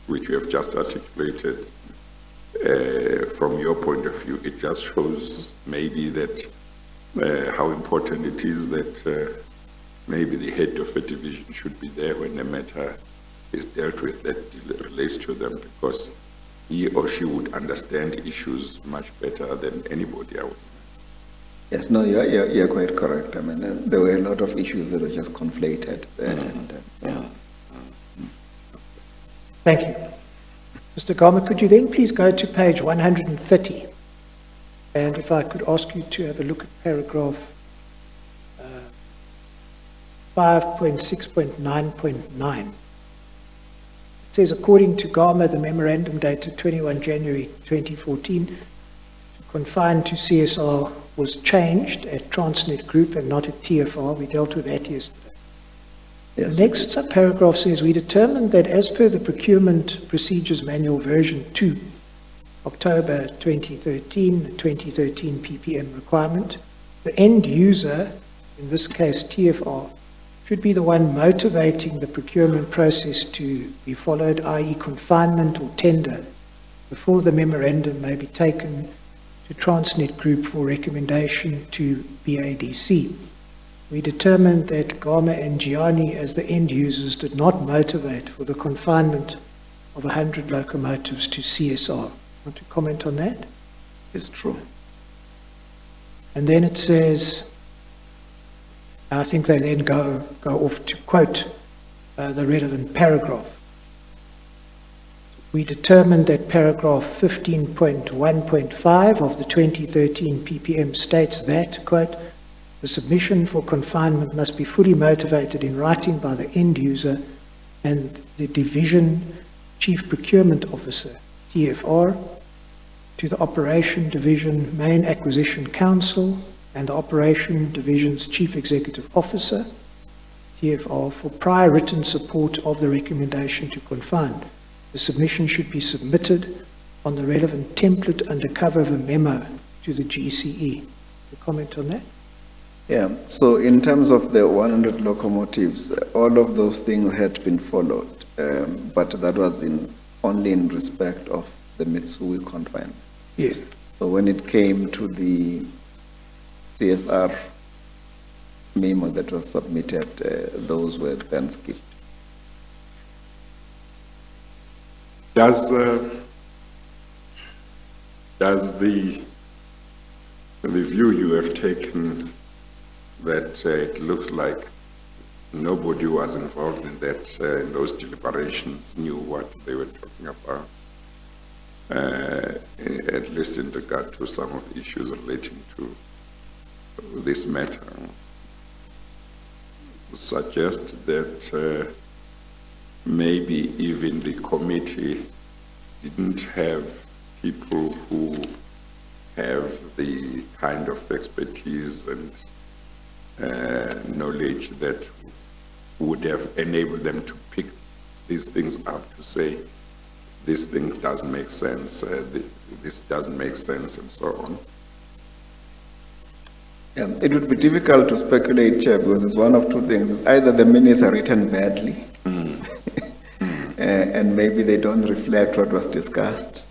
which you have just articulated, from your point of view, it just shows maybe that how important it is that maybe the head of a division should be there when a matter is dealt with that relates to them, because he or she would understand issues much better than anybody else. Yes, no, you're quite correct. I mean, there were a lot of issues that were just conflated. Thank you. Mr. Gama, could you then please go to page 130? And if I could ask you to have a look at paragraph 5.6.9.9. It says, according to Gama, the memorandum dated 21 January 2014, to confine to CSR was changed at Transnet Group and not at TFR. We dealt with that yesterday. Yes, The next paragraph says, we determined that as per the Procurement Procedures Manual version 2, October 2013 ppm requirement, the end user, in this case TFR, should be the one motivating the procurement process to be followed, i.e. confinement or tender, before the memorandum may be taken to Transnet Group for recommendation to BADC. We determined that Gama and Gianni as the end users did not motivate for the confinement of 100 locomotives to CSR. Want to comment on that? It's true. And then it says, I think they then go off to quote the relevant paragraph. We determined that paragraph 15.1.5 of the 2013 PPM states that, quote, the submission for confinement must be fully motivated in writing by the end user and the Division Chief Procurement Officer, TFR, to the Operation Division Main Acquisition Council and the Operation Division's Chief Executive Officer, TFR, for prior written support of the recommendation to confine. The submission should be submitted on the relevant template under cover of a memo to the GCE. A comment on that? Yeah, so in terms of the 100 locomotives, all of those things had been followed, but that was only in respect of the Mitsui confinement. Yes. So when it came to the CSR memo that was submitted, those were then skipped. Does the view you have taken that it looks like nobody was involved in that, in those deliberations, knew what they were talking about, at least in regard to some of the issues relating to this matter, suggest that maybe even the committee didn't have people who have the kind of expertise and knowledge that would have enabled them to pick these things up, to say, this thing doesn't make sense, this doesn't make sense, and so on. Yeah, it would be difficult to speculate, Chair, because it's one of two things. It's either the minutes are written badly, and maybe they don't reflect what was discussed,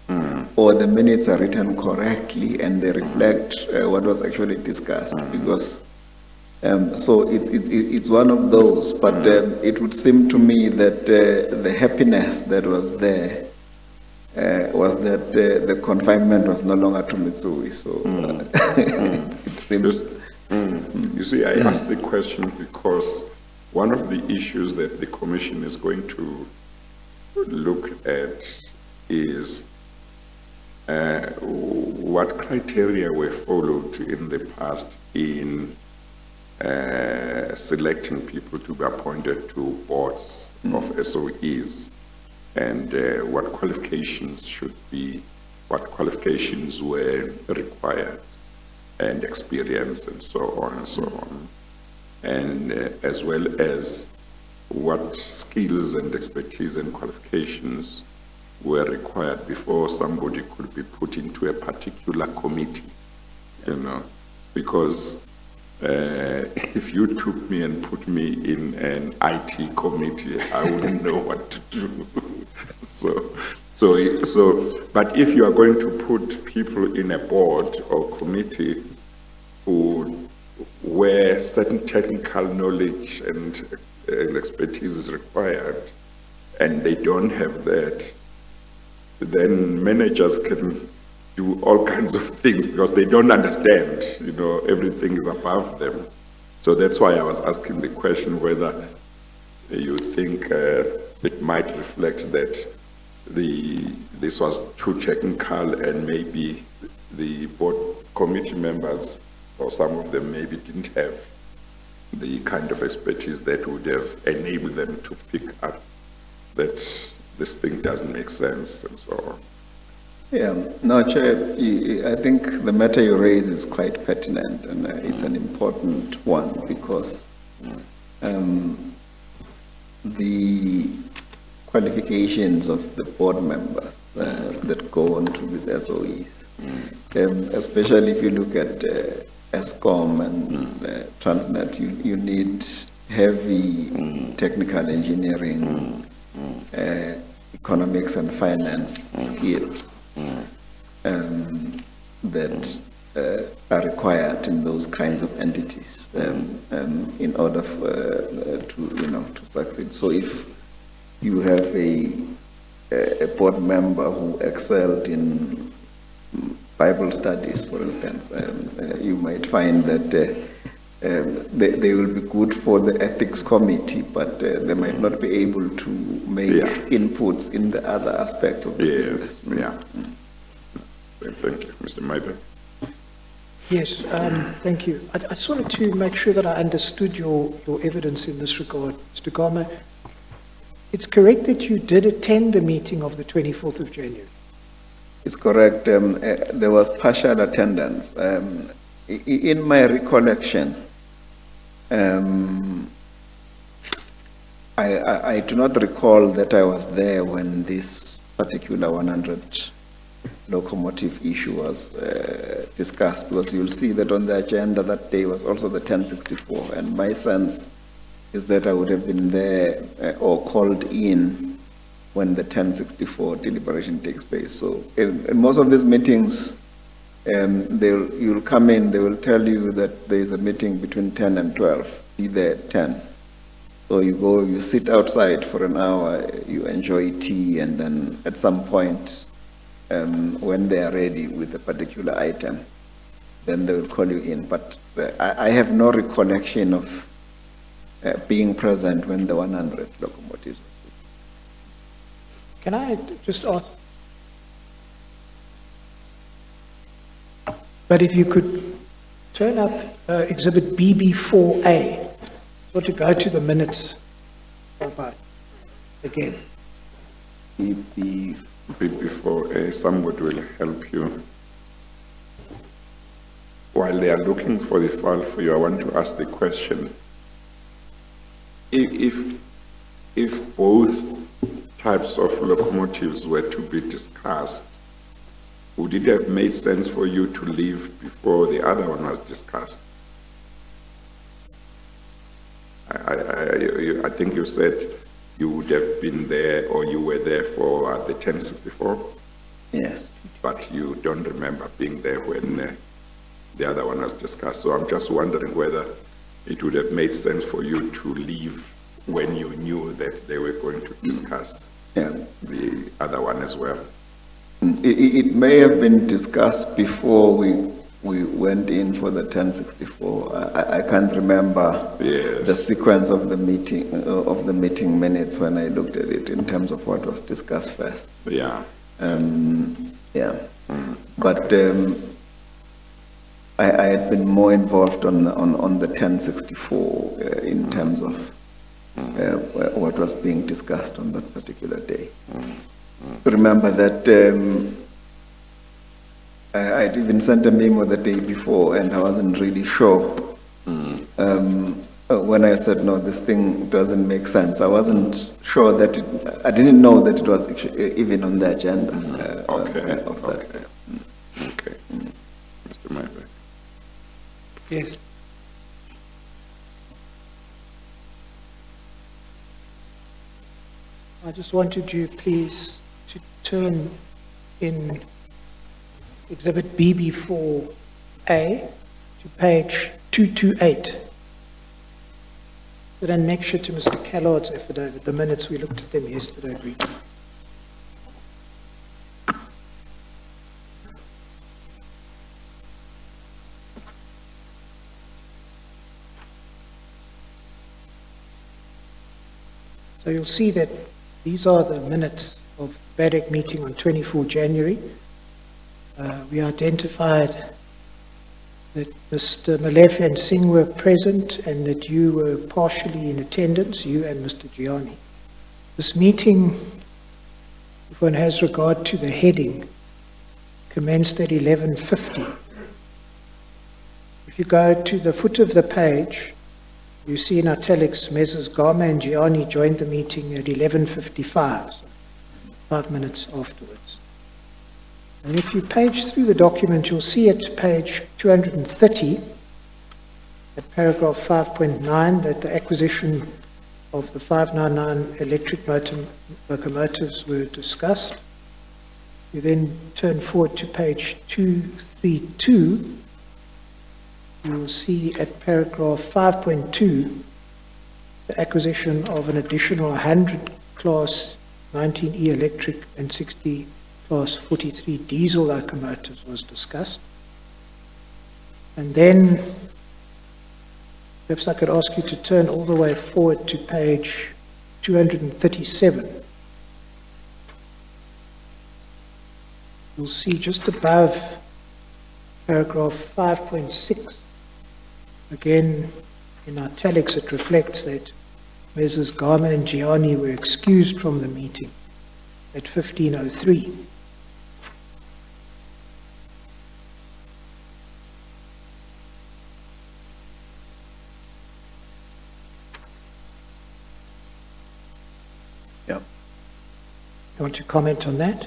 or the minutes are written correctly and they reflect what was actually discussed, because so it's one of those, but it would seem to me that the happiness that was there was that the confinement was no longer to Mitsui, so it seems... You see, I asked the question because one of the issues that the Commission is going to look at is what criteria were followed in the past in selecting people to be appointed to boards of SOEs, and what qualifications were required, and experience, and so on and so on, and as well as what skills and expertise and qualifications were required before somebody could be put into a particular committee, you know, because if you took me and put me in an IT committee, I wouldn't know what to do. But if you are going to put people in a board or committee where certain technical knowledge and expertise is required, and they don't have that, then managers can do all kinds of things because they don't understand, you know, everything is above them. So that's why I was asking the question whether you think it might reflect that this was too technical, and maybe the board committee members, or some of them maybe didn't have the kind of expertise that would have enabled them to pick up that this thing doesn't make sense, and so on. Yeah, no, Chair, I think the matter you raise is quite pertinent, and it's an important one, because the qualifications of the board members that go on to these SOEs, especially if you look at ESCOM and Transnet, you need heavy technical engineering, economics and finance skills that are required in those kinds of entities in order to succeed. So if you have a board member who excelled in Bible studies, for instance, you might find that they will be good for the ethics committee, but they might not be able to make inputs in the other aspects of the business. Yeah. Thank you, Mr. Maybe. Yes, thank you. I just wanted to make sure that I understood your evidence in this regard. Mr. Gama, it's correct that you did attend the meeting of the 24th of January. It's correct. There was partial attendance. In my recollection, I do not recall that I was there when this particular 100 locomotive issue was discussed, because you'll see that on the agenda that day was also the 1064, and my sense is that I would have been there or called in when the 1064 deliberation takes place. So in most of these meetings, you'll come in, they will tell you that there is a meeting between 10 and 12, be there at 10. So you go, you sit outside for an hour, you enjoy tea, and then at some point, when they are ready with a particular item, then they will call you in. But I have no recollection of being present when the 100 locomotives. Can I just ask? But if you could turn up exhibit BB4A, so to go to the minutes about again. Before somebody will help you. While they are looking for the file for you, I want to ask the question. If both types of locomotives were to be discussed, would it have made sense for you to leave before the other one was discussed? I think you said you would have been there, or you were there for the 1064? Yes. But you don't remember being there when the other one was discussed. So I'm just wondering whether it would have made sense for you to leave when you knew that they were going to discuss the other one as well. It may have been discussed before we went in for the 1064. I can't remember the sequence of the meeting minutes when I looked at it in terms of what was discussed first. Yeah. But I had been more involved on the 1064 in terms of what was being discussed on that particular day. Remember that I'd even sent a memo the day before, and I wasn't really sure. When I said, no, this thing doesn't make sense, I wasn't sure that I didn't know that it was even on the agenda. Okay. Mr. Maybe. Yes. I just wanted you, please, to turn in exhibit BB4A to page 228. That annexure to Mr. Callard's affidavit, the minutes, we looked at them yesterday briefly. So you'll see that these are the minutes of BADC meeting on 24 January. We identified that Mr. Malefe and Singh were present and that you were partially in attendance, you and Mr. Gianni. This meeting, if one has regard to the heading, commenced at 11:50. If you go to the foot of the page, you see in italics, Messrs. Gama and Gianni joined the meeting at 11:55, so 5 minutes afterwards. And if you page through the document, you'll see at page 230 at paragraph 5.9 that the acquisition of the 599 electric motor locomotives were discussed. You then turn forward to page 232. You will see at paragraph 5.2 the acquisition of an additional 100 class 19E electric and 60 class 43 diesel locomotives was discussed. And then perhaps I could ask you to turn all the way forward to page 237. You'll see just above paragraph 5.6, again in italics it reflects that Messrs. Gama and Gianni were excused from the meeting at 15:03. Yep. You want to comment on that?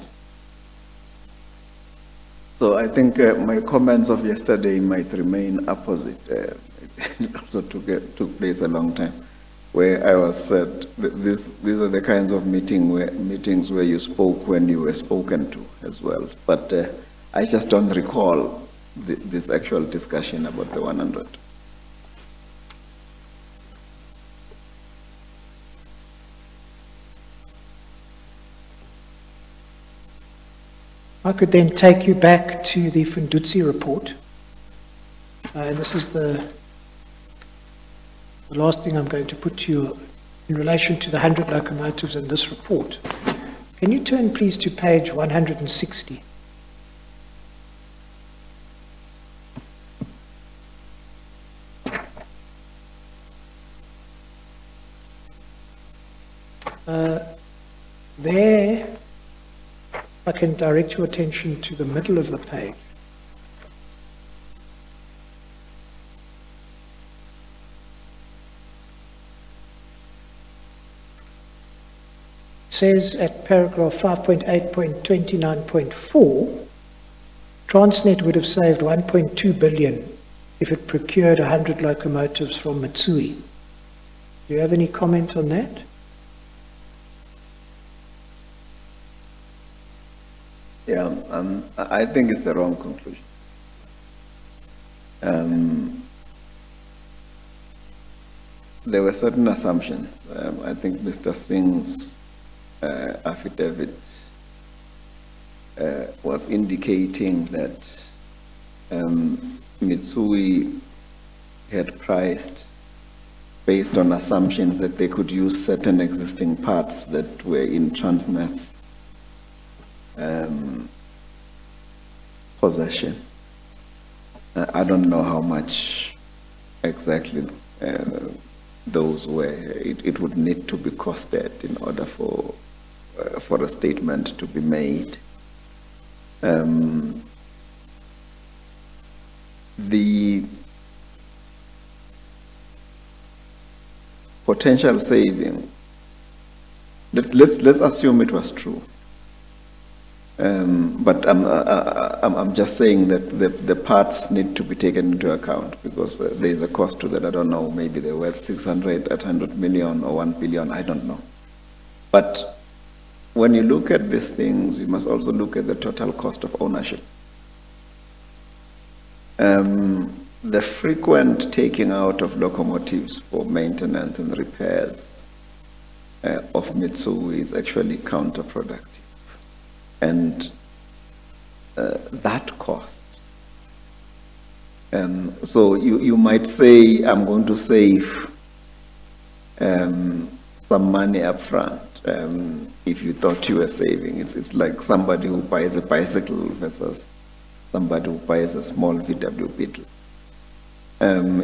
So I think my comments of yesterday might remain opposite. It also took place a long time, where I was said these are the kinds of meetings where you spoke when you were spoken to as well. But I just don't recall this actual discussion about the 100. I could then take you back to the Fundutsi report. And this is the last thing I'm going to put to you in relation to the 100 locomotives in this report. Can you turn please to page 160? There, I can direct your attention to the middle of the page. It says at paragraph 5.8.29.4, Transnet would have saved 1.2 billion if it procured 100 locomotives from Mitsui. Do you have any comment on that? Yeah, I think it's the wrong conclusion. There were certain assumptions. I think Mr. Singh's affidavit was indicating that Mitsui had priced based on assumptions that they could use certain existing parts that were in Transnet's possession. I don't know how much exactly those were. It would need to be costed in order for a statement to be made. The potential saving, let's assume it was true. But I'm just saying that the parts need to be taken into account because there is a cost to that. I don't know, maybe they're worth 600, 800 million or 1 billion, I don't know. But when you look at these things, you must also look at the total cost of ownership. The frequent taking out of locomotives for maintenance and repairs of Mitsui is actually counterproductive. And that cost. So you might say, I'm going to save some money up front if you thought you were saving. It's like somebody who buys a bicycle versus somebody who buys a small VW Beetle.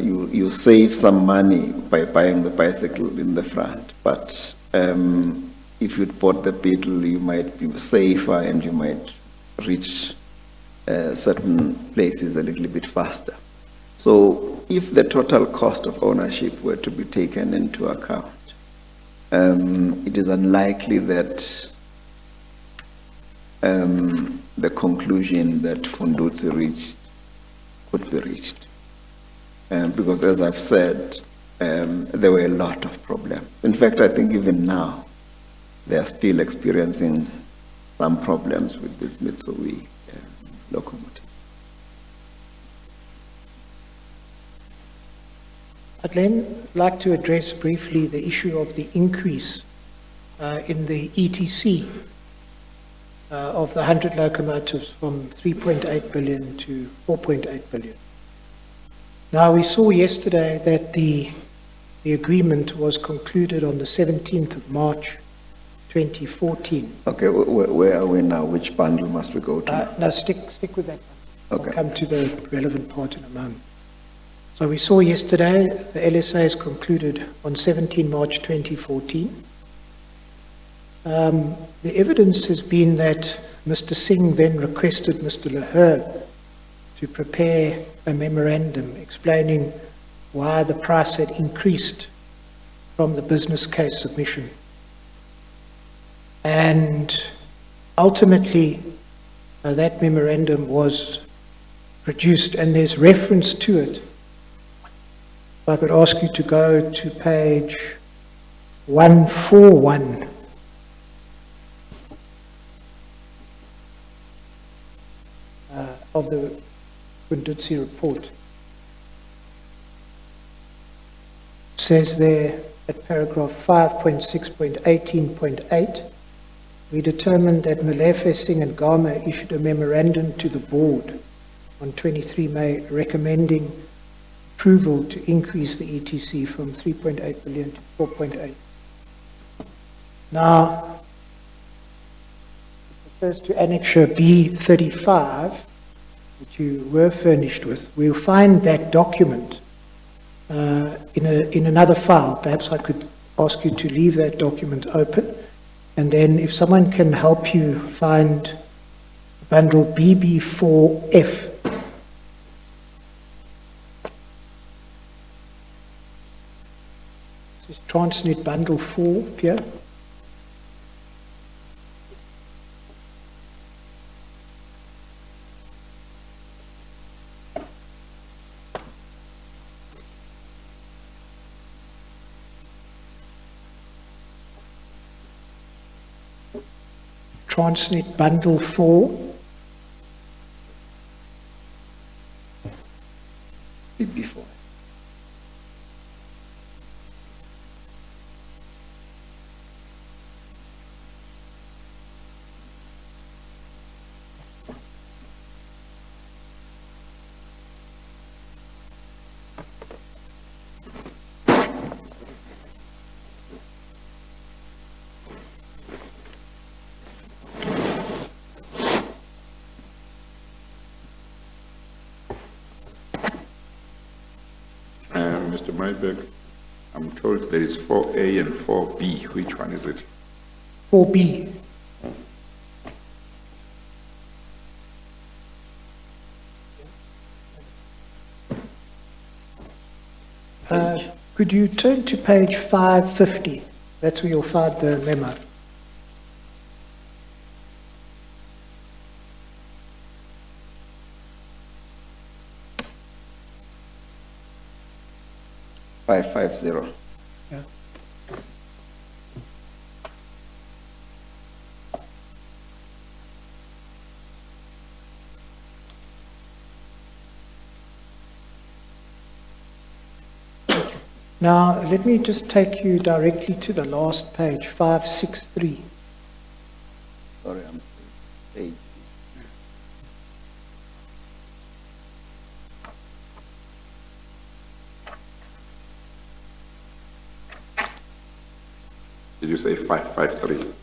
You save some money by buying the bicycle in the front, but if you'd bought the Beetle, you might be safer and you might reach certain places a little bit faster. So if the total cost of ownership were to be taken into account, it is unlikely that the conclusion that Fundutsi reached could be reached. because as I've said, there were a lot of problems. In fact, I think even now, they are still experiencing some problems with this Mitsui locomotive. I'd then like to address briefly the issue of the increase in the ETC of the 100 locomotives from 3.8 billion to 4.8 billion. Now, we saw yesterday that the agreement was concluded on the 17th of March 2014. Okay, where are we now? Which bundle must we go to? No, stick with that. Okay. I'll come to the relevant part in a moment. So we saw yesterday the LSA is concluded on 17 March 2014. The evidence has been that Mr. Singh then requested Mr. Lahir to prepare a memorandum explaining why the price had increased from the business case submission. And ultimately, that memorandum was produced, and there's reference to it. If I could ask you to go to page 141. Of the Kundutsi report. It says there at paragraph 5.6.18.8, we determined that Malefe, Singh and Gama issued a memorandum to the board on 23 May recommending approval to increase the ETC from 3.8 billion to 4.8. Now, it refers to Annexure B35, that you were furnished with. We'll find that document in another file. Perhaps I could ask you to leave that document open, and then if someone can help you find bundle BB4F. This is Transnet bundle 4 here. Transnet bundle 4. Before. Mr. Myberg, I'm told there is 4A and 4B. Which one is it? 4B. Could you turn to page 550? That's where you'll find the memo. Five 550. Yeah. Now, let me just take you directly to the last page, 563. Sorry, I'm still page. Did you say 553?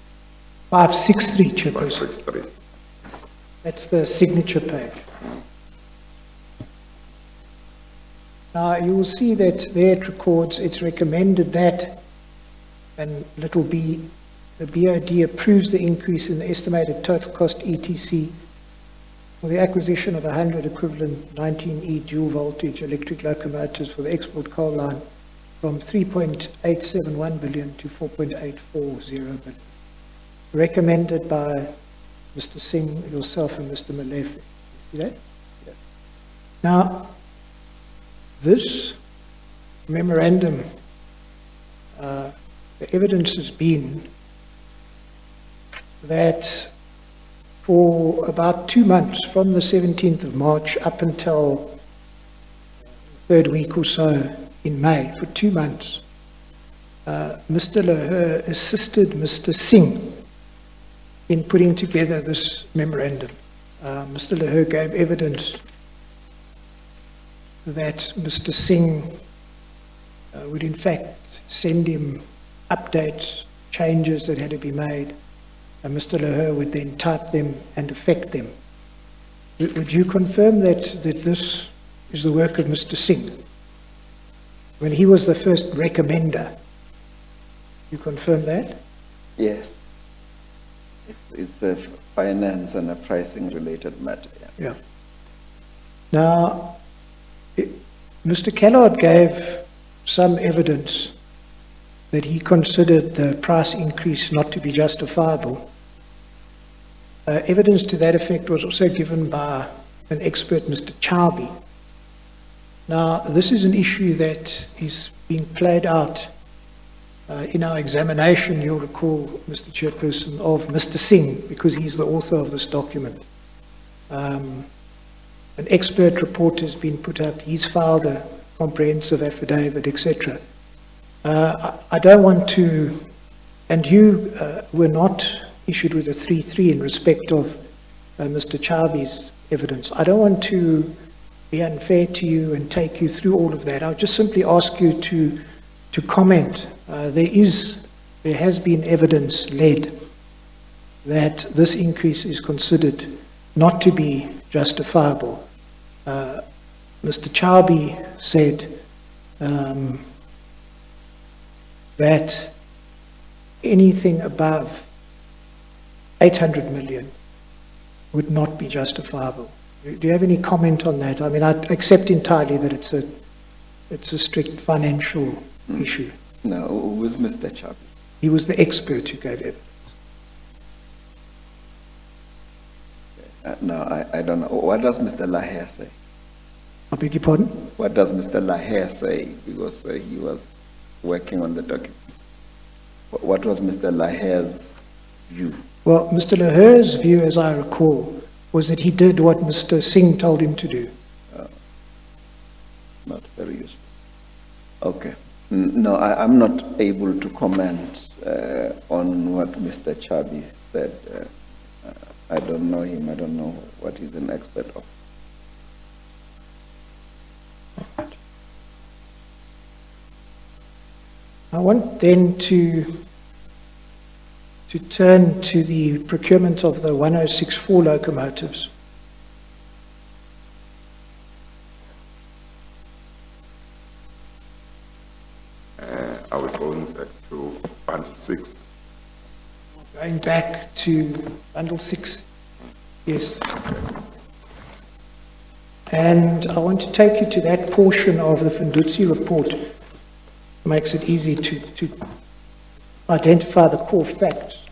563, Chairperson. 563. That's the signature page. Now, you will see that there it records, it's recommended that, and little b, the BOD approves the increase in the estimated total cost ETC for the acquisition of 100 equivalent 19E dual voltage electric locomotives for the export coal line from 3.871 billion to 4.840 billion. Recommended by Mr. Singh, yourself, and Mr. Malefe. You see that? Yes. Now, this memorandum, the evidence has been that for about 2 months, from the 17th of March up until the third week or so in May, for 2 months, Mr. Lahir assisted Mr. Singh in putting together this memorandum. Mr. Lahir gave evidence that Mr. Singh would in fact send him updates, changes that had to be made, and Mr. Lahir would then type them and effect them. Would you confirm that this is the work of Mr. Singh? When he was the first recommender, you confirm that? Yes. It's a finance and a pricing related matter. Yeah. Yeah. Now, Mr. Kellard gave some evidence that he considered the price increase not to be justifiable. Evidence to that effect was also given by an expert, Mr. Chaubi. Now, this is an issue that is being played out in our examination, you'll recall, Mr. Chairperson, of Mr. Singh, because he's the author of this document. An expert report has been put up, he's filed a comprehensive affidavit, etc. I don't want to, and you were not issued with a 3-3 in respect of Mr. Chaubi's evidence. I don't want to be unfair to you and take you through all of that. I'll just simply ask you to comment. There has been evidence led that this increase is considered not to be justifiable. Mr. Chaubi said that anything above 800 million would not be justifiable. Do you have any comment on that? I mean, I accept entirely that it's a strict financial issue. No, who was Mr. Chaubi? He was the expert who gave evidence. No, I don't know. What does Mr. Lahir say? I beg your pardon? What does Mr. Lahir say? Because he was working on the document. What was Mr. Lahir's view? Well, Mr. Lahir's view, as I recall, was that he did what Mr. Singh told him to do. Not very useful. Okay. No, I'm not able to comment on what Mr. Chaubi said. I don't know him. I don't know what he's an expert of. I want then to turn to the procurement of the 1064 locomotives. Are we going back to bundle 6? Going back to bundle 6, yes. And I want to take you to that portion of the Fundutsi report. Makes it easy to identify the core facts.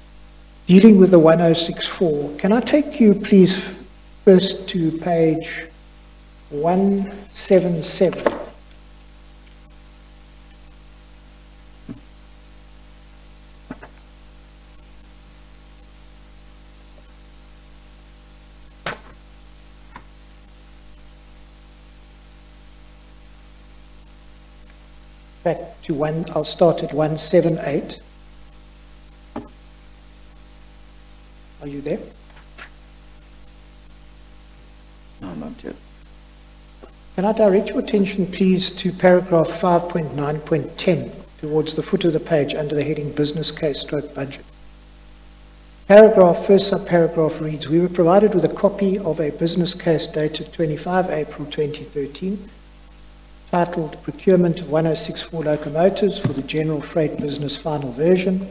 Dealing with the 1064, can I take you please first to page 177? Back to I'll start at 178. Are you there? No, not yet. Can I direct your attention, please, to paragraph 5.9.10 towards the foot of the page under the heading Business Case Stroke Budget. First subparagraph reads, we were provided with a copy of a business case dated 25 April 2013, titled Procurement of 1064 Locomotives for the General Freight Business Final Version,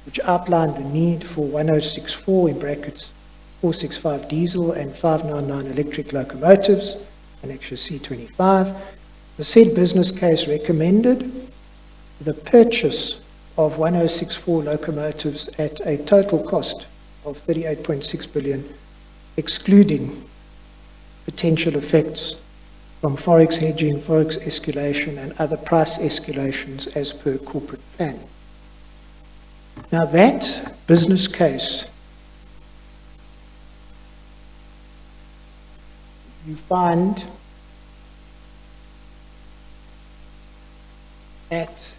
which outlined the need for 1064 in brackets 465 diesel and 599 electric locomotives, Annexure C25. The said business case recommended the purchase of 1064 locomotives at a total cost of 38.6 billion, excluding potential effects from forex hedging, forex escalation, and other price escalations as per corporate plan. Now that business case, you find at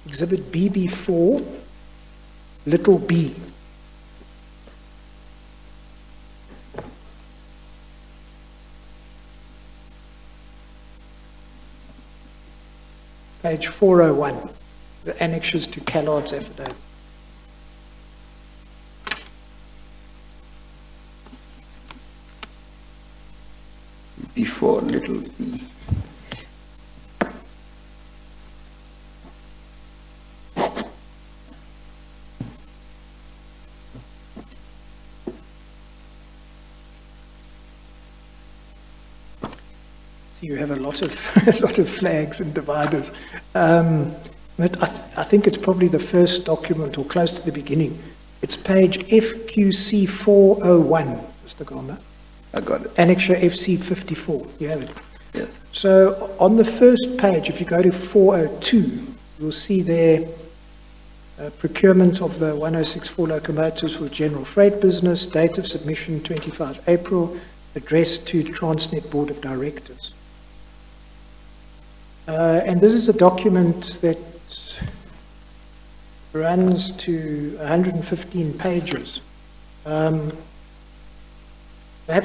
Exhibit BB4, little b. Page 401, the annexes to Callard's affidavit. Before little b. You have a lot of a lot of flags and dividers. But I think it's probably the first document or close to the beginning. It's page FQC 401, Mr. Garner. I got it. Annexure FC 54. You have it. Yes. So on the first page, if you go to 402, you'll see there procurement of the 1064 locomotives for general freight business, date of submission 25 April, addressed to Transnet Board of Directors. And this is a document that runs to 115 pages. Perhaps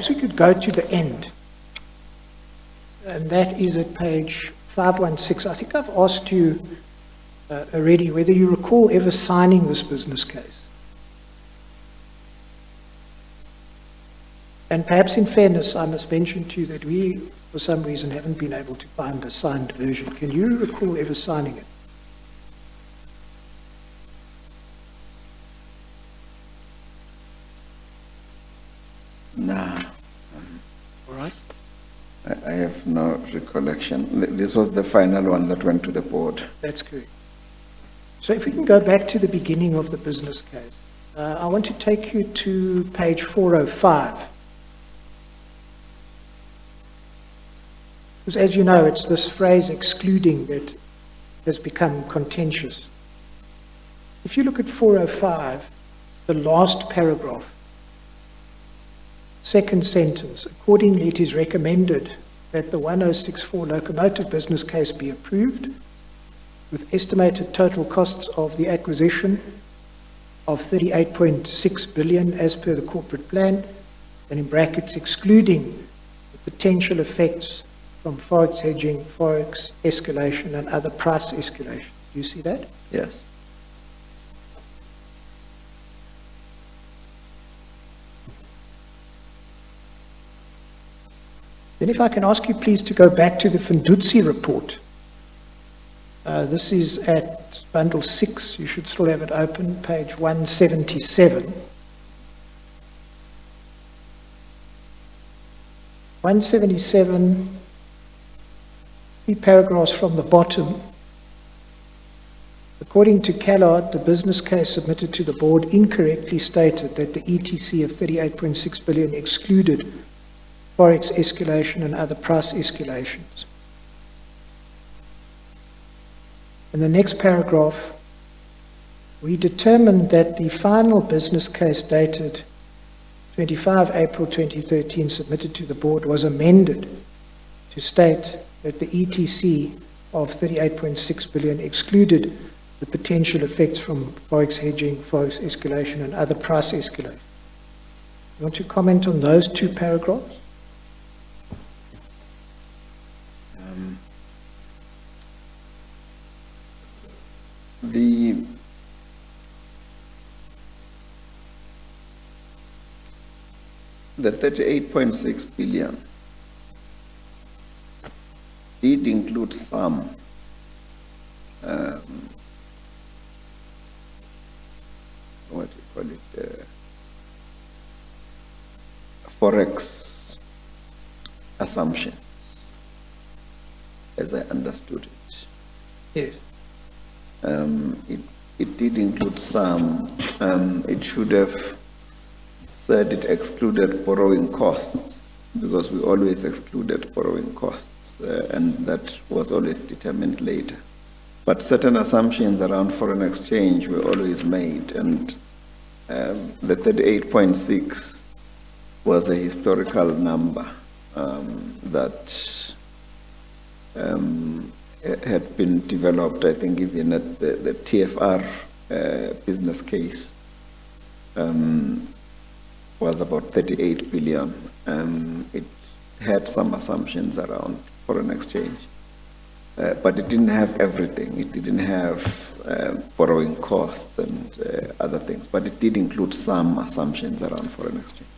we could go to the end, and that is at page 516. I think I've asked you already whether you recall ever signing this business case. And perhaps in fairness, I must mention to you that we, for some reason, haven't been able to find a signed version. Can you recall ever signing it? Nah, All right. I have no recollection. This was the final one that went to the board. That's correct. So if we can go back to the beginning of the business case, I want to take you to page 405. Because as you know, it's this phrase excluding that has become contentious. If you look at 405, the last paragraph, second sentence, accordingly it is recommended that the 1064 locomotive business case be approved with estimated total costs of the acquisition of 38.6 billion as per the corporate plan, and in brackets excluding the potential effects from forex hedging, forex escalation, and other price escalation. Do you see that? Yes. Then if I can ask you please to go back to the Fundutsi report. This is at bundle 6, you should still have it open, page 177. 177, 3 paragraphs from the bottom. According to Callard, the business case submitted to the board incorrectly stated that the ETC of 38.6 billion excluded forex escalation and other price escalations. In the next paragraph, we determined that the final business case dated 25 April 2013 submitted to the board was amended to state that the ETC of 38.6 billion excluded the potential effects from forex hedging, forex escalation, and other price escalation. You want to comment on those 2 paragraphs? The 38.6 billion did include some what do you call it, forex assumption, as I understood it. Yes. It did include some. It should have said it excluded borrowing costs because we always excluded borrowing costs, and that was always determined later. But certain assumptions around foreign exchange were always made, and the 38.6 was a historical number that had been developed, I think, even at the TFR business case. Was about 38 billion. It had some assumptions around foreign exchange, but it didn't have everything. It didn't have borrowing costs and other things, but it did include some assumptions around foreign exchange.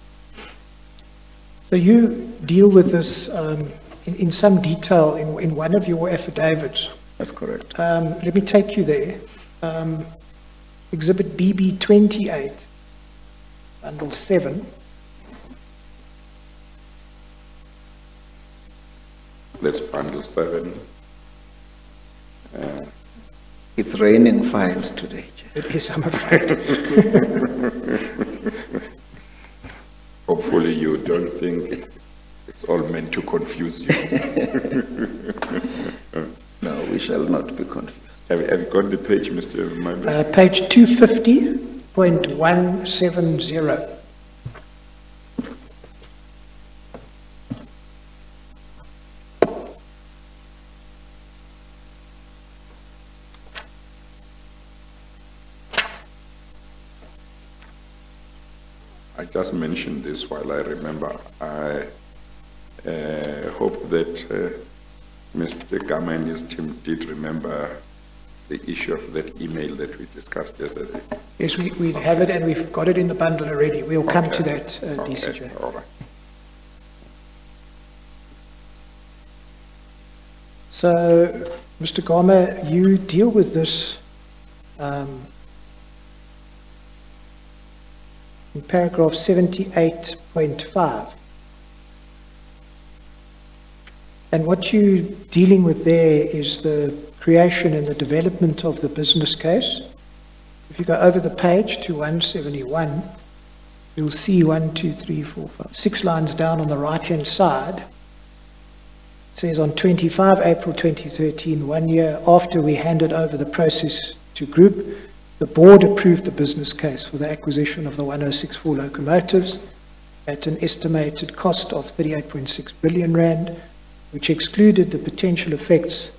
So you deal with this in some detail in one of your affidavits. That's correct. Let me take you there. Exhibit BB 28, bundle 7. That's bundle 7. It's raining files today, Chair. It is, I'm afraid. Hopefully you don't think it's all meant to confuse you. No, we shall not be confused. Have you got the page, Mr. Maimbe? Page 250.170. I just mentioned this while I remember. I hope that Mr. Gama and his team did remember the issue of that email that we discussed yesterday. Yes, we have it and we've got it in the bundle already. We'll come to Okay. that, DCJ. All right. So, Mr. Gama, you deal with this in paragraph 78.5. And what you're dealing with there is the creation and the development of the business case. If you go over the page to 171, you'll see 6 lines down on the right-hand side. It says on 25 April 2013, 1 year after we handed over the process to Group, the board approved the business case for the acquisition of the 1064 locomotives at an estimated cost of 38.6 billion rand, which excluded the potential effects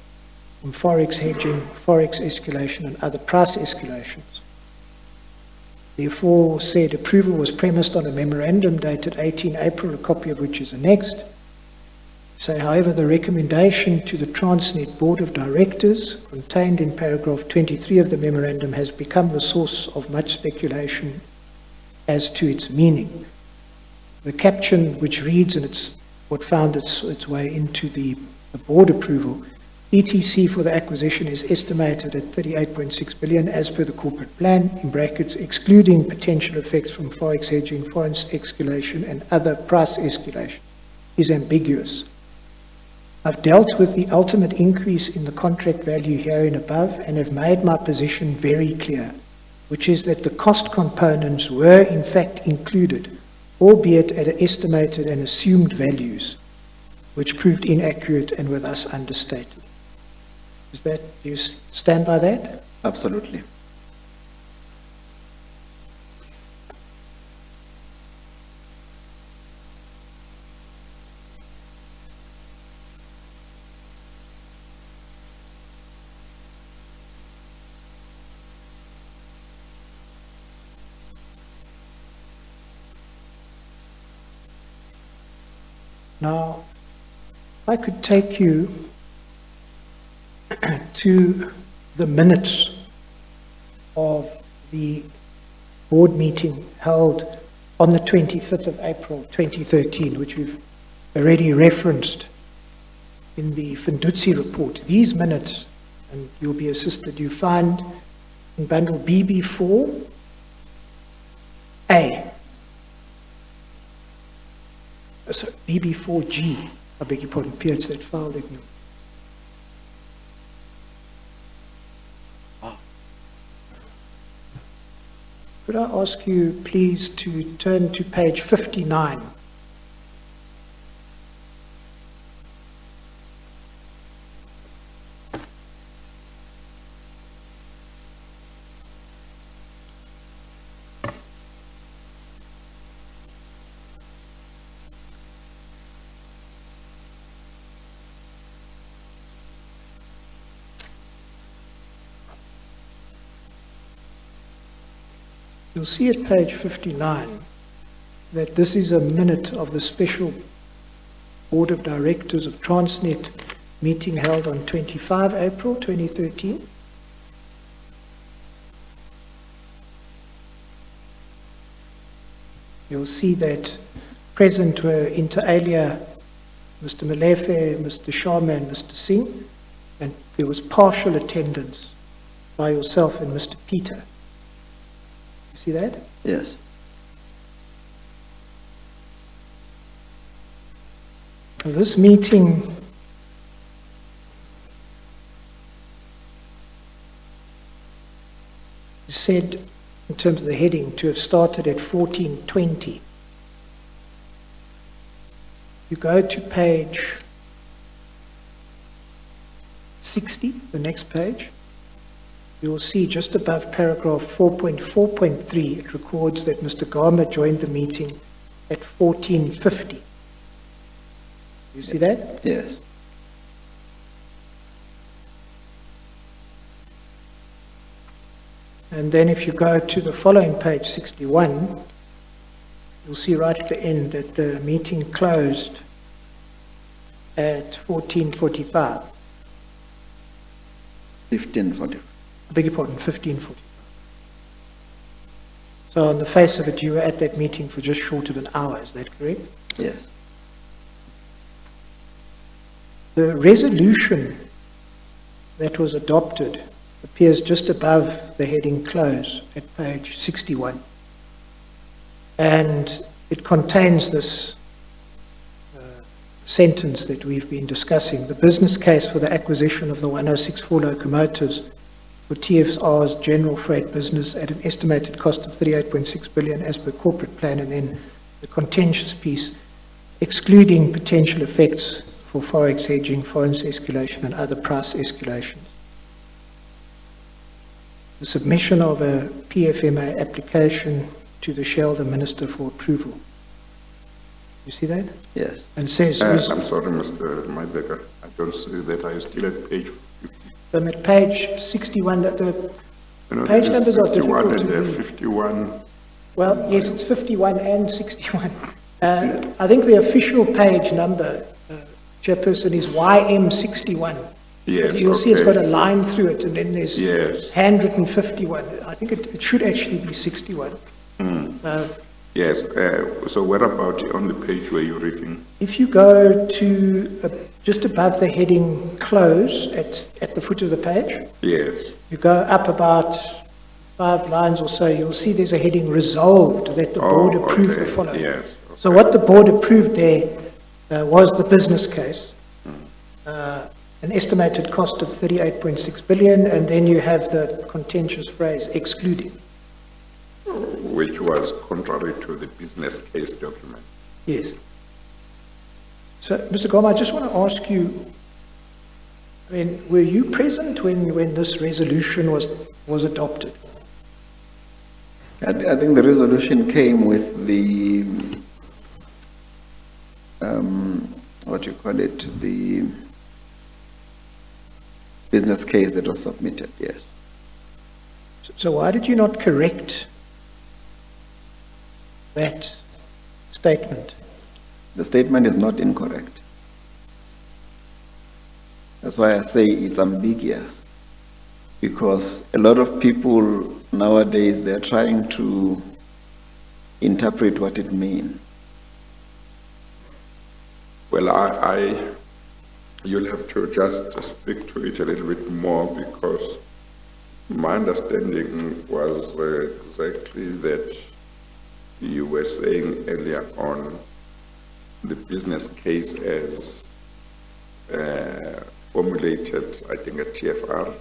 from forex hedging, forex escalation, and other price escalations. The aforesaid approval was premised on a memorandum dated 18 April, a copy of which is annexed. So, however, the recommendation to the Transnet Board of Directors contained in paragraph 23 of the memorandum has become the source of much speculation as to its meaning. The caption, which reads, and it's what found its way into the board approval, ETC for the acquisition is estimated at 38.6 billion as per the corporate plan, in brackets, excluding potential effects from forex hedging, forex escalation, and other price escalation, is ambiguous. I've dealt with the ultimate increase in the contract value herein above and have made my position very clear, which is that the cost components were in fact included, albeit at estimated and assumed values, which proved inaccurate and were thus understated. Do you stand by that? Absolutely. Now, if I could take you to the minutes of the board meeting held on the 25th of April 2013, which we've already referenced in the Fundutsi report. These minutes, and you'll be assisted, you find in bundle BB4A. So BB4G, I beg your pardon, Pierce, that file that you... Could I ask you please to turn to page 59? You'll see at page 59 that this is a minute of the special Board of Directors of Transnet meeting held on 25 April 2013. You'll see that present were inter alia Mr. Malefe, Mr. Sharma and Mr. Singh, and there was partial attendance by yourself and Mr. Peter. You see that? Yes. Now, this meeting is said, in terms of the heading, to have started at 14:20. You go to page 60, the next page, you will see just above paragraph 4.4.3, it records that Mr. Garma joined the meeting at 14:50. You see that? Yes. And then if you go to the following page, 61, you'll see right at the end that the meeting closed at 14:45. 15:40. I beg your pardon, 15:45. So on the face of it, you were at that meeting for just short of an hour, is that correct? Yes. The resolution that was adopted appears just above the heading close at page 61. And it contains this sentence that we've been discussing. The business case for the acquisition of the 1064 locomotives for TFR's general freight business at an estimated cost of 38.6 billion as per corporate plan, and then the contentious piece, excluding potential effects for forex hedging, foreign escalation, and other price escalations. The submission of a PFMA application to the shareholder minister for approval. You see that? Yes. And it says, I'm sorry, Mr. Maibecker, I don't see that. Are you still at page? I'm at page 61, that the No, page there is numbers are 61 difficult and to read. 51. Well, yes, it's 51 and 61. I think the official page number, Chairperson, is YM61. Yes, You'll see it's okay. got a line through it, and then there's Yes. handwritten 51. I think it should actually be 61. Yes, so where about on the page where you're reading? If you go to just above the heading close at the foot of the page, Yes, you go up about 5 lines or so, you'll see there's a heading resolved that the board approved the okay, following. yes, So what the board approved there was the business case, an estimated cost of 38.6 billion, and then you have the contentious phrase excluding. which was contrary to the business case document. Yes. So, Mr. Goma, I just want to ask you, I mean, were you present when this resolution was adopted? I think the resolution came with the, what you call it, the business case that was submitted, yes. So why did you not correct that statement? The statement is not incorrect. That's why I say it's ambiguous, because a lot of people nowadays, they're trying to interpret what it means. Well, you'll have to just speak to it a little bit more, because my understanding was exactly that you were saying earlier on the business case as formulated, I think, at TFR,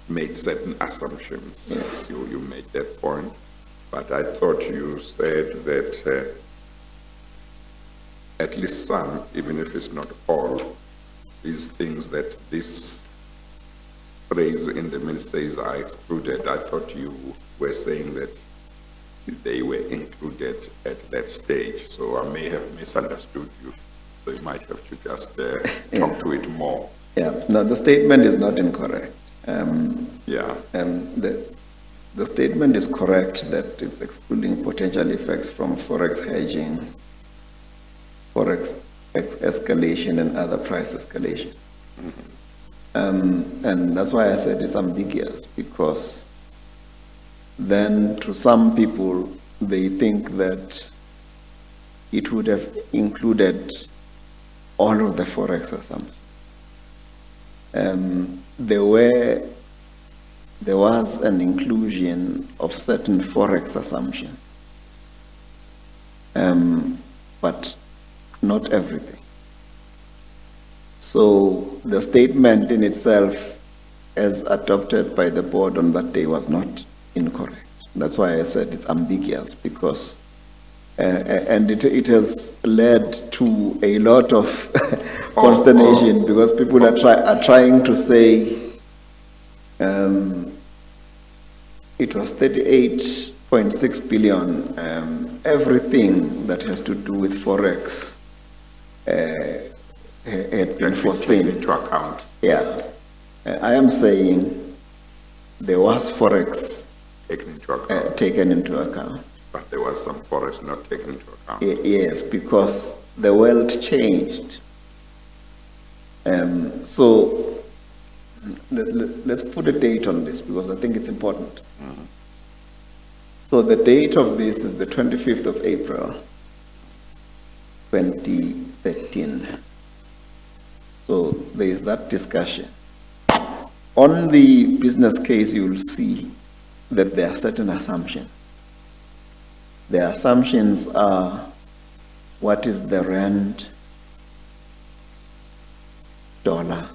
made certain assumptions. Yes. You made that point, but I thought you said that at least some, even if it's not all, these things that this phrase in the minute says are excluded. I thought you were saying that they were included at that stage, so I may have misunderstood you. So you might have to just talk to it more. Yeah, no, the statement is not incorrect. Yeah. the statement is correct that it's excluding potential effects from forex hedging, forex escalation, and other price escalation. And that's why I said it's ambiguous, because then to some people, they think that it would have included all of the forex assumptions. There was an inclusion of certain forex assumptions, but not everything. So the statement in itself, as adopted by the board on that day, was not incorrect. That's why I said it's ambiguous, because and it has led to a lot of consternation, because people are trying to say it was 38.6 billion. Everything that has to do with forex had been foreseen. Into account. Yeah, I am saying there was forex Taken into account. taken into account. But there was some forex not taken into account. Yes, because the world changed. So let's put a date on this, because I think it's important. So the date of this is the 25th of April, 2013. So there is that discussion. On the business case, you will see that there are certain assumptions. The assumptions are, what is the rand, dollar,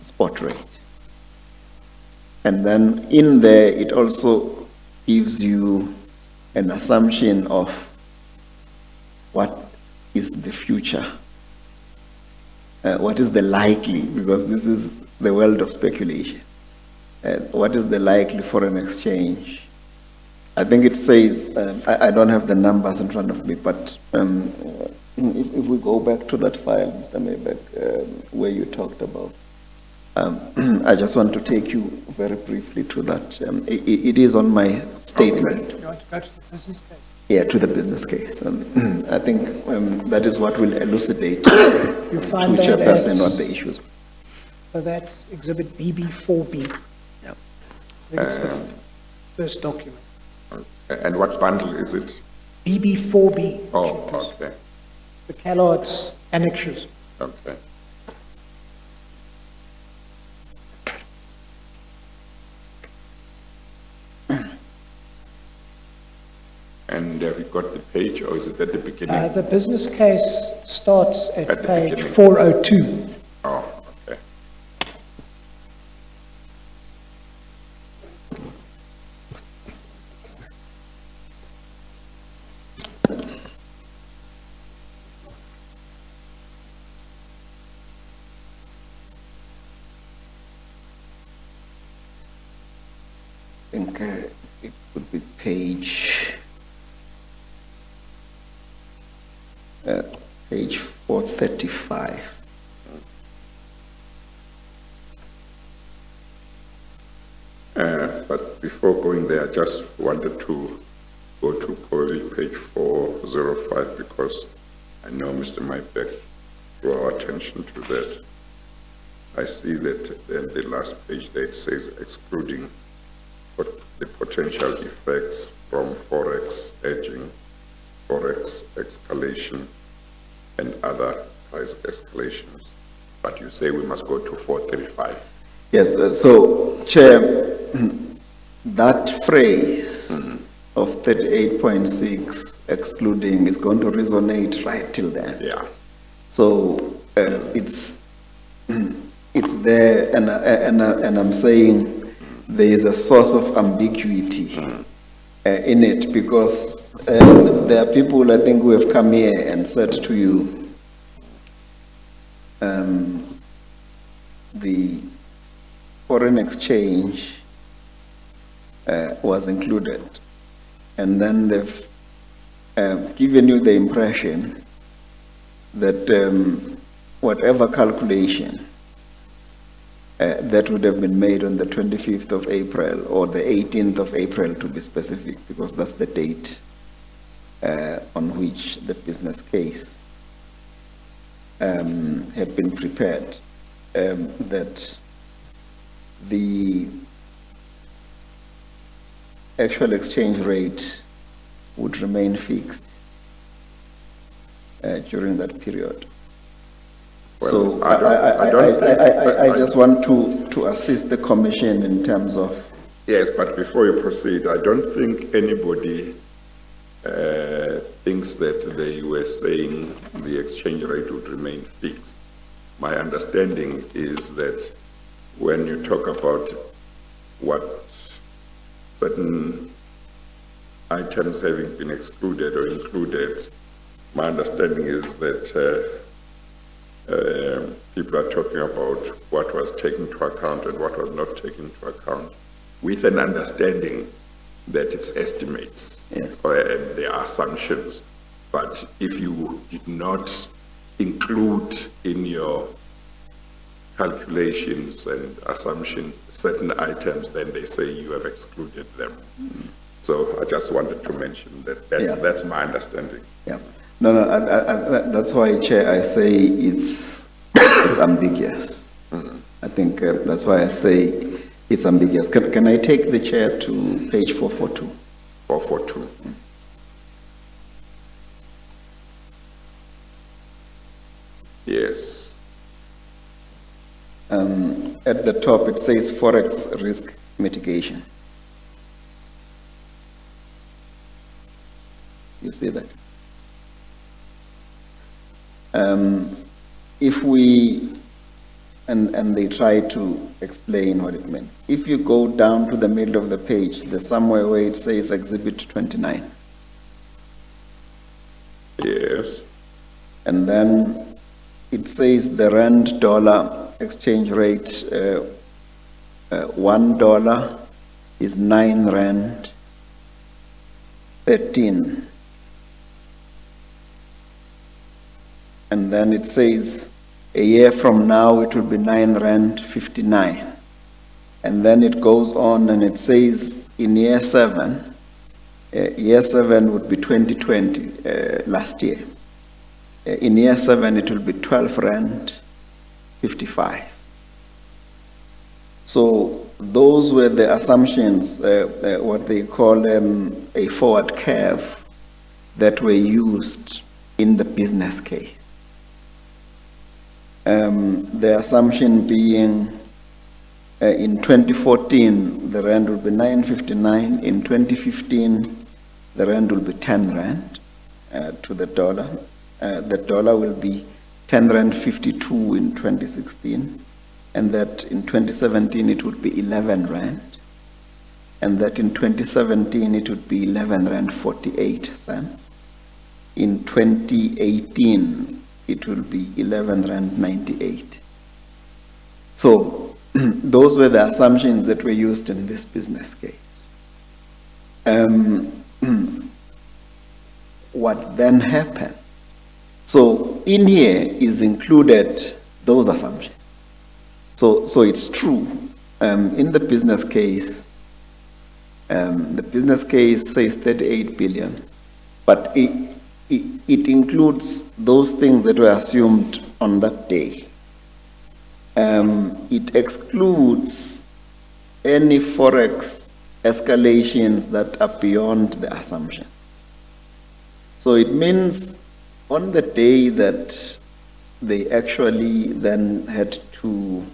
spot rate? And then in there, it also gives you an assumption of what is the future. What is the likely, because this is the world of speculation. What is the likely foreign exchange? I think it says, I don't have the numbers in front of me, but if we go back to that file, Mr. Maybeck, where you talked about, I just want to take you very briefly to that. It is on my statement. You want to go to the business case? Yeah, to the business case. I think that is what will elucidate You to find that chairperson as- what the issues. So that's exhibit BB4B. Yeah. I think it's the first document. And what bundle is it? BB4B. Oh, which is okay, The CalArts annexures. okay. And have you got the page, or is it at the beginning? The business case starts At at the page beginning. 402. Oh, okay. I think it would be page 435. But before going there, I just wanted to go to probably page 405, because I know Mr. Maybeck drew our attention to that. I see that in the last page there it says excluding the potential effects from forex hedging, forex escalation, and other price escalations. But you say we must go to 435. Yes, so Chair, that phrase of 38.6 excluding is going to resonate right till then. Yeah. So it's there, and I'm saying there is a source of ambiguity in it, because there are people, I think, who have come here and said to you, the foreign exchange was included, and then they've given you the impression that whatever calculation that would have been made on the 25th of April or the 18th of April to be specific, because that's the date on which the business case had been prepared, that the actual exchange rate would remain fixed during that period. Well, So I don't think- I just want to assist the commission in terms of, Yes, but before you proceed, I don't think anybody thinks that they were saying the exchange rate would remain fixed. My understanding is that when you talk about what certain items having been excluded or included, my understanding is that people are talking about what was taken into account and what was not taken into account, with an understanding that it's estimates. Yes. And there are assumptions. But if you did not include in your calculations and assumptions certain items, then they say you have excluded them. So I just wanted to mention that Yeah. that's my understanding. yeah. No, that's why, Chair, I say it's ambiguous. I think that's why I say it's ambiguous. Can I take the chair to page 442? 442. Yes. At the top, it says Forex risk mitigation. You see that? If we, and they try to explain what it means. If you go down to the middle of the page, there's somewhere where it says Exhibit 29. Yes. And then it says the rand dollar exchange rate, $1 is 9 rand 13. And then it says a year from now it will be 9 rand 59. And then it goes on and it says in year 7 would be 2020, last year. In year 7 it will be 12 rand 55. So those were the assumptions, what they call a forward curve, that were used in the business case. The assumption being in 2014 the rand will be 9.59, in 2015 the rand will be 10 rand to the dollar. The dollar will be 10 rand 52 in 2016, and that in 2017 it would be 11 rand, and that in 2017 it would be 11 rand 48 cents. In 2018 it will be 11 rand 98. So those were the assumptions that were used in this business case. What then happened? So in here is included those assumptions. So it's true. In the business case says 38 billion, but it includes those things that were assumed on that day. It excludes any forex escalations that are beyond the assumption. So it means on the day that they actually then had to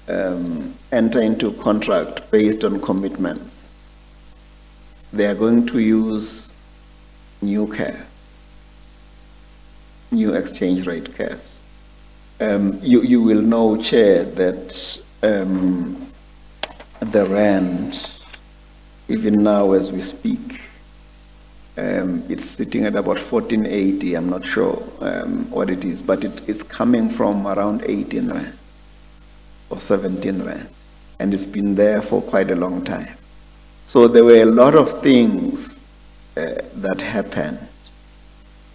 enter into contract based on commitments, they are going to use new curve, new exchange rate curves. You will know, Chair, that the rand, even now as we speak, it's sitting at about 1480. I'm not sure what it is, but it is coming from around 18 rand or 17 rand, and it's been there for quite a long time. So there were a lot of things that happened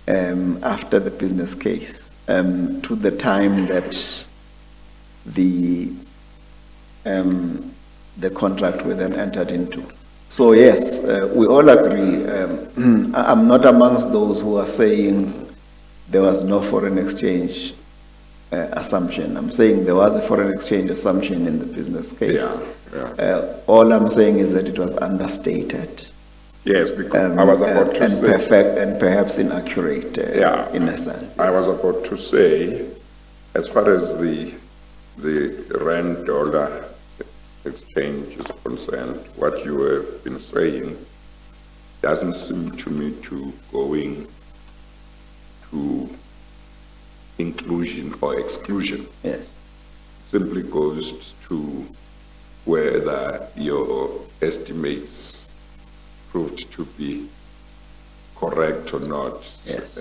after the business case to the time that the contract we then entered into. So yes, we all agree. I'm not amongst those who are saying there was no foreign exchange assumption. I'm saying there was a foreign exchange assumption in the business case. Yeah. All I'm saying is that it was understated. Yes, because I was about to and say. perfect and perhaps inaccurate Yeah. in a sense. I was about to say, as far as the rand-dollar exchange is concerned, what you have been saying doesn't seem to me to going to inclusion or exclusion. Yes. Simply goes to whether your estimates proved to be correct or not. Yes.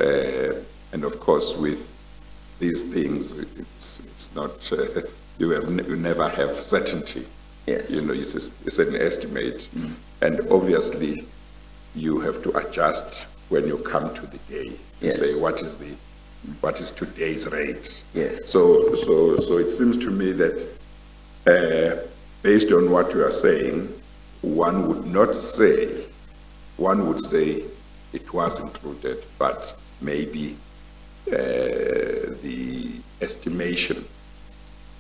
And of course, with these things, it's not, you never have certainty. Yes. You know, it's an estimate. And obviously, you have to adjust when you come to the day. You Yes. say, what is today's rate? Yes. So it seems to me that, based on what you are saying, one would say it was included, but maybe the estimation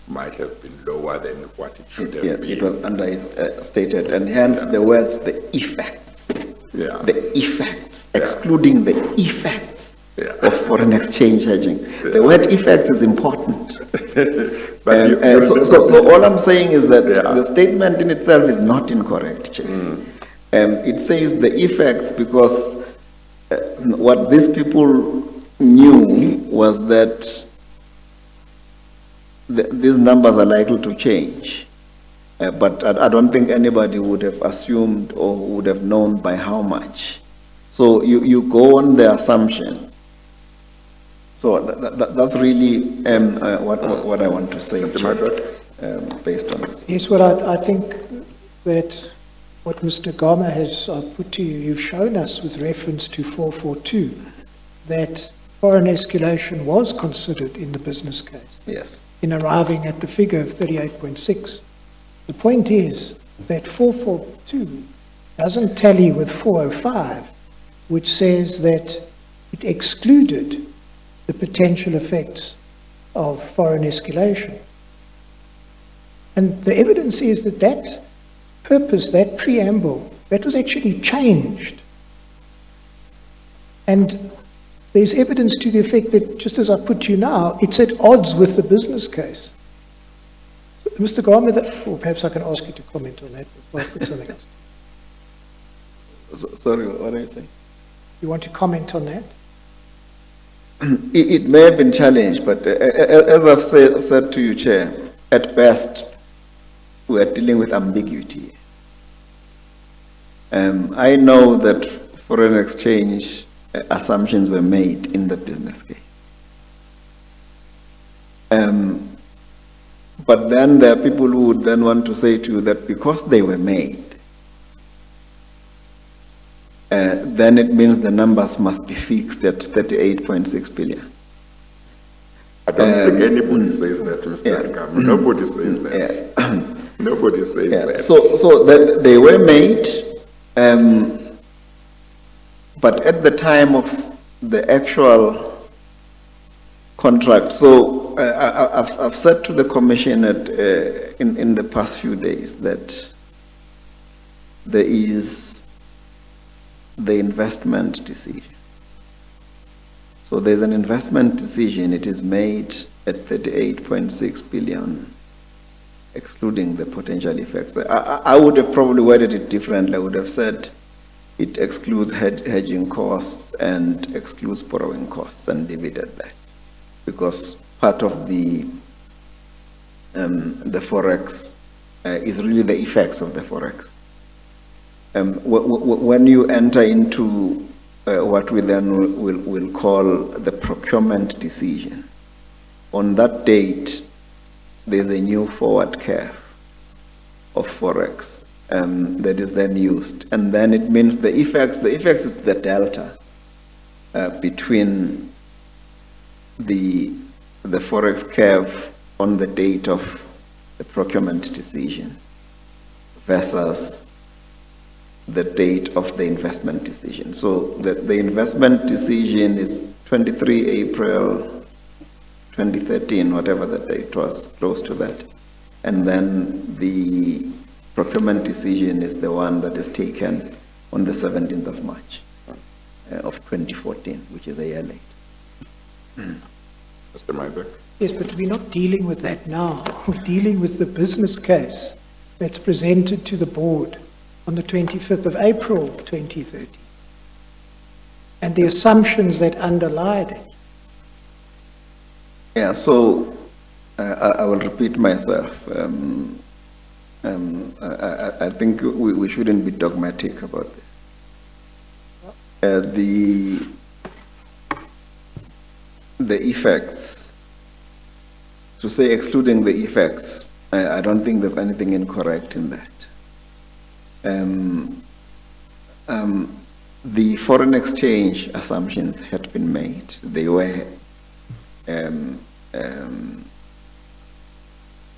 might have been lower than what it should have Yeah, been. it was understated, and hence the words, the effects. Yeah. The effects, excluding the effects Yeah. of foreign exchange hedging. The word effects is important. But So all I'm saying is that Yeah. the statement in itself is not incorrect, Chair. It says the effects because what these people knew was that these numbers are likely to change. But I don't think anybody would have assumed or would have known by how much. So you go on the assumption. So that's really what I want to say, Mr. Chair, Maddox? based on this. Yes, well, I think that what Mr. Gama has put to you, you've shown us with reference to 442, that foreign escalation was considered in the business case Yes. in arriving at the figure of 38.6. The point is that 442 doesn't tally with 405, which says that it excluded the potential effects of foreign escalation. And the evidence is that that purpose, that preamble, that was actually changed. And there's evidence to the effect that, just as I put to you now, it's at odds with the business case. Mr. Gama, or perhaps I can ask you to comment on that before I put something else. Sorry, what are you saying? You want to comment on that? It may have been challenged, but as I've said to you, Chair, at best, we are dealing with ambiguity. I know that foreign exchange assumptions were made in the business case. But then there are people who would then want to say to you that because they were made, then it means the numbers must be fixed at 38.6 billion. I don't think anybody says that, Mr. Gama. Nobody says that. Nobody says that. So that they were made, but at the time of the actual contract. So I've said to the commission in the past few days that there is the investment decision. So there's an investment decision. It is made at 38.6 billion, excluding the potential effects. I would have probably worded it differently. I would have said it excludes hedging costs and excludes borrowing costs and leave it at that. Because part of the Forex is really the effects of the Forex. When you enter into what we then will call the procurement decision, on that date, there's a new forward curve of Forex that is then used. And then it means the effects is the delta between the Forex curve on the date of the procurement decision versus the date of the investment decision. So the investment decision is 23 April 2013, whatever the date was, close to that. And then the procurement decision is the one that is taken on the 17th of March of 2014, which is a year late. Mr. Mybeck? Yes, but we're not dealing with that now. We're dealing with the business case that's presented to the board on the 25th of April 2013, and the assumptions that underlie it. Yeah, so I will repeat myself. I think we shouldn't be dogmatic about this. The effects, to say excluding the effects, I don't think there's anything incorrect in that. The foreign exchange assumptions had been made. They were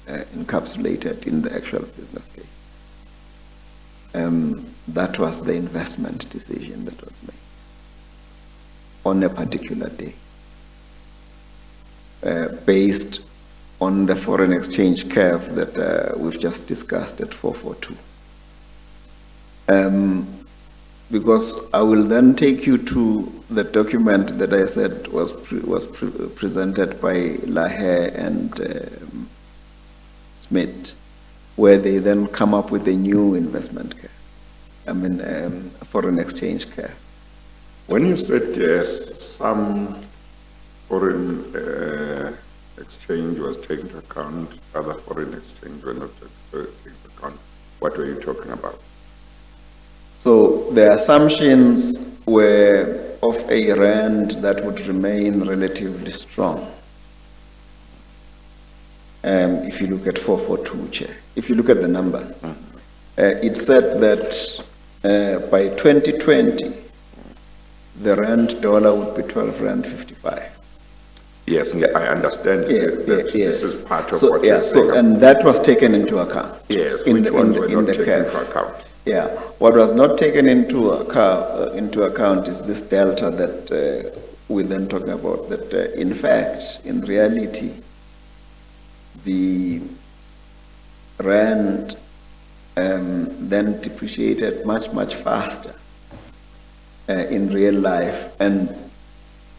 encapsulated in the actual business case. That was the investment decision that was made on a particular day, based on the foreign exchange curve that we've just discussed at 442. Because I will then take you to the document that I said was presented by Lahe and Smith, where they then come up with a new investment curve, foreign exchange curve. When you said yes, some foreign exchange was taken into account, other foreign exchange were not taken into account, what were you talking about? So the assumptions were of a rand that would remain relatively strong. If you look at 442, Chair, if you look at the numbers, it said that by 2020, the rand dollar would be 12 rand 55. Yes, I understand that this is part of what you're saying. So, and that was taken into account. Yes, in which the, ones in were the, in not the taken curve. into account? Yeah, what was not taken into account is this delta that we then talk about, that in fact, in reality, the rand then depreciated much faster in real life and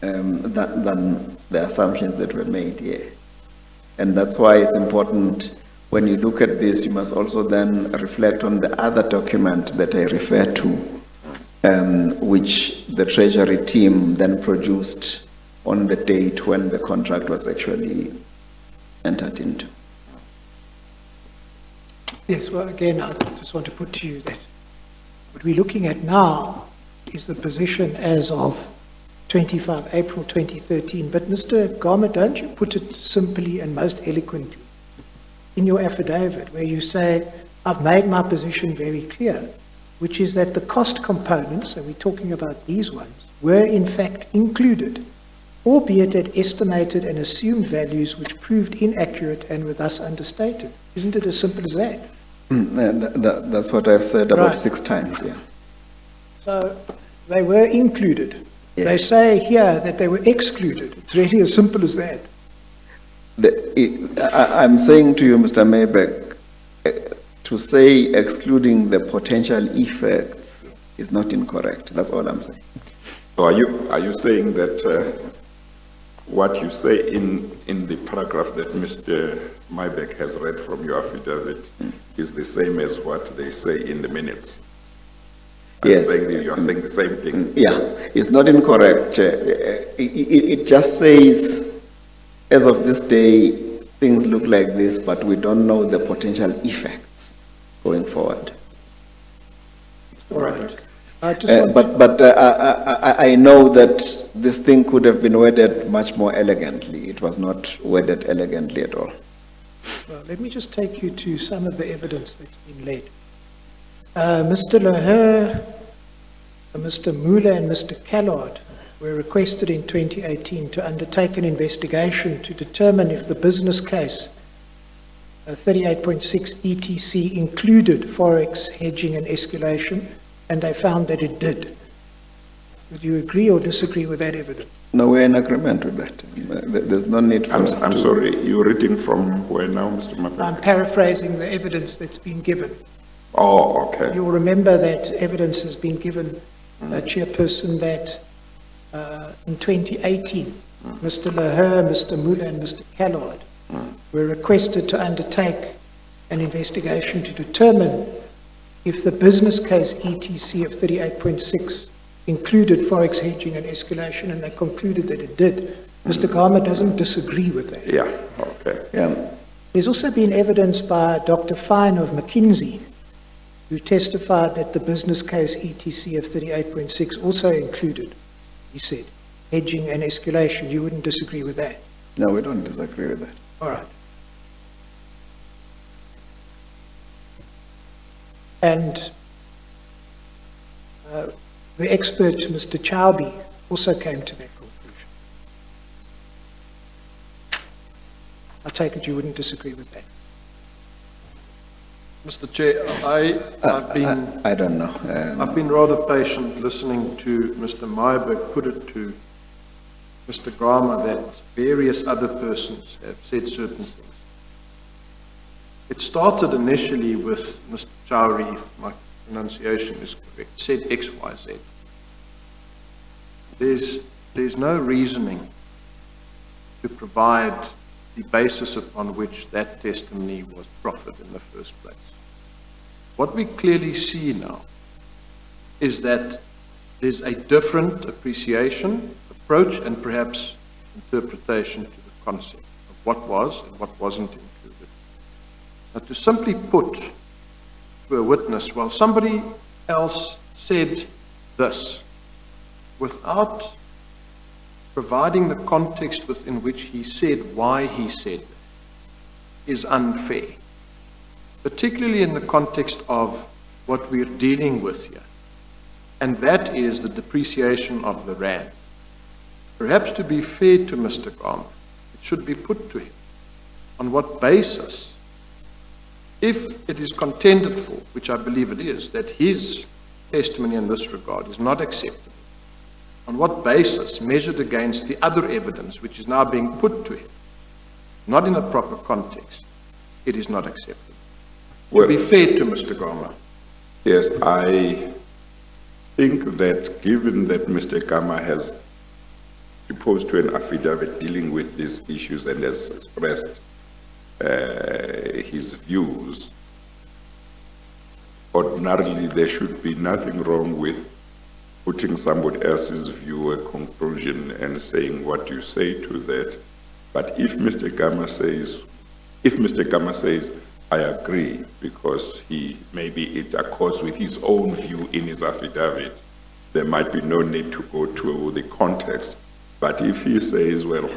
than the assumptions that were made here. And that's why it's important, when you look at this, you must also then reflect on the other document that I refer to, which the Treasury team then produced on the date when the contract was actually entered into. Yes, well, again, I just want to put to you that what we're looking at now is the position as of 25 April 2013. But Mr. Garma, don't you put it simply and most eloquently in your affidavit, where you say, I've made my position very clear, which is that the cost components, and we're talking about these ones, were in fact included, albeit at estimated and assumed values which proved inaccurate and were thus understated. Isn't it as simple as that? That's what I've said about Right. 6 times, yeah. So they were included. Yeah. They say here that they were excluded. It's really as simple as that. I'm saying to you, Mr. Maybeck, to say excluding the potential effects is not incorrect. That's all I'm saying. So are you saying that what you say in the paragraph that Mr. Mybeck has read from your affidavit is the same as what they say in the minutes? Yes. You are saying the same thing? Yeah, it's not incorrect. It just says, as of this day, things look like this, but we don't know the potential effects going forward. All right. I just want But I know that this thing could have been worded much more elegantly. It was not worded elegantly at all. well, let me just take you to some of the evidence that's been led. Mr. Laher, Mr. Muller, and Mr. Callard were requested in 2018 to undertake an investigation to determine if the business case 38.6 ETC included forex hedging and escalation, and they found that it did. Would you agree or disagree with that evidence? No, we're in agreement with that. There's no need for I'm us to- sorry, you're reading from where now, Mr. Mapeka? I'm paraphrasing the evidence that's been given. Oh, okay. You'll remember that evidence has been given, Chairperson, that in 2018, Mr. Leher, Mr. Muller, and Mr. Callard were requested to undertake an investigation to determine if the business case ETC of 38.6 included forex hedging and escalation, and they concluded that it did. Mr. Garma doesn't disagree with that. Yeah, okay. Yeah, There's also been evidence by Dr. Fine of McKinsey, who testified that the business case ETC of 38.6 also included, he said, hedging and escalation. You wouldn't disagree with that? no, we don't disagree with that. All right. And the expert, Mr. Chaubi, also came to that conclusion. I take it you wouldn't disagree with that? Mr. Chair, I don't know. I've been rather patient listening to Mr. Meyerberg put it to Mr. Garma that various other persons have said certain things. It started initially with Mr. Chowri, if my pronunciation is correct, said X, Y, Z. There's no reasoning to provide the basis upon which that testimony was proffered in the first place. What we clearly see now is that there's a different appreciation, approach, and perhaps interpretation to the concept of what was and what wasn't included. Now, to simply put to a witness, well, somebody else said this, without providing the context within which he said why he said that, is unfair, particularly in the context of what we're dealing with here, and that is the depreciation of the rand. Perhaps to be fair to Mr. Garma, it should be put to him on what basis, if it is contended for, which I believe it is, that his testimony in this regard is not acceptable, on what basis, measured against the other evidence which is now being put to him, not in a proper context, it is not acceptable. Well, To be fair to Mr. Garma. yes, I think that given that Mr. Gama has deposed to an affidavit dealing with these issues and has expressed his views, ordinarily there should be nothing wrong with putting somebody else's view, a conclusion, and saying what you say to that. But if Mr. Gama says, I agree, because maybe it accords with his own view in his affidavit, there might be no need to go to the context. But if he says, well,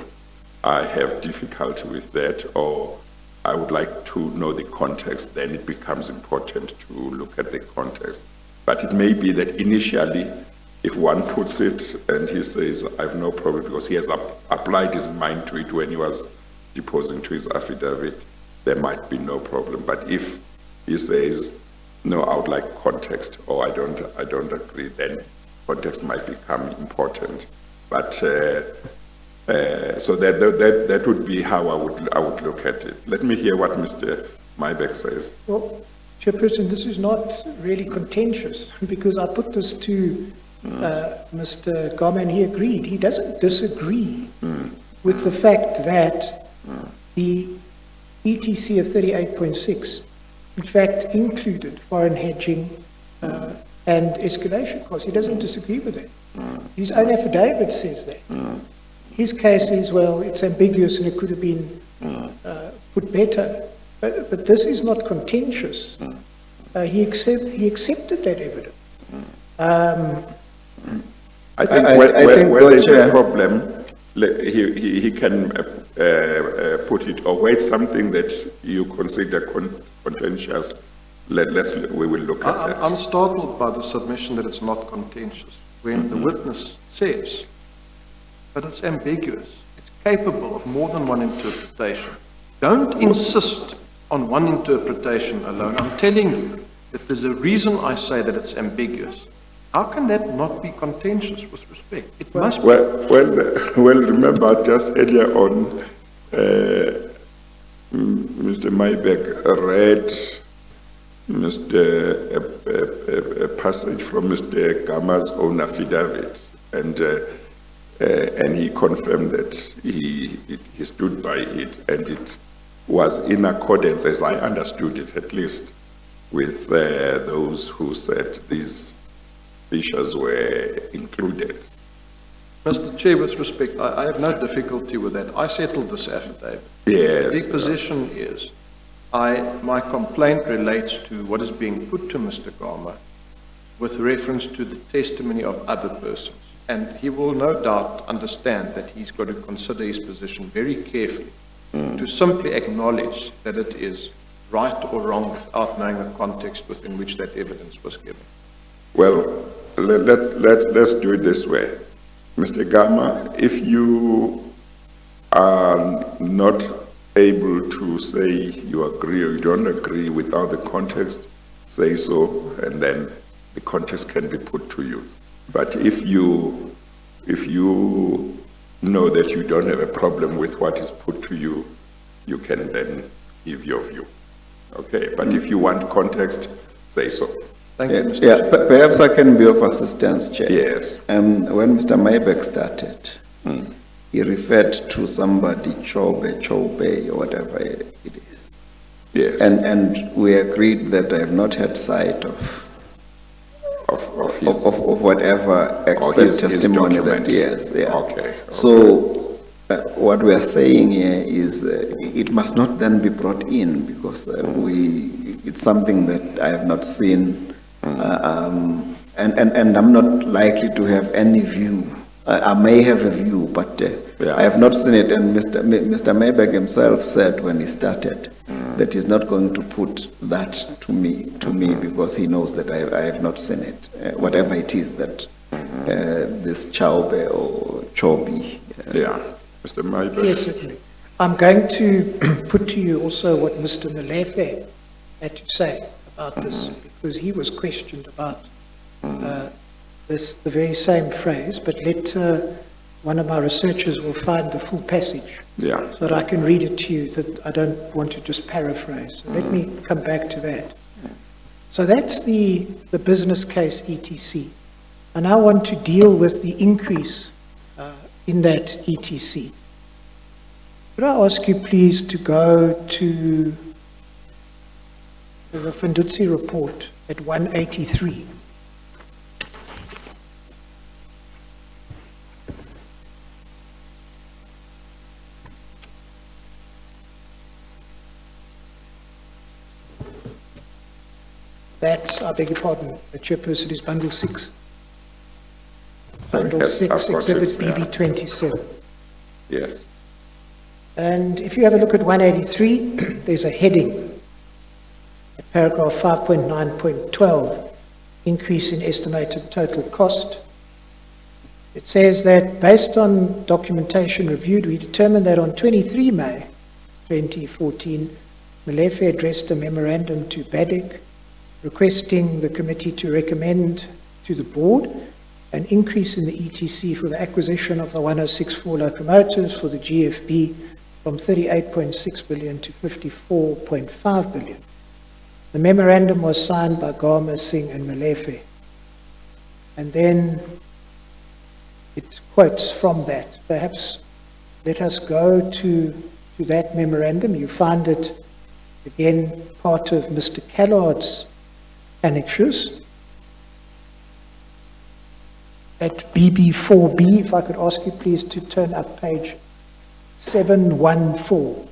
I have difficulty with that, or I would like to know the context, then it becomes important to look at the context. But it may be that initially, if one puts it and he says, I have no problem, because he has applied his mind to it when he was deposing to his affidavit, there might be no problem. But if he says, no, I would like context, or I don't agree, then context might become important. But so that would be how I would look at it. Let me hear what Mr. Meyerberg says. Well, Chairperson, this is not really contentious, because I put this to Mr. Garma, and he agreed. He doesn't disagree with the fact that the ETC of 38.6, in fact, included foreign hedging and escalation costs. He doesn't disagree with that. His own affidavit says that. His case is, well, it's ambiguous and it could have been put better. But this is not contentious. He accepted that evidence. I think where there's a problem, he can put it, or where it's something that you consider contentious, we will look at that. I'm startled by the submission that it's not contentious. When the witness says but it's ambiguous. It's capable of more than one interpretation. Don't insist on one interpretation alone. I'm telling you that there's a reason I say that it's ambiguous. How can that not be contentious with respect? It must be. Well, remember just earlier on, Mr. Maybeck read a passage from Mr. Gama's own affidavit, and he confirmed that he stood by it, and it was in accordance, as I understood it at least, with those who said these features were included. Mr. Chair, with respect, I have no difficulty with that. I settled this affidavit. Yes. The position is, my complaint relates to what is being put to Mr. Gama with reference to the testimony of other persons. And he will no doubt understand that he's got to consider his position very carefully, to simply acknowledge that it is right or wrong without knowing the context within which that evidence was given. Well, let's do it this way. Mr. Gama, if you are not able to say you agree or you don't agree without the context, say so, and then the context can be put to you. But if you know that you don't have a problem with what is put to you, you can then give your view. Okay, but if you want context, say so. Thank you, Mr. Yeah, Chair. perhaps I can be of assistance, Chair. Yes. When Mr. Maybeck started, he referred to somebody, Chobe, or whatever it is. Yes. And we agreed that I have not had sight of his, whatever expert his testimony that document. he has. Yeah. Okay. So what we are saying here is it must not then be brought in because it's something that I have not seen. And I'm not likely to have any view. I may have a view, but I have not seen it. And Mr. Maybeck himself said when he started that he's not going to put that to me because he knows that I have not seen it. Whatever it is that this Chaube or Chobi. Yeah. Mr. Maybeck. Yes, certainly. I'm going to put to you also what Mr. Molefe had to say about this, because he was questioned about the very same phrase, but let one of my researchers will find the full passage Yeah. so that I can read it to you, that I don't want to just paraphrase. So let me come back to that. So that's the business case ETC. I now want to deal with the increase in that ETC. Could I ask you please to go to the Fundutsi report at 183. That, I beg your pardon, the chairperson is bundle 6. Bundle Yes, 6, I've got exhibit it, yeah. BB27. Yes. And if you have a look at 183, there's a heading, at paragraph 5.9.12, increase in estimated total cost. It says that based on documentation reviewed, we determined that on 23 May 2014, Molefe addressed a memorandum to BADIC requesting the committee to recommend to the board an increase in the ETC for the acquisition of the 1064 locomotives for the GFB from 38.6 billion to 54.5 billion. The memorandum was signed by Gama, Singh and Molefe. And then it quotes from that. Perhaps let us go to that memorandum. You find it, again, part of Mr. Callard's annexures. At BB4B, if I could ask you please to turn up page 714.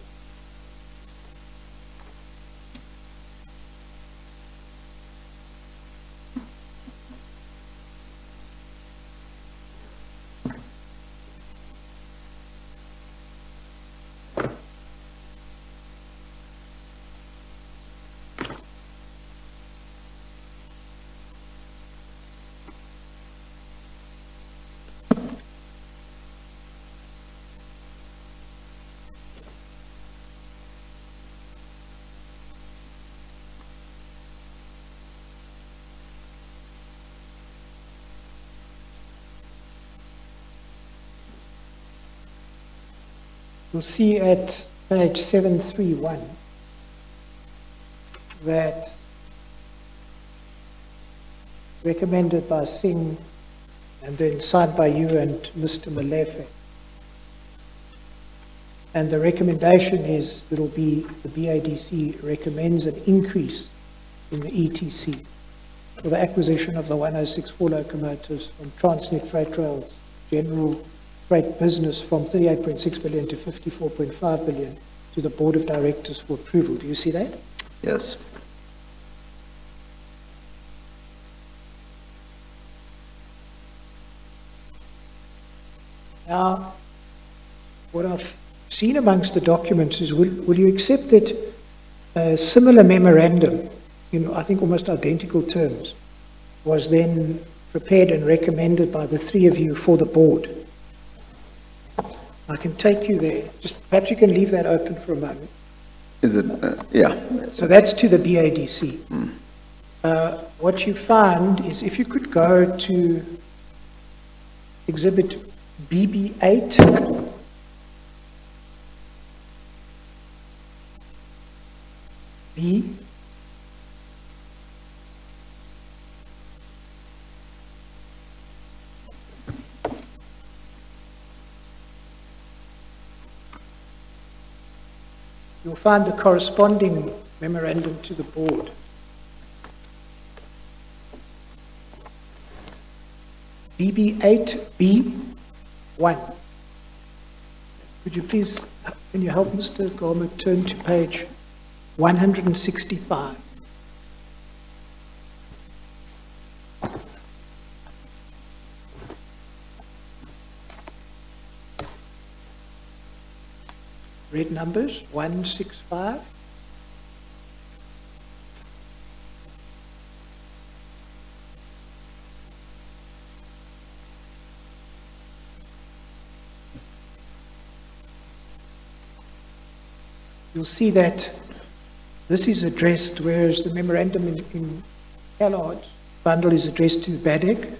You'll see at page 731 that recommended by Singh and then signed by you and Mr. Malefe. And the recommendation is it'll be the BADC recommends an increase in the ETC for the acquisition of the 1064 locomotives from Transnet Freight Rail's general freight business from 38.6 billion to 54.5 billion to the Board of Directors for approval. Do you see that? Yes. Now, what I've seen amongst the documents is, will you accept that a similar memorandum, in I think almost identical terms, was then prepared and recommended by the three of you for the board? I can take you there. Just perhaps you can leave that open for a moment. Is it, yeah. So that's to the BADC. What you find is, if you could go to exhibit BB8, B, you'll find the corresponding memorandum to the board. BB8B1. Could you please, can you help Mr. Goma turn to page 165? Red numbers, 165. You'll see that this is addressed, whereas the memorandum in Callard's bundle is addressed to BADEC.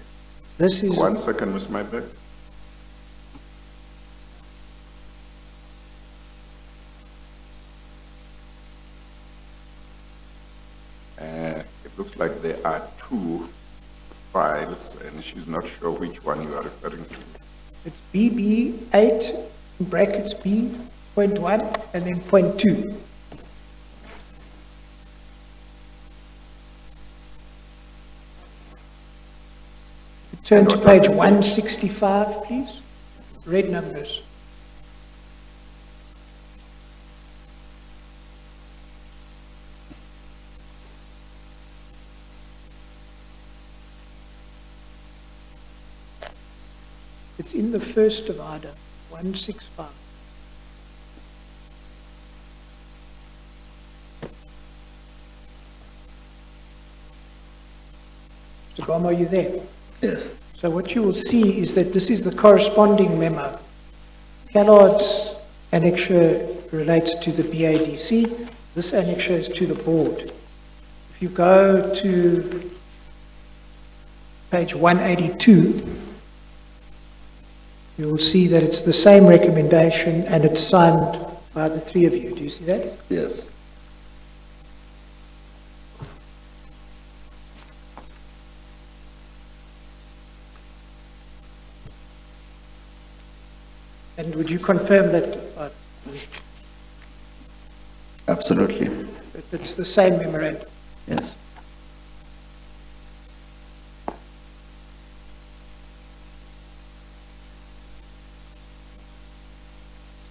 This is... 1 second, Ms. Mybeck. It looks like there are two files, and she's not sure which one you are referring to. It's BB8 in brackets B.1 and then .2. Turn to page 165, please. Red numbers. It's in the first divider, 165. Mr. Goma, are you there? Yes. So what you will see is that this is the corresponding memo. Callard's annexure relates to the BADC. This annexure is to the board. If you go to page 182, you will see that it's the same recommendation and it's signed by the three of you. Do you see that? Yes. And would you confirm that Absolutely. that it's the same memorandum? Yes.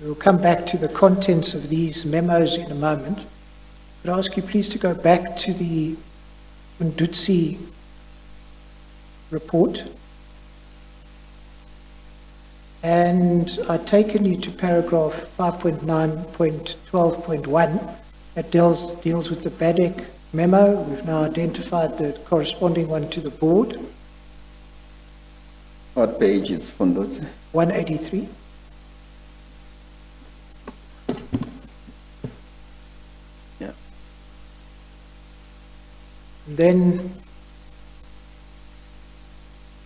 We'll come back to the contents of these memos in a moment. But I ask you please to go back to the Ndutsi report. And I've taken you to paragraph 5.9.12.1 that deals with the BADEC memo. We've now identified the corresponding one to the board, What page is Fundotse? 183. Yeah. And then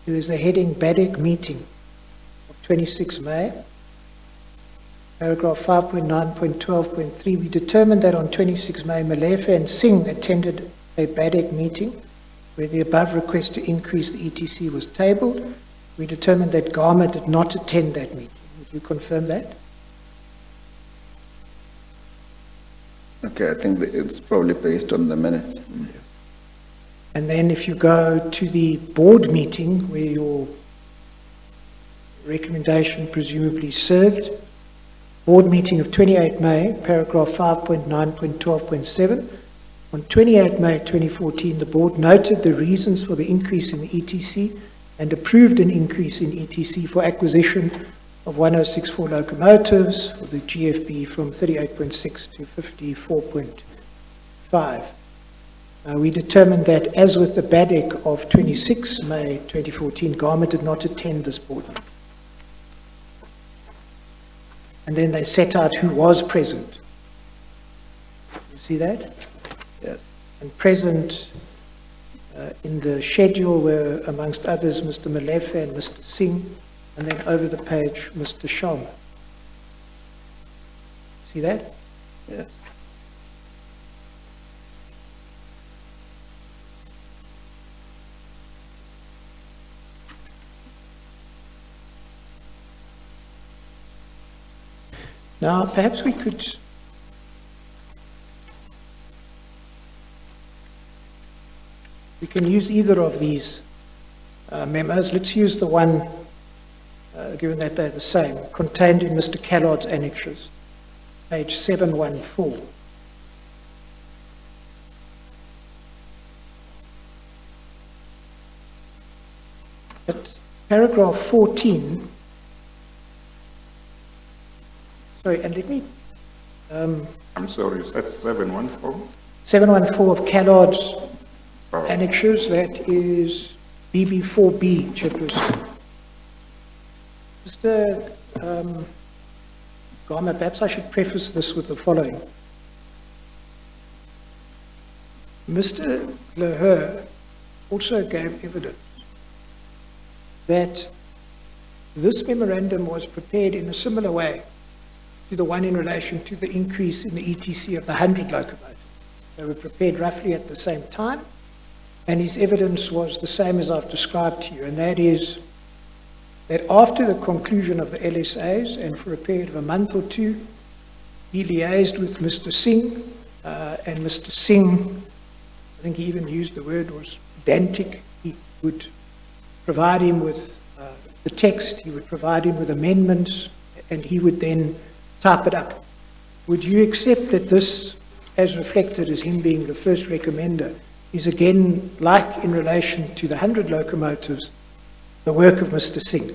there's a heading BADEC meeting of 26 May. Paragraph 5.9.12.3, we determined that on 26 May, Malefe and Singh attended a BADEC meeting where the above request to increase the ETC was tabled. We determined that Gama did not attend that meeting. Would you confirm that? Okay, I think that it's probably based on the minutes. And then if you go to the board meeting where your recommendation presumably served, board meeting of 28 May, paragraph 5.9.12.7, on 28 May 2014, the board noted the reasons for the increase in the ETC and approved an increase in ETC for acquisition of 1064 locomotives for the GFB from 38.6 to 54.5. We determined that, as with the BADEC of 26 May 2014, Gama did not attend this board meeting. And then they set out who was present. You see that? Yes. And present in the schedule were, amongst others, Mr. Malefe and Mr. Singh, and then over the page, Mr. Sharma. See that? Yes. Now, perhaps we could can use either of these memos. Let's use the one, given that they're the same, contained in Mr. Callard's annexures, page 714. At paragraph 14, sorry, and let me, I'm sorry, you said 714? 714 of Callard's Oh. annexures, that is BB4B, Chairperson. Mr. Gama, perhaps I should preface this with the following. Mr. Leher also gave evidence that this memorandum was prepared in a similar way to the one in relation to the increase in the ETC of the 100 locomotives. They were prepared roughly at the same time, and his evidence was the same as I've described to you, and that is that after the conclusion of the LSAs, and for a period of a month or two, he liaised with Mr. Singh, and Mr. Singh, I think he even used the word, was pedantic. He would provide him with the text, he would provide him with amendments, and he would then type it up. Would you accept that this, as reflected as him being the first recommender, is again, like in relation to the 100 locomotives, the work of Mr. Singh?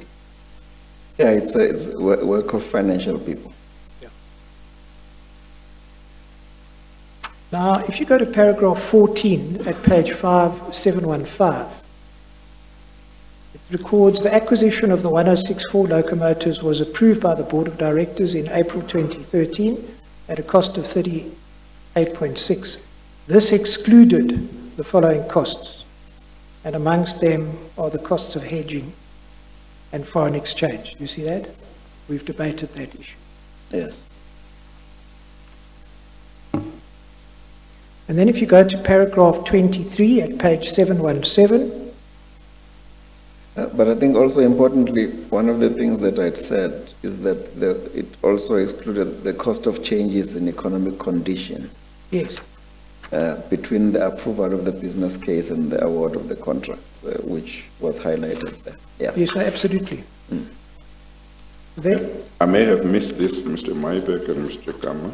Yeah, it's work of financial people. Now, if you go to paragraph 14 at page 5715, it records the acquisition of the 1064 locomotives was approved by the Board of Directors in April 2013 at a cost of 38.6. This excluded the following costs, and amongst them are the costs of hedging and foreign exchange. You see that? We've debated that issue. Yes. And then if you go to paragraph 23 at page 717, But I think also importantly, one of the things that I'd said is that it also excluded the cost of changes in economic condition yes, between the approval of the business case and the award of the contracts, which was highlighted there. Yeah. yes, absolutely. Then, I may have missed this, Mr. Maybeck and Mr. Gama.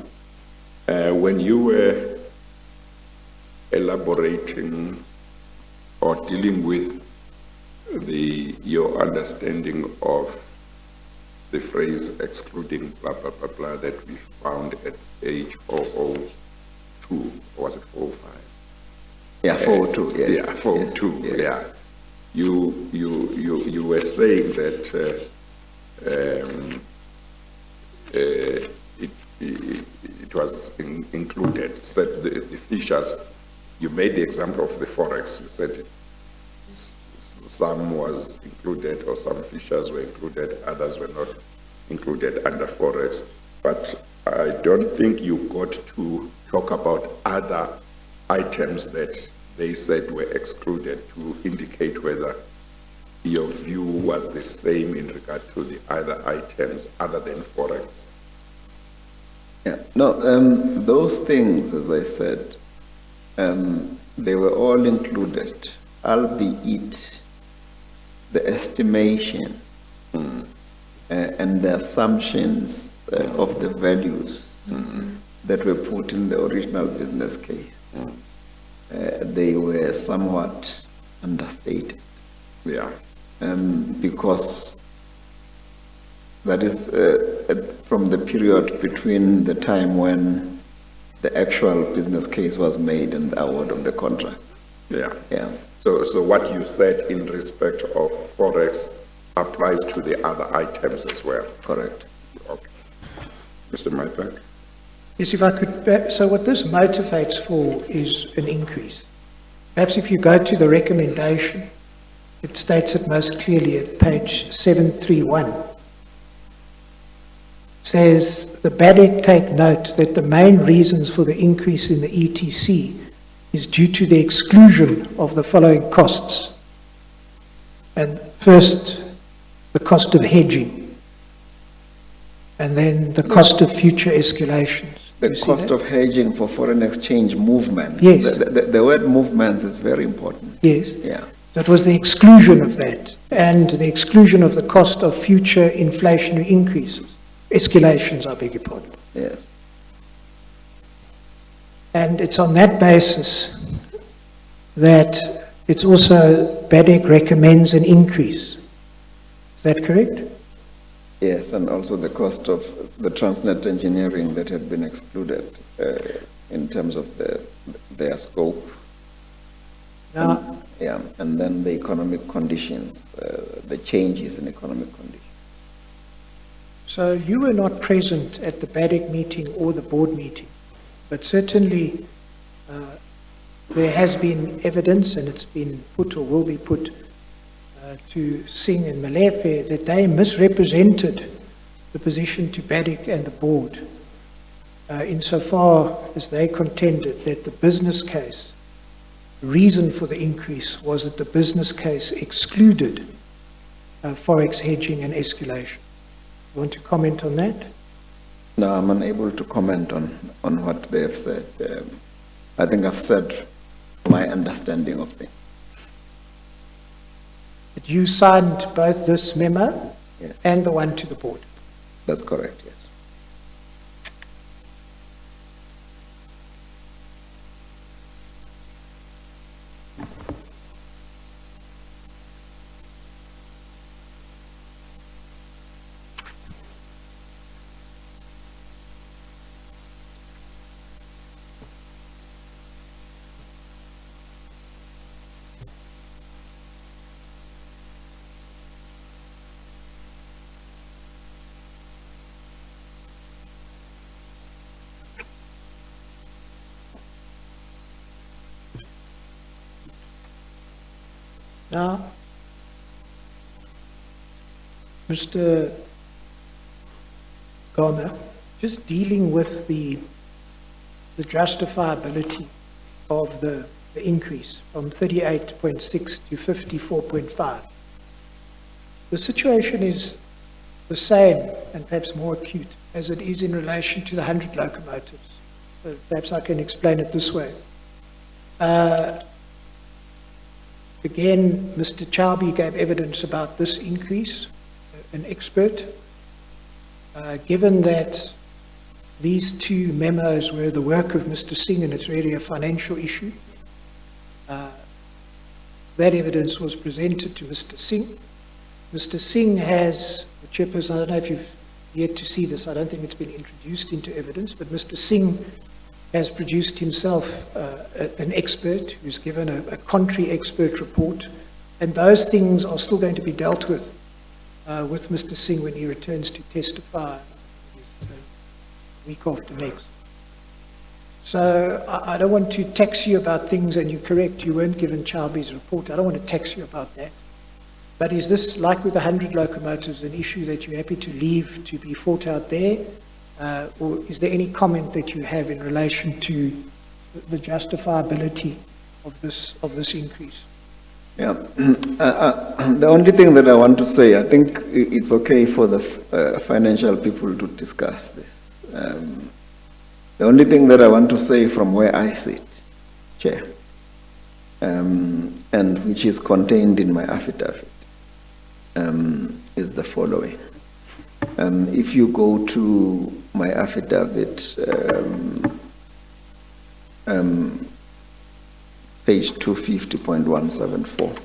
When you were elaborating or dealing with your understanding of the phrase excluding blah, blah, blah, blah that we found at page 402, or was it 405? Yeah, 402, yes. Yeah, 402, Yes, yes. yeah. You were saying that it was included, said the features, you made the example of the Forex, you said some was included or some features were included, others were not included under Forex. but I don't think you got to talk about other items that they said were excluded to indicate whether your view was the same in regard to the other items other than Forex. Yeah, no, those things, as I said, they were all included, albeit the estimation and the assumptions of the values that were put in the original business case. They were somewhat understated. Yeah. Because that is from the period between the time when the actual business case was made and the award of the contract. Yeah. Yeah. So what you said in respect of Forex applies to the other items as well? Correct. Okay. Mr. Mypack? Yes, if I could, so what this motivates for is an increase. Perhaps if you go to the recommendation, it states it most clearly at page 731. Says, the BADEC take note that the main reasons for the increase in the ETC is due to the exclusion of the following costs. And first, the cost of hedging, and then the cost of future escalations. The You see cost that? of hedging for foreign exchange movements. Yes. The word movements is very important. Yes. Yeah. That was the exclusion of that, and the exclusion of the cost of future inflationary increases, escalations, I beg your pardon. Yes. And it's on that basis that it's also, BADEC recommends an increase. Is that correct? Yes, and also the cost of the Transnet engineering that had been excluded in terms of their scope. Now, Yeah, and then the economic conditions, the changes in economic conditions. so you were not present at the BADEC meeting or the board meeting, but certainly there has been evidence, and it's been put or will be put to Singh and Malefe, that they misrepresented the position to BADEC and the board insofar as they contended that the business case, the reason for the increase was that the business case excluded Forex hedging and escalation. You want to comment on that? No, I'm unable to comment on what they have said. I think I've said my understanding of things. That you signed both this memo Yes, and the one to the board. that's correct, yes. Now, Mr. Garner, just dealing with the justifiability of the increase from 38.6 to 54.5. The situation is the same and perhaps more acute as it is in relation to the 100 locomotives. So perhaps I can explain it this way. Again, Mr. Chaubi gave evidence about this increase, an expert. Given that these two memos were the work of Mr. Singh and it's really a financial issue, that evidence was presented to Mr. Singh. Mr. Singh has, the chairperson, I don't know if you've yet to see this, I don't think it's been introduced into evidence, but Mr. Singh has produced himself an expert who's given a contrary expert report, and those things are still going to be dealt with Mr. Singh when he returns to testify week after next. So I don't want to tax you about things, and you're correct, you weren't given Chaubi's report. I don't want to tax you about that. But is this, like with the 100 locomotives, an issue that you're happy to leave to be fought out there? Or is there any comment that you have in relation to the justifiability of this increase? Yeah, the only thing that I want to say, I think it's okay for the financial people to discuss this. The only thing that I want to say from where I sit, Chair, and which is contained in my affidavit, is the following. If you go to my affidavit, page 250.174.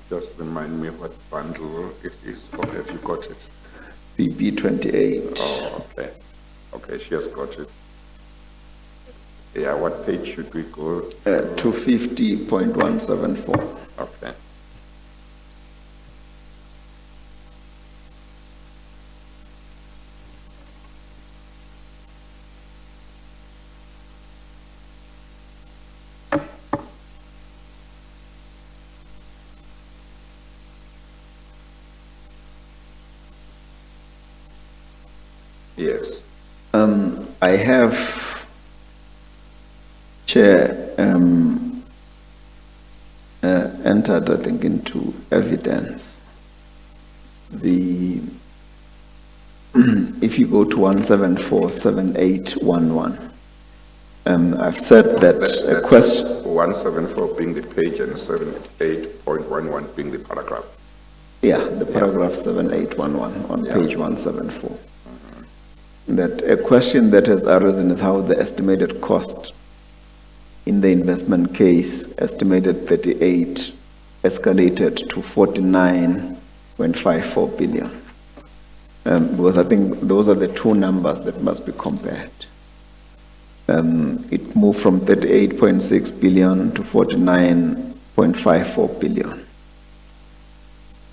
Just remind me what bundle it is, or have you got it? BB 28. Oh, okay. Okay, she has got it. Yeah, what page should we go? 250.174. Okay. Yes. I have, Chair, entered, I think, into evidence the, if you go to 1747811, I've said that a question. 174 being the page and 78.11 being the paragraph. Yeah, the paragraph 7811 on page 174. That a question that has arisen is how the estimated cost in the investment case, estimated 38, escalated to 49.54 billion. Because I think those are the two numbers that must be compared. It moved from 38.6 billion to 49.54 billion.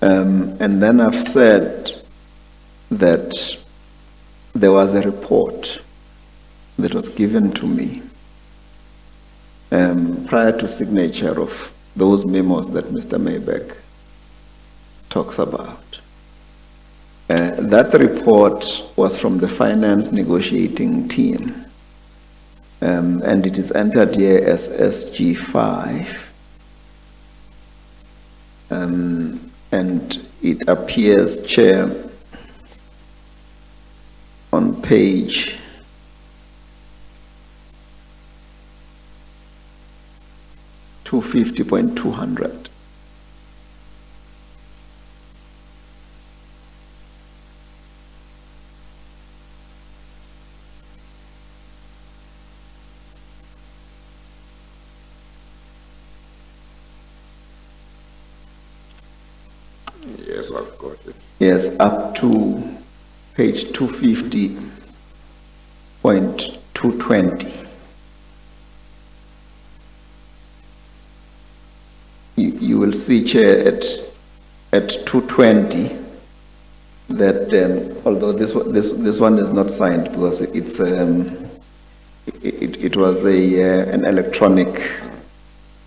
And then I've said that there was a report that was given to me prior to signature of those memos that Mr. Maybeck talks about. That report was from the finance negotiating team, and it is entered here as SG5, and it appears, Chair, on page 250.200. Yes, I've got it. Yes, up to page 250.220. You will see, Chair, at 220 that although this one is not signed because it's it was an electronic.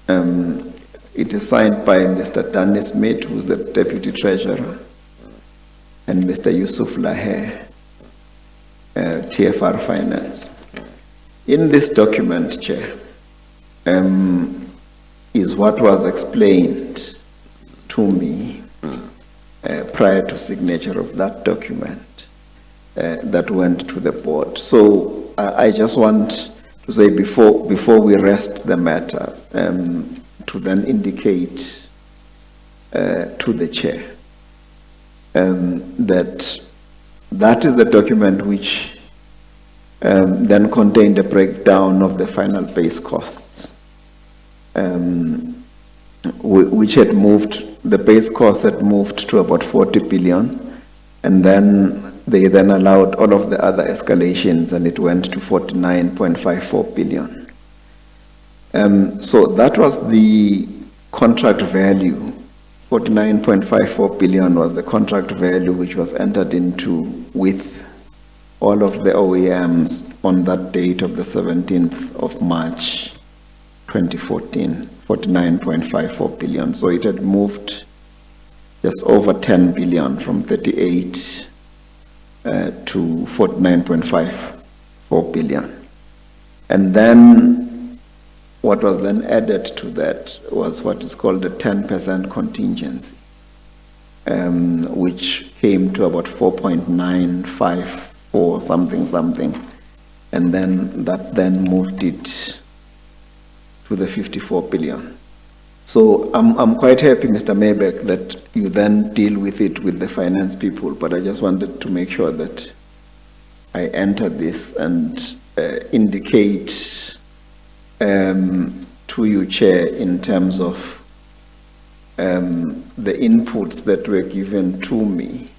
It is signed by Mr. Danny Smith, who is the Deputy Treasurer, and Mr. Yusuf Laher, TFR Finance. In this document, Chair, is what was explained to me prior to signature of that document that went to the board. So I just want to say before we rest the matter, to then indicate to the chair that is the document which then contained a breakdown of the final base costs, which had moved, the base cost had moved to about 40 billion, and then they then allowed all of the other escalations and it went to 49.54 billion. So that was the contract value. 49.54 billion was the contract value which was entered into with all of the OEMs on that date of the 17th of March 2014, 49.54 billion. So it had moved just over 10 billion from 38 to 49.54 billion. And then what was then added to that was what is called the 10% contingency, which came to about 4.954 something, and then that then moved it to the 54 billion. So I'm quite happy, Mr. Maybeck, that you then deal with it with the finance people, but I just wanted to make sure that I enter this and indicate to you, Chair, in terms of the inputs that were given to me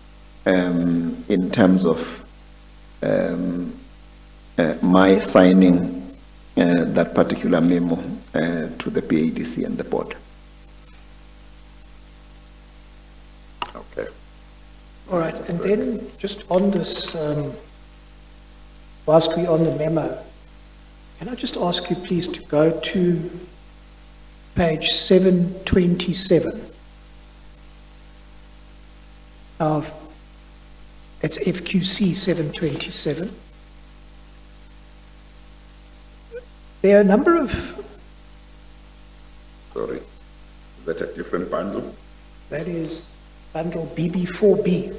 in terms of my signing that particular memo to the PADC and the board. Okay. All right, and then just on this, whilst we're on the memo, can I just ask you please to go to page 727 of, it's FQC 727. There are a number of, Sorry. Is that a different bundle? that is bundle BB4B.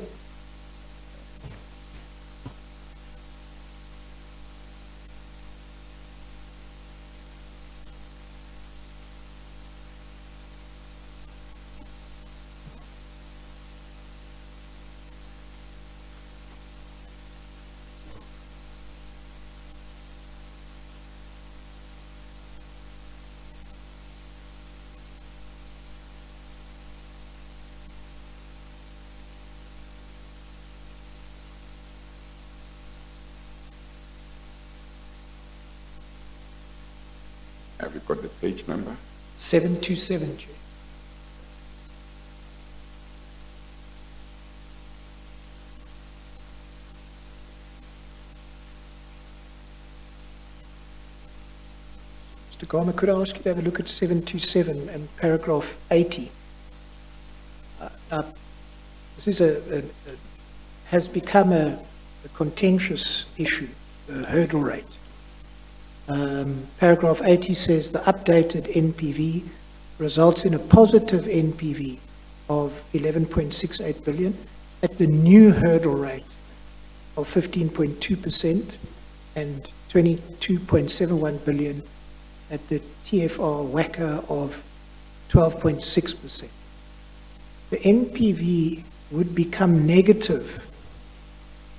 Have you got the page number? 727, Chair. Mr. Garma, could I ask you to have a look at 727 and paragraph 80? Now, this is has become a contentious issue, the hurdle rate. Paragraph 80 says the updated NPV results in a positive NPV of 11.68 billion at the new hurdle rate of 15.2% and 22.71 billion at the TFR WACC of 12.6%. The NPV would become negative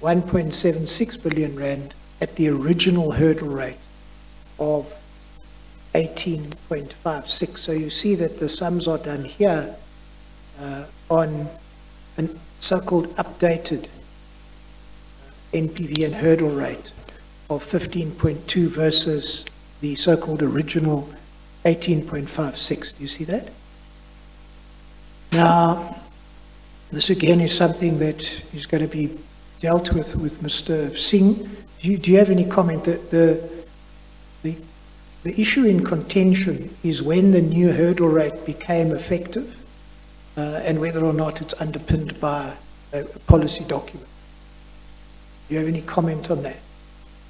1.76 billion rand at the original hurdle rate of 18.56. So you see that the sums are done here on a so-called updated NPV and hurdle rate of 15.2 versus the so-called original 18.56. Do you see that? Now, this again is something that is going to be dealt with Mr. Singh. Do you have any comment? The issue in contention is when the new hurdle rate became effective and whether or not it's underpinned by a policy document. Do you have any comment on that?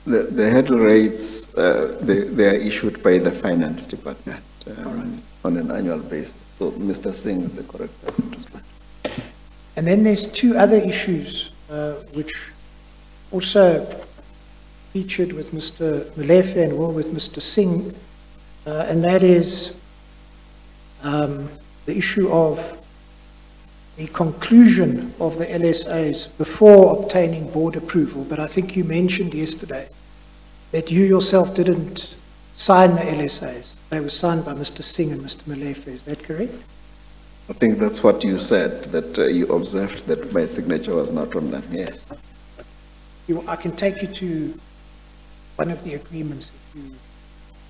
The hurdle rates, they are issued by the finance department on an annual basis. So Mr. Singh is the correct person to speak. And then there's two other issues which also featured with Mr. Molefe and will with Mr. Singh, and that is the issue of the conclusion of the LSAs before obtaining board approval. But I think you mentioned yesterday that you yourself didn't sign the LSAs. They were signed by Mr. Singh and Mr. Molefe. Is that correct? I think that's what you said, that you observed that my signature was not on them, yes. I can take you to one of the agreements. If you...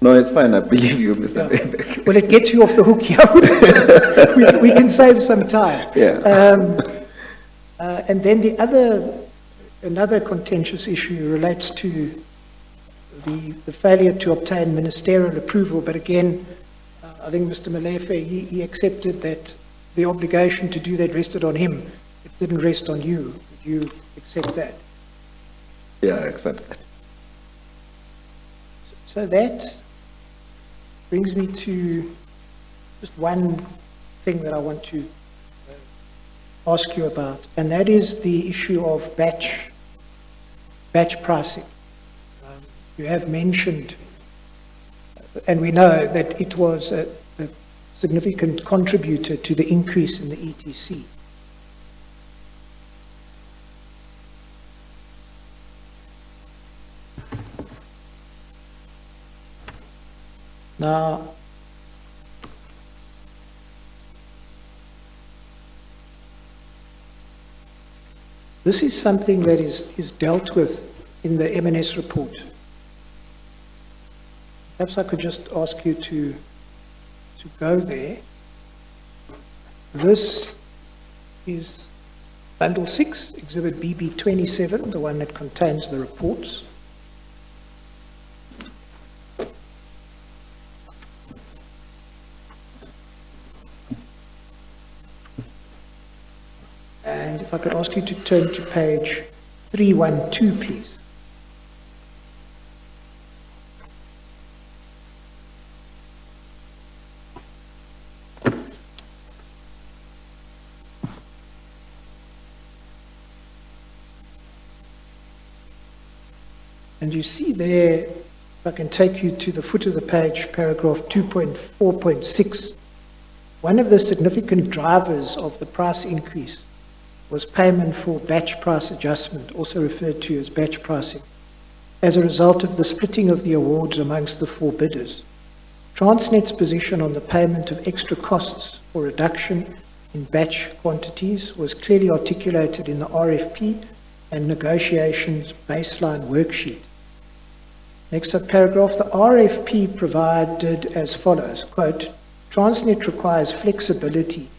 No, it's fine, I believe you, Mr. Maybeck. Well, it gets you off the hook here. we can save some time. Yeah. And then another contentious issue relates to the failure to obtain ministerial approval. But again, I think Mr. Molefe, he accepted that the obligation to do that rested on him. It didn't rest on you. Would you accept that? Yeah, I accept that. So that brings me to just one thing that I want to ask you about, and that is the issue of batch pricing. You have mentioned, and we know that it was a significant contributor to the increase in the ETC. Now, this is something that is dealt with in the M&S report. Perhaps I could just ask you to go there. This is Bundle 6, Exhibit BB 27, the one that contains the reports. And if I could ask you to turn to page 312, please. And you see there, if I can take you to the foot of the page, paragraph 2.4.6, one of the significant drivers of the price increase was payment for batch price adjustment, also referred to as batch pricing, as a result of the splitting of the awards amongst the four bidders. Transnet's position on the payment of extra costs for reduction in batch quantities was clearly articulated in the RFP and negotiations baseline worksheet. Next up paragraph, the RFP provided as follows, quote, Transnet requires flexibility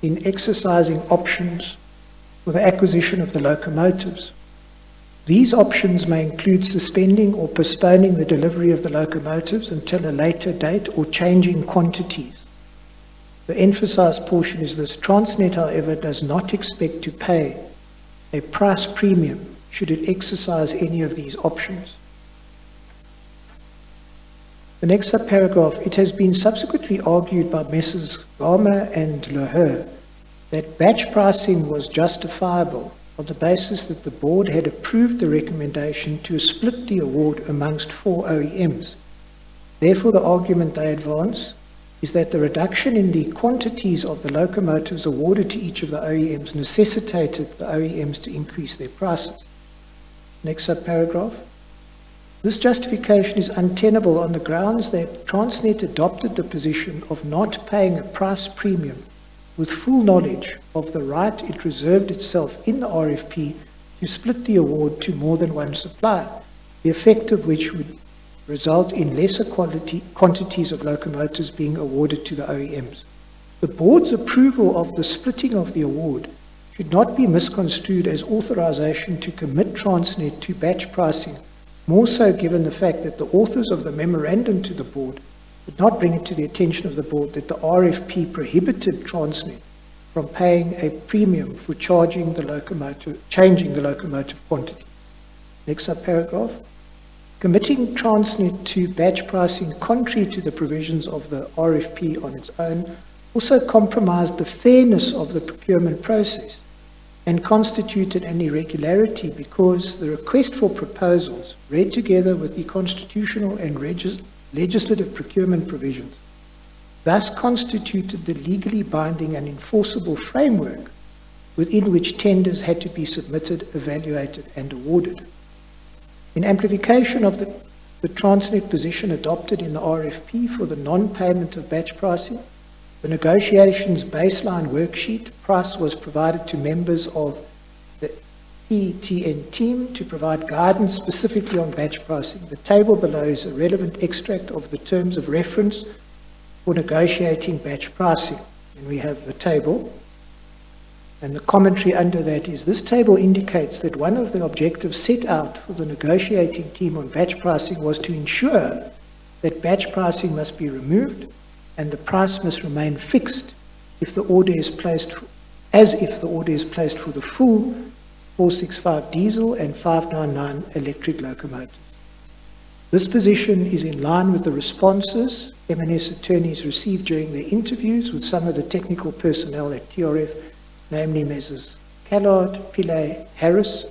in exercising options for the acquisition of the locomotives. These options may include suspending or postponing the delivery of the locomotives until a later date or changing quantities. The emphasized portion is this: Transnet, however, does not expect to pay a price premium should it exercise any of these options. The next subparagraph, it has been subsequently argued by Messrs. Gama and Leher that batch pricing was justifiable on the basis that the board had approved the recommendation to split the award amongst four OEMs. Therefore, the argument they advance is that the reduction in the quantities of the locomotives awarded to each of the OEMs necessitated the OEMs to increase their prices. Next subparagraph. This justification is untenable on the grounds that Transnet adopted the position of not paying a price premium with full knowledge of the right it reserved itself in the RFP to split the award to more than one supplier, the effect of which would result in lesser quantities of locomotives being awarded to the OEMs. The board's approval of the splitting of the award should not be misconstrued as authorization to commit Transnet to batch pricing, more so given the fact that the authors of the memorandum to the board did not bring it to the attention of the board that the RFP prohibited Transnet from paying a premium for changing the locomotive quantity. Next subparagraph. Committing Transnet to batch pricing contrary to the provisions of the RFP on its own also compromised the fairness of the procurement process and constituted an irregularity because the request for proposals, read together with the constitutional and legislative procurement provisions, thus constituted the legally binding and enforceable framework within which tenders had to be submitted, evaluated, and awarded. In amplification of the Transnet position adopted in the RFP for the non-payment of batch pricing, the negotiations baseline worksheet price was provided to members of the PTN team to provide guidance specifically on batch pricing. The table below is a relevant extract of the terms of reference for negotiating batch pricing. And we have the table. And the commentary under that is, this table indicates that one of the objectives set out for the negotiating team on batch pricing was to ensure that batch pricing must be removed and the price must remain fixed if the order is placed, as if the order is placed for the full 465 diesel and 599 electric locomotives. This position is in line with the responses M&S attorneys received during their interviews with some of the technical personnel at TRF, namely Messrs. Callard, Pillay, Harris,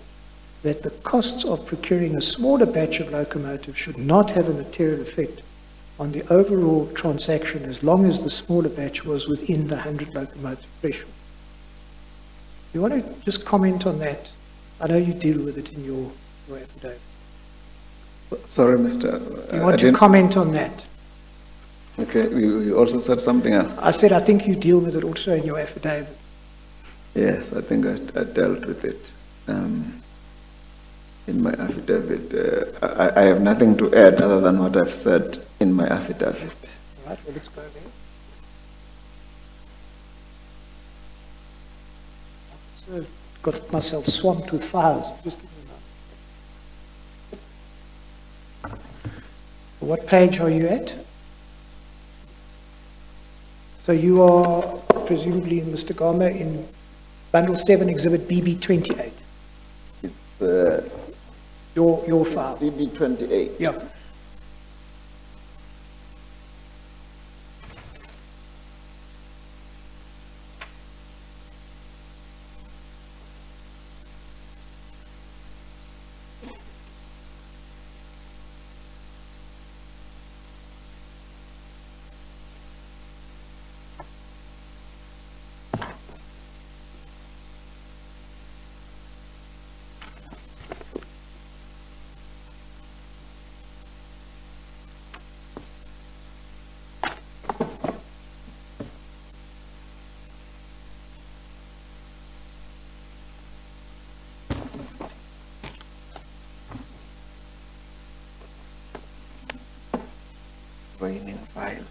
that the costs of procuring a smaller batch of locomotives should not have a material effect on the overall transaction as long as the smaller batch was within the 100 locomotive threshold. You want to just comment on that? I know you deal with it in your affidavit. Sorry, Mr. You want to comment on that? Okay, you also said something else. I said I think you deal with it also in your affidavit. Yes, I think I dealt with it in my affidavit. I have nothing to add other than what I've said in my affidavit. All right, well, let's go there. So, got myself swamped with files. Just give me a moment. What page are you at? So you are presumably, Mr. Gama, in Bundle 7, Exhibit BB28, It's your file. BB28. Yeah. Raining file.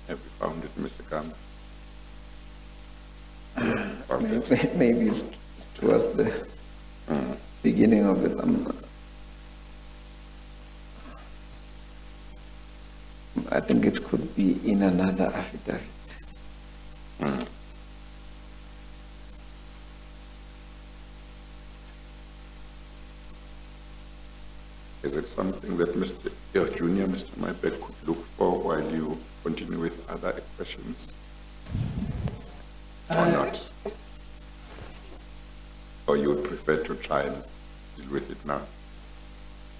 Have you found it, Mr. Gama? Maybe it's towards the beginning of it. I think it could be in another affidavit. Is it something that your junior, Mr. Maibet, could look for while you continue with other questions? Or not? Or you would prefer to try and deal with it now?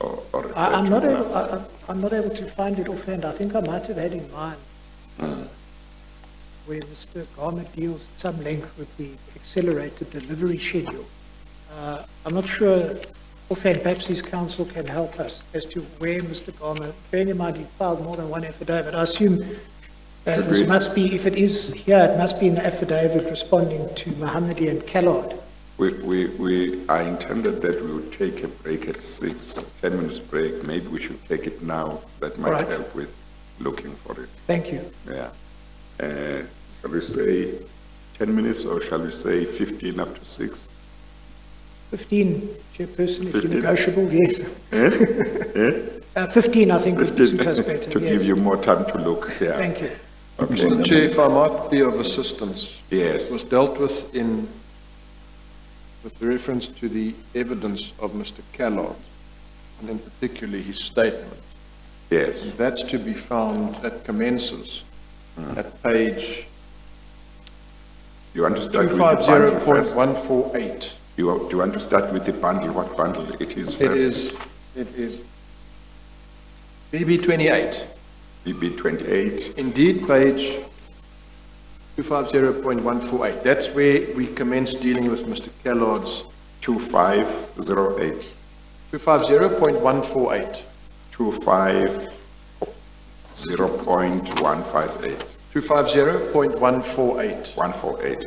Or refer I'm to not it able. now? I'm not able to find it offhand. I think I might have had in mind where Mr. Gama deals at some length with the accelerated delivery schedule. I'm not sure offhand. Perhaps his counsel can help us as to where Mr. Gama. Bearing in mind he filed more than one affidavit. I assume Should this we- must be. If it is here, it must be an affidavit responding to Mohammadi and Callard. I intended that we would take a break at 6, 10 minutes break. Maybe we should take it now. That might Right. help with looking for it. Thank you. Yeah. Shall we say 10 minutes or shall we say 15 up to 6? 15, Chairperson, if 15? negotiable, yes. 15, I think, would 15 suit us better, to yes. give you more time to look. Yeah. Thank you. Mr. Chair, if I might be of assistance. Yes. It was dealt with with reference to the evidence of Mr. Callard, and in particular his statement. Yes. That's to be found, that commences at page You want to start with the bundle first? 250.148. Do you want to start with the bundle? What bundle it is first? It is BB 28. BB 28. Indeed, page 250.148. That's where we commence dealing with Mr. Callard's 2508. 250.148. 250.158. 250.148. 148.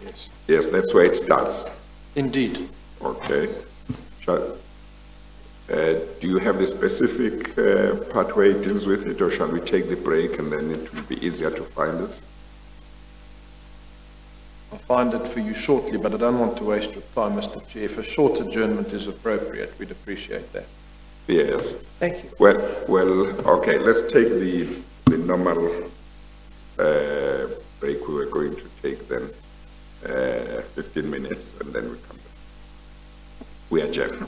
Yes. Yes, that's where it starts. Indeed. Okay. Do you have the specific part where it deals with it, or shall we take the break and then it will be easier to find it? I'll find it for you shortly, but I don't want to waste your time, Mr. Chair. If a short adjournment is appropriate, we'd appreciate that. Yes. Thank you. Well, okay, let's take the normal break we were going to take then, 15 minutes, and then we come back. We adjourn.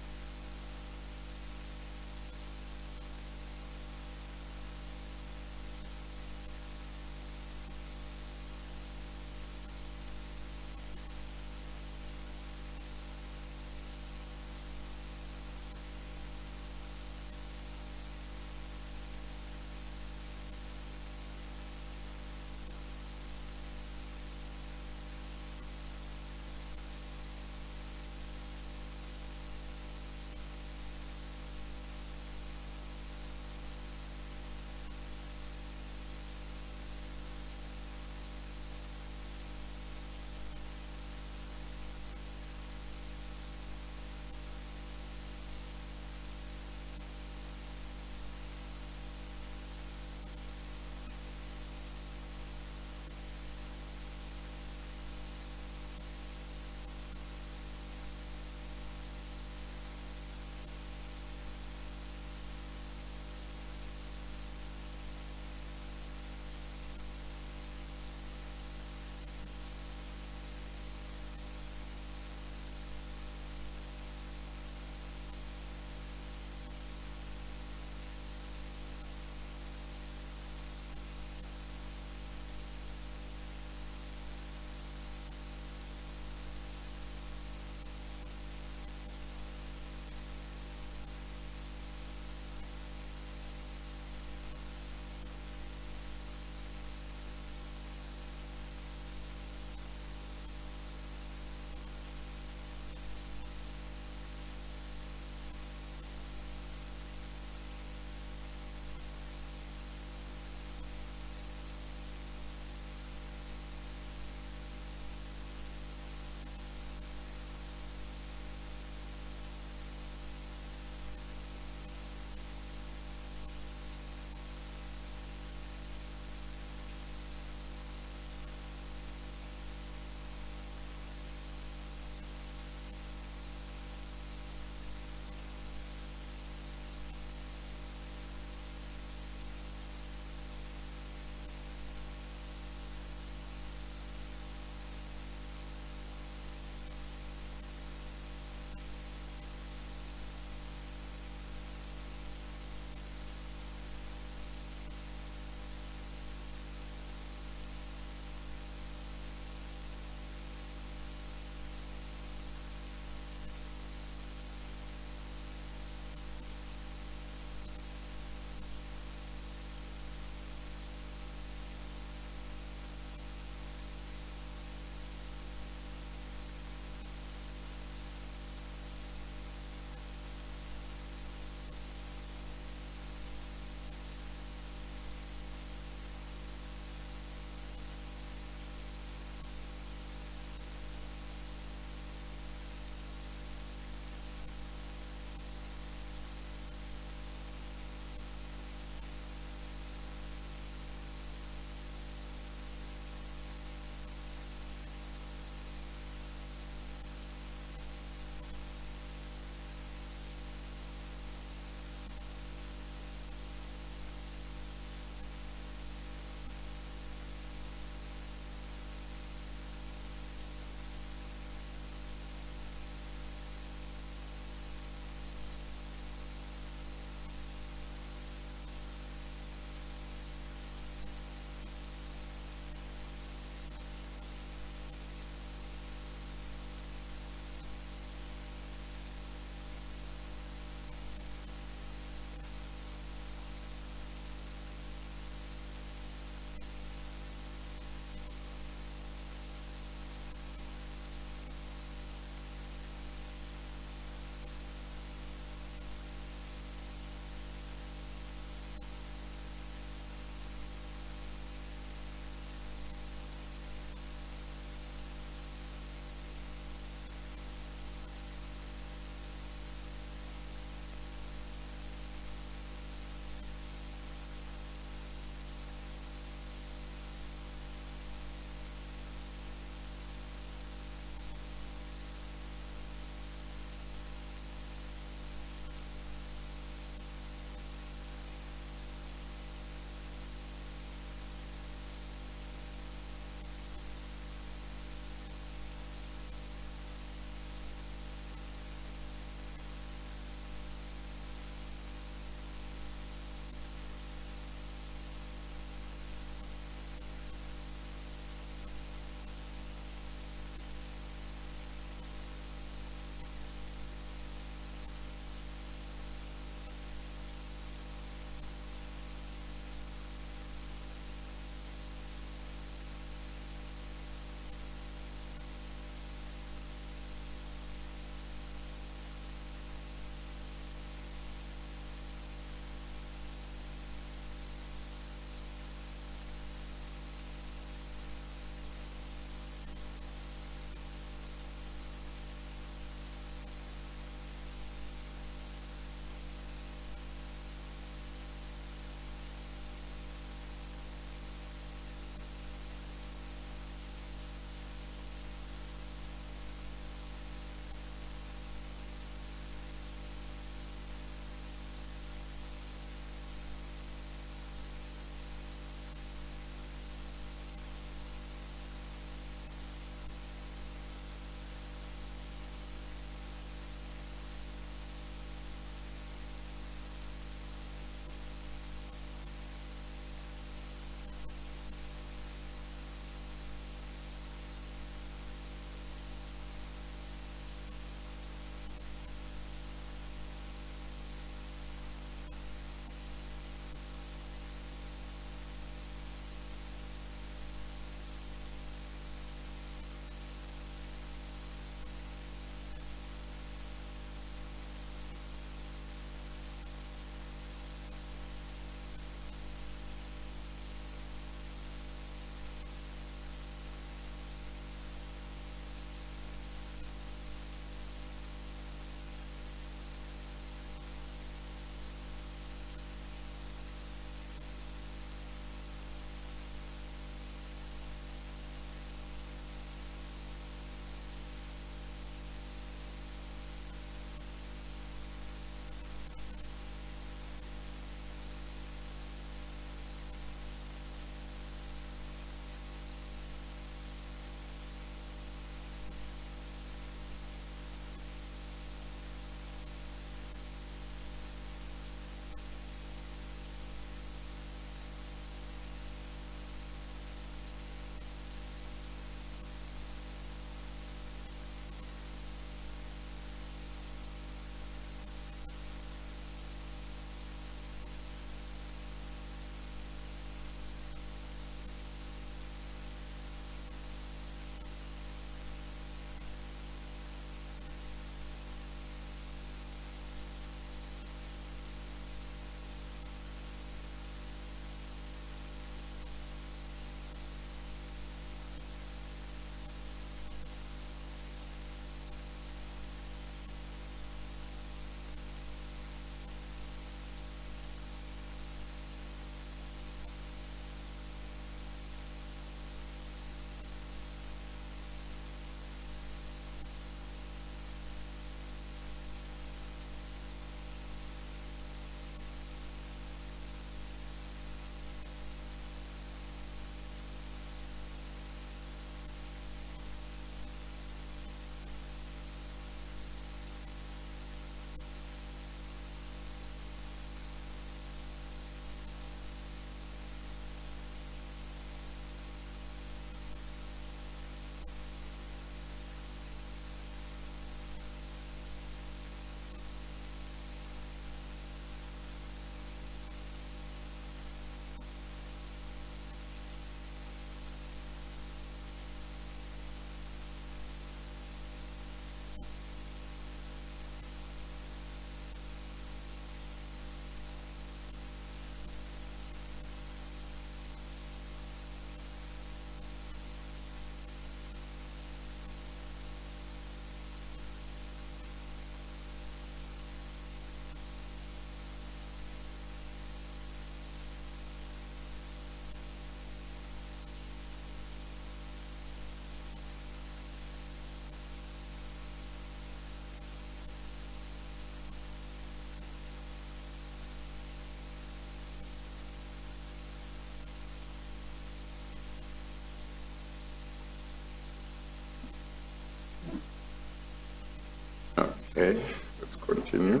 Okay, let's continue.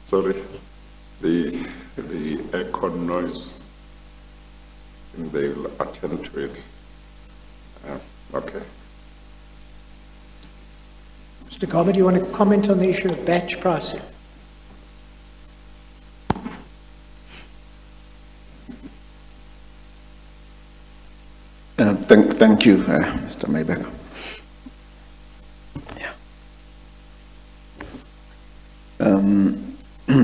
Sorry, the aircon noise, and they will attend to it. Okay. Mr. Garber, do you want to comment on the issue of batch pricing? Thank you, Mr. Maybeck. Yeah.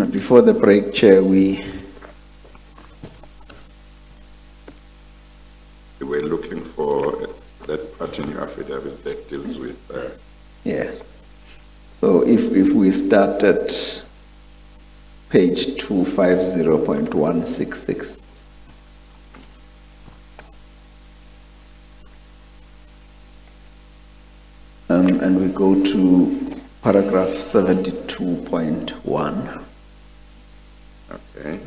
Before the break, Chair, we were looking for that part in your affidavit that deals with. yes. So if we start at page 250.166. And we go to paragraph 72.1. Okay.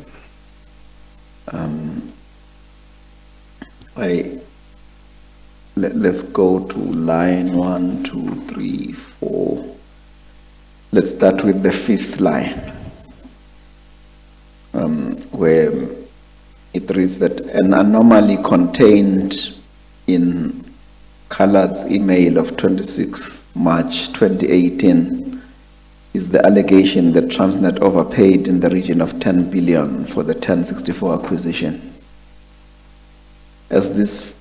Let's go to line 1, 2, 3, 4. Let's start with the 5th line, where it reads that an anomaly contained in Callard's email of 26 March 2018 is the allegation that Transnet overpaid in the region of 10 billion for the 1064 acquisition. As this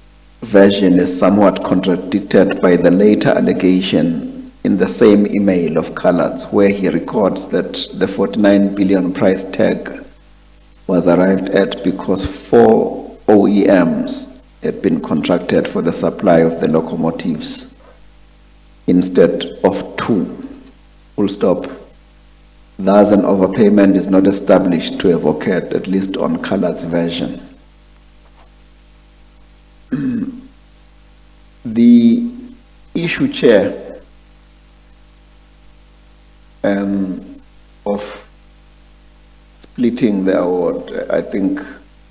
version is somewhat contradicted by the later allegation in the same email of Callard's, where he records that the 49 billion price tag was arrived at because 4 OEMs had been contracted for the supply of the locomotives instead of 2. Full stop. Thus, an overpayment is not established to have occurred, at least on Callard's version. The issue, Chair, of splitting the award, I think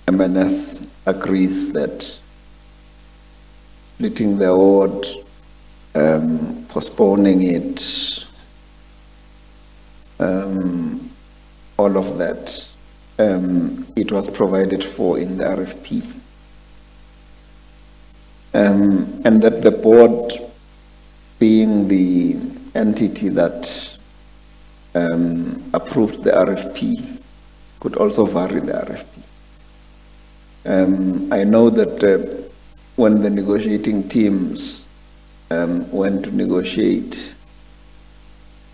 MNS agrees that splitting the award, postponing it, all of that, it was provided for in the RFP. And that the board, being the entity that approved the RFP, could also vary the RFP. I know that when the negotiating teams went to negotiate,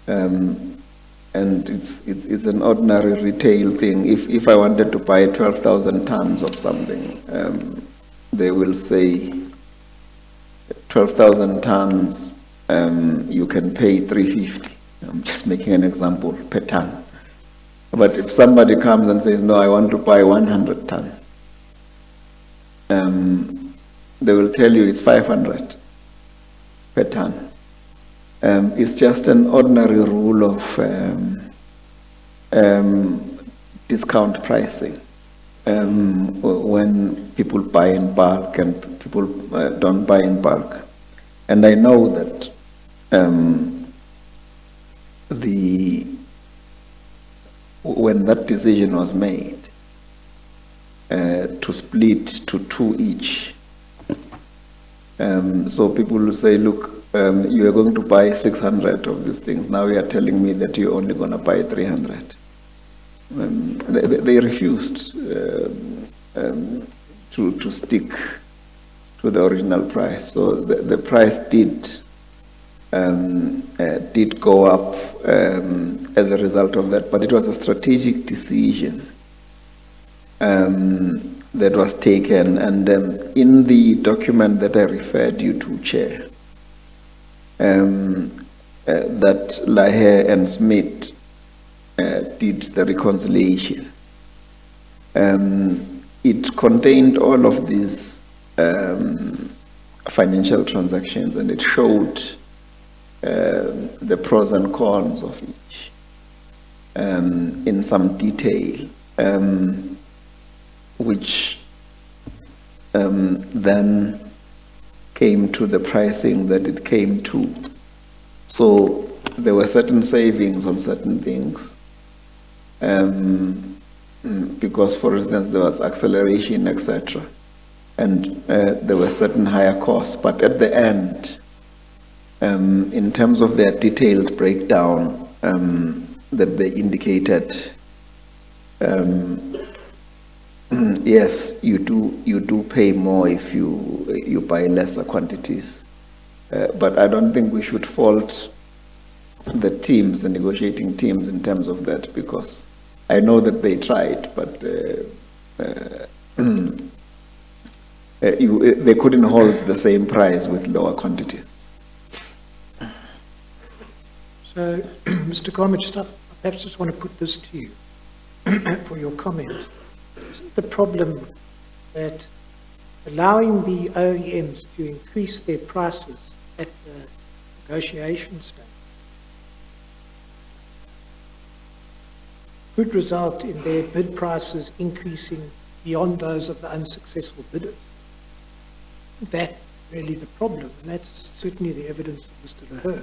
and it's an ordinary retail thing. If I wanted to buy 12,000 tons of something, they will say 12,000 tons, you can pay 350. I'm just making an example per ton. But if somebody comes and says, no, I want to buy 100 tons, they will tell you it's 500 per ton. It's just an ordinary rule of discount pricing when people buy in bulk and people don't buy in bulk. And I know that when that decision was made to split to 2 each, so people will say, look, you are going to buy 600 of these things. Now you are telling me that you're only going to buy 300. They refused to stick to the original price. So the price did go up as a result of that, but it was a strategic decision that was taken. And in the document that I referred you to, Chair, that Lahe and Smith did the reconciliation. It contained all of these financial transactions, and it showed the pros and cons of each in some detail, which then came to the pricing that it came to. So there were certain savings on certain things. Because, for instance, there was acceleration, etc. And there were certain higher costs. But at the end, in terms of their detailed breakdown that they indicated, yes, you do pay more if you buy lesser quantities. But I don't think we should fault the teams, the negotiating teams, in terms of that, because I know that they tried, but they couldn't hold the same price with lower quantities. So, Mr. Garma, I perhaps just want to put this to you for your comment. Isn't the problem that allowing the OEMs to increase their prices at the negotiation stage could result in their bid prices increasing beyond those of the unsuccessful bidders? That's really the problem, and that's certainly the evidence of Mr. Leher.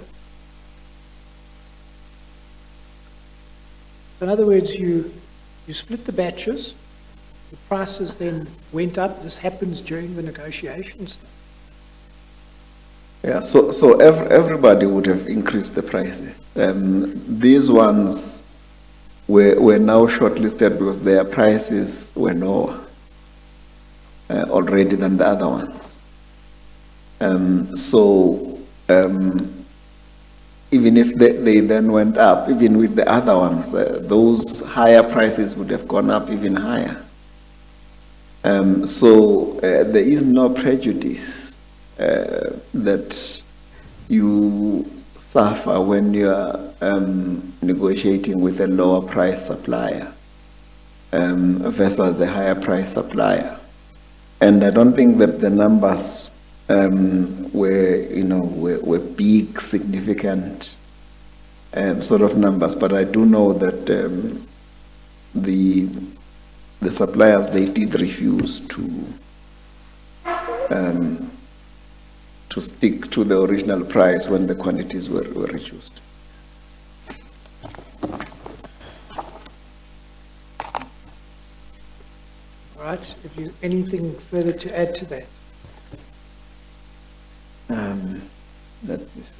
In other words, you split the batches, the prices then went up. This happens during the negotiations. Yeah, so everybody would have increased the prices. These ones were now shortlisted because their prices were lower already than the other ones. Even if they then went up, even with the other ones, those higher prices would have gone up even higher. There is no prejudice that you suffer when you are negotiating with a lower price supplier versus a higher price supplier. And I don't think that the numbers were big, significant sort of numbers, but I do know that the suppliers, they did refuse to stick to the original price when the quantities were reduced. All right, have you anything further to add to that? That is.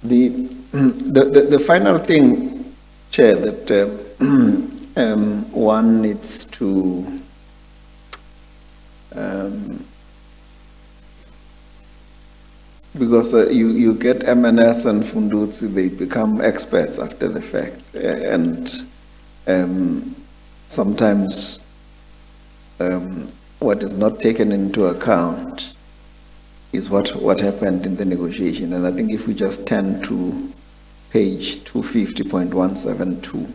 The final thing, Chair, that one needs to because you get M&S and Fundutsi, they become experts after the fact, and sometimes what is not taken into account is what happened in the negotiation. And I think if we just turn to page 250.172,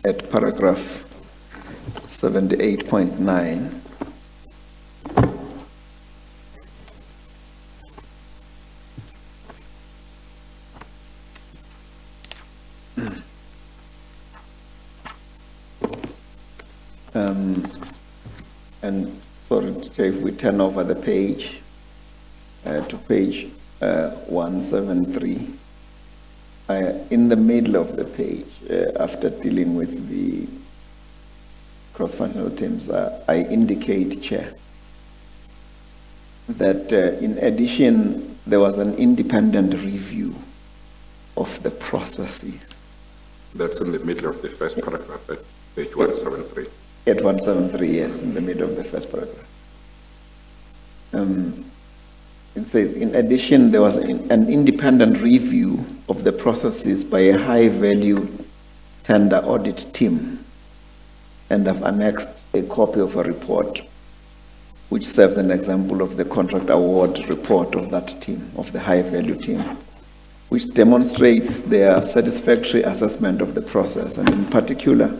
at paragraph 78.9, and sorry, if we turn over the page to page 173, in the middle of the page, after dealing with the cross-functional teams, I indicate, Chair, that in addition, there was an independent review of the processes. That's in the middle of the first paragraph at page 173. At 173, yes, in the middle of the first paragraph. It says, in addition, there was an independent review of the processes by a high-value tender audit team, and I've annexed a copy of a report which serves an example of the contract award report of that team, of the high-value team, which demonstrates their satisfactory assessment of the process. And in particular,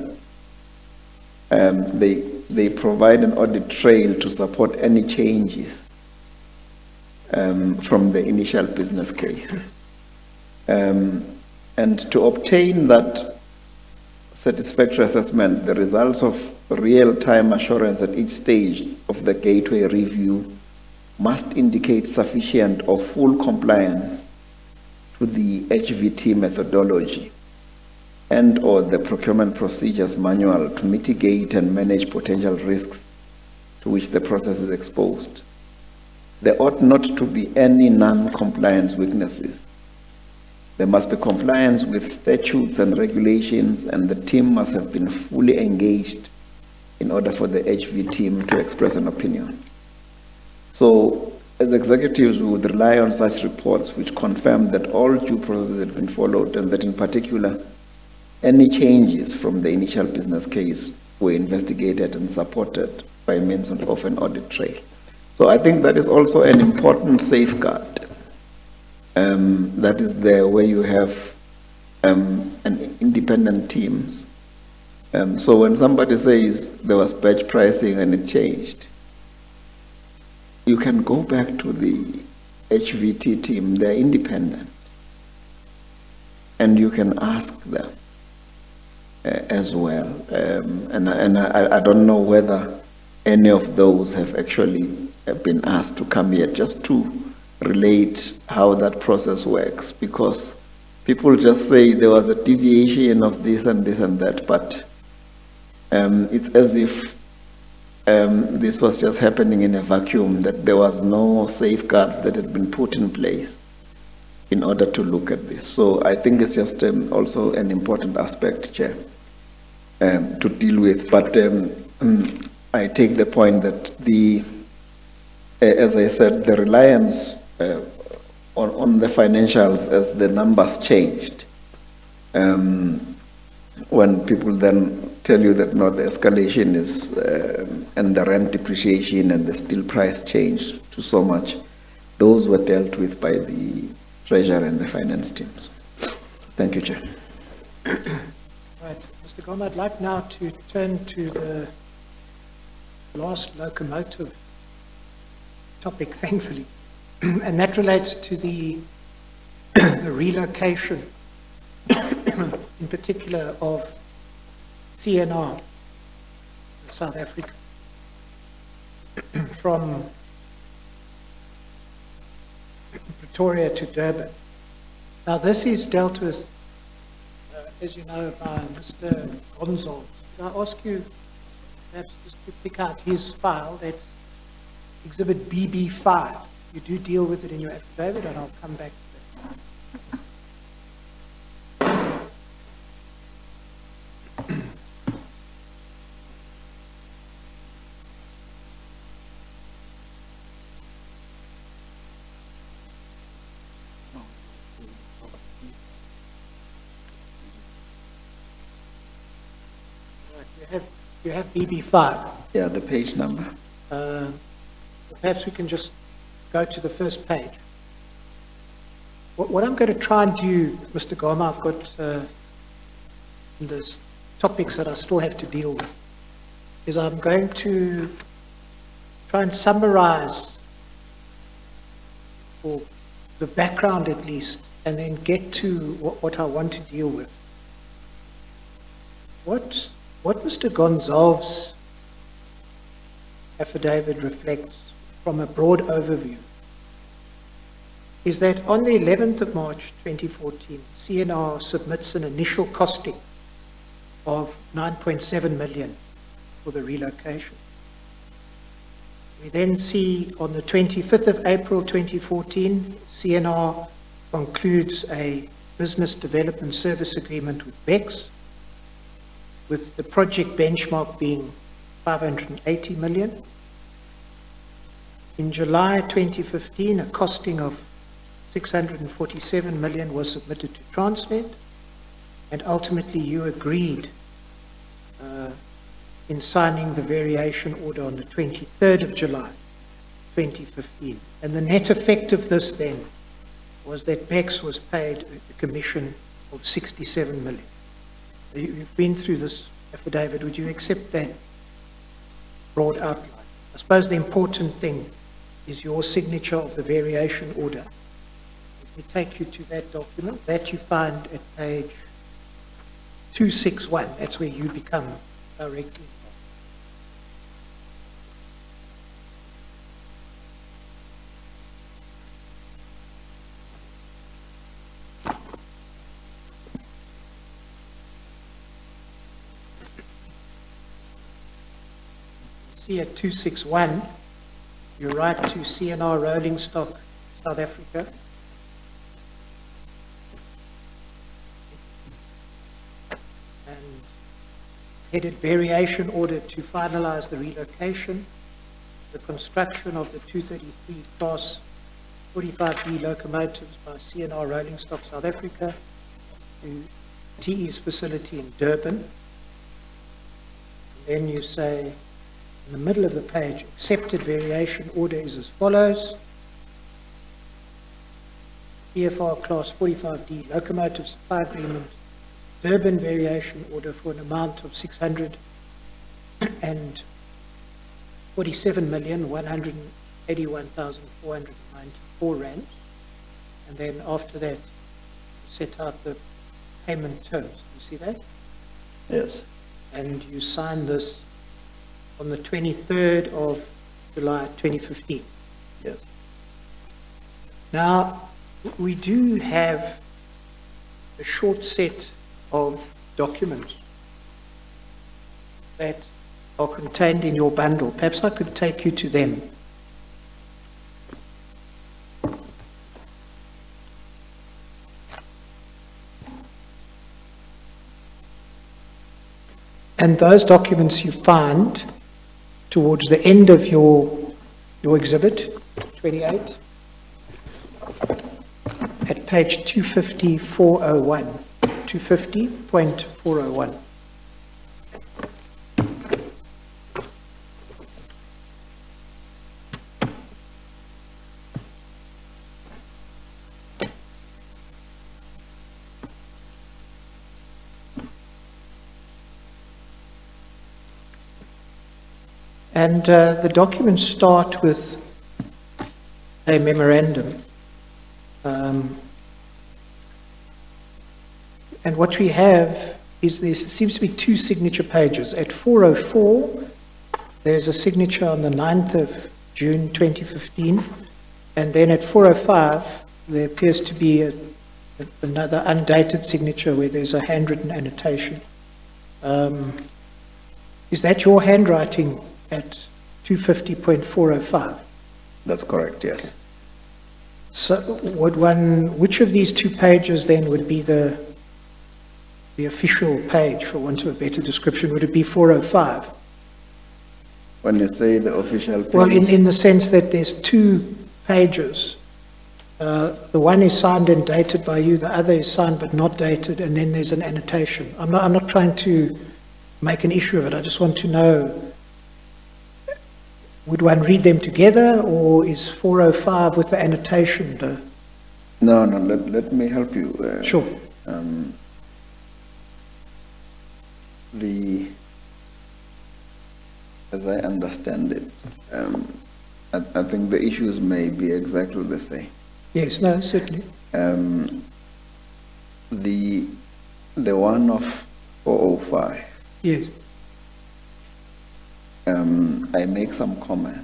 they they provide an audit trail to support any changes from the initial business case. And to obtain that satisfactory assessment, the results of real-time assurance at each stage of the gateway review must indicate sufficient or full compliance to the HVT methodology and/or the procurement procedures manual to mitigate and manage potential risks to which the process is exposed. There ought not to be any non-compliance weaknesses. There must be compliance with statutes and regulations, and the team must have been fully engaged in order for the HV team to express an opinion. So, as executives, we would rely on such reports which confirm that all due processes have been followed, and that in particular, any changes from the initial business case were investigated and supported by means of an audit trail. So I think that is also an important safeguard. That is there where you have an independent teams. So when somebody says there was batch pricing and it changed, you can go back to the HVT team, they're independent, and you can ask them as well. And I don't know whether any of those have actually been asked to come here just to relate how that process works, because people just say there was a deviation of this and this and that, but it's as if this was just happening in a vacuum, that there was no safeguards that had been put in place in order to look at this. So I think it's just also an important aspect, Chair, to deal with. But I take the point that as I said, the reliance on the financials as the numbers changed, when people then tell you that no, the escalation is, and the rent depreciation and the steel price changed to so much, those were dealt with by the Treasurer and the finance teams. Thank you, Chair. Right, Mr. Goma, I'd like now to turn to the last locomotive topic, thankfully, and that relates to the relocation, in particular of CNR, South Africa, from Pretoria to Durban. Now, this is dealt with, as you know, by Mr. Gonzalez. Can I ask you perhaps just to pick out his file, that's Exhibit BB5. You do deal with it in your affidavit, and I'll come back to that. You have BB5. Yeah, the page number. Perhaps we can just go to the first page. What I'm going to try and do, Mr. Goma, I've got there's topics that I still have to deal with, is I'm going to try and summarize, or the background at least, and then get to what I want to deal with. What Mr. Gonzalez's affidavit reflects, from a broad overview, is that on the 11th of March 2014, CNR submits an initial costing of 9.7 million for the relocation. We then see on the 25th of April 2014, CNR concludes a business development service agreement with BEX, with the project benchmark being 580 million. In July 2015, a costing of 647 million was submitted to Transnet, and ultimately you agreed in signing the variation order on the 23rd of July 2015. And the net effect of this then was that BEX was paid a commission of 67 million. You've been through this affidavit. Would you accept that broad outline. I suppose the important thing is your signature of the variation order. If we take you to that document, that you find at page 261, that's where you become directly. See at 261, you write to CNR Rolling Stock, South Africa. And headed variation order to finalize the relocation, the construction of the 233 class 45D locomotives by CNR Rolling Stock, South Africa, to TE's facility in Durban. And then you say, in the middle of the page, accepted variation order is as follows. EFR Class 45D locomotive supply agreement, Durban variation order for an amount of 647,181,494 rand. And then after that, set out the payment terms. You see that? Yes. And you sign this on the 23rd of July 2015. Yes. Now, we do have a short set of documents that are contained in your bundle. Perhaps I could take you to them. And those documents you find towards the end of your exhibit, 28, at page 250.401, 250.401. And the documents start with a memorandum. And what we have is there seems to be two signature pages. At 404, there's a signature on the 9th of June 2015. And then at 405, there appears to be another undated signature where there's a handwritten annotation. Is that your handwriting at 250.405? That's correct, yes. So which of these two pages then would be the official page, for want of a better description? Would it be 405? When you say the official page. Well, in the sense that there's two pages. The one is signed and dated by you, the other is signed but not dated, and then there's an annotation. I'm not trying to make an issue of it. I just want to know, would one read them together, or is 405 with the annotation the... No, let me help you. Sure. As I understand it, I think the issues may be exactly the same. Yes, no, certainly. The one of 405, Yes. I make some comments.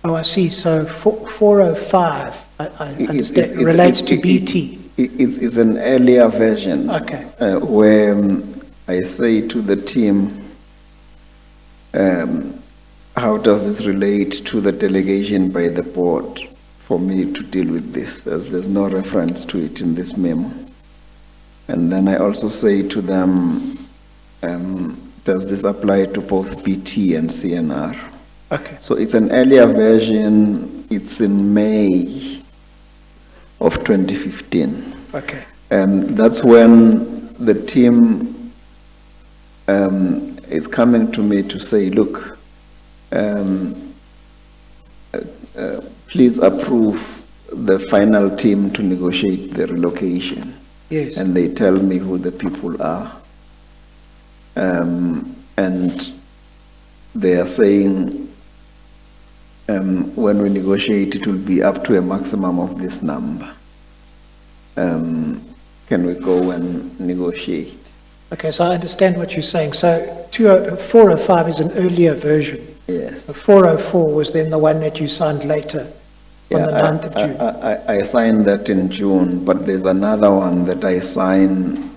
Oh, I see. So 405, I understand, relates to BT. It's an earlier version. Okay. Where I say to the team, how does this relate to the delegation by the board for me to deal with this, as there's no reference to it in this memo. And then I also say to them, does this apply to both BT and CNR? Okay. So it's an earlier version. It's in May of 2015. Okay. That's when the team is coming to me to say, look, please approve the final team to negotiate the relocation. Yes. And they tell me who the people are. And they are saying when we negotiate, it will be up to a maximum of this number. Can we go and negotiate? Okay, so I understand what you're saying. So 405 is an earlier version. Yes. The 404 was then the one that you signed later on the 9th of June. I signed that in June, but there's another one that I sign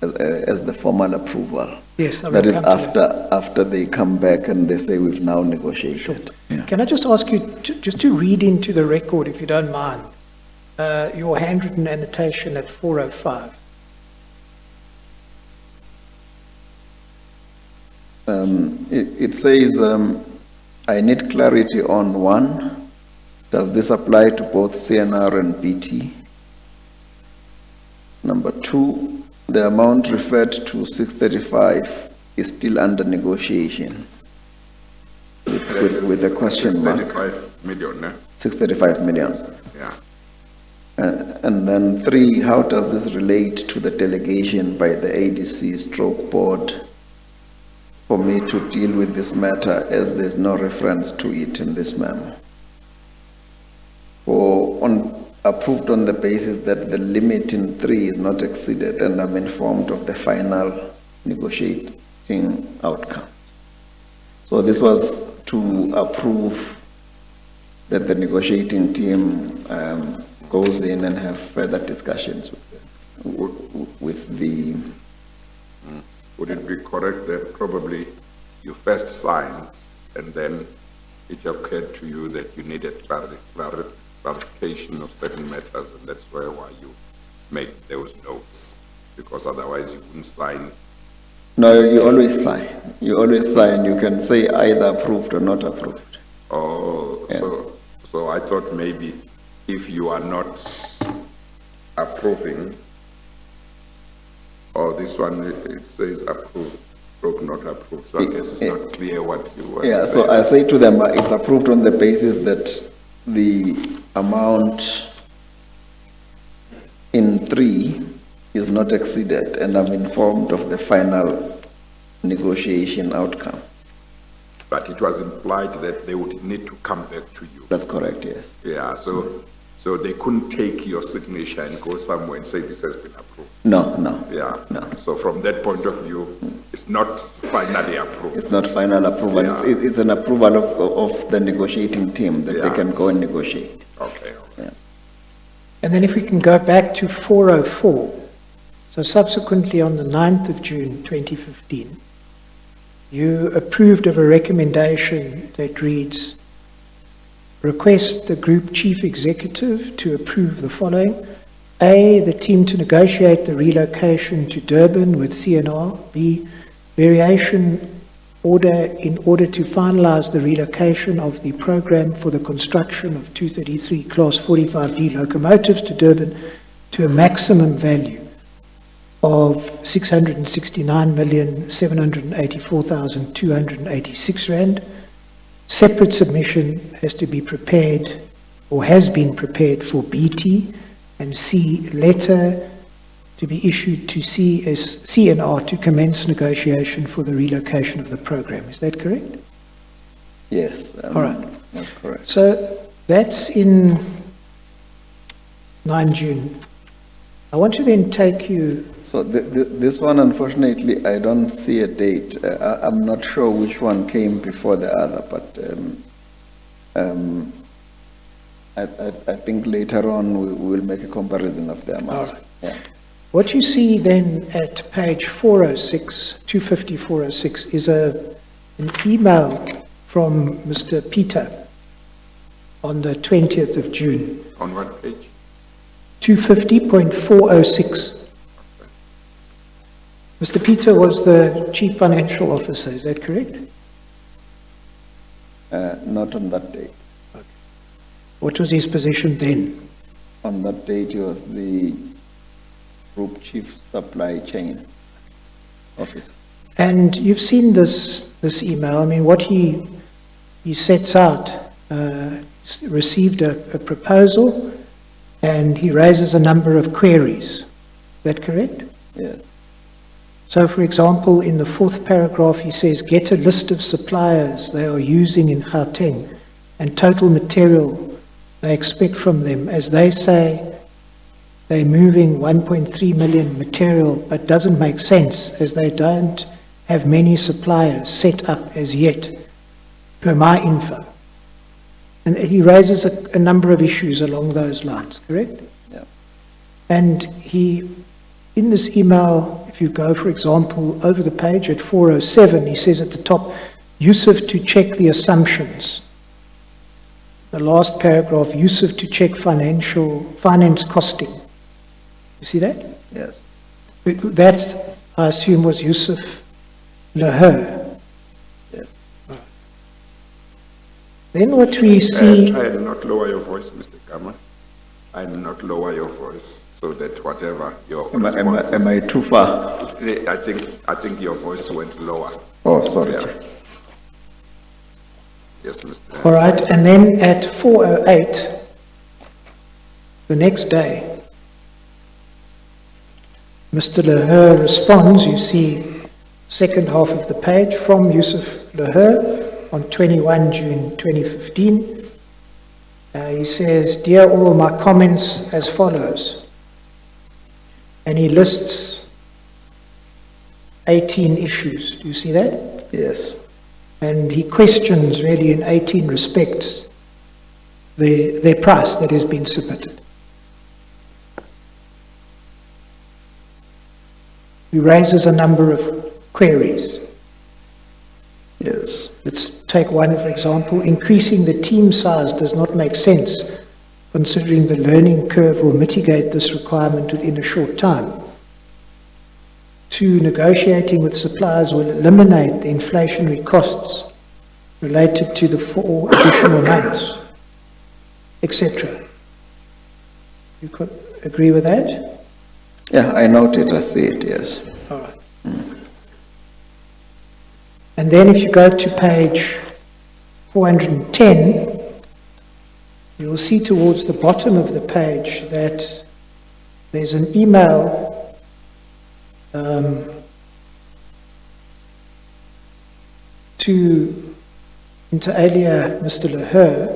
as the formal approval. Yes, I will That is come to that. after they come back and they say we've now negotiated. Yeah. Can I just ask you just to read into the record, if you don't mind, your handwritten annotation at 405? It says, I need clarity on one, does this apply to both CNR and BT? Number two, the amount referred to 635 is still under negotiation with a question mark. 35 million, eh? 635 million. Yeah. And then three, how does this relate to the delegation by the ADC stroke board for me to deal with this matter, as there's no reference to it in this memo? Approved on the basis that the limit in 3 is not exceeded, and I'm informed of the final negotiating outcome. So this was to approve that the negotiating team goes in and have further discussions with the. Would it be correct that probably you first signed and then it occurred to you that you needed clarification of certain matters, and that's why you made those notes? Because otherwise you wouldn't sign. No, you always sign. You always sign. You can say either approved or not approved. Oh, Yeah. so I thought maybe if you are not approving, or this one, it says approved, stroke not approved, so I guess it's not clear what you want Yeah, to so I say to them, it's approved on the basis that the amount in 3 is not exceeded, and I'm informed of the final negotiation outcome. But it was implied that they would need to come back to you. That's correct, yes. Yeah, so they couldn't take your signature and go somewhere and say this has been approved. No. Yeah. No. So from that point of view, it's not finally approved. It's not final approval. Yeah. It's an approval of the negotiating team that they Yeah. can go and negotiate. Okay. And then if we can go back to 404, so subsequently on the 9th of June 2015, you approved of a recommendation that reads, request the Group Chief Executive to approve the following. A, the team to negotiate the relocation to Durban with CNR. B, variation order in order to finalize the relocation of the program for the construction of 233 Class 45D locomotives to Durban to a maximum value of 669,784,286 rand. Separate submission has to be prepared or has been prepared for BT, and C, letter to be issued to CNR to commence negotiation for the relocation of the program. Is that correct? Yes. All right. That's correct. So that's in 9 June. I want to then take you. So this one, unfortunately, I don't see a date. I'm not sure which one came before the other, but I think later on we will make a comparison of the amount. All right. Yeah. What you see then at page 406, 250 406, is an email from Mr. Peter on the 20th of June, On what page? 250.406. Mr. Peter was the Chief Financial Officer, is that correct? Not on that date. What was his position then? On that date, he was the Group Chief Supply Chain Officer. And you've seen this email. I mean, what he sets out, received a proposal, and he raises a number of queries. Is that correct? Yes. So, for example, in the fourth paragraph, he says, get a list of suppliers they are using in Gauteng and total material they expect from them. As they say, they're moving 1.3 million material, but doesn't make sense as they don't have many suppliers set up as yet, per my info. And he raises a number of issues along those lines, correct? Yeah. And he, in this email, if you go, for example, over the page at 407, he says at the top, Yusuf to check the assumptions. The last paragraph, Yusuf to check finance costing. You see that? Yes. That, I assume, was Yusuf Leher. Yes. Then what we see... Try and not lower your voice, Mr. Kama. And not lower your voice so that whatever your response Am I is, too far? I think your voice went lower. Oh, sorry. Yeah. Yes, Mr. All right, and then at 4:08, the next day, Mr. Leher responds, you see, second half of the page, from Yusuf Leher on 21 June 2015. He says, dear all, my comments as follows. And he lists 18 issues. Do you see that? Yes. And he questions really in 18 respects their price that has been submitted. He raises a number of queries. Yes. Let's take one, for example. Increasing the team size does not make sense, considering the learning curve will mitigate this requirement within a short time. 2, negotiating with suppliers will eliminate the inflationary costs related to the 4 additional months, etc. You could agree with that? Yeah, I note it, I see it, yes. All right. And then if you go to page 410, you will see towards the bottom of the page that there's an email to inter alia Mr. Leher,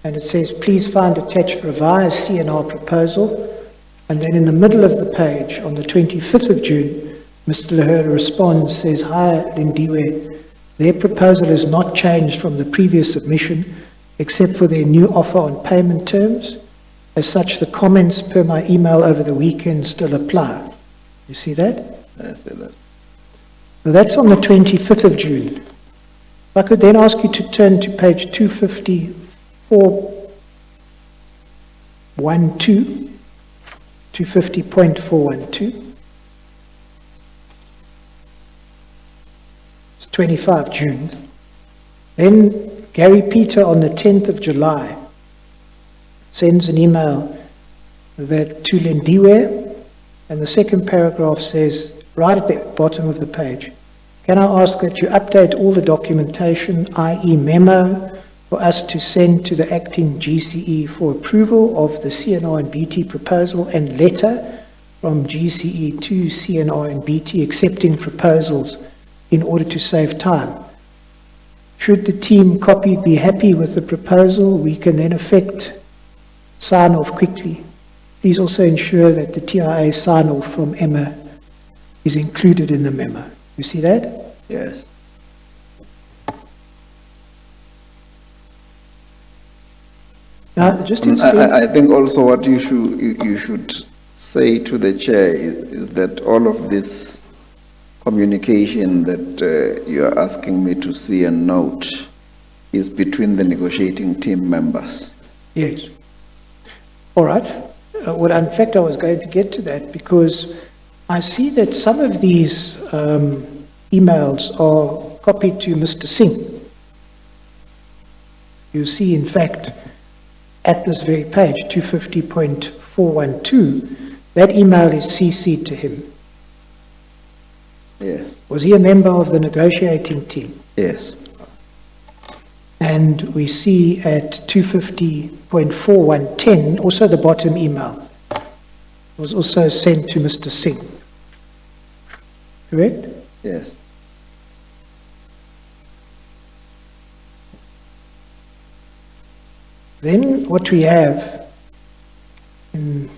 and it says, please find attached revised CNR proposal. And then in the middle of the page, on the 25th of June, Mr. Leher responds, says, hi, Lindiwe, their proposal has not changed from the previous submission, except for their new offer on payment terms. As such, the comments per my email over the weekend still apply. You see that? I see that. So that's on the 25th of June. If I could then ask you to turn to page 254.12, 250.412. It's 25 June. Then Gary Peter on the 10th of July sends an email that to Lindiwe, and the second paragraph says, right at the bottom of the page, can I ask that you update all the documentation, i.e. memo, for us to send to the acting GCE for approval of the CNR and BT proposal, and letter from GCE to CNR and BT accepting proposals in order to save time. Should the team copied be happy with the proposal, we can then effect sign off quickly. Please also ensure that the TIA sign off from Emma is included in the memo. You see that? Yes. Now, just I think also what you should say to the chair is that all of this communication that you are asking me to see and note is between the negotiating team members. Yes. All right. Well, in fact, I was going to get to that because I see that some of these emails are copied to Mr. Singh. You see, in fact, at this very page, 250.412, that email is CC'd to him. Yes. Was he a member of the negotiating team? Yes. And we see at 250.4110, also the bottom email was also sent to Mr. Singh. correct? Yes. Then what we have in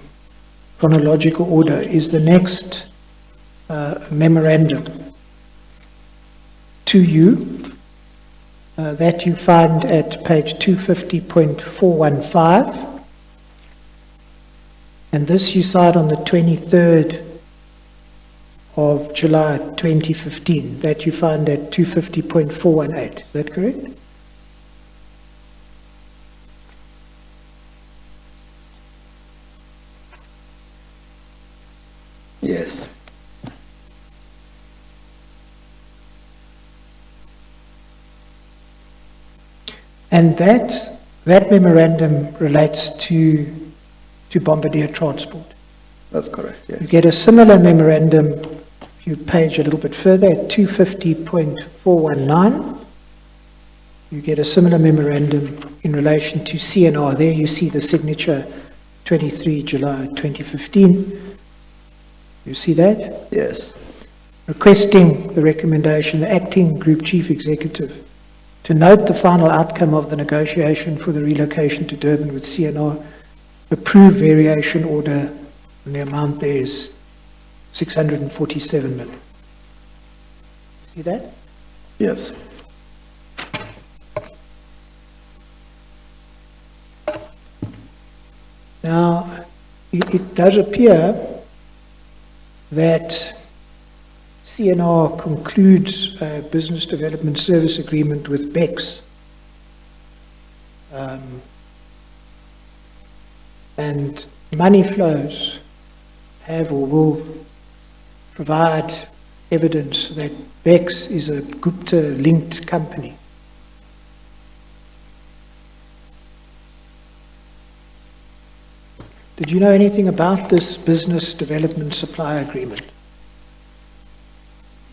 chronological order is the next memorandum to you that you find at page 250.415. And this you cite on the 23rd of July 2015, that you find at 250.418. Is that correct? Yes. And that memorandum relates to Bombardier Transport. That's correct, yes. You get a similar memorandum, if you page a little bit further, at 250.419. You get a similar memorandum in relation to CNR. There you see the signature, 23 July 2015. You see that? Yes. Requesting the recommendation, the acting group chief executive, to note the final outcome of the negotiation for the relocation to Durban with CNR, approve variation order, and the amount there is 647 million. See that? Yes. Now, it does appear that CNR concludes a business development service agreement with BEX. And money flows have or will provide evidence that BEX is a Gupta-linked company. Did you know anything about this business development supply agreement?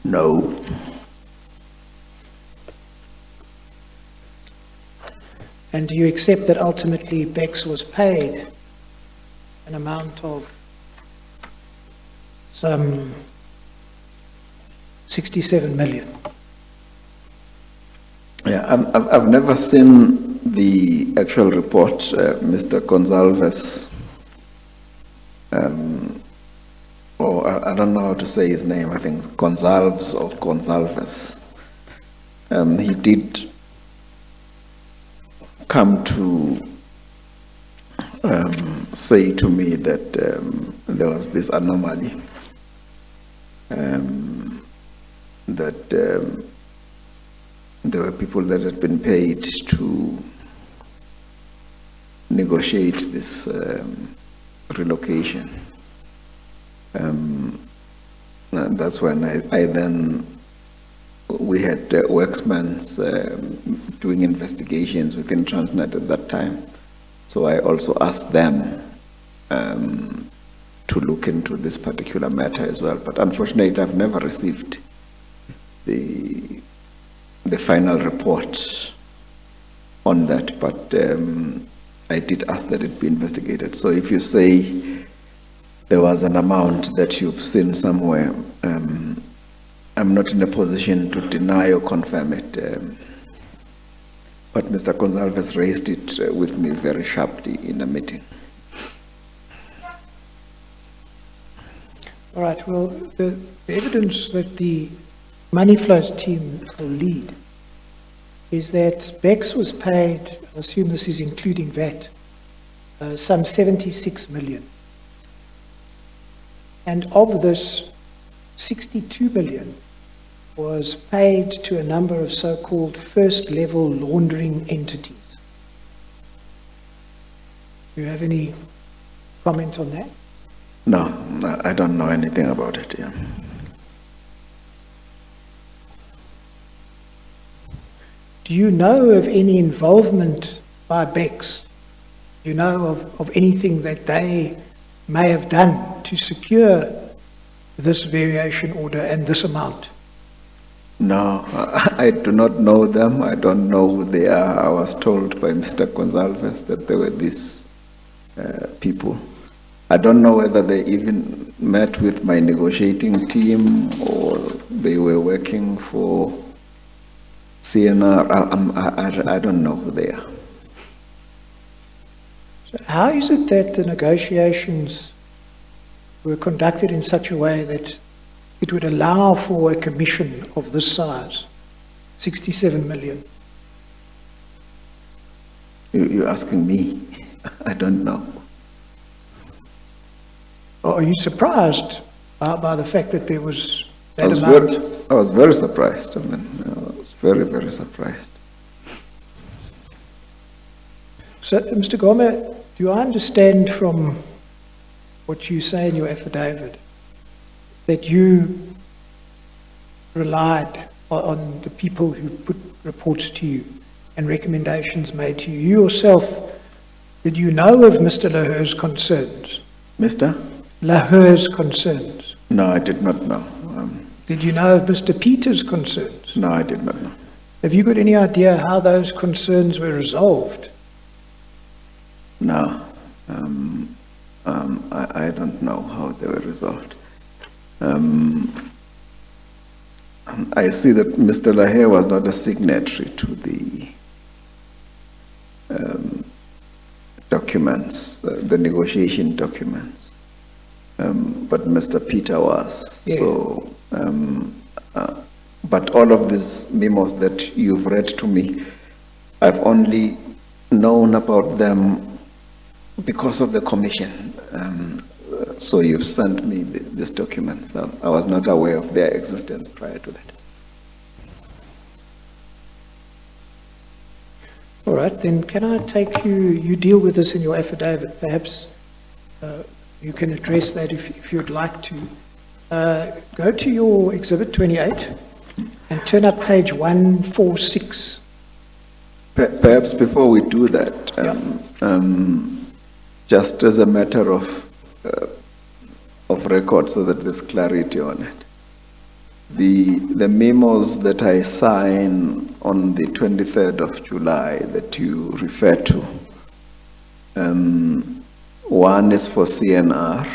No. And do you accept that ultimately BEX was paid an amount of some 67 million? Yeah, I've never seen the actual report, Mr. Gonsalves, or I don't know how to say his name, I think Gonsalves or Gonsalves. He did come to say to me that there was this anomaly, that there were people that had been paid to negotiate this relocation. And that's when I then, we had worksmen doing investigations within Transnet at that time. So I also asked them to look into this particular matter as well. But unfortunately, I've never received the final report on that. But I did ask that it be investigated. So if you say there was an amount that you've seen somewhere, I'm not in a position to deny or confirm it. But Mr. Gonsalves raised it with me very sharply in a meeting. All right, well, the evidence that the money flows team will lead is that BEX was paid, I assume this is including VAT, some 76 million. And of this, 62 million was paid to a number of so-called first-level laundering entities. Do you have any comment on that? No, I don't know anything about it, yeah. Do you know of any involvement by BEX? Do you know of anything that they may have done to secure this variation order and this amount? No, I do not know them. I don't know who they are. I was told by Mr. Gonsalves that they were these people. I don't know whether they even met with my negotiating team or they were working for CNR. I don't know who they are. So how is it that the negotiations were conducted in such a way that it would allow for a commission of this size, 67 million? You're asking me? I don't know. Or are you surprised by the fact that there was that amount? I was very surprised. I mean, I was very, very surprised. So, Mr. Gome, do I understand from what you say in your affidavit that you relied on the people who put reports to you and recommendations made to you? You yourself, did you know of Mr. Laher's concerns? Mr.? Laher's concerns? No, I did not know. Did you know of Mr. Peters' concerns? No, I did not know. Have you got any idea how those concerns were resolved? No. I don't know how they were resolved. I see that Mr. Laher was not a signatory to the documents, the negotiation documents, but Mr. Peter was. Yeah. So, but all of these memos that you've read to me, I've only known about them because of the commission. So you've sent me this document. So I was not aware of their existence prior to that. All right, then can I take you deal with this in your affidavit. Perhaps you can address that if you'd like to. Go to your Exhibit 28 and turn up page 146. Perhaps before we do that, just as a matter of record so that there's clarity on it, the memos that I sign on the 23rd of July that you refer to, one is for CNR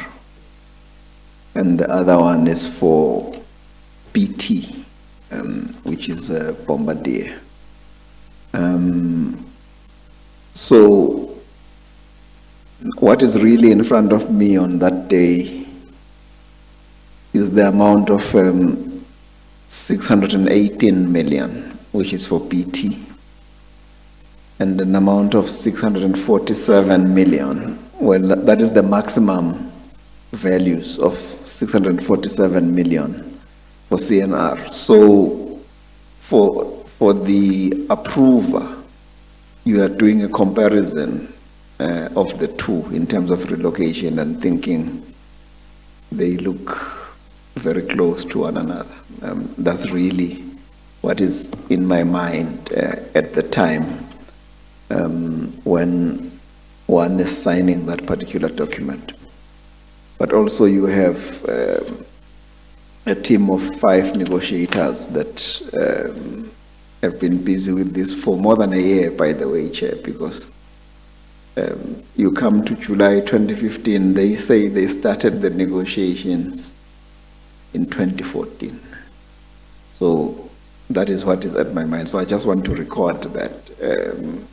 and the other one is for PT, which is Bombardier. So what is really in front of me on that day is the amount of 618 million, which is for PT, and an amount of 647 million. Well, that is the maximum values of 647 million for CNR. So for the approver, you are doing a comparison of the two in terms of relocation and thinking they look very close to one another. That's really what is in my mind at the time when one is signing that particular document. But also you have a team of 5 negotiators that have been busy with this for more than a year, by the way, Chair, because you come to July 2015, they say they started the negotiations in 2014. So that is what is at my mind. So I just want to record that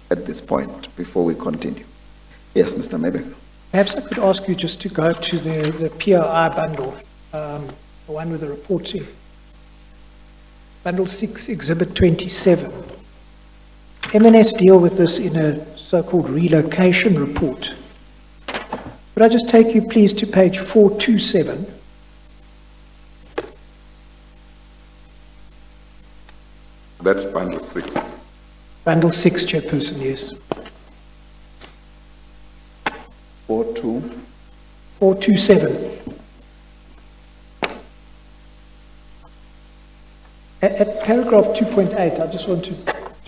at this point before we continue. Yes, Mr. Mebek. Perhaps I could ask you just to go to the POI bundle, the one with the reports in. Bundle 6, Exhibit 27. M&S deal with this in a so-called relocation report. Could I just take you, please, to page 427? That's bundle 6. Bundle 6, Chairperson, yes. 427. At paragraph 2.8, I just want to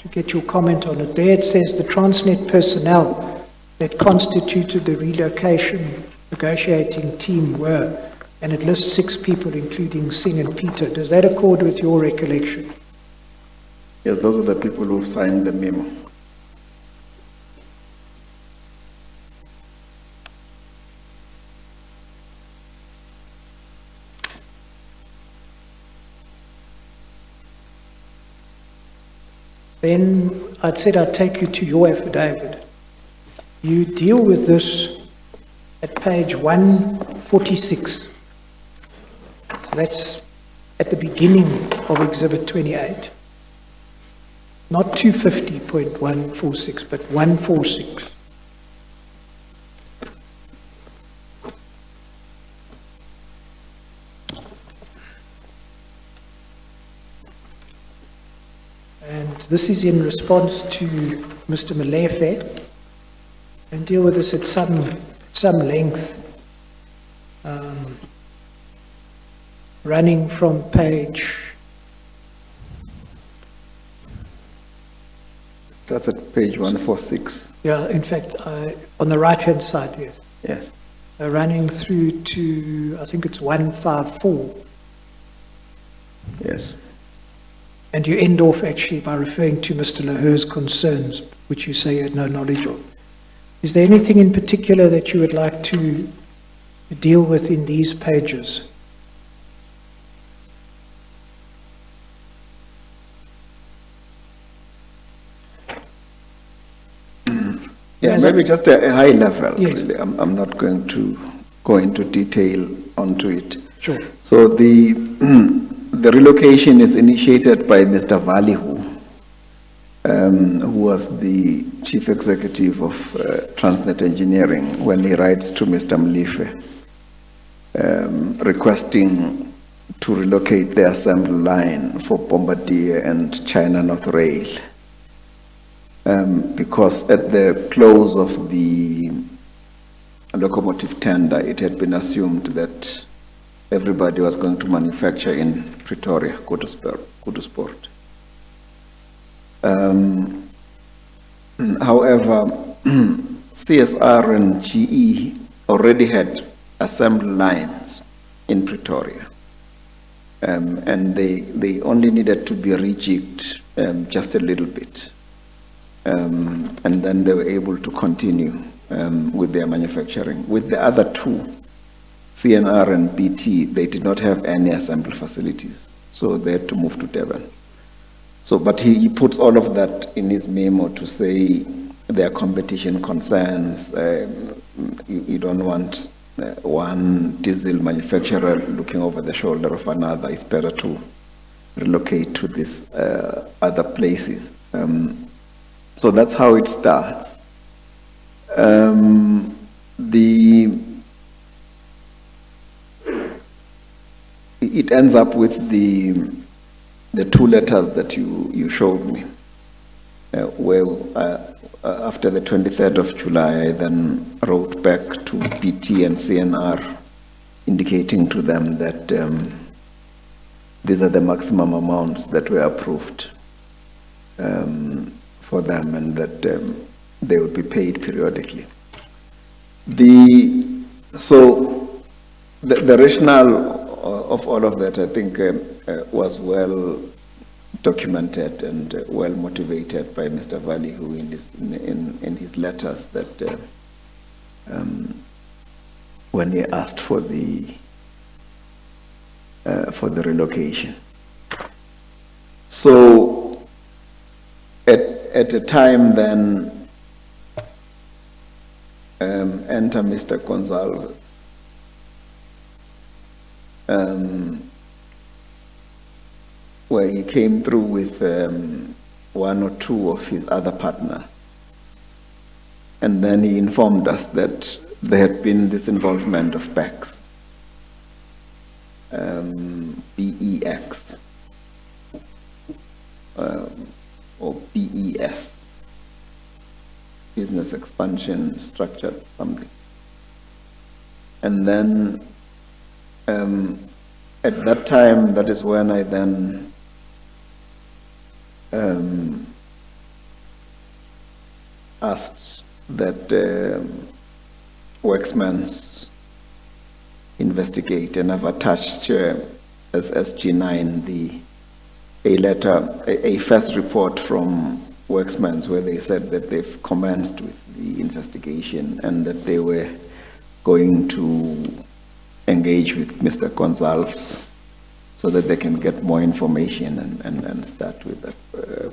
get your comment on it. There it says the Transnet personnel that constituted the relocation negotiating team were, and it lists 6 people, including Singh and Peter. Does that accord with your recollection? Yes, those are the people who signed the memo. Then I'd said I'd take you to your affidavit. You deal with this at page 146. That's at the beginning of Exhibit 28. Not 250.146, but 146. And this is in response to Mr. Malefe, and deal with this at some length, running from page, That's at page 146. yeah, in fact, on the right-hand side, yes, Yes. running through to, I think it's 154. Yes. And you end off actually by referring to Mr. Laher's concerns, which you say you had no knowledge of. Is there anything in particular that you would like to deal with in these pages? Yeah, Yes, maybe just a high level, Yes. really. I'm not going to go into detail onto it. Sure. So the, the relocation is initiated by Mr. Valihu, who was the chief executive of Transnet Engineering, when he writes to Mr. Mlife, requesting to relocate the assembly line for Bombardier and China North Rail. Because at the close of the locomotive tender, it had been assumed that everybody was going to manufacture in Pretoria, Kudusport. However, CSR and GE already had assembly lines in Pretoria, and they only needed to be rejigged just a little bit. And then they were able to continue with their manufacturing. With the other two, CNR and BT, they did not have any assembly facilities, so they had to move to Durban. So, but he puts all of that in his memo to say there are competition concerns. You don't want one diesel manufacturer looking over the shoulder of another. It's better to relocate to these other places. So that's how it starts. It ends up with the two letters that you showed me, where after the 23rd of July, I then wrote back to BT and CNR, indicating to them that these are the maximum amounts that were approved for them, and that they would be paid periodically. So the rationale of all of that, I think, was well documented and well motivated by Mr. Valihu in his letters, that when he asked for the relocation. So at a time then, enter Mr. Gonzalez, where he came through with one or two of his other partners. And then he informed us that there had been this involvement of PAX, BEX, or BES, Business Expansion Structure, something. And then at that time, that is when I then asked that Worksman's investigate, and I've attached as SG9 a first report from Worksman's, where they said that they've commenced with the investigation and that they were going to engage with Mr. Gonzalez so that they can get more information and start with that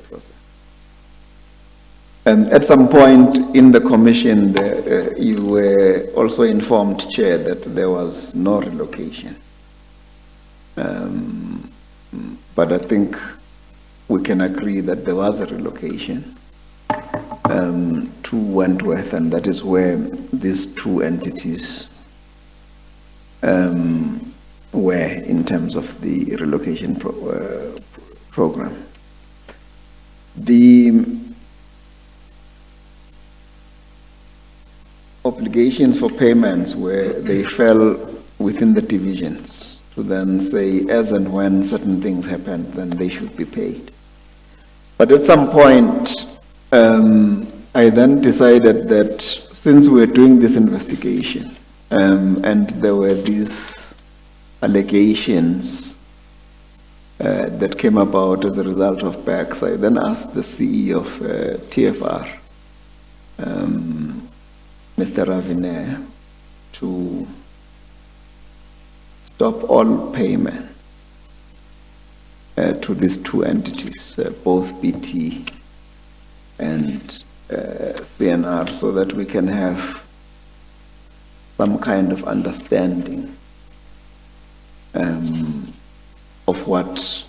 process. At some point in the commission, you were also informed, Chair, that there was no relocation. But I think we can agree that there was a relocation to Wentworth, and that is where these two entities were in terms of the relocation program. The obligations for payments where they fell within the divisions to then say as and when certain things happen, then they should be paid. But at some point, I then decided that since we were doing this investigation and there were these allegations that came about as a result of PACS, I then asked the CEO of TFR, Mr. Ravine, to stop all payments to these two entities, both BT and CNR, so that we can have some kind of understanding of what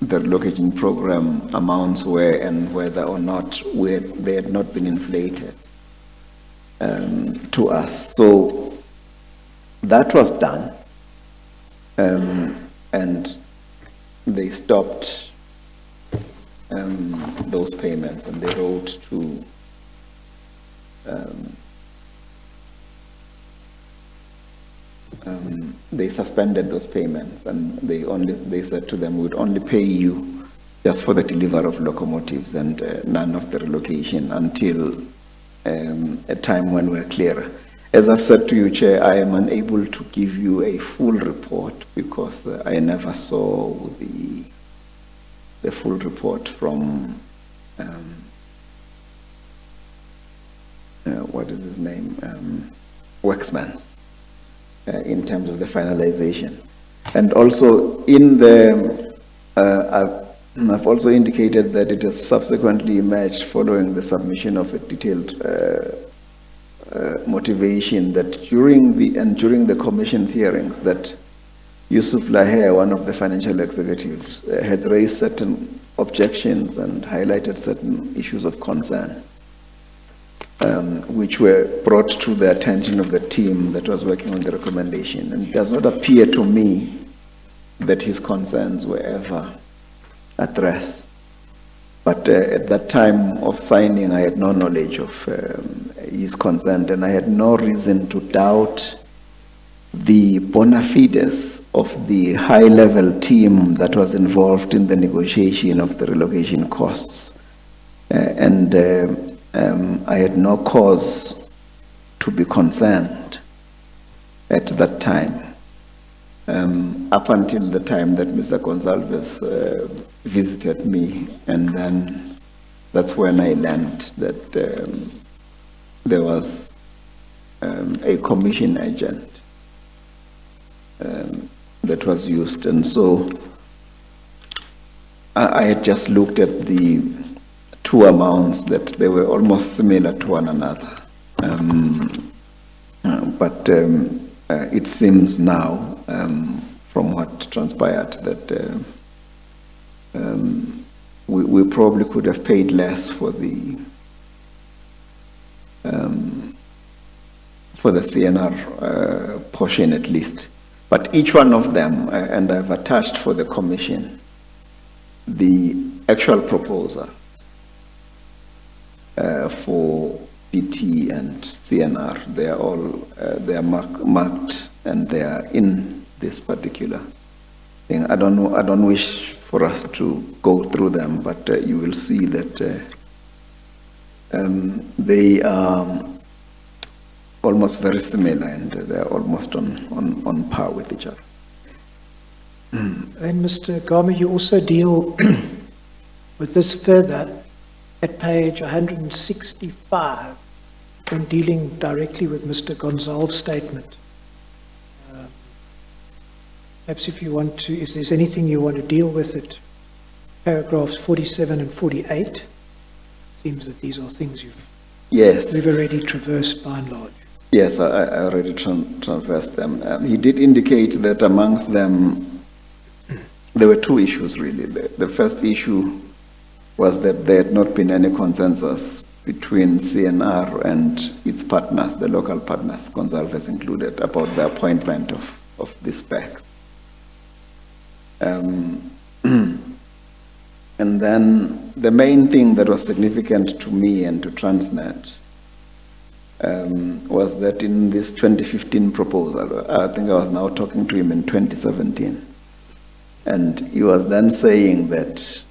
the relocation program amounts were and whether or not they had not been inflated to us. So that was done, and they stopped those payments, and they wrote to they suspended those payments, and they said to them, we'd only pay you just for the delivery of locomotives and none of the relocation until a time when we're clearer. As I've said to you, Chair, I am unable to give you a full report because I never saw the full report from what is his name, Waxman's, in terms of the finalization. And also in the, I've also indicated that it has subsequently emerged following the submission of a detailed motivation that during the commission's hearings that Yusuf Laher, one of the financial executives, had raised certain objections and highlighted certain issues of concern, which were brought to the attention of the team that was working on the recommendation. And it does not appear to me that his concerns were ever addressed. But at that time of signing, I had no knowledge of his consent, and I had no reason to doubt the bona fides of the high-level team that was involved in the negotiation of the relocation costs. I had no cause to be concerned at that time, up until the time that Mr. Gonsalves visited me, and then that's when I learned that there was a commission agent that was used. And so I had just looked at the two amounts, that they were almost similar to one another. But it seems now, from what transpired, that we probably could have paid less for the CNR portion at least. But each one of them, and I've attached for the commission the actual proposal for BT and CNR. They are all they are marked, and they are in this particular thing. I don't know. I don't wish for us to go through them, but you will see that they are almost very similar, and they are almost on par with each other. Then, Mr. Gama, you also deal with this further at page 165 when dealing directly with Mr. Gonsalves' statement. Perhaps if you want to, if there's anything you want to deal with it, paragraphs 47 and 48, seems that these are things Yes. we've already traversed by and large. Yes, I already traversed them. He did indicate that amongst them, there were two issues really. The first issue was that there had not been any consensus between CNR and its partners, the local partners, Gonsalves included, about the appointment of these PACs. And then the main thing that was significant to me and to Transnet was that in this 2015 proposal, I think I was now talking to him in 2017, and he was then saying that,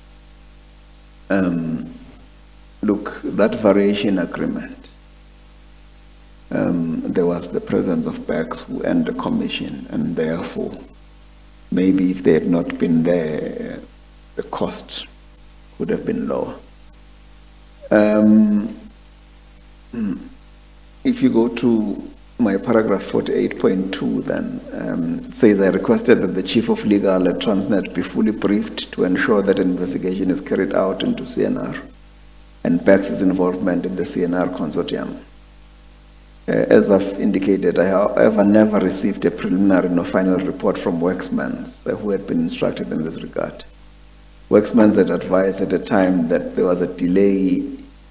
look, that variation agreement, there was the presence of PACs who earned the commission, and therefore, maybe if they had not been there, the cost would have been lower. If you go to my paragraph 48.2, then it says, I requested that the Chief of Legal at Transnet be fully briefed to ensure that an investigation is carried out into CNR and PAC's involvement in the CNR consortium. As I've indicated, I however never received a preliminary nor final report from Worksmans who had been instructed in this regard. Worksmans had advised at the time that there was a delay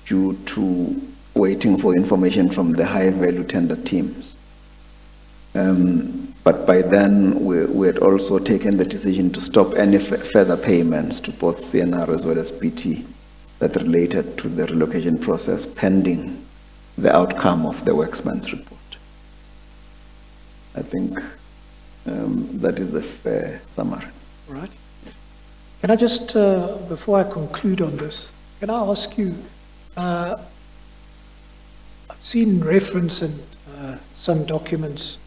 due to waiting for information from the high-value tender teams. But by then, we had also taken the decision to stop any further payments to both CNR as well as BT that related to the relocation process pending the outcome of the Worksmans report. I think that is a fair summary. All right. Can I just, before I conclude on this, can I ask you, I've seen reference in some documents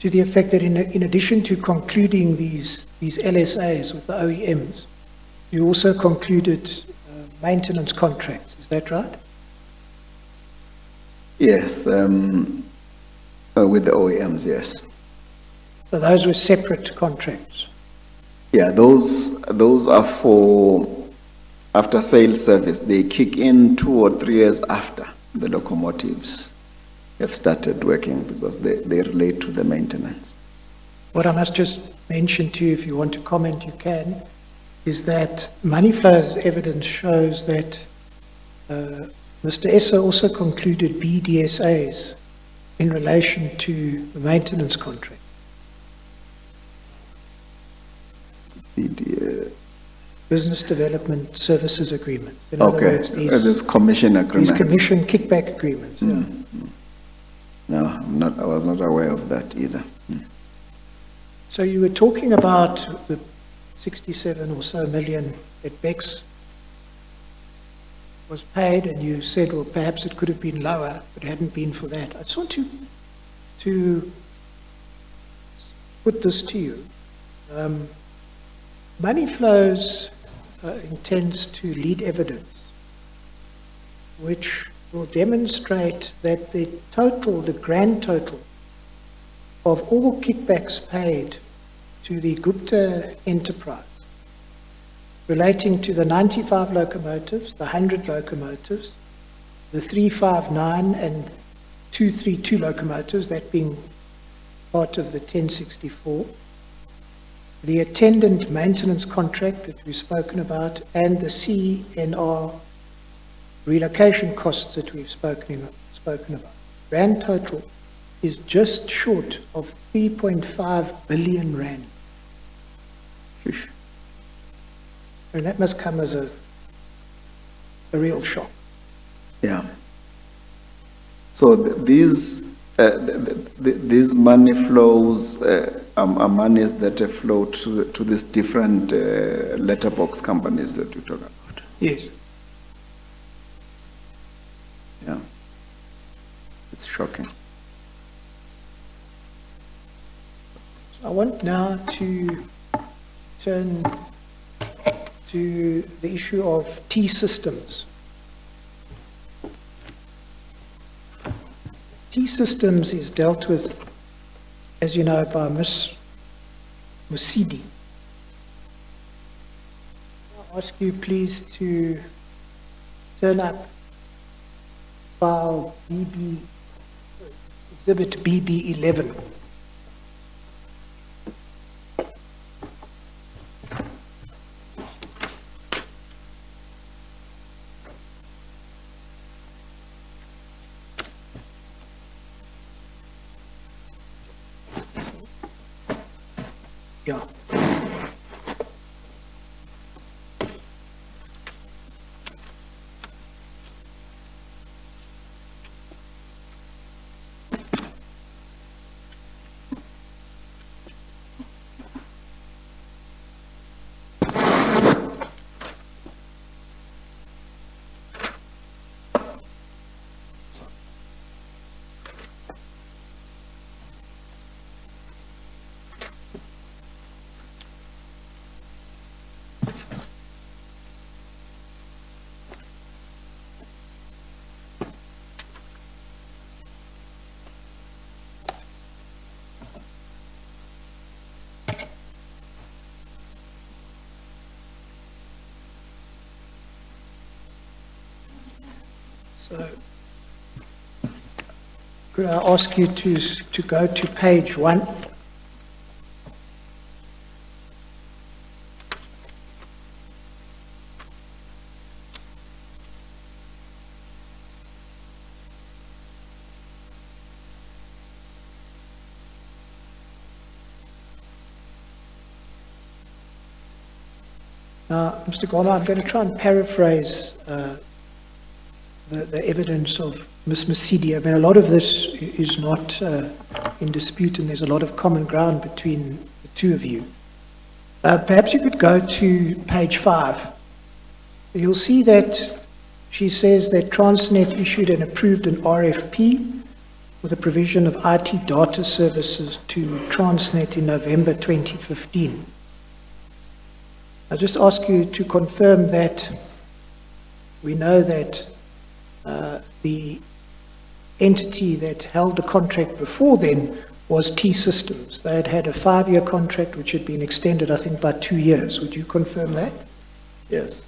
to the effect that in addition to concluding these LSAs with the OEMs, you also concluded maintenance contracts. Is that right? Yes, with the OEMs, yes. So those were separate contracts. Yeah, those are for after sales service. They kick in 2 or 3 years after the locomotives have started working because they relate to the maintenance. What I must just mention to you, if you want to comment, you can, is that money flows evidence shows that Mr. Esser also concluded BDSAs in relation to the maintenance contract. Business Development Services Agreements. In other Okay, words, this commission agreement. these commission kickback agreements. Yeah. No, I was not aware of that either. So you were talking about the 67 or so million that Bex was paid, and you said, well, perhaps it could have been lower if it hadn't been for that. I just want to put this to you. Money Flows intends to lead evidence which will demonstrate that the grand total of all kickbacks paid to the Gupta enterprise relating to the 95 locomotives, the 100 locomotives, the 359 and 232 locomotives, that being part of the 1064, the attendant maintenance contract that we've spoken about, and the CNR relocation costs that we've spoken about. Grand total is just short of 3.5 billion rand. And that must come as a real shock. Yeah. So these money flows are monies that flow to these different letterbox companies that you talk about. Yes. Yeah. It's shocking. I want now to turn to the issue of T-Systems. T-Systems is dealt with, as you know, by Ms. Musidi. I'll ask you please to turn up file exhibit BB11. Yeah. So, could I ask you to go to page 1? Now, Mr. Goma, I'm going to try and paraphrase the evidence of Ms. Masidi. I mean, a lot of this is not in dispute, and there's a lot of common ground between the two of you. Perhaps you could go to page 5. You'll see that she says that Transnet issued and approved an RFP for the provision of IT data services to Transnet in November 2015. I just ask you to confirm that we know that the entity that held the contract before then was T-Systems. They had had a 5-year contract which had been extended, I think, by 2 years. Would you confirm that? Yes.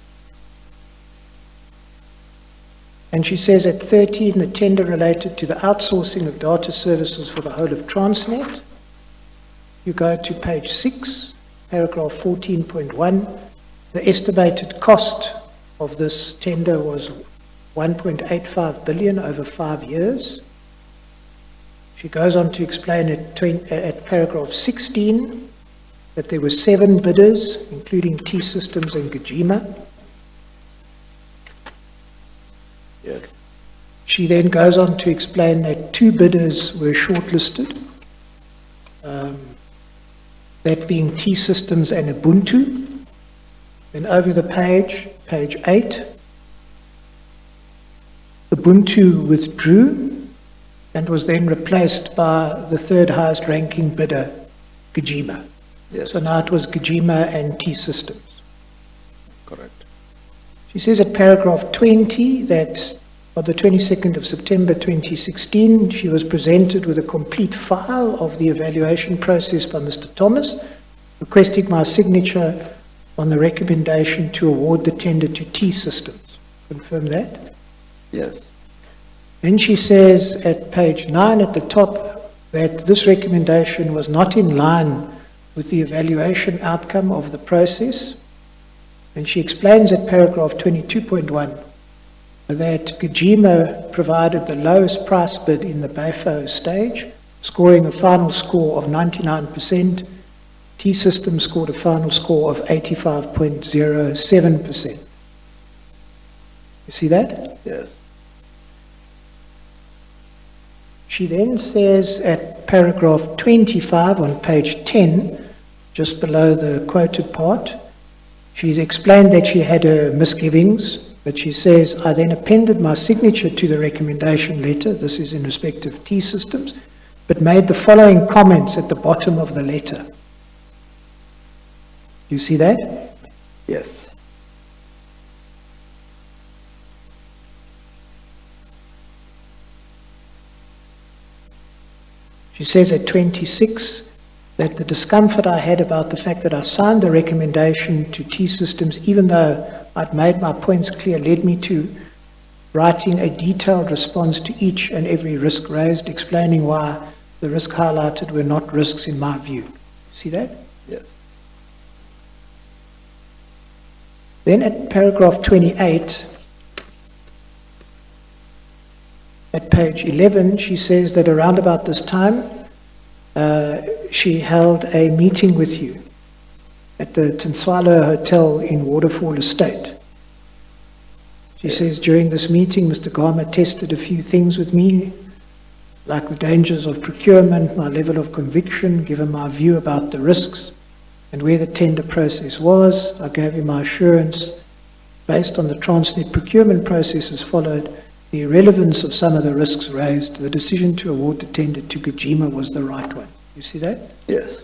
And she says at 13, the tender related to the outsourcing of data services for the whole of Transnet. You go to page 6, paragraph 14.1. The estimated cost of this tender was 1.85 billion over 5 years. She goes on to explain at paragraph 16 that there were 7 bidders, including T-Systems and Gajima. Yes. She then goes on to explain that 2 bidders were shortlisted, that being T-Systems and Ubuntu. Then over the page 8, Ubuntu withdrew and was then replaced by the 3rd highest ranking bidder, Gajima. Yes. So now it was Gajima and T-Systems. Correct. She says at paragraph 20 that on the 22nd of September 2016, she was presented with a complete file of the evaluation process by Mr. Thomas, requesting my signature on the recommendation to award the tender to T-Systems. Confirm that? Yes. Then she says at page 9 at the top that this recommendation was not in line with the evaluation outcome of the process. And she explains at paragraph 22.1 that Gajima provided the lowest price bid in the BAFO stage, scoring a final score of 99%. T-Systems scored a final score of 85.07%. You see that? Yes. She then says at paragraph 25 on page 10, just below the quoted part, she's explained that she had her misgivings, but she says, I then appended my signature to the recommendation letter, this is in respect of T-Systems, but made the following comments at the bottom of the letter. You see that? Yes. She says at 26 that the discomfort I had about the fact that I signed the recommendation to T-Systems, even though I'd made my points clear, led me to writing a detailed response to each and every risk raised, explaining why the risk highlighted were not risks in my view. See that? Yes. Then at paragraph 28, at page 11, she says that around about this time, she held a meeting with you at the Tinswalo Hotel in Waterfall Estate. She says, during this meeting, Mr. Gama tested a few things with me, like the dangers of procurement, my level of conviction, given my view about the risks, and where the tender process was. I gave him my assurance, based on the Transnet procurement processes followed, the irrelevance of some of the risks raised, the decision to award the tender to Gajima was the right one. You see that? Yes.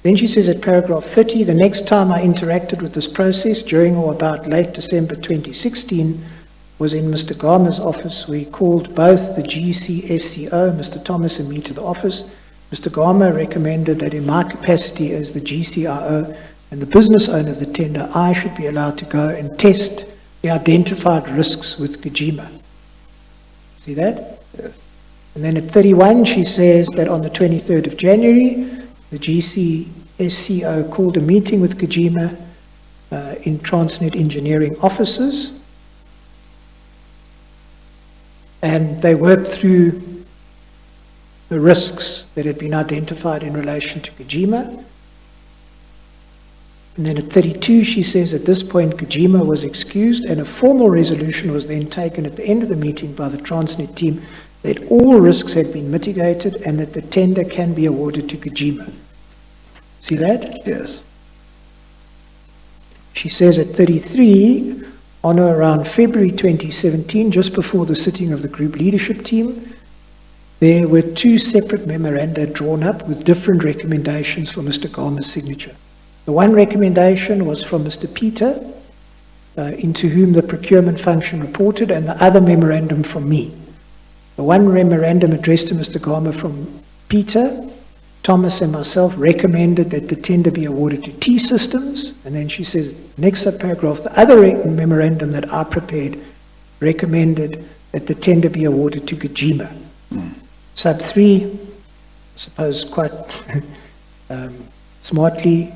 Then she says at paragraph 30, the next time I interacted with this process, during or about late December 2016, was in Mr. Gama's office. We called both the GCSCO, Mr. Thomas, and me to the office. Mr. Gama recommended that in my capacity as the GCIO and the business owner of the tender, I should be allowed to go and test the identified risks with Gajima. See that? Yes. And then at 31, she says that on the 23rd of January, the GCSCO called a meeting with Gajima in Transnet engineering offices, and they worked through the risks that had been identified in relation to Gajima. And then at 32, she says at this point Gajima was excused, and a formal resolution was then taken at the end of the meeting by the Transnet team that all risks had been mitigated and that the tender can be awarded to Gajima. See that? Yes. She says at 33, on or around February 2017, just before the sitting of the group leadership team, there were two separate memoranda drawn up with different recommendations for Mr. Gama's signature. The one recommendation was from Mr. Peter, into whom the procurement function reported, and the other memorandum from me. The one memorandum addressed to Mr. Gama from Peter, Thomas and myself recommended that the tender be awarded to T-Systems, and then she says, next subparagraph, the other memorandum that I prepared recommended that the tender be awarded to Gajima. Sub 3, I suppose quite smartly,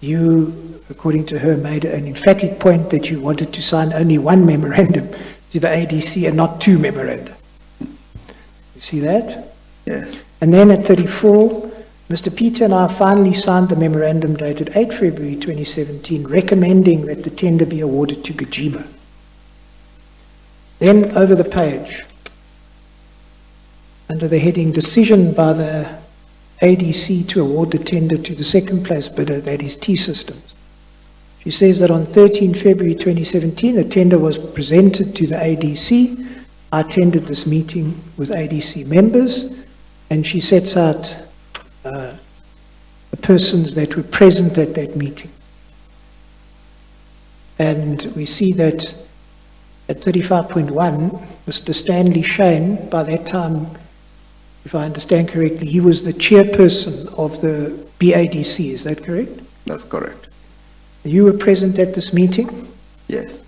you, according to her, made an emphatic point that you wanted to sign only one memorandum to the ADC and not two memoranda. You see that? Yes. And then at 34, Mr. Peter and I finally signed the memorandum dated 8 February 2017 recommending that the tender be awarded to Gajima. Then over the page, under the heading Decision by the ADC to award the tender to the second place bidder, that is T-Systems. She says that on 13 February 2017, the tender was presented to the ADC. I attended this meeting with ADC members, and she sets out the persons that were present at that meeting. And we see that at 35.1, Mr. Stanley Shane, by that time, if I understand correctly, he was the chairperson of the BADC, is that correct? That's correct. You were present at this meeting? Yes.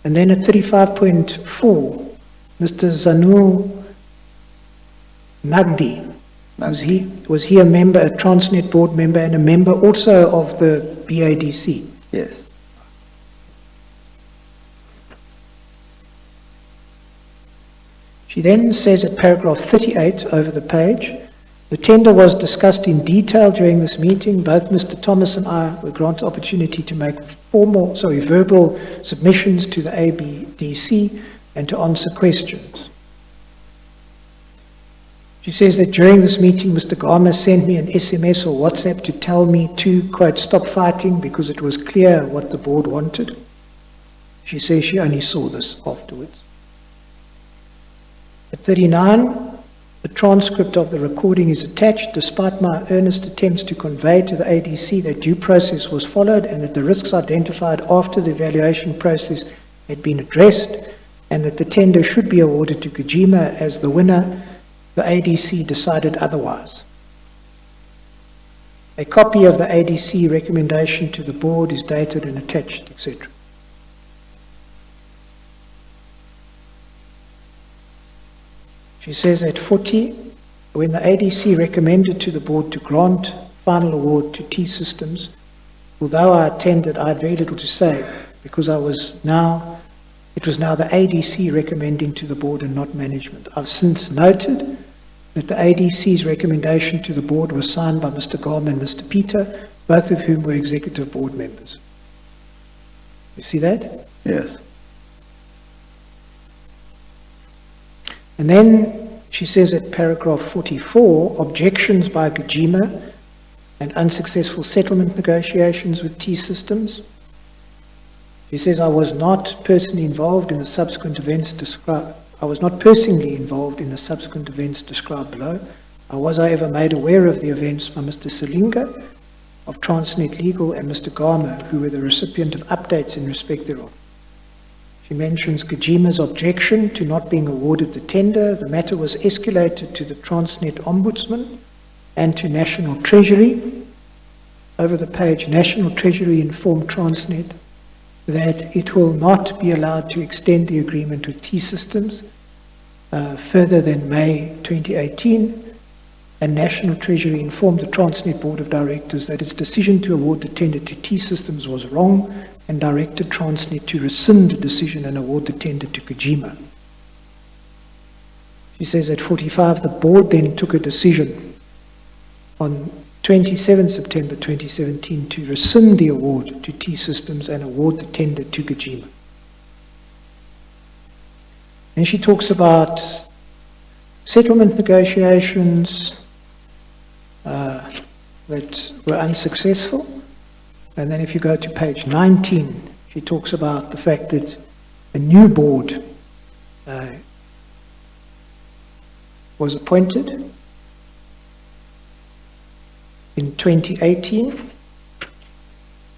And then at 35.4, Mr. Zanul Nagdi, was he a member, a Transnet board member, and a member also of the BADC? Yes. She then says at paragraph 38 over the page, the tender was discussed in detail during this meeting. Both Mr. Thomas and I were granted opportunity to make verbal submissions to the ABDC and to answer questions. She says that during this meeting, Mr. Gama sent me an SMS or WhatsApp to tell me to, quote, stop fighting because it was clear what the board wanted. She says she only saw this afterwards. At 39, the transcript of the recording is attached. Despite my earnest attempts to convey to the ADC that due process was followed and that the risks identified after the evaluation process had been addressed and that the tender should be awarded to Gajima as the winner, the ADC decided otherwise. A copy of the ADC recommendation to the board is dated and attached, etc. She says at 40, when the ADC recommended to the board to grant final award to T-Systems, although I attended, I had very little to say because it was now the ADC recommending to the board and not management. I've since noted that the ADC's recommendation to the board was signed by Mr. Garma and Mr. Peter, both of whom were executive board members. You see that? Yes. And then she says at paragraph 44, objections by Gajima and unsuccessful settlement negotiations with T-Systems. She says, I was not personally involved in the subsequent events described. I was not personally involved in the subsequent events described below. I was, however, made aware of the events by Mr. Selinga of Transnet Legal and Mr. Garma, who were the recipient of updates in respect thereof. She mentions Gajima's objection to not being awarded the tender. The matter was escalated to the Transnet Ombudsman and to National Treasury. Over the page, National Treasury informed Transnet that it will not be allowed to extend the agreement with T-Systems further than May 2018, and National Treasury informed the Transnet Board of Directors that its decision to award the tender to T-Systems was wrong and directed Transnet to rescind the decision and award the tender to Gajima. She says at 45, the board then took a decision on 27 September 2017 to rescind the award to T-Systems and award the tender to Gajima. And she talks about settlement negotiations that were unsuccessful. And then if you go to page 19, she talks about the fact that a new board was appointed in 2018,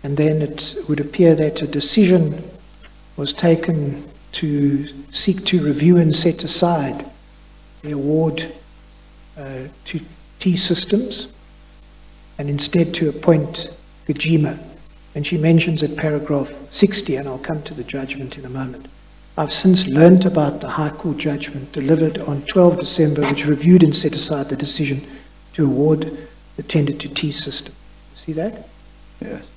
and then it would appear that a decision was taken to seek to review and set aside the award to T-Systems and instead to appoint Gajima. And she mentions at paragraph 60, and I'll come to the judgment in a moment, I've since learnt about the High Court judgment delivered on 12 December, which reviewed and set aside the decision to award the tender to T-Systems. See that? Yes.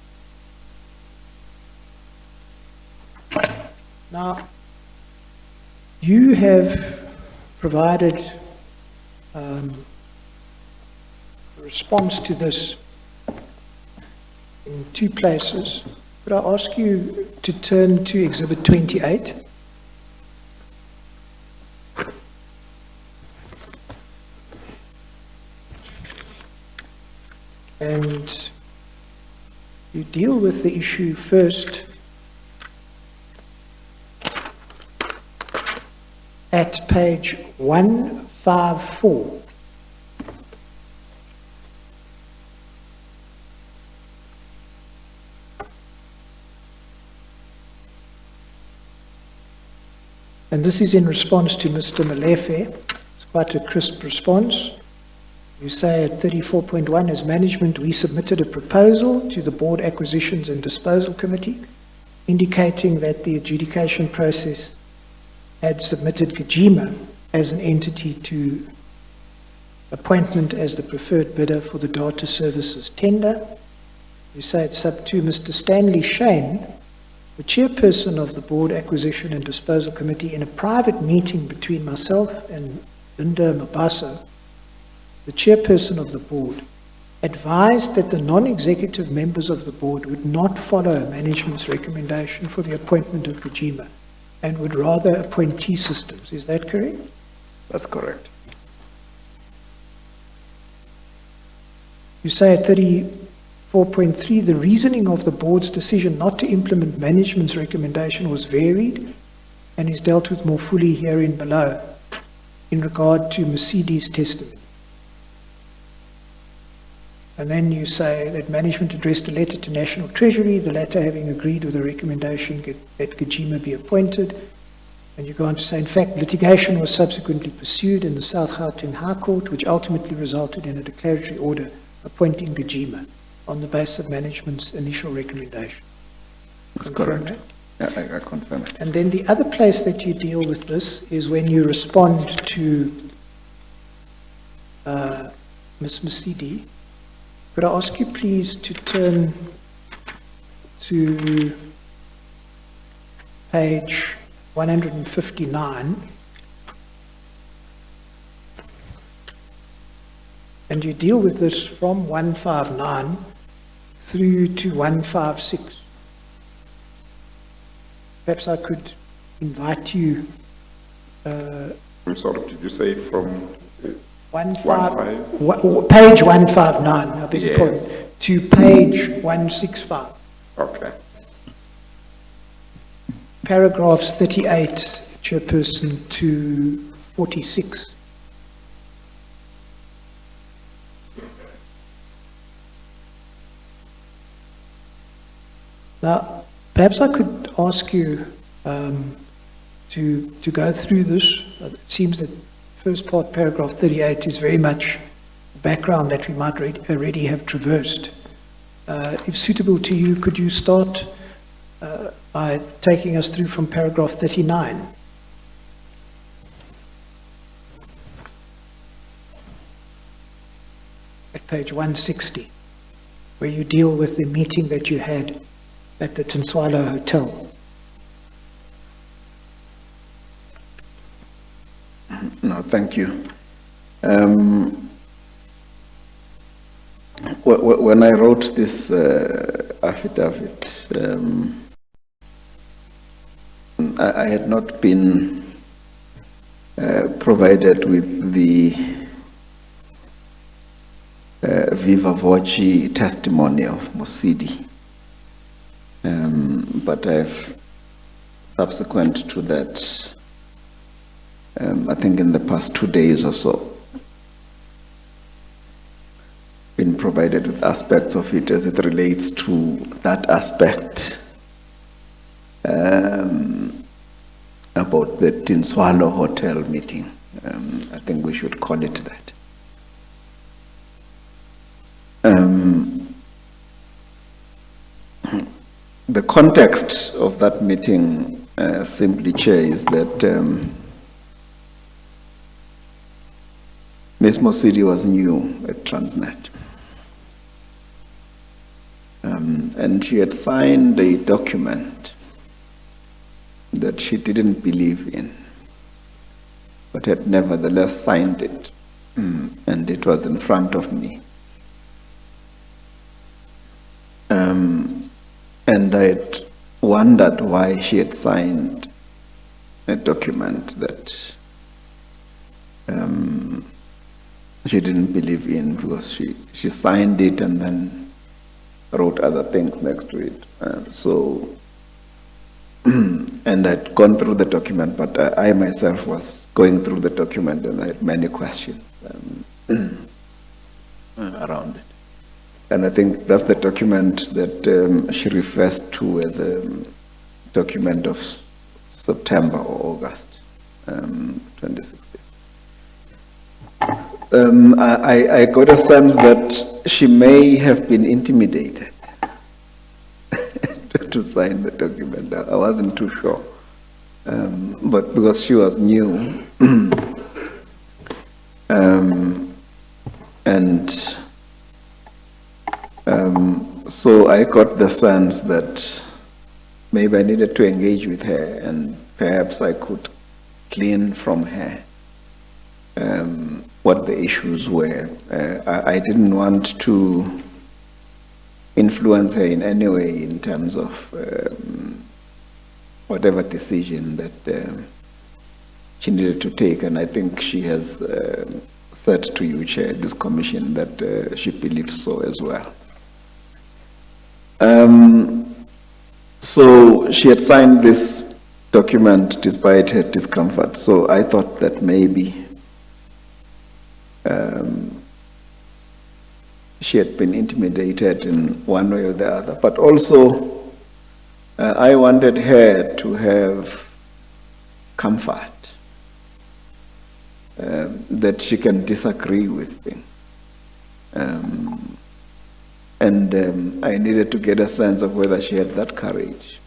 Now, you have provided a response to this in two places. Could I ask you to turn to Exhibit 28? And you deal with the issue first at page 154. And this is in response to Mr. Malefe. It's quite a crisp response. You say at 34.1, as management, we submitted a proposal to the Board Acquisitions and Disposal Committee indicating that the adjudication process had submitted Gajima as an entity to appointment as the preferred bidder for the data services tender. You say it's up to Mr. Stanley Shane, the chairperson of the Board Acquisition and Disposal Committee, in a private meeting between myself and Linda Mabaso, the chairperson of the board, advised that the non-executive members of the board would not follow management's recommendation for the appointment of Gajima and would rather appoint T-Systems. Is that correct? That's correct. You say at 34.3, the reasoning of the board's decision not to implement management's recommendation was varied and is dealt with more fully herein below in regard to Mercedes' testimony. And then you say that management addressed a letter to National Treasury, the latter having agreed with the recommendation that Gajima be appointed. And you go on to say, in fact, litigation was subsequently pursued in the South Gauteng High Court, which ultimately resulted in a declaratory order appointing Gajima on the basis of management's initial recommendation. That's Confirm correct. that? Yeah, I confirm it. And then the other place that you deal with this is when you respond to Ms. Masidi, could I ask you please to turn to page 159, and you deal with this from 159 through to 156. Perhaps I could invite you, I'm sorry, did you say from, page 159, I beg your Yes. pardon, to page 165, okay. paragraphs 38, Chairperson, to 46. Now, perhaps I could ask you to go through this. It seems that first part, paragraph 38, is very much background that we might already have traversed. If suitable to you, could you start by taking us through from paragraph 39? At page 160, where you deal with the meeting that you had at the Tinswalo Hotel. No, thank you. When I wrote this affidavit, I had not been provided with the viva voce testimony of Mosidi. But I've, subsequent to that, I think in the past 2 days or so, been provided with aspects of it as it relates to that aspect about the Tinswalo Hotel meeting. I think we should call it that. The context of that meeting, simply, Chair, is that Ms. Mosidi was new at Transnet. And she had signed a document that she didn't believe in, but had nevertheless signed it. And it was in front of me. And I had wondered why she had signed a document that she didn't believe in, because she signed it and then wrote other things next to it. And I'd gone through the document, but I myself was going through the document and I had many questions around it. And I think that's the document that she refers to as a document of September or August 2016. I got a sense that she may have been intimidated to sign the document. I wasn't too sure. But because she was new, so I got the sense that maybe I needed to engage with her, and perhaps I could glean from her what the issues were. I didn't want to influence her in any way in terms of whatever decision that she needed to take, and I think she has said to you, Chair, this commission, that she believes so as well. So she had signed this document despite her discomfort, so I thought that maybe she had been intimidated in one way or the other, but also I wanted her to have comfort that she can disagree with things. I needed to get a sense of whether she had that courage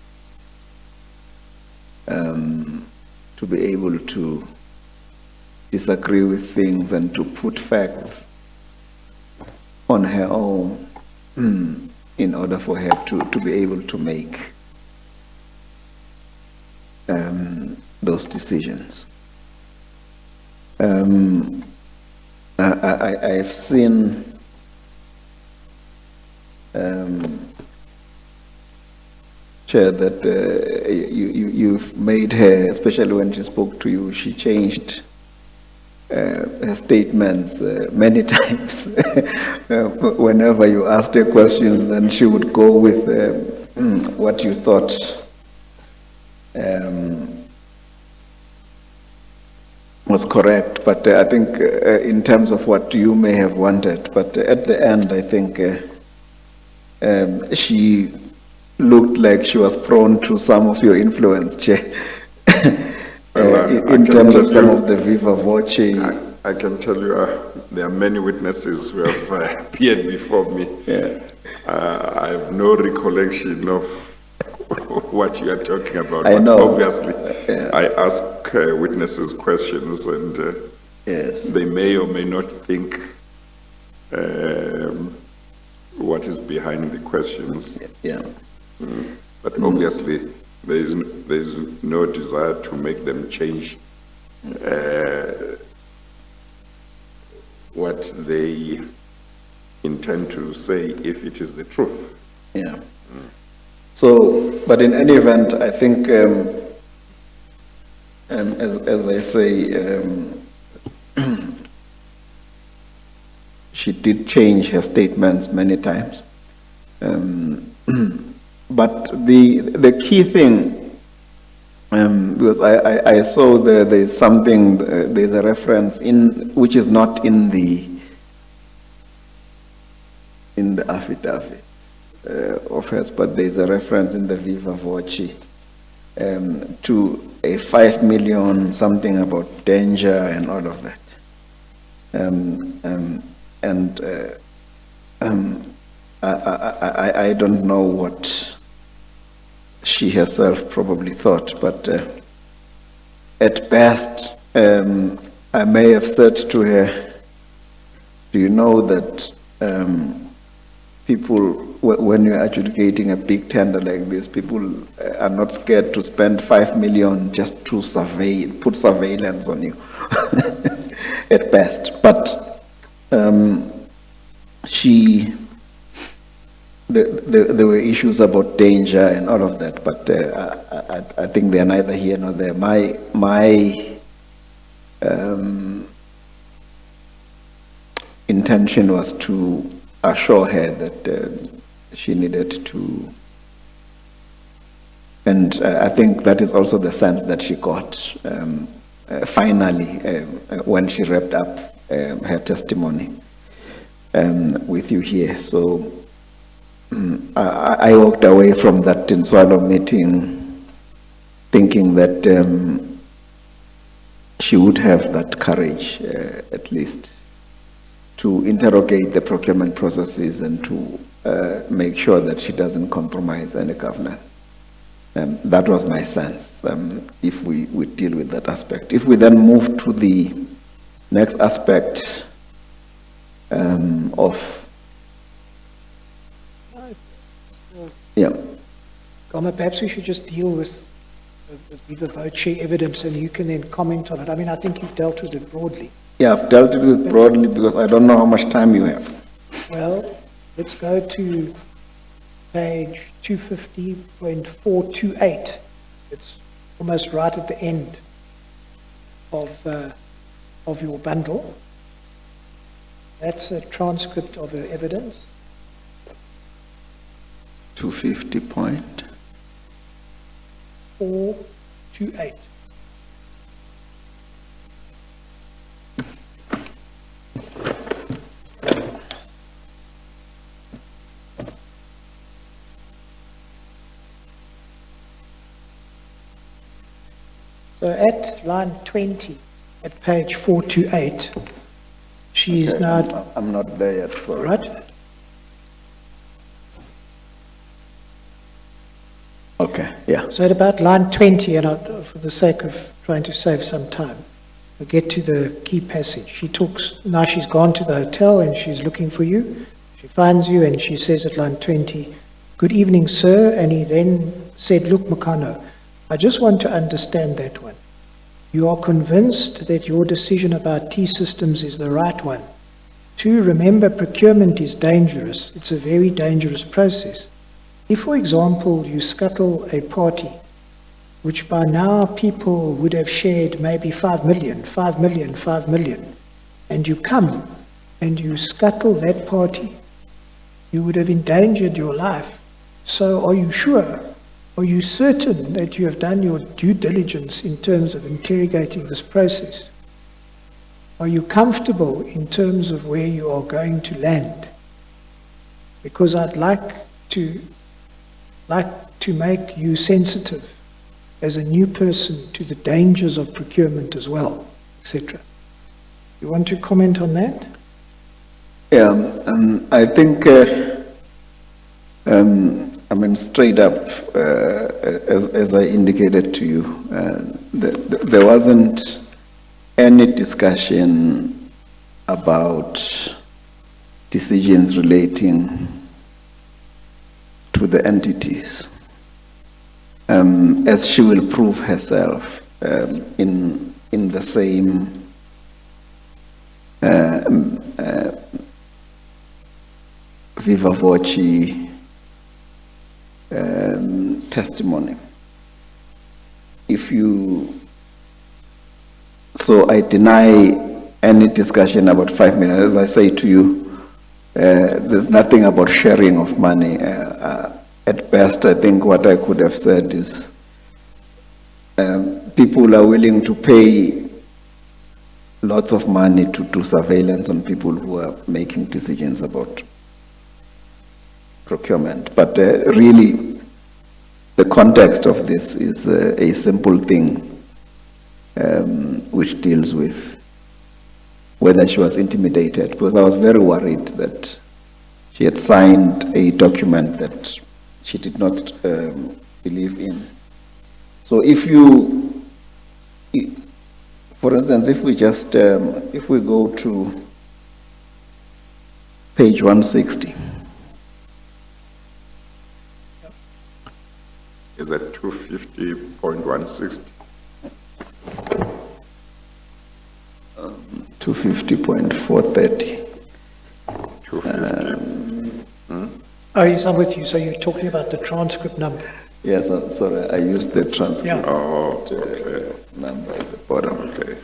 to be able to disagree with things and to put facts on her own in order for her to be able to make those decisions. I've seen Chair, that you've made her, especially when she spoke to you, she changed her statements many times. Whenever you asked her questions, then she would go with what you thought was correct. But I think in terms of what you may have wanted, but at the end, I think she looked like she was prone to some of your influence, Chair. In terms of some of the viva voce. I can tell you there are many witnesses who have appeared before me. Yeah. I have no recollection of what you are talking about. I but know. Obviously, Yeah. I ask witnesses questions, and Yes. they may or may not think what is behind the questions. Yeah. But obviously, there is no desire to make them change what they intend to say if it is the truth. Yeah. So, but in any event, I think, as I say, she did change her statements many times. But the key thing, because I saw there's something, there's a reference in, which is not in the affidavit of hers, but there's a reference in the viva voce to a 5 million something about danger and all of that. I don't know what she herself probably thought, but at best, I may have said to her, do you know that people, when you're adjudicating a big tender like this, people are not scared to spend 5 million just to put surveillance on you, at best. But there were issues about danger and all of that, but I think they are neither here nor there. My intention was to assure her that she needed to, and I think that is also the sense that she got finally when she wrapped up her testimony with you here. So I walked away from that Tinswalo meeting thinking that she would have that courage, at least, to interrogate the procurement processes and to make sure that she doesn't compromise any governance. That was my sense, if we deal with that aspect. If we then move to the next aspect of yeah. Goma, perhaps we should just deal with the viva voce evidence and you can then comment on it. I mean, I think you've dealt with it broadly. Yeah, I've dealt with it broadly because I don't know how much time you have. Well, let's go to page 250.428. It's almost right at the end of your bundle. That's a transcript of her evidence. 250 point. 428. So at line 20, at page 428, she's Okay, now, I'm not there yet, sorry. right? Okay, yeah. So at about line 20, and for the sake of trying to save some time, We'll get to the key passage. She talks, now she's gone to the hotel and she's looking for you. She finds you and she says at line 20, "Good evening, sir." And he then said, "Look, Makano, I just want to understand that one. You are convinced that your decision about T-Systems is the right one. 2, remember, procurement is dangerous. It's a very dangerous process. If, for example, you scuttle a party, which by now people would have shared maybe 5 million, and you come and you scuttle that party, you would have endangered your life. So are you sure? Are you certain that you have done your due diligence in terms of interrogating this process? Are you comfortable in terms of where you are going to land? Because I'd like to make you sensitive as a new person to the dangers of procurement as well, etc. You want to comment on that? Yeah, I think, straight up, as I indicated to you, there wasn't any discussion about decisions relating to the entities, as she will prove herself in the same viva voce testimony. So I deny any discussion about 5 million. As I say to you, there's nothing about sharing of money. At best, I think what I could have said is people are willing to pay lots of money to do surveillance on people who are making decisions about procurement. But really, the context of this is a simple thing which deals with whether she was intimidated, because I was very worried that she had signed a document that she did not believe in. So for instance, if we just, if we go to page 160. Is that 250.160? 250.430. 250. Oh, yes, I'm with you. So you're talking about the transcript number. Yes, sorry, I used the transcript Yeah. Oh, okay. number at the bottom. Okay.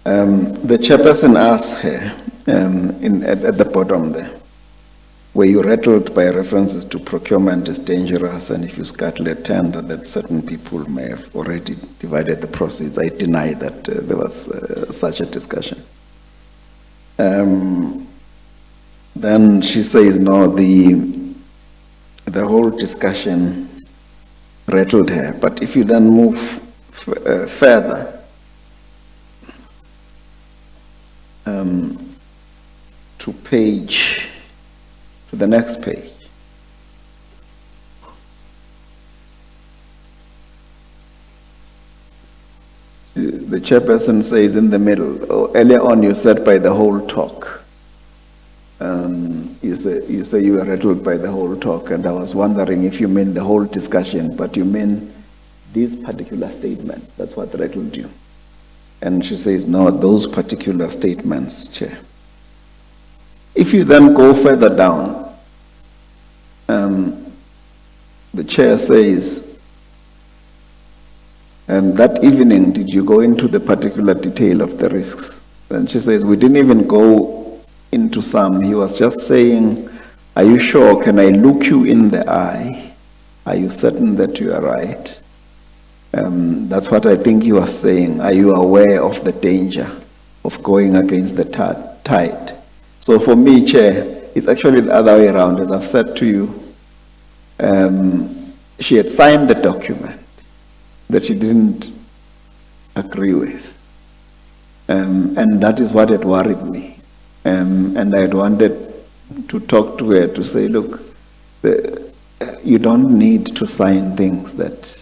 The chairperson asked her at the bottom there, were you rattled by references to procurement is dangerous, and if you scuttle a tender that certain people may have already divided the proceeds? I deny that there was such a discussion. Then she says, no, the whole discussion rattled her. But if you then move further, to the next page. The chairperson says in the middle, earlier on you said by the whole talk. You say you were rattled by the whole talk, and I was wondering if you mean the whole discussion, but you mean this particular statement. That's what rattled you. And she says, no, those particular statements, Chair. If you then go further down, the chair says, that evening, did you go into the particular detail of the risks? Then she says, we didn't even go into some. He was just saying, are you sure? Can I look you in the eye? Are you certain that you are right? That's what I think he was saying. Are you aware of the danger of going against the tide? So for me, Chair, it's actually the other way around. As I've said to you, she had signed the document that she didn't agree with. And that is what had worried me. And I had wanted to talk to her to say, look, you don't need to sign things that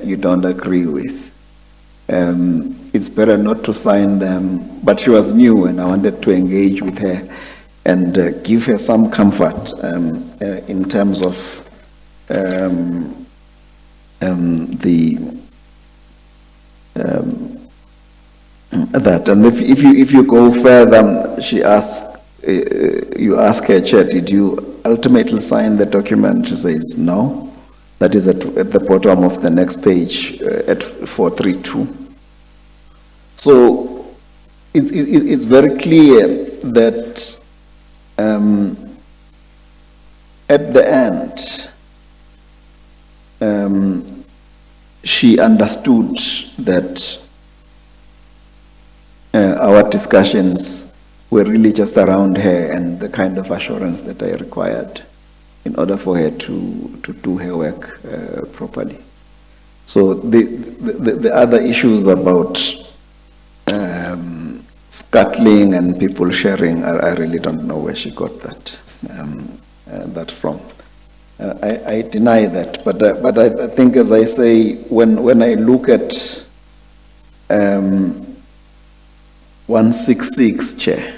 you don't agree with. it's better not to sign them. But she was new and I wanted to engage with her and give her some comfort in terms of that. And if you go further, she asks, you ask her, Chair, did you ultimately sign the document? She says no. That is at the bottom of the next page at 432. So it's very clear that at the end, she understood that our discussions were really just around her and the kind of assurance that I required in order for her to do her work properly. So the other issues about scuttling and people sharing, I really don't know where she got that from. I deny that, but I think, as I say, when I look at 166, Chair,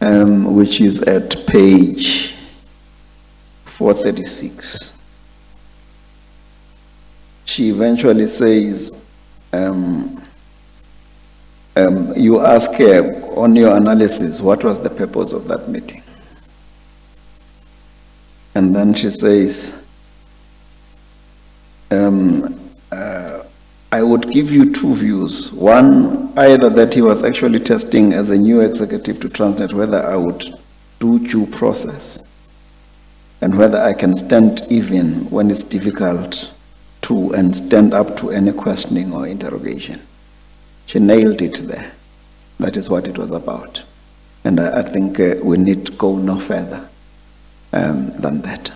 which is at page 436, she eventually says, you ask her on your analysis, what was the purpose of that meeting? And then she says, I would give you two views. One, either that he was actually testing as a new executive to Transnet whether I would do due process and whether I can stand even when it's difficult to and stand up to any questioning or interrogation. She nailed it there. That is what it was about. And I think we need to go no further than that.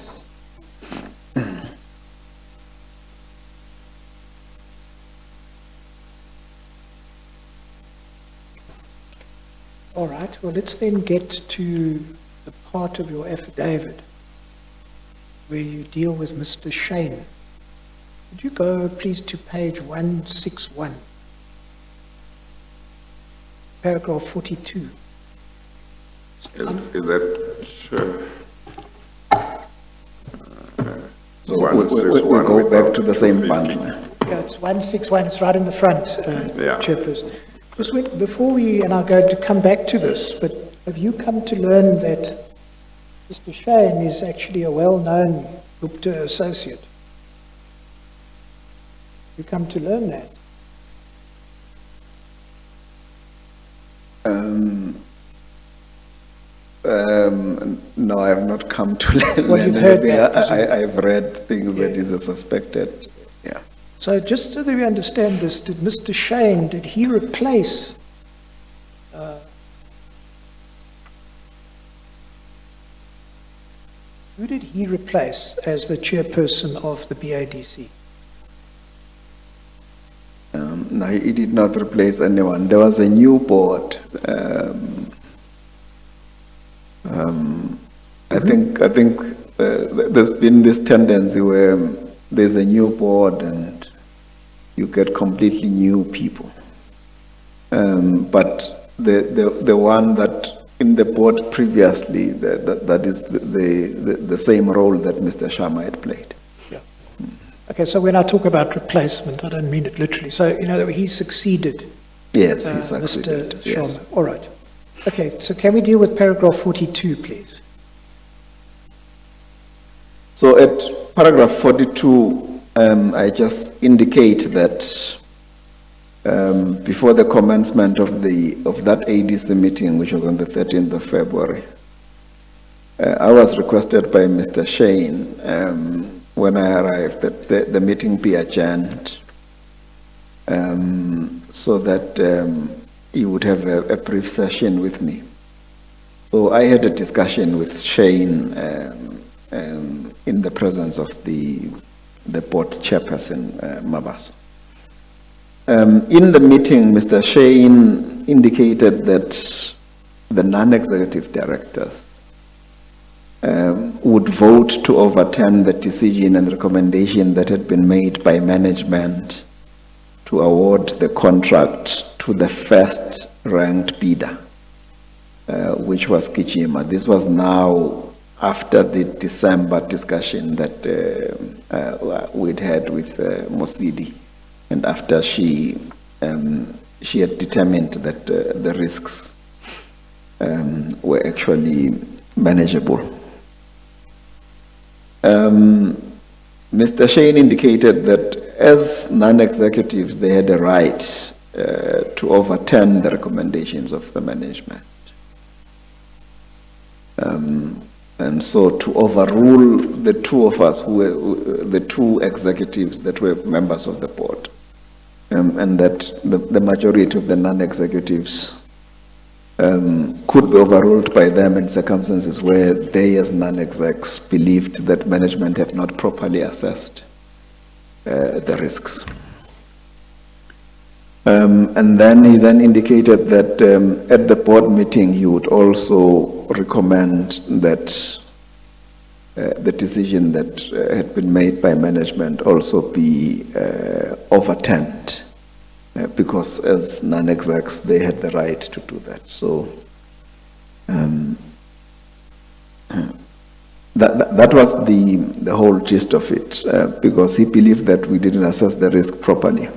All right, well, let's then get to the part of your affidavit where you deal with Mr. Shane. Would you go, please, to page 161, paragraph 42? Is that So we go back to the same bundle. Yeah, it's 161, it's right in the front, Yeah. Chairperson. Just wait, before we, and I'm going to come back to this, but have you come to learn that Mr. Shane is actually a well-known Gupta associate? You come to learn that? No, I have not come to learn Well, you've heard anything. that. I've read things that Yeah. is a suspected, yeah. So just so that we understand this, did Mr. Shane, did he replace who did he replace as the chairperson of the BADC? No, he did not replace anyone. There was a new board. I think there's been this tendency where there's a new board and you get completely new people. But the one that in the board previously, that is the same role that Mr. Sharma had played. Okay, so when I talk about replacement, I don't mean it literally. So, you know, he succeeded Yes, he Mr. succeeded. Yes. Sharma. All right. Okay, so can we deal with paragraph 42, please? So at paragraph 42, I just indicate that before the commencement of that ADC meeting, which was on the 13th of February, I was requested by Mr. Shane when I arrived that the meeting be adjourned so that he would have a brief session with me. So I had a discussion with Shane in the presence of the board chairperson, Mabaso. In the meeting, Mr. Shane indicated that the non-executive directors would vote to overturn the decision and recommendation that had been made by management to award the contract to the first ranked bidder, which was Kijima. This was now after the December discussion that we'd had with Mosidi, and after she had determined that the risks were actually manageable. Mr. Shane indicated that as non-executives, they had a right to overturn the recommendations of the management. And so to overrule the two of us, who were the two executives that were members of the board, and that the majority of the non-executives could be overruled by them in circumstances where they as non-execs believed that management had not properly assessed the risks. And then he then indicated that at the board meeting he would also recommend that the decision that had been made by management also be overturned. Because as non-execs, they had the right to do that. So that was the whole gist of it, because he believed that we didn't assess the risk properly.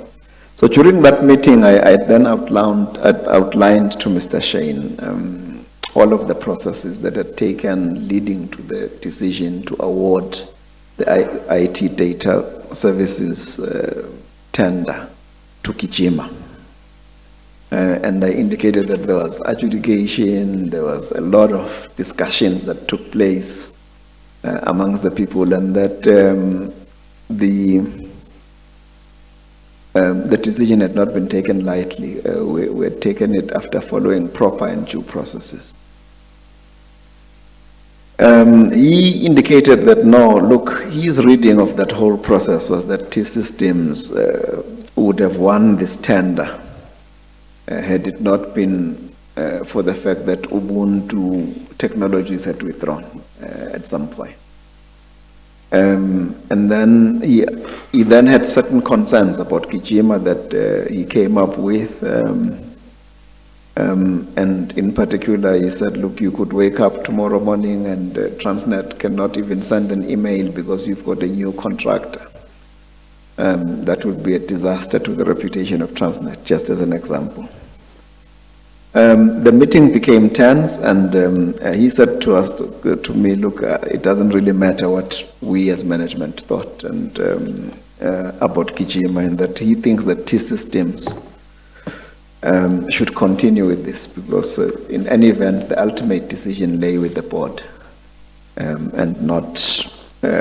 So during that meeting, I then outlined to Mr. Shane all of the processes that had taken leading to the decision to award the IT data services tender to Kijima. And I indicated that there was adjudication, there was a lot of discussions that took place amongst the people, and that the decision had not been taken lightly. We had taken it after following proper and due processes. He indicated that no, look, his reading of that whole process was that T-Systems would have won this tender had it not been for the fact that Ubuntu Technologies had withdrawn at some point. And then he then had certain concerns about Kijima that he came up with, and in particular he said, look, you could wake up tomorrow morning and Transnet cannot even send an email because you've got a new contractor. That would be a disaster to the reputation of Transnet, just as an example. The meeting became tense, and he said to us, to me, look, it doesn't really matter what we as management thought and about Kijima, and that he thinks that T-Systems should continue with this, because in any event, the ultimate decision lay with the board and not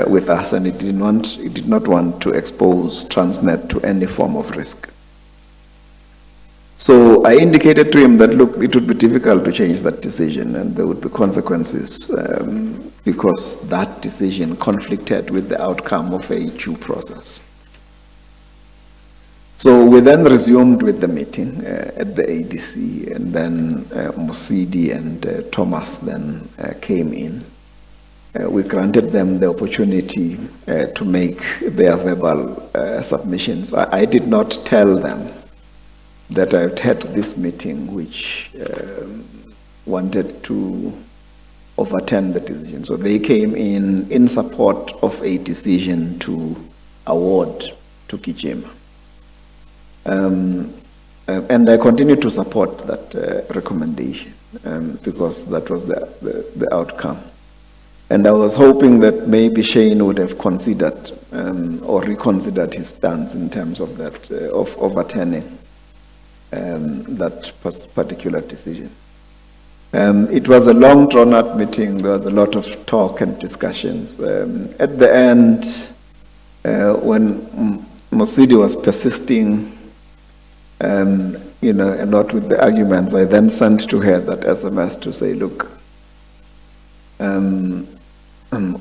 with us, and it did not want to expose Transnet to any form of risk. So I indicated to him that, look, it would be difficult to change that decision and there would be consequences because that decision conflicted with the outcome of a due process. So we then resumed with the meeting at the ADC, and then Mosidi and Thomas then came in. We granted them the opportunity to make their verbal submissions. I did not tell them that I've had this meeting which wanted to overturn the decision. So they came in support of a decision to award to Kijima. And I continue to support that recommendation because that was the outcome. And I was hoping that maybe Shane would have considered or reconsidered his stance in terms of that, of overturning that particular decision. It was a long drawn-out meeting. There was a lot of talk and discussions. At the end, when Mosidi was persisting, a lot with the arguments, I then sent to her that SMS to say, look,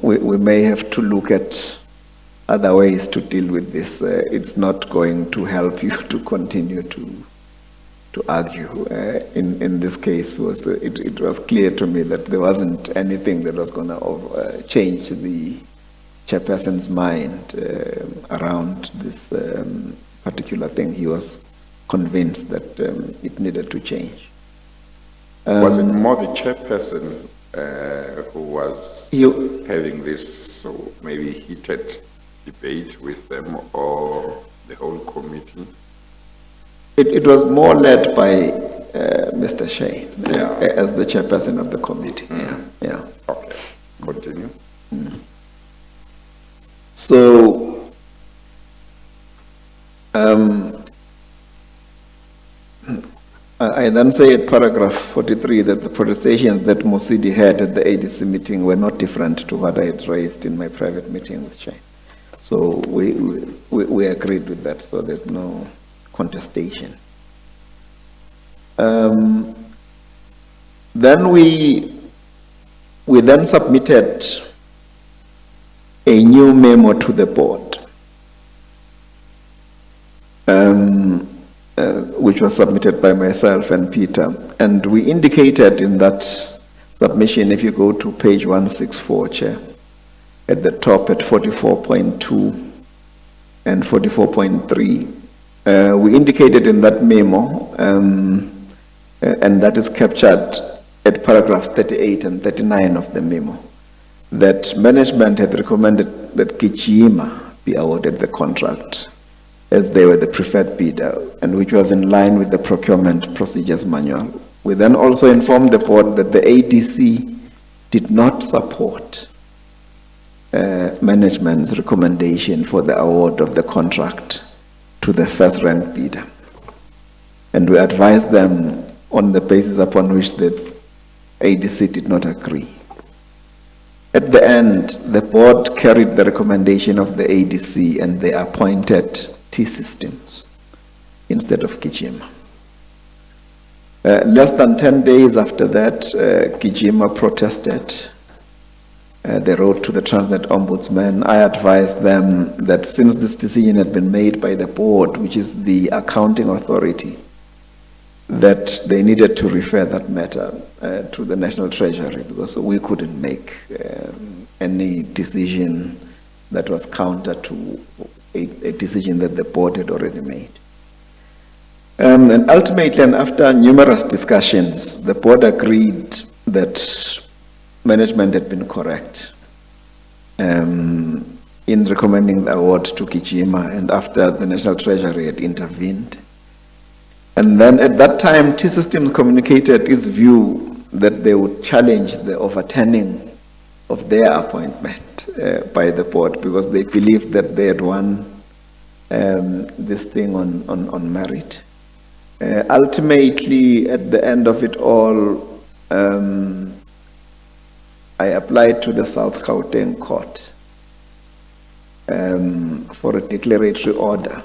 we may have to look at other ways to deal with this. It's not going to help you to continue to argue. In this case, because it was clear to me that there wasn't anything that was going to change the chairperson's mind around this particular thing. He was convinced that it needed to change. Was it more the chairperson who was You, having this maybe heated debate with them, or the whole committee? it was more led by Mr. Shea Yeah. as the chairperson of the committee. Yeah. Okay, continue. So, I then say at paragraph 43 that the protestations that Mosidi had at the ADC meeting were not different to what I had raised in my private meeting with Shea. So we agreed with that, so there's no contestation. Then we then submitted a new memo to the board, which was submitted by myself and Peter. And we indicated in that submission, if you go to page 164, Chair, at the top at 44.2 and 44.3, we indicated in that memo, and that is captured at paragraphs 38 and 39 of the memo, that management had recommended that Kijima be awarded the contract as they were the preferred bidder, and which was in line with the procurement procedures manual. We then also informed the board that the ADC did not support management's recommendation for the award of the contract to the first ranked bidder. And we advised them on the basis upon which the ADC did not agree. At the end, the board carried the recommendation of the ADC and they appointed T-Systems instead of Kijima. Less than 10 days after that, Kijima protested. They wrote to the Transnet Ombudsman. I advised them that since this decision had been made by the board, which is the accounting authority, that they needed to refer that matter to the National Treasury, because we couldn't make any decision that was counter to a decision that the board had already made. And ultimately, and after numerous discussions, the board agreed that management had been correct in recommending the award to Kijima, and after the National Treasury had intervened. And then at that time, T-Systems communicated its view that they would challenge the overturning of their appointment by the board, because they believed that they had won this thing on merit. Ultimately, at the end of it all, I applied to the South Gauteng Court for a declaratory order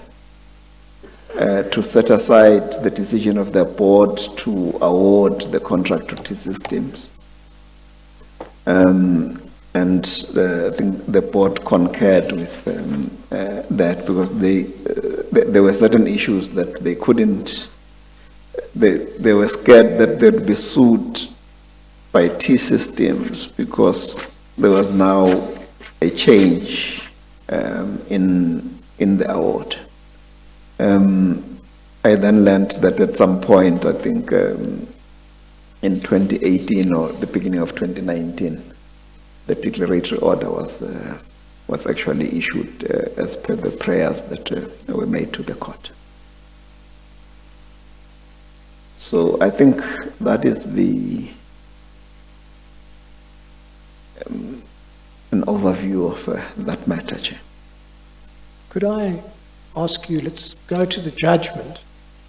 to set aside the decision of the board to award the contract to T-Systems. And I think the board concurred with that, because there were certain issues that they couldn't, they were scared that they'd be sued by T-Systems because there was now a change in the award. I then learned that at some point, I think in 2018 or the beginning of 2019, the declaratory order was actually issued as per the prayers that were made to the court. So I think that is an overview of that matter, Chair. Could I ask you, let's go to the judgment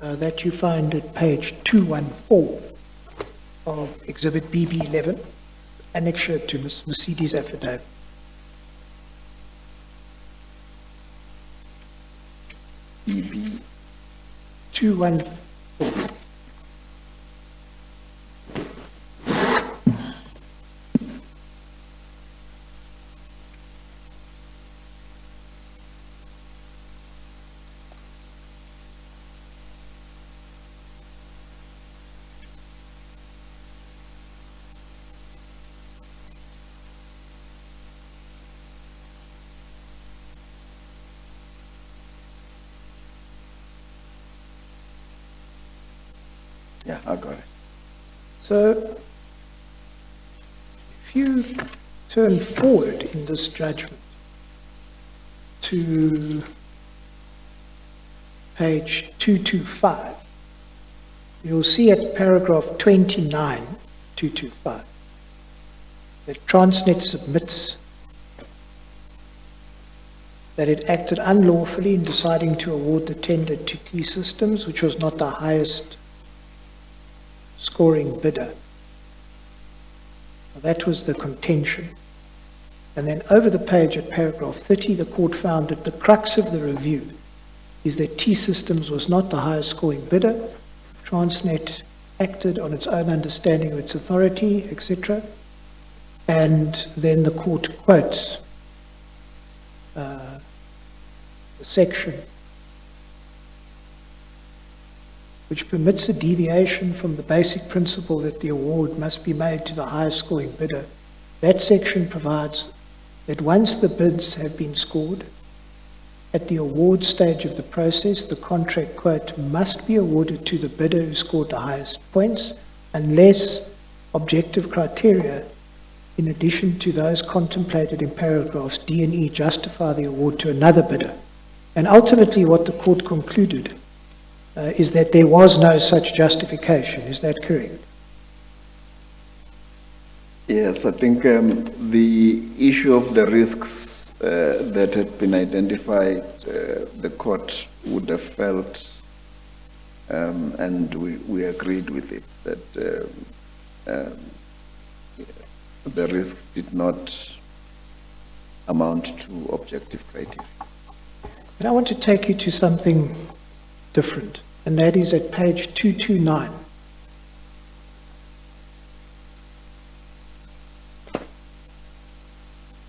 that you find at page 214 of Exhibit BB11, annexure to Ms. Mosidi's affidavit. BB 214. Yeah, I got it. So, if you turn forward in this judgment to page 225, you'll see at paragraph 29, 225, that Transnet submits that it acted unlawfully in deciding to award the tender to T-Systems, which was not the highest scoring bidder. That was the contention. And then over the page at paragraph 30, the court found that the crux of the review is that T-Systems was not the highest scoring bidder. Transnet acted on its own understanding of its authority, etc. And then the court quotes the section which permits a deviation from the basic principle that the award must be made to the highest scoring bidder. That section provides that once the bids have been scored, at the award stage of the process, the contract, quote, must be awarded to the bidder who scored the highest points, unless objective criteria, in addition to those contemplated in paragraphs D and E, justify the award to another bidder. And ultimately what the court concluded is that there was no such justification. Is that correct? Yes, I think the issue of the risks that had been identified, the court would have felt, and we agreed with it, that the risks did not amount to objective criteria. But I want to take you to something different, and that is at page 229.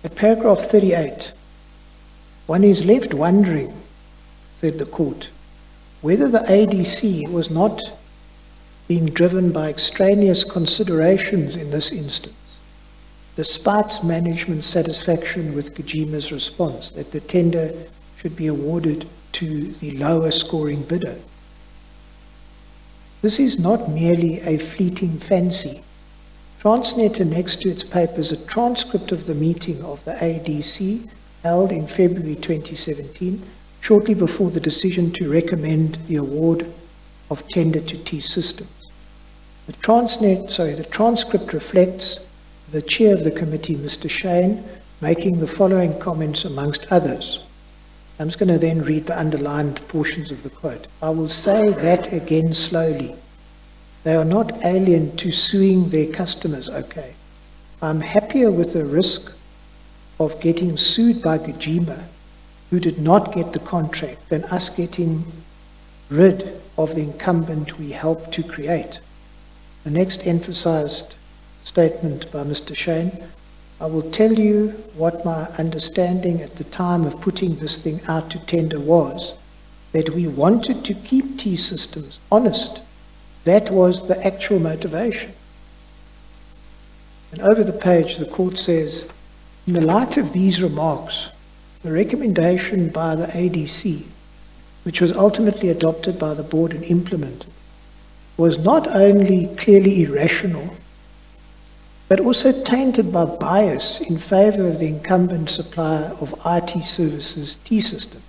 At paragraph 38, one is left wondering, said the court, whether the ADC was not being driven by extraneous considerations in this instance, despite management's satisfaction with Kajima's response that the tender should be awarded to the lower scoring bidder. This is not merely a fleeting fancy. Transnet annexed to its papers a transcript of the meeting of the ADC held in February 2017, shortly before the decision to recommend the award of tender to T-Systems. The transcript reflects the chair of the committee, Mr. Shane, making the following comments amongst others. I'm just going to then read the underlined portions of the quote. I will say that again slowly. They are not alien to suing their customers, okay? I'm happier with the risk of getting sued by Kajima, who did not get the contract, than us getting rid of the incumbent we helped to create. The next emphasized statement by Mr. Shane, I will tell you what my understanding at the time of putting this thing out to tender was, that we wanted to keep T-Systems honest. That was the actual motivation. And over the page, the court says, in the light of these remarks, the recommendation by the ADC, which was ultimately adopted by the board and implemented, was not only clearly irrational, but also tainted by bias in favor of the incumbent supplier of IT services, T-Systems.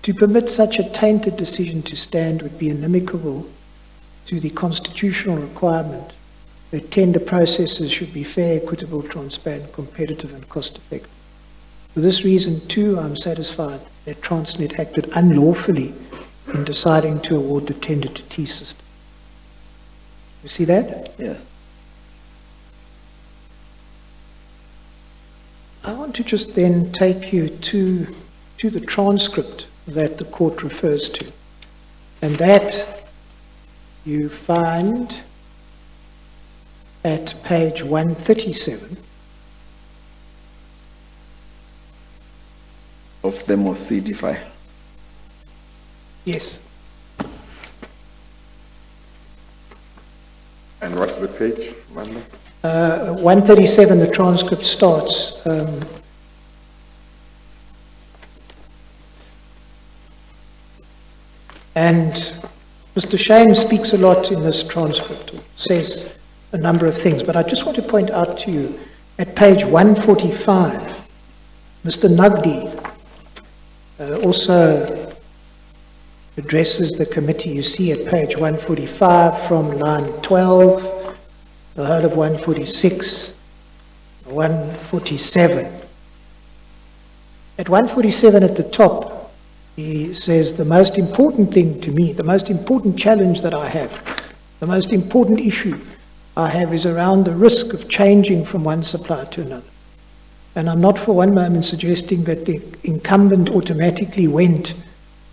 To permit such a tainted decision to stand would be inimical to the constitutional requirement that tender processes should be fair, equitable, transparent, competitive, and cost-effective. For this reason, too, I'm satisfied that Transnet acted unlawfully in deciding to award the tender to T-Systems. You see that? Yes. I want to just then take you to the transcript that the court refers to. And that you find at page 137. Of the MOCD file. Yes. And what's the page, Manda? 137, the transcript starts. And Mr. Shane speaks a lot in this transcript, or says a number of things, but I just want to point out to you, at page 145, Mr. Nagdi also addresses the committee. You see at page 145 from line 12, the whole of 146, 147. At 147 at the top, he says, the most important thing to me, the most important challenge that I have, the most important issue I have is around the risk of changing from one supplier to another. And I'm not for one moment suggesting that the incumbent automatically went.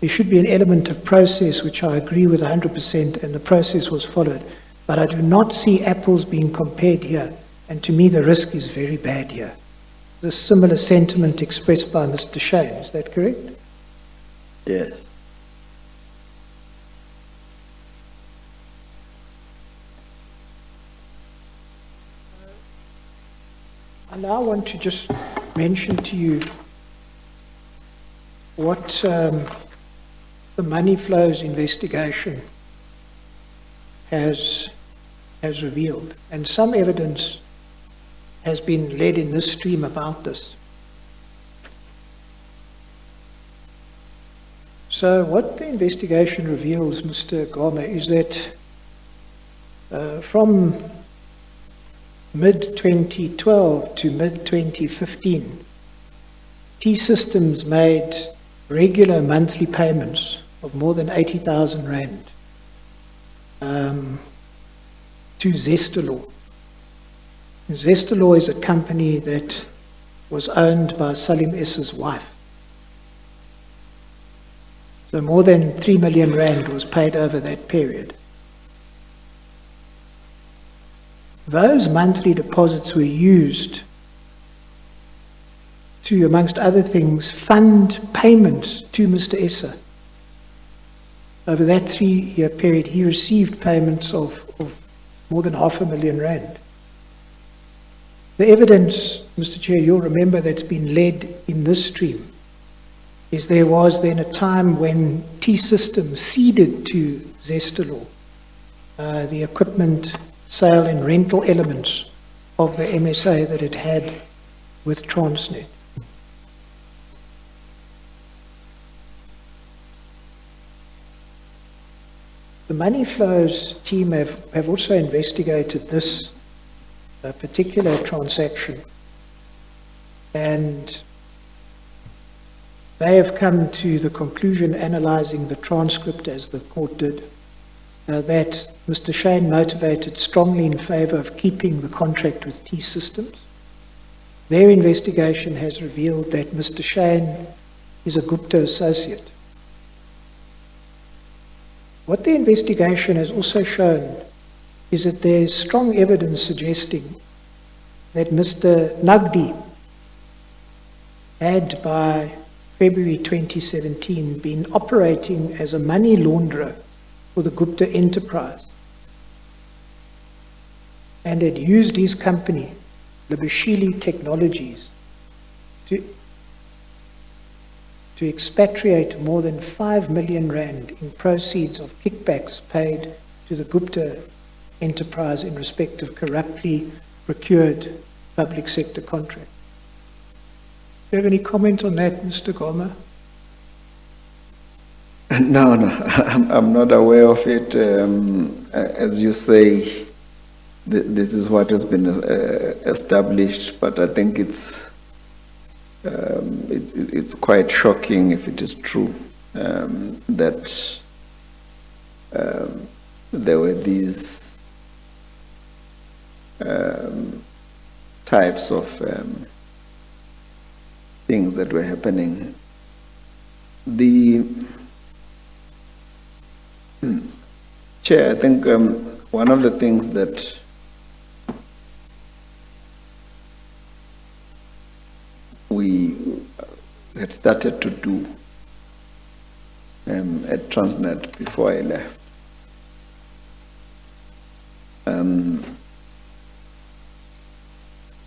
There should be an element of process, which I agree with 100%, and the process was followed. But I do not see apples being compared here, and to me the risk is very bad here. The similar sentiment expressed by Mr. Shane, is that correct? Yes. I now want to just mention to you what the money flows investigation has revealed, and some evidence has been led in this stream about this. So what the investigation reveals, Mr. Goma, is that from mid-2012 to mid-2015, T-Systems made regular monthly payments of more than 80,000 Rand to Zestalaw. Zestalaw is a company that was owned by Salim Issa's wife. So more than 3 million Rand was paid over that period. Those monthly deposits were used to, amongst other things, fund payments to Mr. Issa. Over that 3-year period, he received payments of more than 500,000 Rand. The evidence, Mr. Chair, you'll remember, that's been led in this stream is there was then a time when T-Systems ceded to Zestalaw the equipment, sale and rental elements of the MSA that it had with Transnet. The money flows team have also investigated this particular transaction, and they have come to the conclusion, analyzing the transcript as the court did, that Mr. Shane motivated strongly in favor of keeping the contract with T-Systems. Their investigation has revealed that Mr. Shane is a Gupta associate. What the investigation has also shown is that there is strong evidence suggesting that Mr. Nagdi had, by February 2017, been operating as a money launderer for the Gupta enterprise, and had used his company, Labashili Technologies, to expatriate more than 5 million Rand in proceeds of kickbacks paid to the Gupta enterprise in respect of corruptly procured public sector contracts. Do you have any comment on that, Mr. Goma? No, I'm not aware of it. As you say, this is what has been established, but I think it's quite shocking if it is true that there were these types of things that were happening. The Chair, I think one of the things that we had started to do at Transnet before I left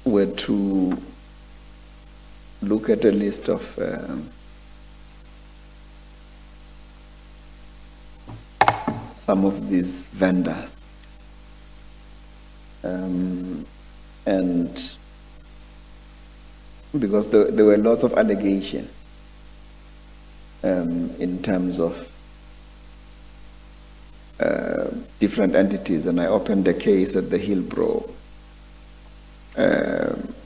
were to look at a list of some of these vendors. And because there were lots of allegations in terms of different entities, and I opened a case at the Hillbrow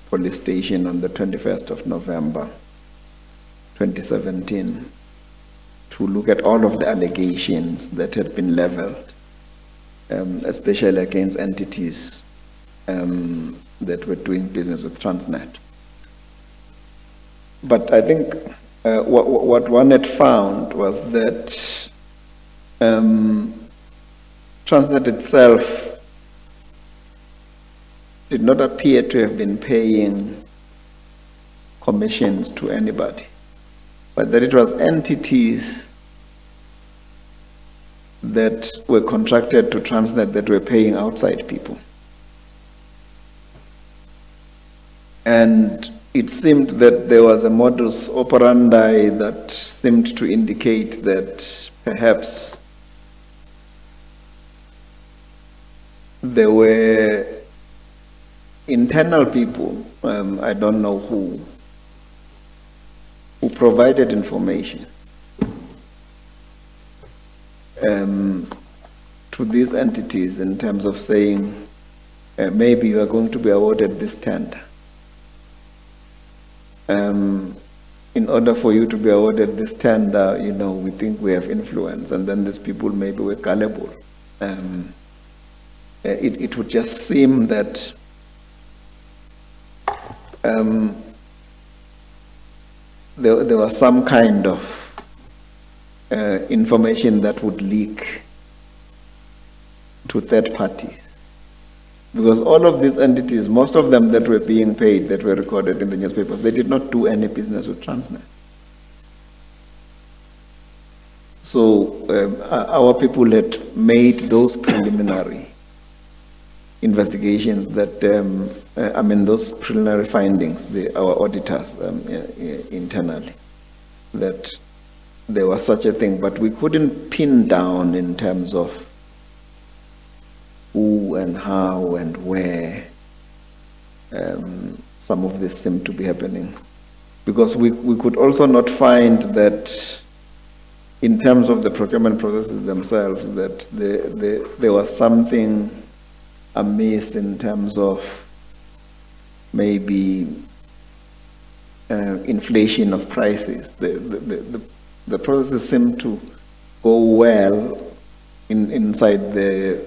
police station on the 21st of November 2017 to look at all of the allegations that had been leveled, especially against entities that were doing business with Transnet. But I think what one had found was that Transnet itself did not appear to have been paying commissions to anybody, but that it was entities that were contracted to Transnet that were paying outside people. And it seemed that there was a modus operandi that seemed to indicate that perhaps there were internal people, I don't know who provided information to these entities in terms of saying, maybe you are going to be awarded this tender. In order for you to be awarded this tender, we think we have influence, and then these people maybe were gullible. It would just seem that there was some kind of information that would leak to third parties. Because all of these entities, most of them that were being paid, that were recorded in the newspapers, they did not do any business with Transnet. So our people had made those preliminary investigations that, those preliminary findings, our auditors internally, that there was such a thing, but we couldn't pin down in terms of who and how and where some of this seemed to be happening. Because we could also not find that in terms of the procurement processes themselves, that there was something amiss in terms of maybe inflation of prices. The processes seem to go well inside the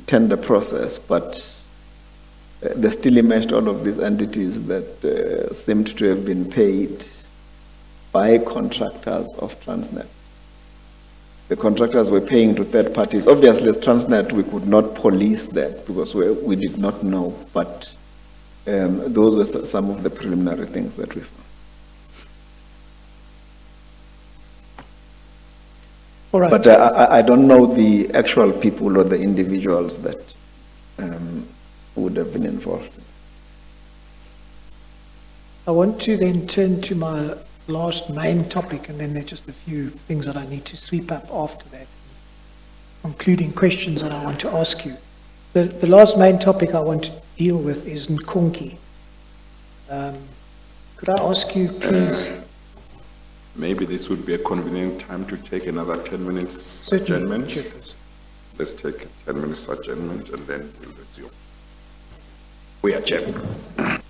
tender process, but they still emerged all of these entities that seemed to have been paid by contractors of Transnet. The contractors were paying to third parties. Obviously, as Transnet, we could not police that because we did not know, but those were some of the preliminary things that we found. All right. But I don't know the actual people or the individuals that would have been involved. I want to then turn to my last main topic, and then there are just a few things that I need to sweep up after that, concluding questions that I want to ask you. The last main topic I want to deal with is Nkonki. Could I ask you, please? Maybe this would be a convenient time to take another 10 minutes Certainly, adjournment. Chairperson. Let's take a 10 minutes adjournment and then we'll resume. We are adjourned.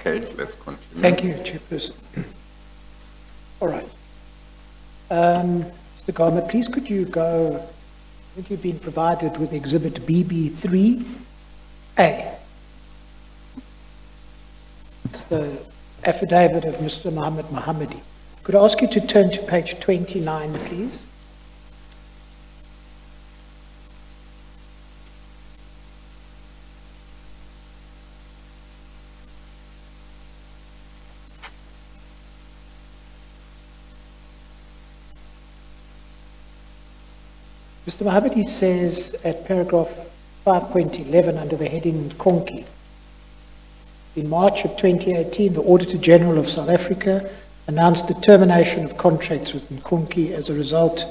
Okay, let's continue. Thank you, Chairperson. All right. Mr. Garma, please could you go, I think you've been provided with Exhibit BB3A. It's the affidavit of Mr. Mohammed Mohammadi. Could I ask you to turn to page 29, please? Mr. Mohammadi says at paragraph 5.11 under the heading Konki, in March of 2018, the Auditor General of South Africa announced the termination of contracts with Nkonki as a result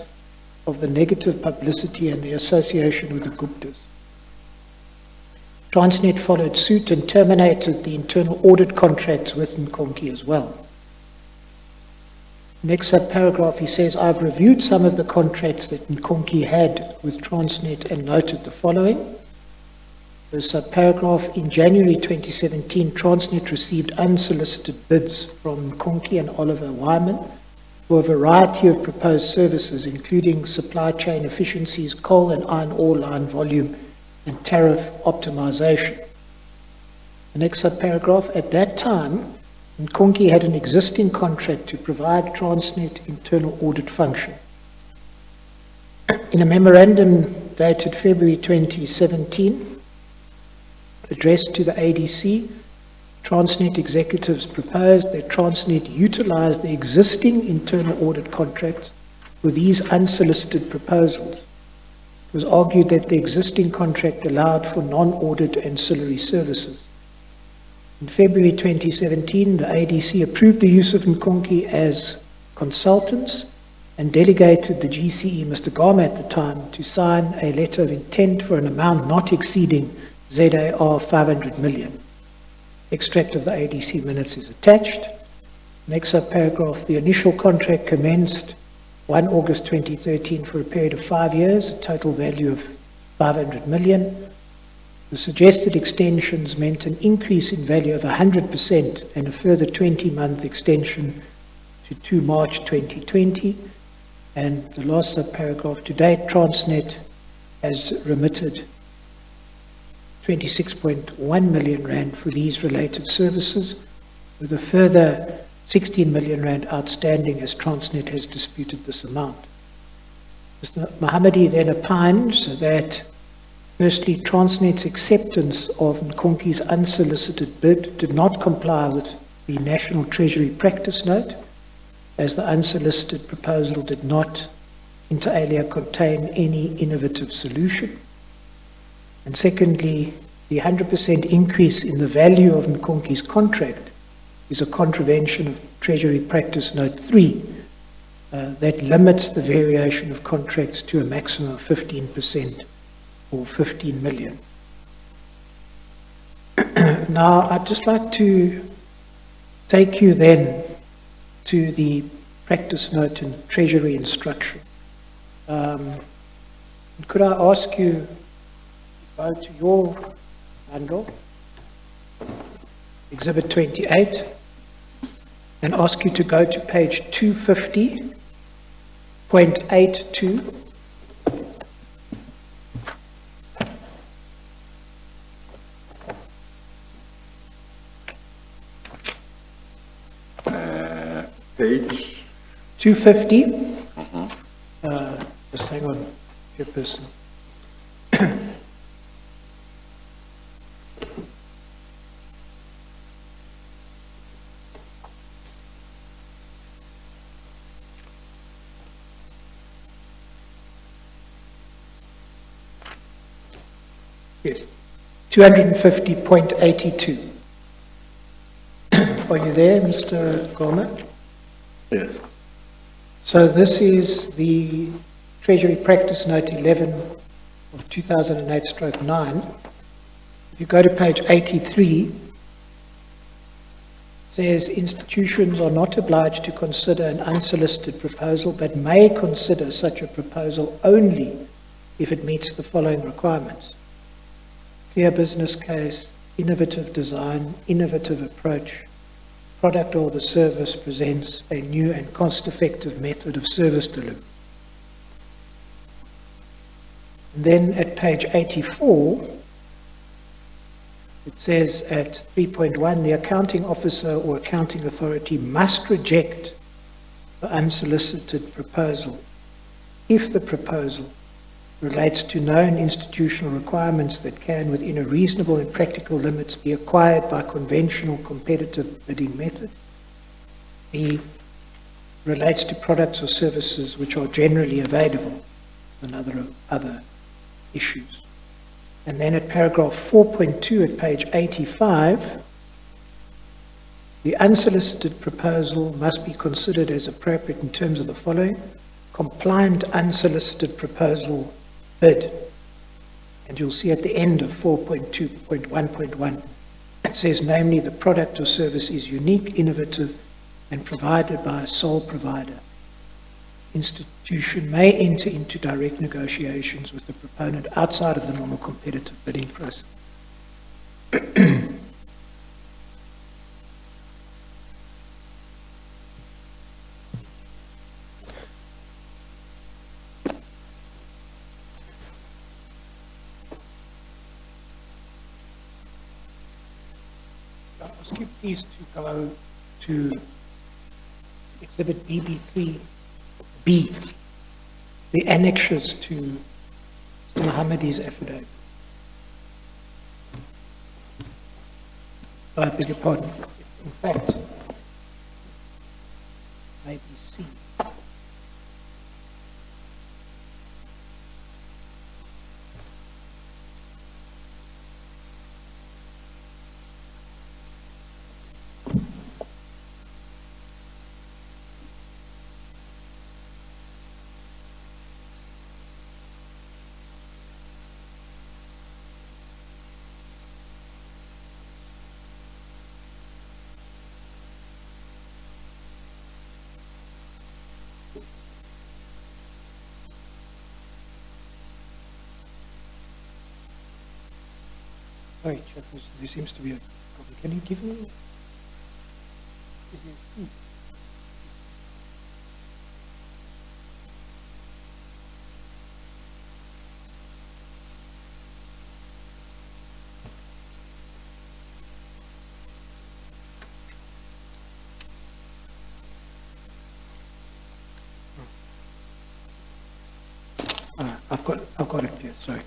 of the negative publicity and the association with the Guptas. Transnet followed suit and terminated the internal audit contracts with Nkonki as well. Next subparagraph, he says, I've reviewed some of the contracts that Nkonki had with Transnet and noted the following. The subparagraph, in January 2017, Transnet received unsolicited bids from Nkonki and Oliver Wyman for a variety of proposed services, including supply chain efficiencies, coal and iron ore line volume, and tariff optimization. The next subparagraph, at that time, Nkonki had an existing contract to provide Transnet internal audit function. In a memorandum dated February 2017, addressed to the ADC, Transnet executives proposed that Transnet utilize the existing internal audit contracts for these unsolicited proposals. It was argued that the existing contract allowed for non-audit ancillary services. In February 2017, the ADC approved the use of Nkonki as consultants and delegated the GCE, Mr. Garma at the time, to sign a letter of intent for an amount not exceeding ZAR 500 million. Extract of the ADC minutes is attached. Next subparagraph, the initial contract commenced 1 August 2013 for a period of 5 years, a total value of 500 million. The suggested extensions meant an increase in value of 100% and a further 20-month extension to 2 March 2020. And the last subparagraph, to date, Transnet has remitted 26.1 million rand for these related services, with a further 16 million rand outstanding as Transnet has disputed this amount. Mr. Mohammadi then opines that, firstly, Transnet's acceptance of Nkonki's unsolicited bid did not comply with the National Treasury Practice Note, as the unsolicited proposal did not, inter alia, contain any innovative solution. And secondly, the 100% increase in the value of Nkonki's contract is a contravention of Treasury Practice Note 3 that limits the variation of contracts to a maximum of 15% or 15 million. Now, I'd just like to take you then to the practice note and Treasury instruction. Could I ask you to go to your bundle, Exhibit 28, and ask you to go to page 250.82. Page 250. Just hang on, Chairperson. Yes, 250.82. Are you there, Mr. Garma? Yes. So this is the Treasury Practice Note 11 of 2008/9. If you go to page 83, it says institutions are not obliged to consider an unsolicited proposal, but may consider such a proposal only if it meets the following requirements: clear business case, innovative design, innovative approach, product or the service presents a new and cost-effective method of service delivery. And then at page 84, it says at 3.1, the accounting officer or accounting authority must reject the unsolicited proposal if the proposal relates to known institutional requirements that can, within a reasonable and practical limits, be acquired by conventional competitive bidding methods. B, relates to products or services which are generally available, another other issues. And then at paragraph 4.2 at page 85, the unsolicited proposal must be considered as appropriate in terms of the following: compliant unsolicited proposal bid. And you'll see at the end of 4.2.1.1, it says, namely, the product or service is unique, innovative, and provided by a sole provider. Institution may enter into direct negotiations with the proponent outside of the normal competitive bidding process. I'll ask you please to go to Exhibit BB3B, the annexures to Mr. Mohammadi's affidavit. I beg your pardon. In fact, maybe C. Sorry, Chairperson, there seems to be a problem. Can you give me? Is there C? I've got it here, sorry.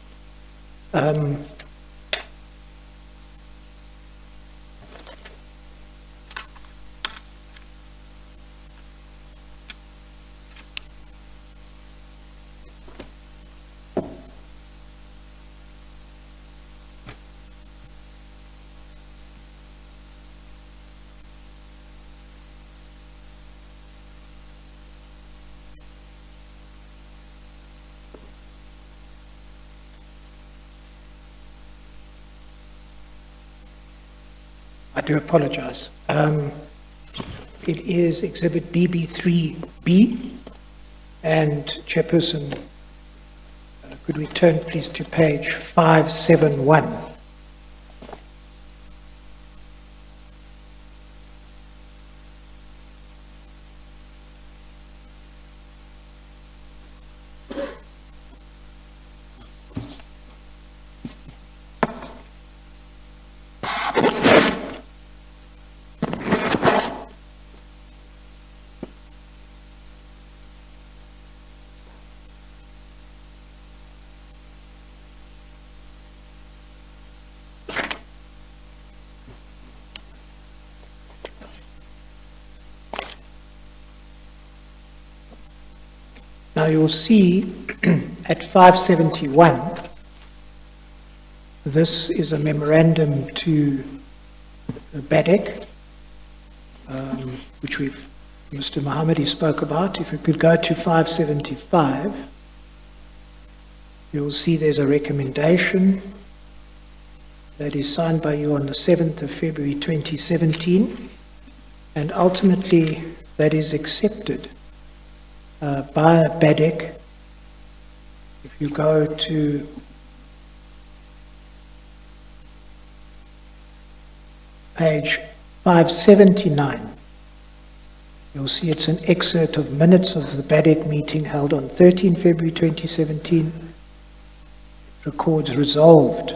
I do apologize. It is Exhibit BB3B, and Chairperson, could we turn please to page 571? Now you'll see at 571, this is a memorandum to BADEC, which Mr. Mohammadi spoke about. If you could go to 575, you'll see there's a recommendation that is signed by you on the 7th of February 2017, and ultimately that is accepted by BADEC. If you go to, if you go to page 579. You'll see it's an excerpt of minutes of the BADEC meeting held on 13 February 2017. It records resolved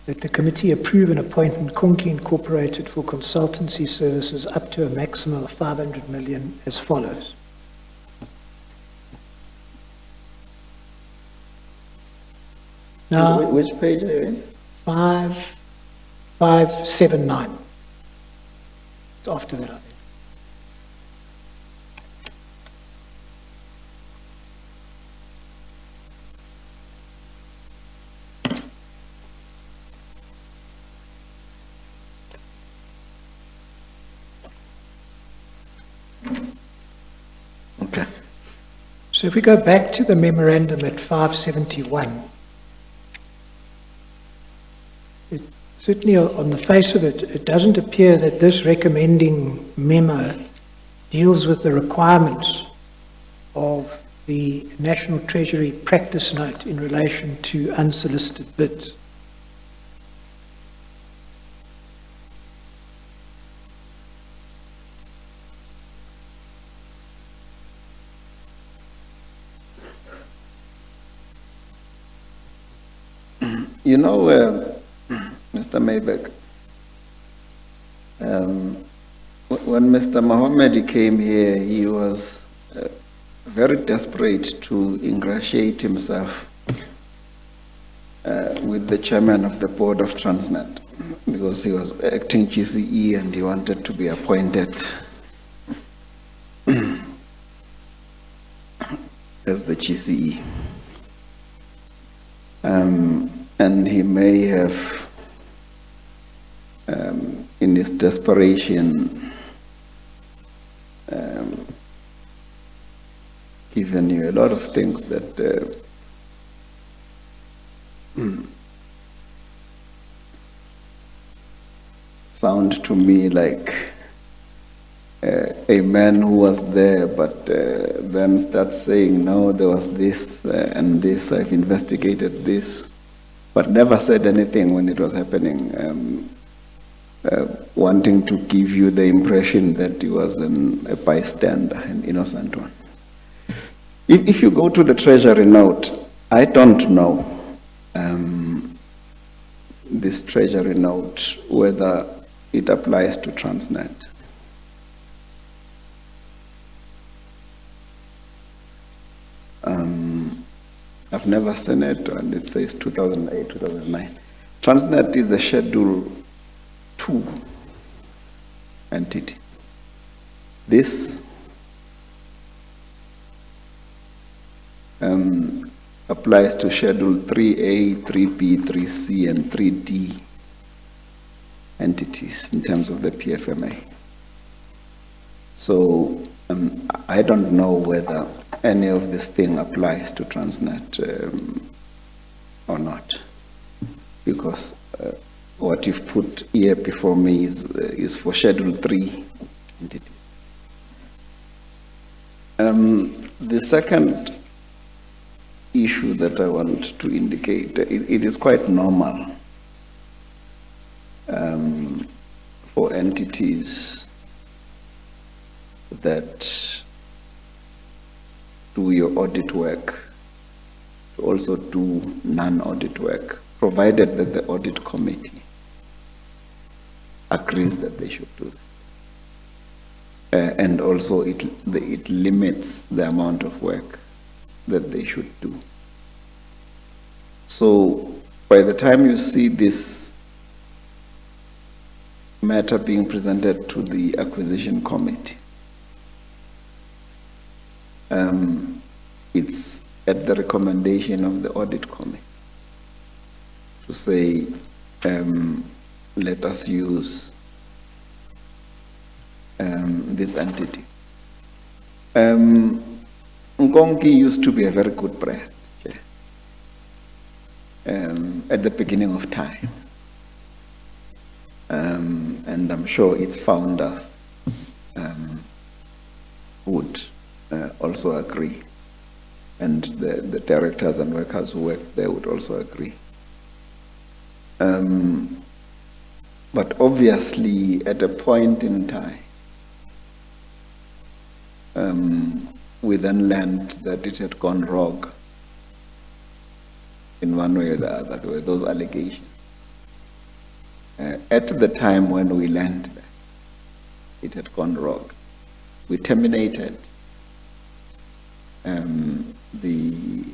that the committee approve and appoint Nkonki Incorporated for consultancy services up to a maximum of 500 million as follows. Now, Which page are you in? 579. It's after that, I think. Okay. So if we go back to the memorandum at 571, certainly on the face of it, it doesn't appear that this recommending memo deals with the requirements of the National Treasury practice note in relation to unsolicited bids. You know, Mr. Maybeck, when Mr. Mohammed came here, he was very desperate to ingratiate himself with the chairman of the board of Transnet, because he was acting GCE and he wanted to be appointed as the GCE. And he may have, in his desperation, given you a lot of things that sound to me like a man who was there, but then starts saying, no, there was this and this, I've investigated this, but never said anything when it was happening, wanting to give you the impression that he was a bystander, an innocent one. If you go to the Treasury note, I don't know this Treasury note, whether it applies to Transnet. I've never seen it, and it says 2008, 2009. Transnet is a Schedule 2 entity. This applies to Schedule 3A, 3B, 3C, and 3D entities in terms of the PFMA. So I don't know whether any of this thing applies to Transnet or not, because what you've put here before me is for Schedule 3 entities. The second issue that I want to indicate, it is quite normal for entities that do your audit work to also do non-audit work, provided that the audit committee agrees that they should do that. And also it limits the amount of work that they should do. So by the time you see this matter being presented to the acquisition committee, it's at the recommendation of the audit committee to say, let us use this entity. Nkonki used to be a very good brand at the beginning of time. And I'm sure its founders would also agree. And the directors and workers who work there would also agree. But obviously, at a point in time, we then learned that it had gone rogue in one way or the other. There were those allegations. At the time when we learned that it had gone rogue, we terminated the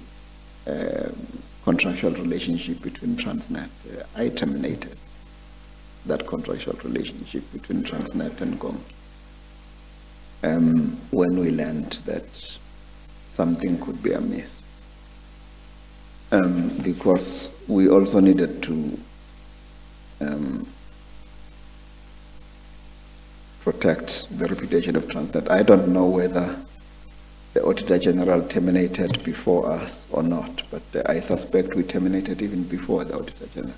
contractual relationship between Transnet. I terminated that contractual relationship between Transnet and GOM when we learned that something could be amiss. Because we also needed to protect the reputation of Transnet. I don't know whether the Auditor General terminated before us or not, but I suspect we terminated even before the Auditor General.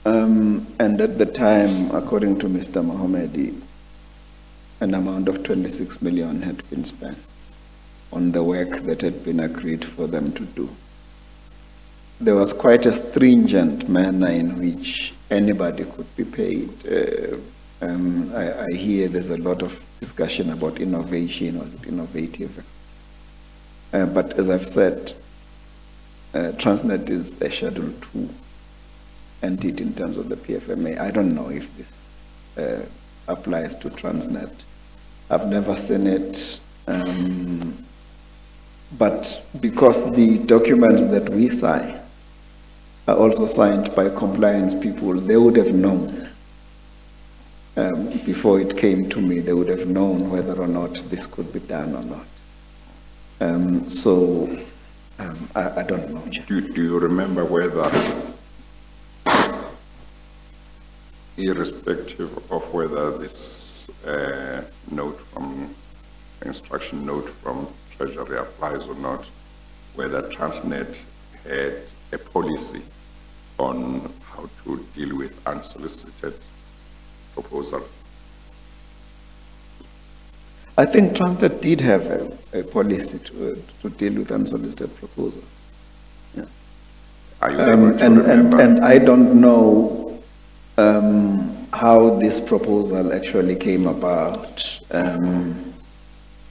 And at the time, according to Mr. Mohammedi, an amount of 26 million had been spent on the work that had been agreed for them to do. There was quite a stringent manner in which anybody could be paid. I hear there's a lot of discussion about innovation, was it innovative? But as I've said, Transnet is a Schedule 2 entity in terms of the PFMA. I don't know if this applies to Transnet. I've never seen it. But because the documents that we sign are also signed by compliance people, they would have known. Before it came to me, they would have known whether or not this could be done or not. I don't know. Do you remember whether, irrespective of whether this instruction note from Treasury applies or not, whether Transnet had a policy on how to deal with unsolicited proposals? I think Transnet did have a policy to deal with unsolicited proposals. Yeah. Are you able to remember? And I don't know how this proposal actually came about,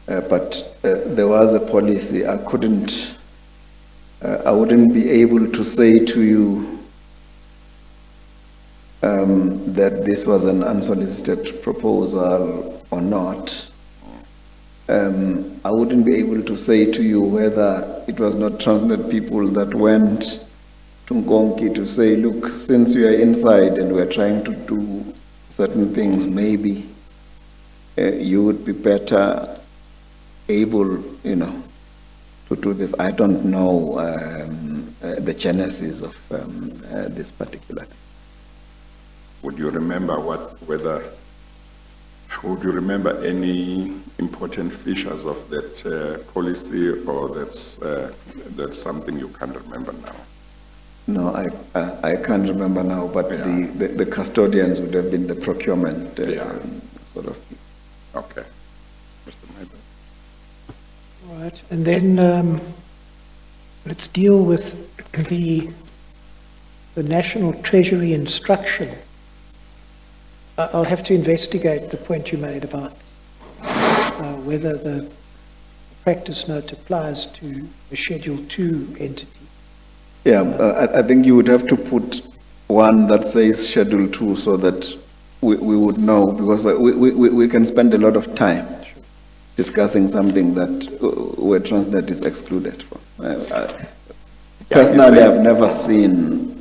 but there was a policy. I wouldn't be able to say to you that this was an unsolicited proposal or not. I wouldn't be able to say to you whether it was not Transnet people that went to Nkonki to say, look, since you are inside and we're trying to do certain things, maybe you would be better able, to do this. I don't know the genesis of this particular thing. Would you remember would you remember any important features of that policy, or that's something you can't remember now? No, I can't remember now, but Yeah. the custodians would have been the procurement sort of. Okay. Mr. Maybe. All right, and then let's deal with the National Treasury instruction. I'll have to investigate the point you made about whether the practice note applies to a Schedule 2 entity. Yeah, I think you would have to put one that says Schedule 2 so that we would know, because we can spend a lot of time discussing something that where Transnet is excluded from. Personally, I've never seen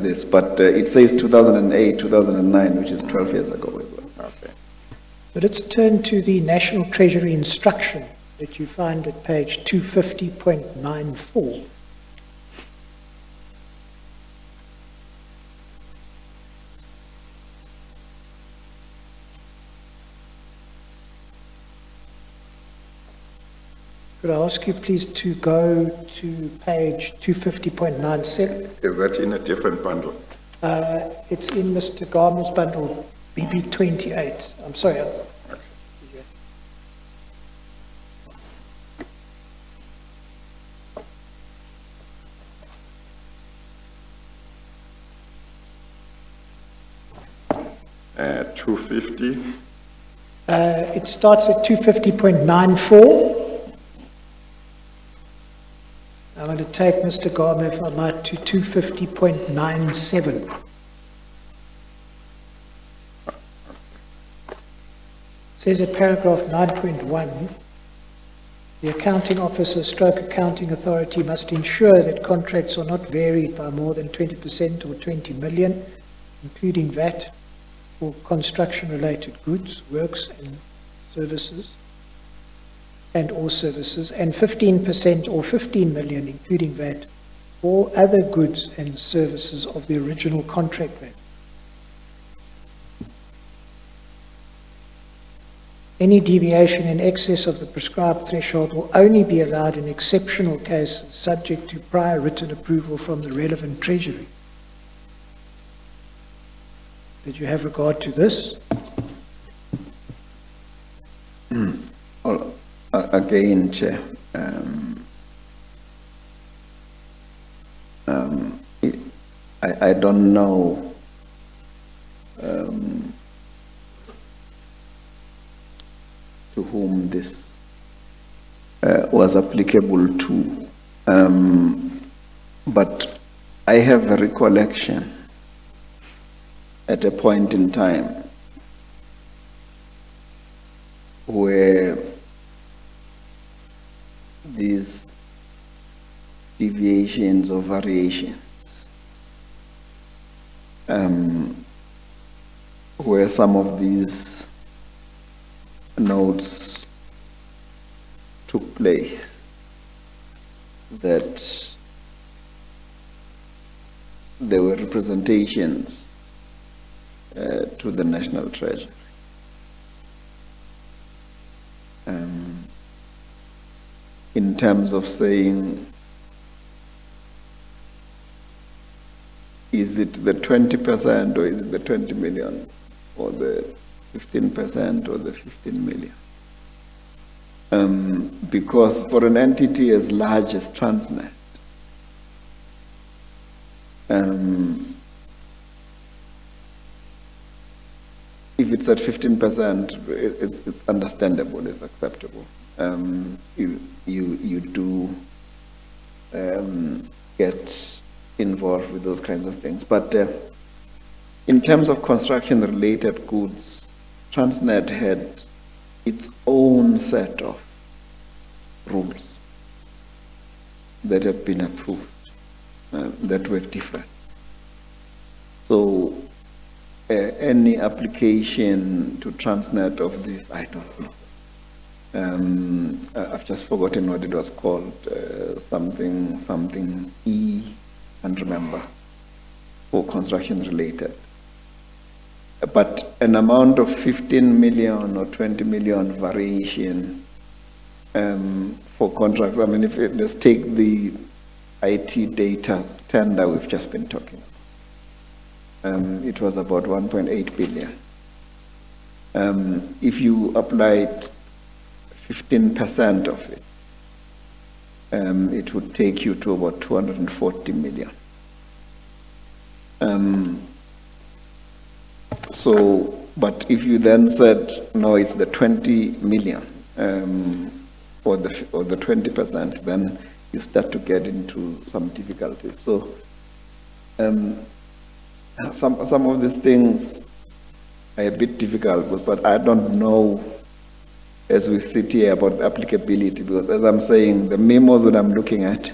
this, but it says 2008, 2009, which is 12 years ago as well. Okay. But let's turn to the National Treasury instruction that you find at page 250.94. Could I ask you please to go to page 250.97? Is that in a different bundle? It's in Mr. Garmel's bundle, BB 28. I'm sorry. 250. It starts at 250.94. I'm going to take Mr. Garma, if I might, to 250.97. Says at paragraph 9.1, the accounting officer stroke accounting authority must ensure that contracts are not varied by more than 20% or 20 million, including VAT, for construction-related goods, works and services, and or services, and 15% or 15 million, including VAT, or other goods and services of the original contract value. Any deviation in excess of the prescribed threshold will only be allowed in exceptional cases, subject to prior written approval from the relevant treasury. Did you have regard to this? Well, again, Chair, I don't know to whom this was applicable to, but I have a recollection at a point in time where these deviations or variations where some of these notes took place, that there were representations to the National Treasury. In terms of saying, is it the 20% or is it the 20 million or the 15% or the 15 million? Because for an entity as large as Transnet, if it's at 15%, it's understandable, it's acceptable. You do get involved with those kinds of things. But in terms of construction-related goods, Transnet had its own set of rules that had been approved, that were different. So any application to Transnet of this, I don't know. I've just forgotten what it was called, something E, can't remember, for construction related. But an amount of 15 million or 20 million variation for contracts, I mean, let's take the IT data tender we've just been talking about. It was about 1.8 billion. If you applied 15% of it, it would take you to about 240 million. But if you then said, no, it's the 20 million, or the 20%, then you start to get into some difficulties. So some of these things are a bit difficult, but I don't know as we sit here about applicability, because as I'm saying, the memos that I'm looking at,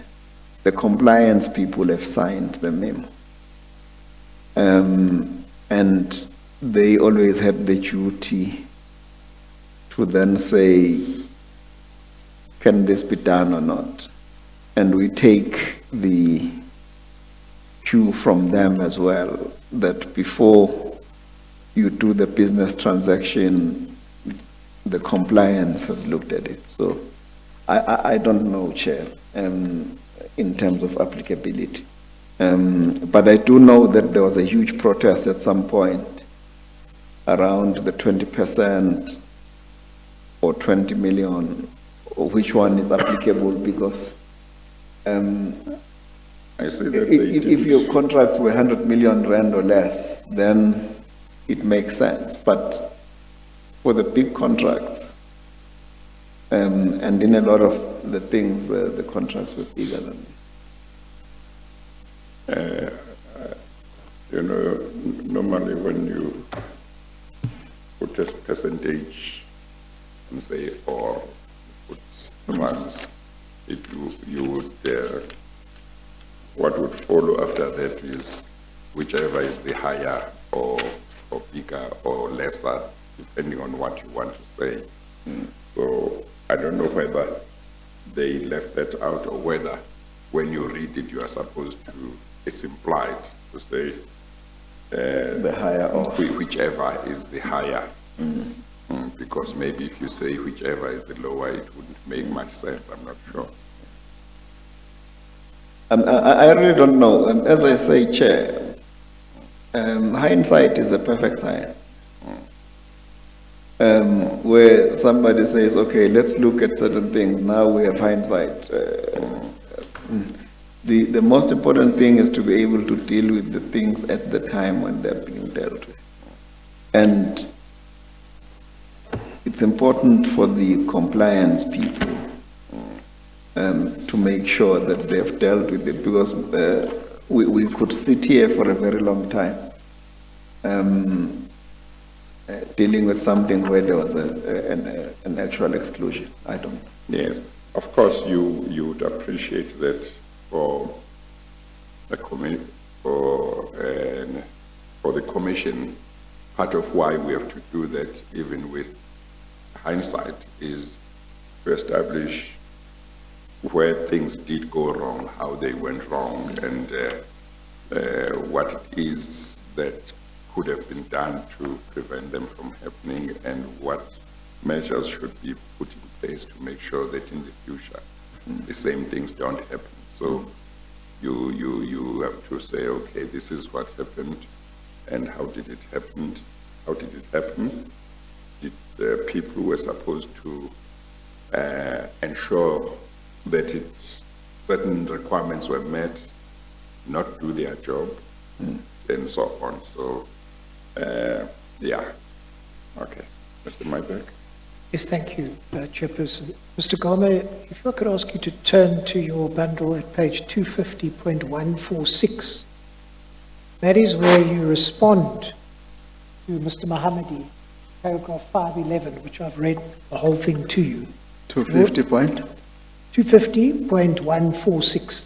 the compliance people have signed the memo. And they always had the duty to then say, can this be done or not? And we take the cue from them as well, that before you do the business transaction, the compliance has looked at it. So I don't know, Chair, in terms of applicability. But I do know that there was a huge protest at some point around the 20% or 20 million, or which one is applicable, because I see that if your contracts were 100 million rand or less, then it makes sense. But for the big contracts, and in a lot of the things, the contracts were bigger than this. You know, normally when you put a percentage and say or put months, you would, what would follow after that is whichever is the higher or bigger or lesser, depending on what you want to say. So I don't know whether they left that out or whether when you read it, you are supposed to, it's implied to say The higher or? whichever is the higher. Because maybe if you say whichever is the lower, it wouldn't make much sense, I'm not sure. I really don't know. As I say, Chair, hindsight is a perfect science. Where somebody says, okay, let's look at certain things, now we have hindsight. The most important thing is to be able to deal with the things at the time when they're being dealt with. And it's important for the compliance people to make sure that they've dealt with it, because we could sit here for a very long time dealing with something where there was an actual exclusion. I don't know. Yes, of course, you would appreciate that for the for the commission, part of why we have to do that, even with hindsight, is to establish where things did go wrong, how they went wrong, and what it is that could have been done to prevent them from happening, and what measures should be put in place to make sure that in the future the same things don't happen. So you have to say, okay, this is what happened, and how did it happen? How did it happen? Did the people who were supposed to ensure that certain requirements were met not do their job, and so on. So, yeah. Okay. Mr. Maybeck? Yes, thank you, Chairperson. Mr. Game, if I could ask you to turn to your bundle at page 250.146. That is where you respond to Mr. Mohammadi, paragraph 511, which I've read the whole thing to you. 250 point? 250.146.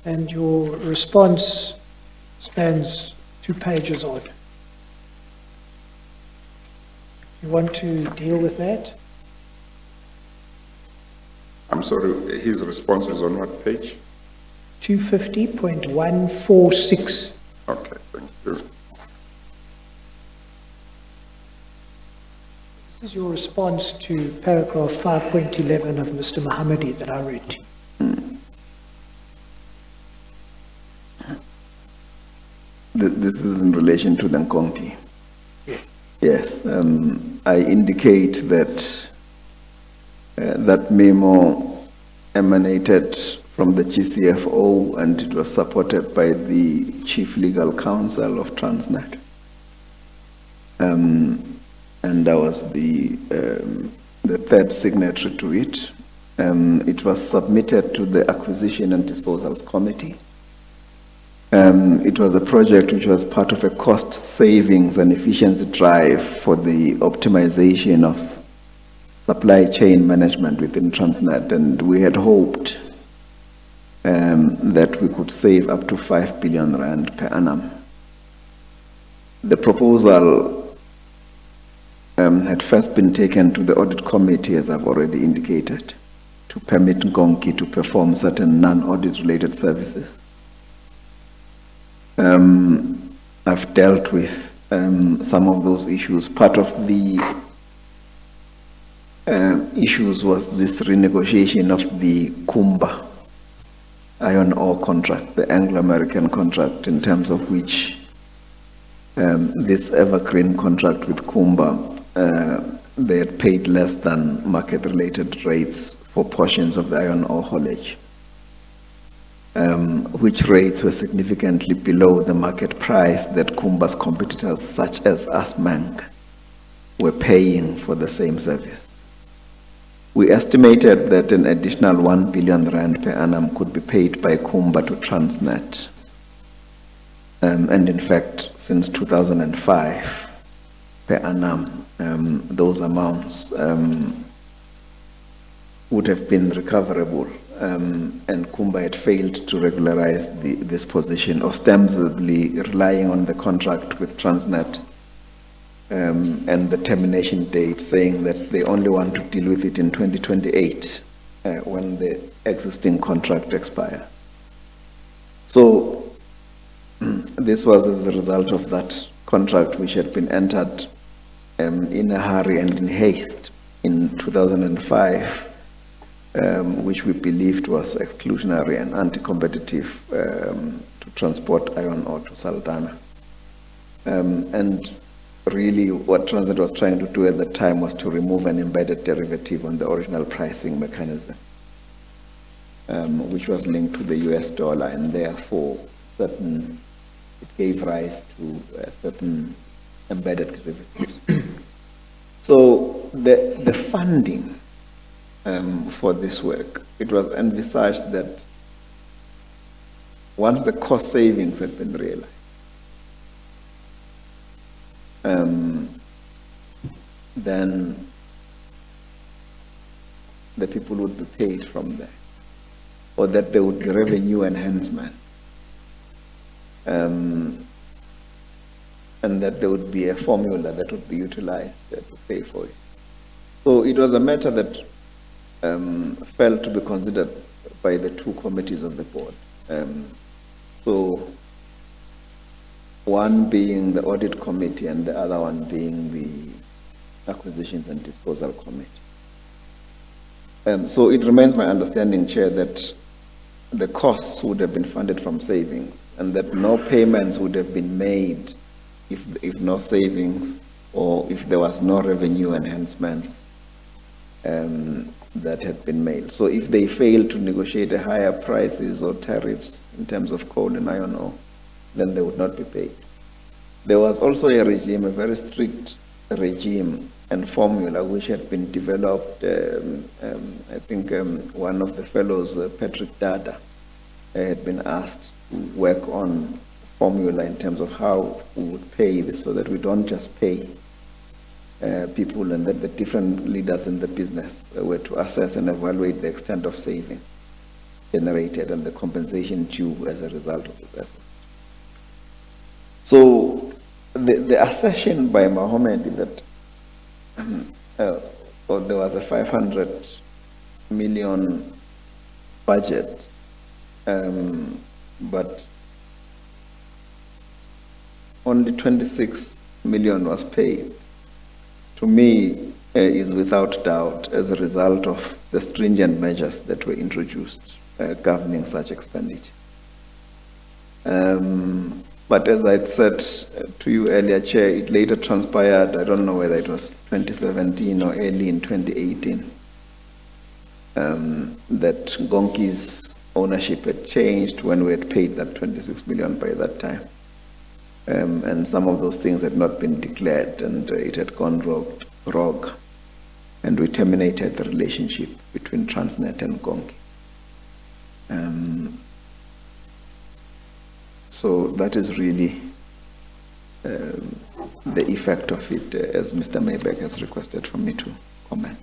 And your response spans 2 pages odd. You want to deal with that? I'm sorry, his response is on what page? 250.146. Okay, thank you. This is your response to paragraph 5.11 of Mr. Mohammadi that I read to you. This is in relation to the Nkonki. Yeah. Yes, I indicate that that memo emanated from the GCFO, and it was supported by the Chief Legal Counsel of Transnet. And I was the third signatory to it. It was submitted to the Acquisition and Disposals Committee. It was a project which was part of a cost savings and efficiency drive for the optimization of supply chain management within Transnet, and we had hoped that we could save up to 5 billion rand per annum. The proposal had first been taken to the audit committee, as I've already indicated, to permit Nkonki to perform certain non-audit related services. I've dealt with some of those issues. Part of the issues was this renegotiation of the Kumba iron ore contract, the Anglo-American contract, in terms of which this evergreen contract with Kumba, they had paid less than market-related rates for portions of the iron ore haulage. which rates were significantly below the market price that Kumba's competitors, such as Asmank, were paying for the same service. We estimated that an additional 1 billion rand per annum could be paid by Kumba to Transnet. And in fact, since 2005, per annum, those amounts would have been recoverable, and Kumba had failed to regularize this position, ostensibly relying on the contract with Transnet and the termination date, saying that they only want to deal with it in 2028 when the existing contract expires. So this was as a result of that contract, which had been entered in a hurry and in haste in 2005, which we believed was exclusionary and anti-competitive to transport iron ore to Saldanha. And really what Transnet was trying to do at the time was to remove an embedded derivative on the original pricing mechanism, which was linked to the US dollar, and therefore it gave rise to certain embedded derivatives. So the funding for this work, it was envisaged that once the cost savings had been realized, then the people would be paid from there, or that there would be revenue enhancement, and that there would be a formula that would be utilized to pay for it. So it was a matter that fell to be considered by the two committees of the board. So one being the audit committee and the other one being the acquisitions and disposal committee. So it remains my understanding, Chair, that the costs would have been funded from savings, and that no payments would have been made if no savings, or if there was no revenue enhancements that had been made. So if they failed to negotiate a higher prices or tariffs in terms of coal and iron ore, then they would not be paid. There was also a regime, a very strict regime and formula which had been developed. I think one of the fellows, Patrick Dada, had been asked to work on formula in terms of how we would pay this, so that we don't just pay people, and that the different leaders in the business were to assess and evaluate the extent of saving generated and the compensation due as a result of this effort. So the assertion by Mohammed is that there was a 500 million budget, but only 26 million was paid, to me is without doubt as a result of the stringent measures that were introduced governing such expenditure. But as I said to you earlier, Chair, it later transpired, I don't know whether it was 2017 or early in 2018, that Gonki's ownership had changed when we had paid that 26 million by that time. And some of those things had not been declared, and it had gone rogue, and we terminated the relationship between Transnet and Gonki. So that is really the effect of it, as Mr. Mayberg has requested for me to comment.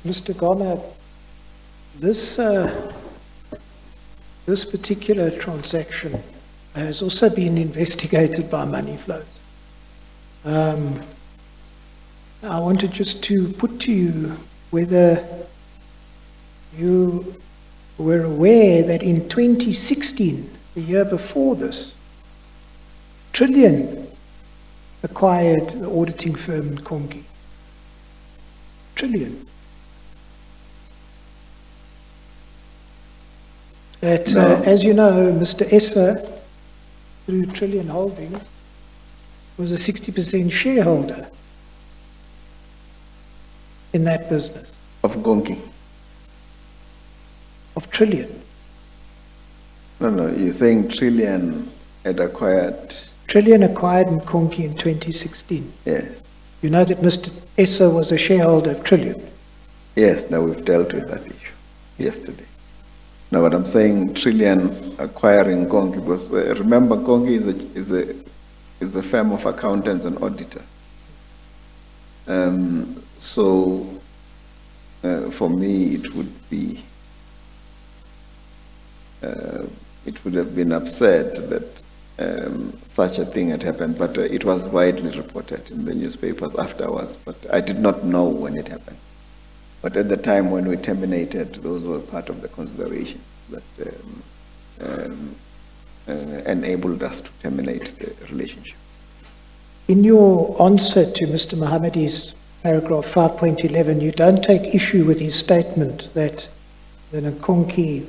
Mr. Garner, this particular transaction has also been investigated by Money Flows. I wanted just to put to you whether you were aware that in 2016, the year before this, Trillion acquired the auditing firm in Kongi. Trillion. That, as you know, Mr. Esser, through Trillion Holdings, was a 60% shareholder in that business. Of Gonki. of Trillion. No, you're saying Trillion had acquired, Trillion acquired Nkonki in 2016. yes. You know that Mr. Essa was a shareholder of Trillion. Yes, now we've dealt with that issue yesterday. Now, what I'm saying, Trillion acquiring Kongi, because remember, Kongi is a firm of accountants and auditor. So, for me, it would have been upset that such a thing had happened, but it was widely reported in the newspapers afterwards, but I did not know when it happened. But at the time when we terminated, those were part of the considerations that enabled us to terminate the relationship. In your answer to Mr. Mohammedi's paragraph 5.11, you don't take issue with his statement that the Nkonki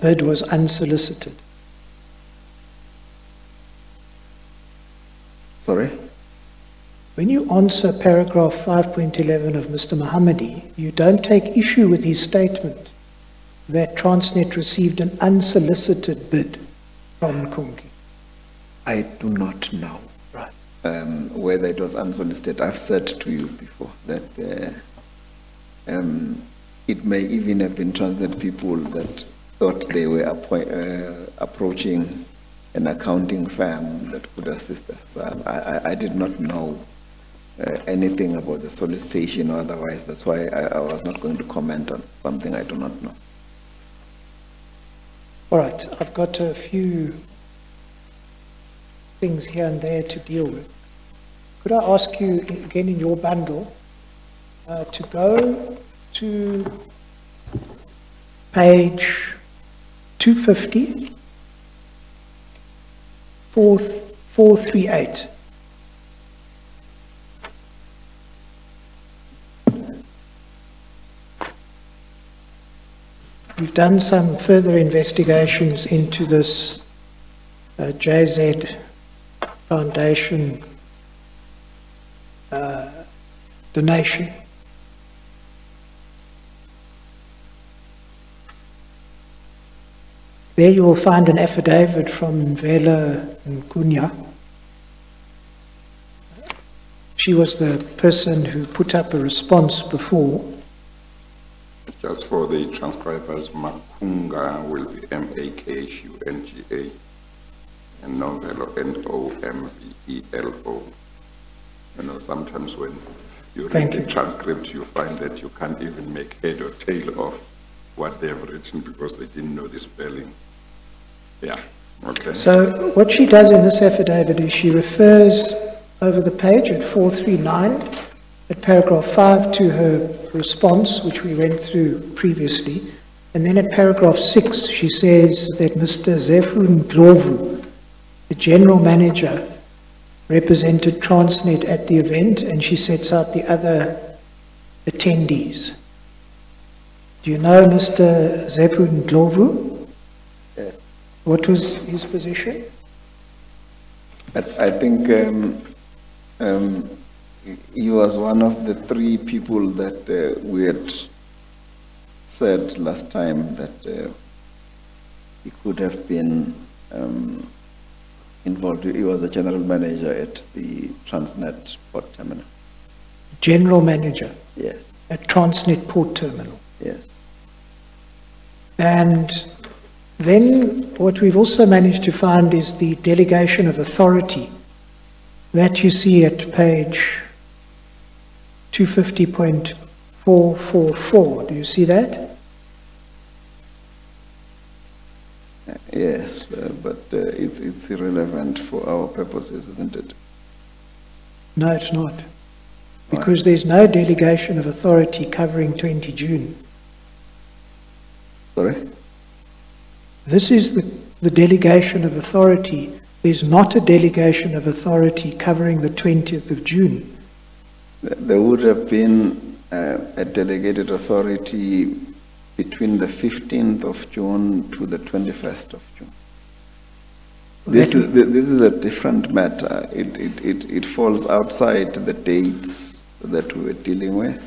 bid was unsolicited. Sorry? When you answer paragraph 5.11 of Mr. Mohammedi, you don't take issue with his statement that Transnet received an unsolicited bid from Nkonki. I do not know. Right. Whether it was unsolicited. I've said to you before that it may even have been Transnet people that thought they were approaching an accounting firm that could assist us. So I did not know anything about the solicitation or otherwise. That's why I was not going to comment on something I do not know. All right, I've got a few things here and there to deal with. Could I ask you, again in your bundle, to go to page 250, 438. We've done some further investigations into this JZ Foundation donation. There you will find an affidavit from Vela Nkunya. She was the person who put up a response before. Just for the transcribers, Makunga will be M-A-K-H-U-N-G-A and Novelo, N-O-M-V-E-L-O. You know, sometimes when you read the transcript, you find that you can't even make head or tail of what they have written because they didn't know the spelling. Yeah, okay. So what she does in this affidavit is she refers over the page at 439, at paragraph 5 to her response, which we went through previously. And then at paragraph 6, she says that Mr. Zefun Ndlovu, the general manager, represented Transnet at the event, and she sets out the other attendees. Do you know Mr. Zefun Ndlovu? What was his position? I think he was one of the three people that we had said last time that he could have been involved. He was a general manager at the Transnet Port Terminal. General manager Yes, at Transnet Port Terminal. yes. And then what we've also managed to find is the delegation of authority that you see at page 250.444. Do you see that? Yes, but it's irrelevant for our purposes, isn't it? No, it's not. Because there's no delegation of authority covering 20 June. Sorry? This is the delegation of authority. There's not a delegation of authority covering the 20th of June. There would have been a delegated authority between the 15th of June to the 21st of June. This is a different matter. It falls outside the dates that we were dealing with,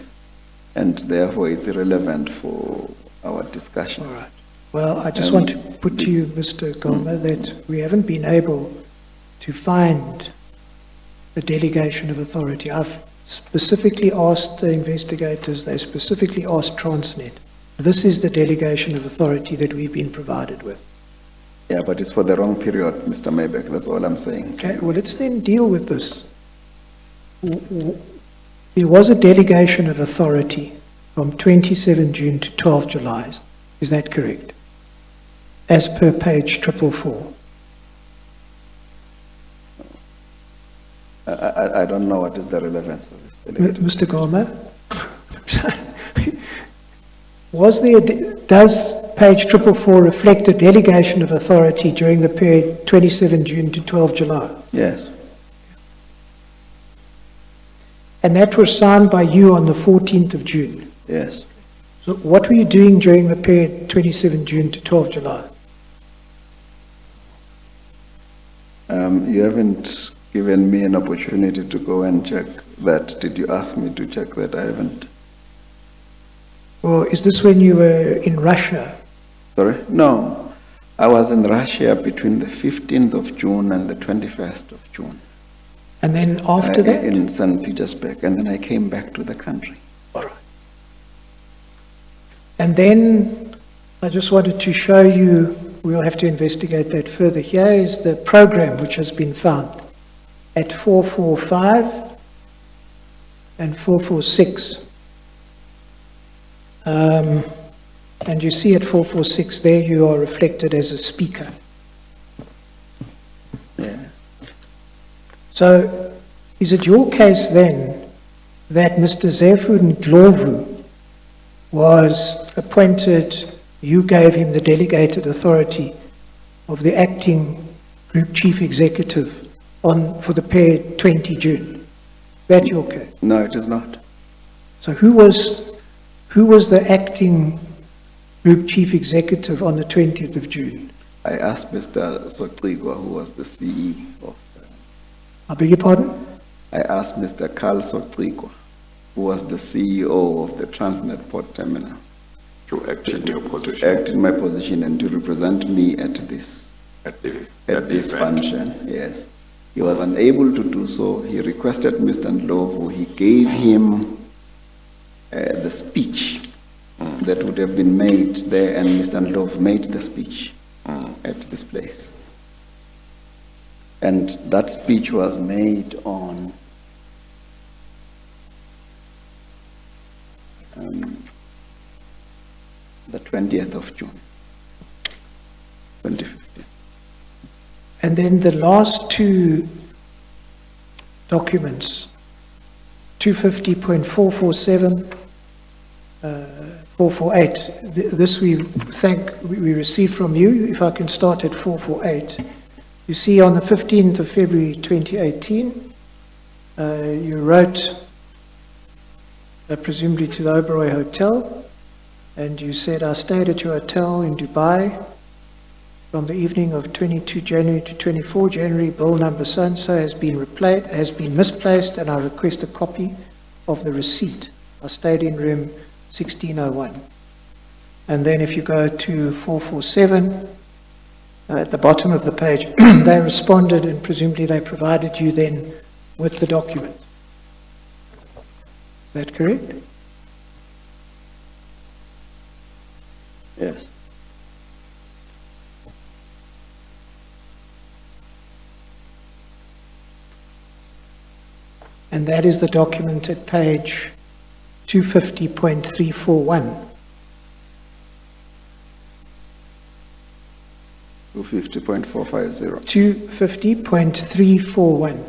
and therefore it's irrelevant for our discussion. All right. Well, I just want to put to you, Mr. Goma, that we haven't been able to find the delegation of authority. I've specifically asked the investigators, they specifically asked Transnet. This is the delegation of authority that we've been provided with. Yeah, but it's for the wrong period, Mr. Maybeck, that's all I'm saying. Okay, well, let's then deal with this. There was a delegation of authority from 27 June to 12 July. Is that correct? As per page 444. I don't know what is the relevance of this delegation. Mr. Goma, does page 444 reflect a delegation of authority during the period 27 June to 12 July? Yes, And that was signed by you on the 14th of June. yes. So what were you doing during the period 27 June to 12 July? You haven't given me an opportunity to go and check that. Did you ask me to check that? I haven't. Well, is this when you were in Russia? Sorry? No. I was in Russia between the 15th of June and the 21st of June. And then after that? In St. Petersburg, and then I came back to the country. All right. And then I just wanted to show you, we'll have to investigate that further. Here is the program which has been found at 445 and 446. And you see at 446 there you are reflected as a speaker. Yeah. So is it your case then that Mr. Zefun Ndlovu was appointed, you gave him the delegated authority of the acting group chief executive for the period 20 June? That your case? No, it is not. So who was the acting group chief executive on the 20th of June? I asked Mr. Soqigwa, who was the CEO of... I beg your pardon? I asked Mr. Carl Soqigwa, who was the CEO of the Transnet Port Terminal, To act in your to position act in my position and to represent me at this at the this event. function, yes. He was unable to do so. He requested Mr. Ndlovu. He gave him the speech that would have been made there, and Mr. Ndlovu made the speech at this place. And that speech was made on the 20th of June, 2015. And then the last two documents, 250.447, 448, this we received from you. If I can start at 448. You see on the 15th of February 2018, you wrote presumably to the Oberoi Hotel, and you said, I stayed at your hotel in Dubai from the evening of 22 January to 24 January. Bill number so-and-so has been misplaced, and I request a copy of the receipt. I stayed in room 1601. And then if you go to 447, at the bottom of the page, they responded, and presumably they provided you then with the document. Is that correct? Yes. And that is the document at page 250.341. 250.450. 250.341.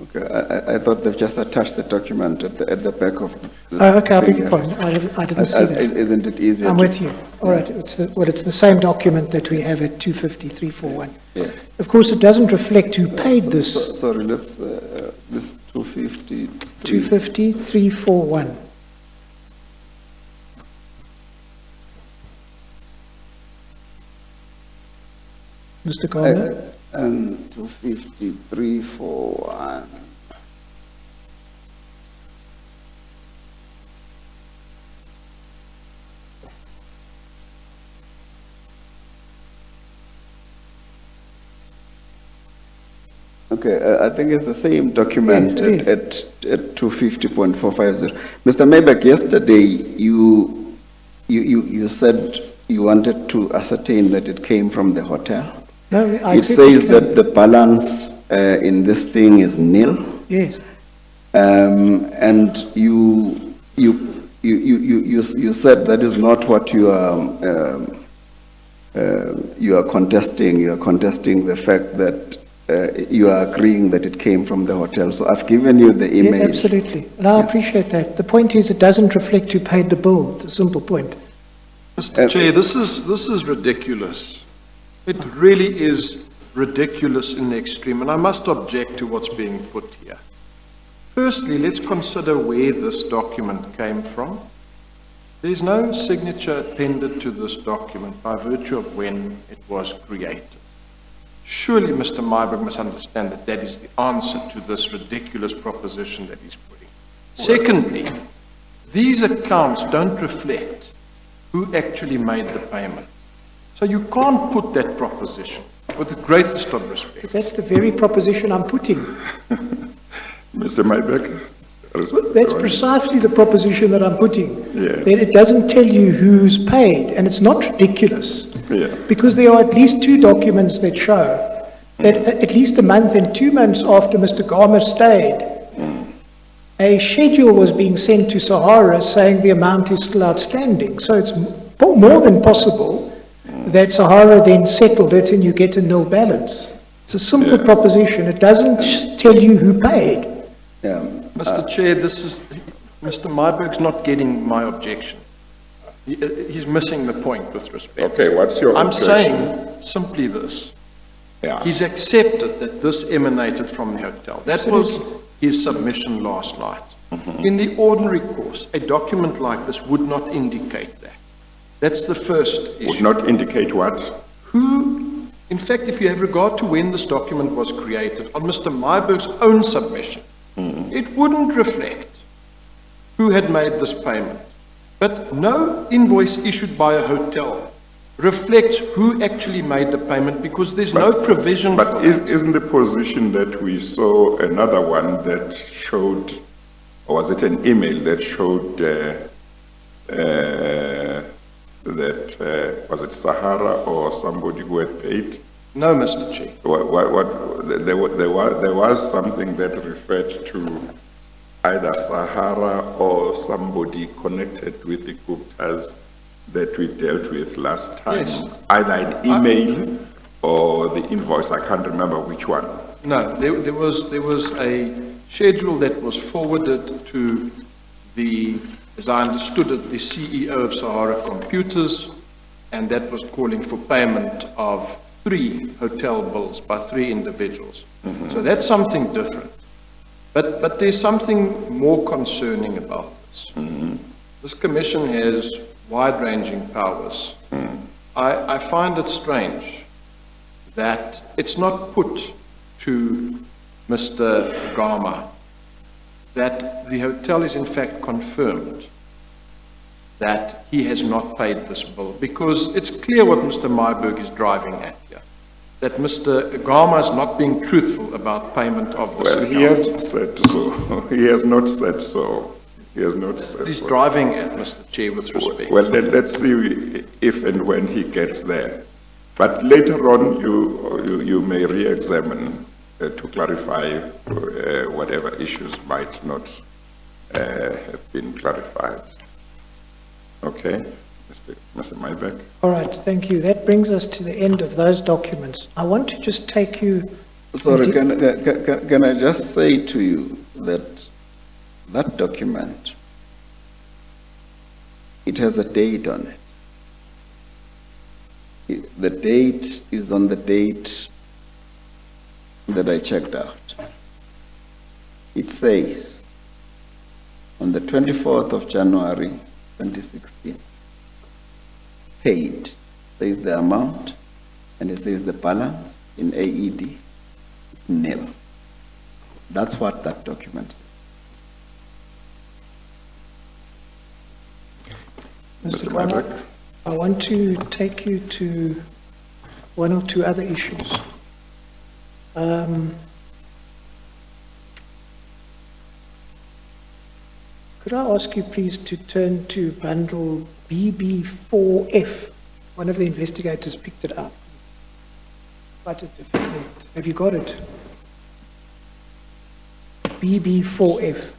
Okay, I thought they've just attached the document at the back of this. Oh, okay, I beg your thing. pardon. I didn't see that. Isn't it easier? I'm to- with you. All right, it's the same document that we have at 250.341. Yeah. Of course, it doesn't reflect who paid this. Sorry, let's, this 250. 250.341. Mr. Goma? 25341. Okay, I think it's the same document Yes, at 250.450. Mr. Maybeck, yesterday you said you wanted to ascertain that it came from the hotel. No, I It said says it that the balance in this thing is nil. Yes, And you said that is not what you are contesting. You are contesting the fact that you are agreeing that it came from the hotel. So I've given you the yeah, email. absolutely. And I appreciate that. The point is, it doesn't reflect who paid the bill, the simple point. Mr. Chair, this is ridiculous. It really is ridiculous in the extreme, and I must object to what's being put here. Firstly, let's consider where this document came from. There's no signature appended to this document by virtue of when it was created. Surely Mr. Myburgh must understand that that is the answer to this ridiculous proposition that he's putting. Secondly, these accounts don't reflect who actually made the payment. So you can't put that proposition, with the greatest of respect. That's the very proposition I'm putting. Mr. Maybeck? That's precisely the proposition that I'm putting. Yes. That it doesn't tell you who's paid, and it's not ridiculous. Yeah. Because there are at least two documents that show that at least a month and 2 months after Mr. Garma stayed, a schedule was being sent to Sahara saying the amount is still outstanding. So it's more than possible that Sahara then settled it and you get a nil balance. It's a simple Yes. proposition. It doesn't tell you who paid. Mr. Chair, Mr. Myburgh's not getting my objection. He's missing the point with respect. Okay, what's your I'm objection? saying simply this. Yeah. He's accepted that this emanated from the hotel. That was his submission last night. In the ordinary course, a document like this would not indicate that. That's the first Would issue. not indicate what? Who, in fact, if you have regard to when this document was created, on Mr. Myburgh's own submission, it wouldn't reflect who had made this payment. But no invoice issued by a hotel reflects who actually made the payment because there's no provision for But that. isn't the position that we saw another one that showed, or was it an email that showed was it Sahara or somebody who had paid? No, Mr. Chair. There was something that referred to either Sahara or somebody connected with the Guptas that we dealt with last time. Yes. Either an email or the invoice, I can't remember which one. No, there was a schedule that was forwarded to the, as I understood it, the CEO of Sahara Computers, and that was calling for payment of 3 hotel bills by 3 individuals. So that's something different. But there's something more concerning about this. This commission has wide-ranging powers. I find it strange that it's not put to Mr. Garma that the hotel is in fact confirmed that he has not paid this bill, because it's clear what Mr. Myburgh is driving at here, that Mr. Garma is not being truthful about payment of this Well, account. he has said so. He has not said so. He has not said He's so. driving at, Mr. Chair, with respect. Well, then let's see if and when he gets there. But later on, you may re-examine to clarify whatever issues might not have been clarified. Okay, Mr. Myburgh? All right, thank you. That brings us to the end of those documents. I want to just take you... Sorry, can I just say to you that that document, it has a date on it. The date is on the date that I checked out. It says, on the 24th of January, 2016, paid. There is the amount, and it says the balance in AED. It's nil. That's what that document says. Mr. Garma, Myburgh? I want to take you to one or two other issues. Could I ask you please to turn to bundle BB4F? One of the investigators picked it up. Quite a difficult. Have you got it? BB4F.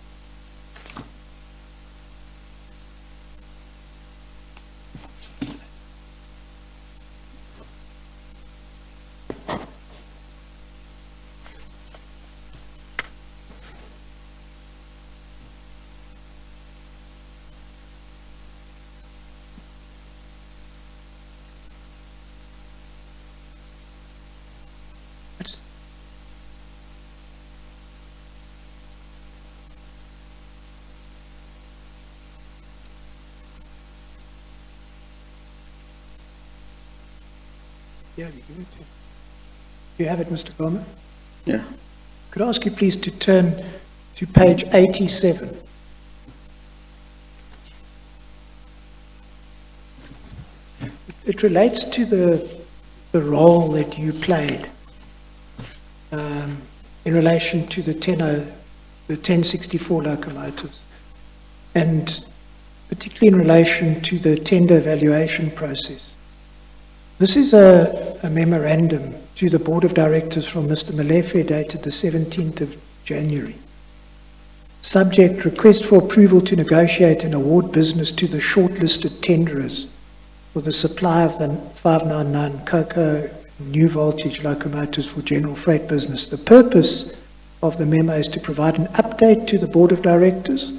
Yeah, you give it to. Do you have it, Mr. Goma? Yeah. Could I ask you please to turn to page 87? It relates to the role that you played in relation to the 1064 locomotives, and particularly in relation to the tender evaluation process. This is a memorandum to the Board of Directors from Mr. Molefe dated the 17th of January. Subject, request for approval to negotiate and award business to the shortlisted tenderers for the supply of the 599 Cocoa new voltage locomotives for general freight business. The purpose of the memo is to provide an update to the Board of Directors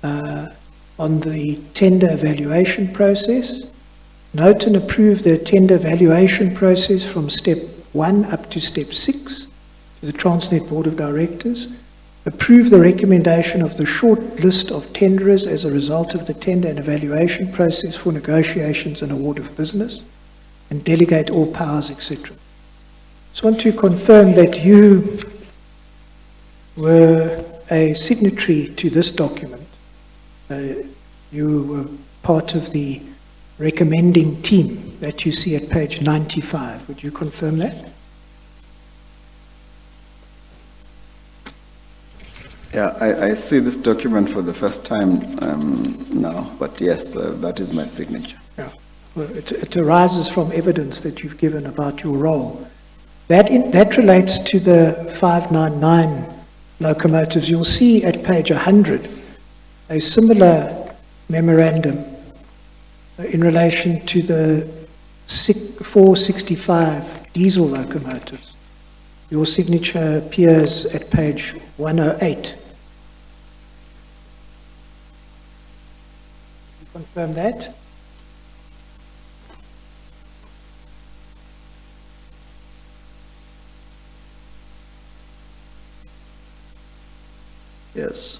on the tender evaluation process. Note and approve the tender evaluation process from step 1 up to step 6 to the Transnet Board of Directors. Approve the recommendation of the short list of tenderers as a result of the tender and evaluation process for negotiations and award of business, and delegate all powers, etc. Just want to confirm that you were a signatory to this document. You were part of the recommending team that you see at page 95. Would you confirm that? Yeah, I see this document for the first time now, but yes, that is my signature. Yeah. Well, it arises from evidence that you've given about your role. That relates to the 599 locomotives. You'll see at page 100 a similar memorandum in relation to the 465 diesel locomotives. Your signature appears at page 108. You confirm that? Yes.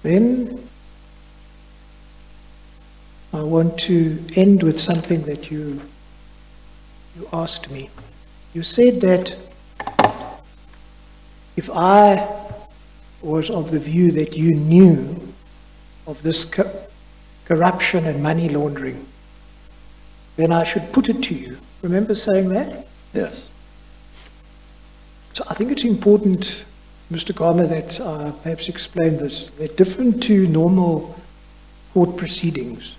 Then I want to end with something that you asked me. You said that if I was of the view that you knew of this corruption and money laundering, then I should put it to you. Remember saying that? Yes. So I think it's important, Mr. Gama, that I perhaps explain this. They're different to normal court proceedings.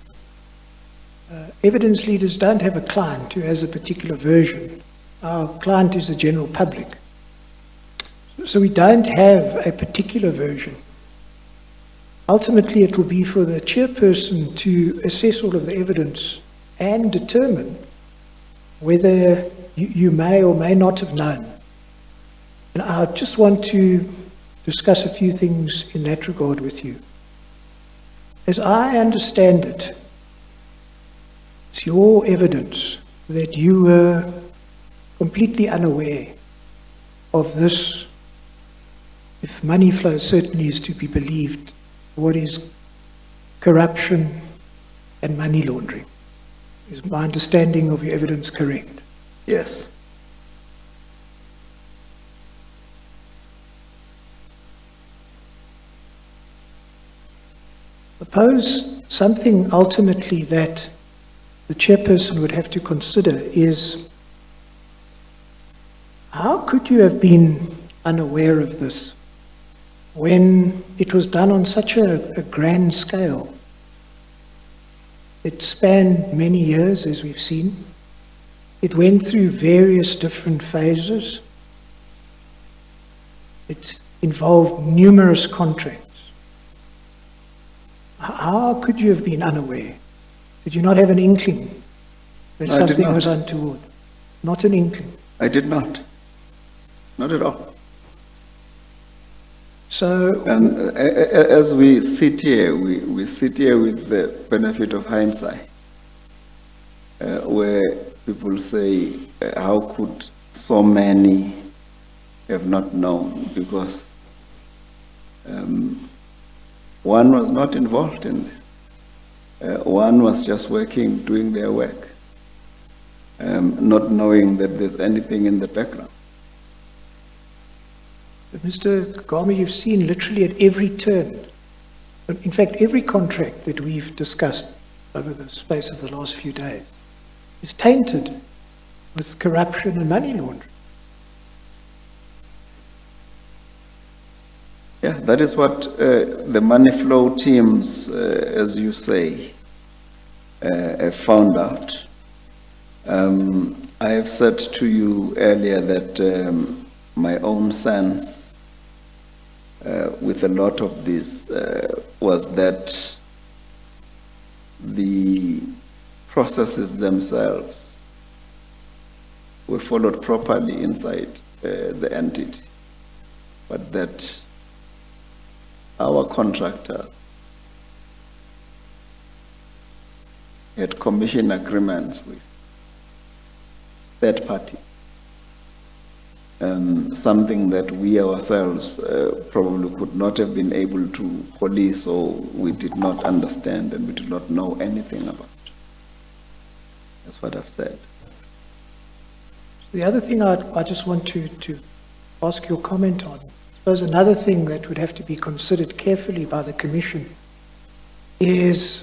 Evidence leaders don't have a client who has a particular version. Our client is the general public. So we don't have a particular version. Ultimately, it will be for the chairperson to assess all of the evidence and determine whether you may or may not have known. And I just want to discuss a few things in that regard with you. As I understand it, it's your evidence that you were completely unaware of this, if money flow certainly is to be believed, what is corruption and money laundering. Is my understanding of your evidence correct? Yes. Suppose something ultimately that the chairperson would have to consider is, how could you have been unaware of this when it was done on such a grand scale? It spanned many years, as we've seen. It went through various different phases. It involved numerous contracts. How could you have been unaware? Did you not have an inkling that No, I did something not. was untoward? Not an inkling. I did not. Not at all. So, And as we sit here, we sit here with the benefit of hindsight, where people say, how could so many have not known? Because one was not involved in it. One was just working, doing their work, not knowing that there's anything in the background. Mr. Kagame, you've seen literally at every turn, in fact, every contract that we've discussed over the space of the last few days is tainted with corruption and money laundering. Yeah, that is what the money flow teams, as you say, have found out. I have said to you earlier that my own sense with a lot of this was that the processes themselves were followed properly inside the entity, but that our contractor had commission agreements with third party. Something that we ourselves probably could not have been able to police, or we did not understand and we did not know anything about. That's what I've said. The other thing I just want to ask your comment on, I suppose another thing that would have to be considered carefully by the Commission is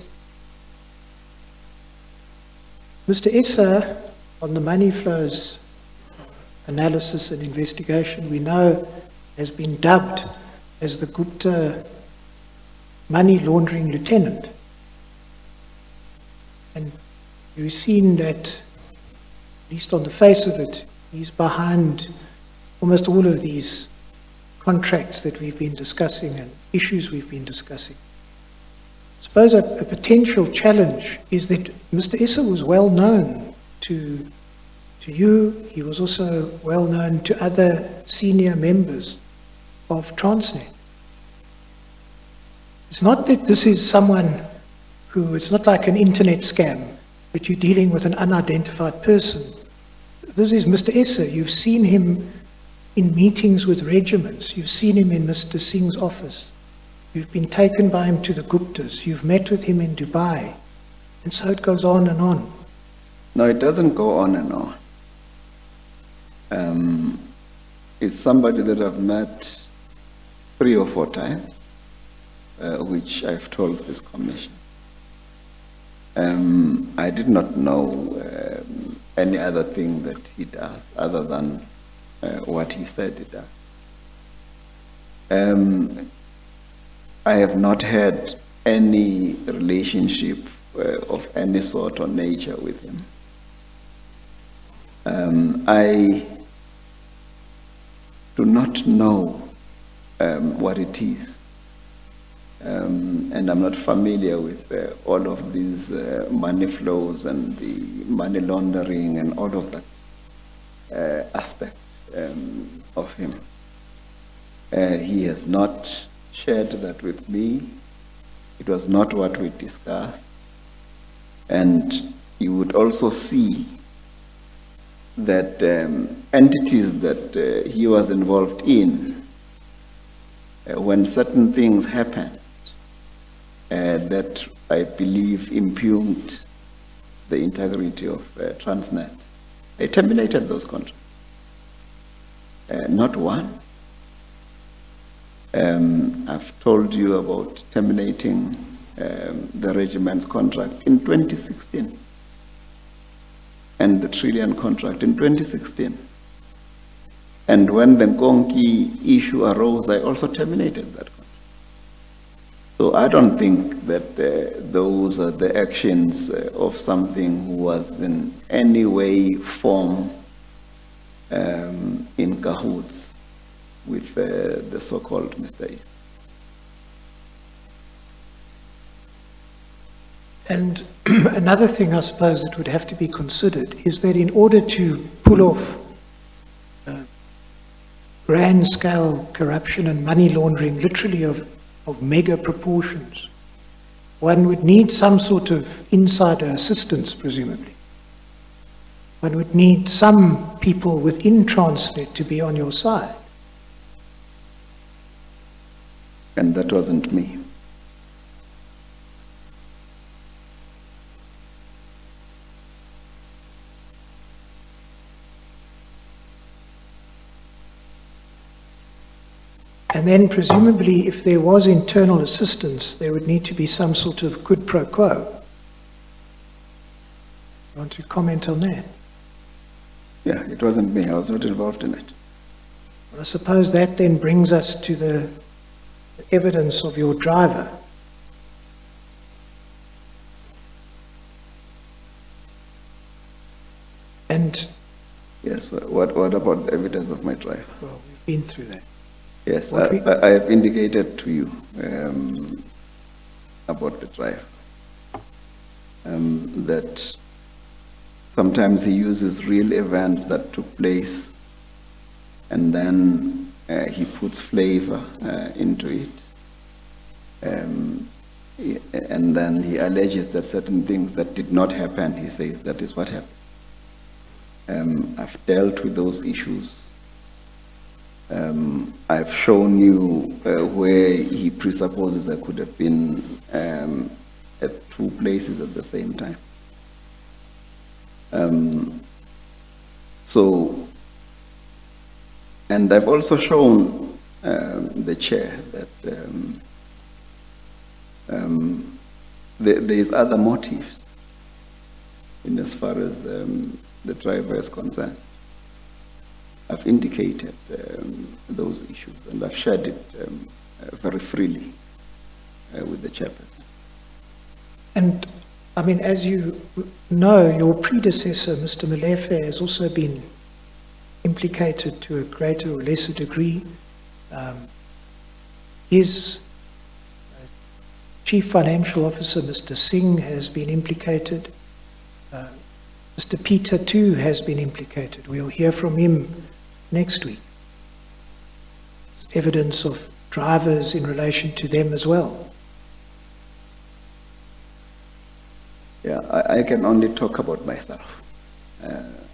Mr. Issa, on the money flows analysis and investigation, we know has been dubbed as the Gupta money laundering lieutenant. And you've seen that, at least on the face of it, he's behind almost all of these contracts that we've been discussing and issues we've been discussing. I suppose a potential challenge is that Mr. Issa was well known to you. He was also well known to other senior members of Transnet. It's not that this is someone who, it's not like an internet scam, that you're dealing with an unidentified person. This is Mr. Issa. You've seen him in meetings with regiments. You've seen him in Mr. Singh's office. You've been taken by him to the Guptas. You've met with him in Dubai. And so it goes on and on. No, it doesn't go on and on. It's somebody that I've met 3 or 4 times, which I've told this commission. I did not know any other thing that he does other than what he said he does. I have not had any relationship of any sort or nature with him. I do not know what it is, and I'm not familiar with all of these money flows and the money laundering and all of that aspect of him. He has not shared that with me. It was not what we discussed. And you would also see that entities that he was involved in, when certain things happened, that I believe impugned the integrity of Transnet, I terminated those contracts. Not one. I've told you about terminating the regiment's contract in 2016 and the Trillian contract in 2016. And when the Nkonki issue arose, I also terminated that contract. So I don't think that those are the actions of something who was in any way, form in cahoots with the so-called Mr. East. And another thing I suppose that would have to be considered is that in order to pull off grand scale corruption and money laundering, literally of mega proportions, one would need some sort of insider assistance, presumably. One would need some people within Transnet to be on your side. And that wasn't me. And then presumably if there was internal assistance, there would need to be some sort of quid pro quo. You want to comment on that? Yeah, it wasn't me. I was not involved in it. Well, I suppose that then brings us to the evidence of your driver. And, Yes, what about the evidence of my driver? well, we've been through that. Yes, What we- I have indicated to you about the driver. That sometimes he uses real events that took place and then he puts flavor into it. And then he alleges that certain things that did not happen, he says that is what happened. I've dealt with those issues. I've shown you where he presupposes I could have been at two places at the same time. And I've also shown the chair that there is other motives in as far as the driver is concerned. I've indicated those issues and I've shared it very freely with the chairperson. And I mean, as you know, your predecessor, Mr. Molefe, has also been implicated to a greater or lesser degree. His Chief Financial Officer, Mr. Singh, has been implicated. Mr. Peter, too, has been implicated. We'll hear from him next week. Evidence of drivers in relation to them as well. Yeah, I can only talk about myself.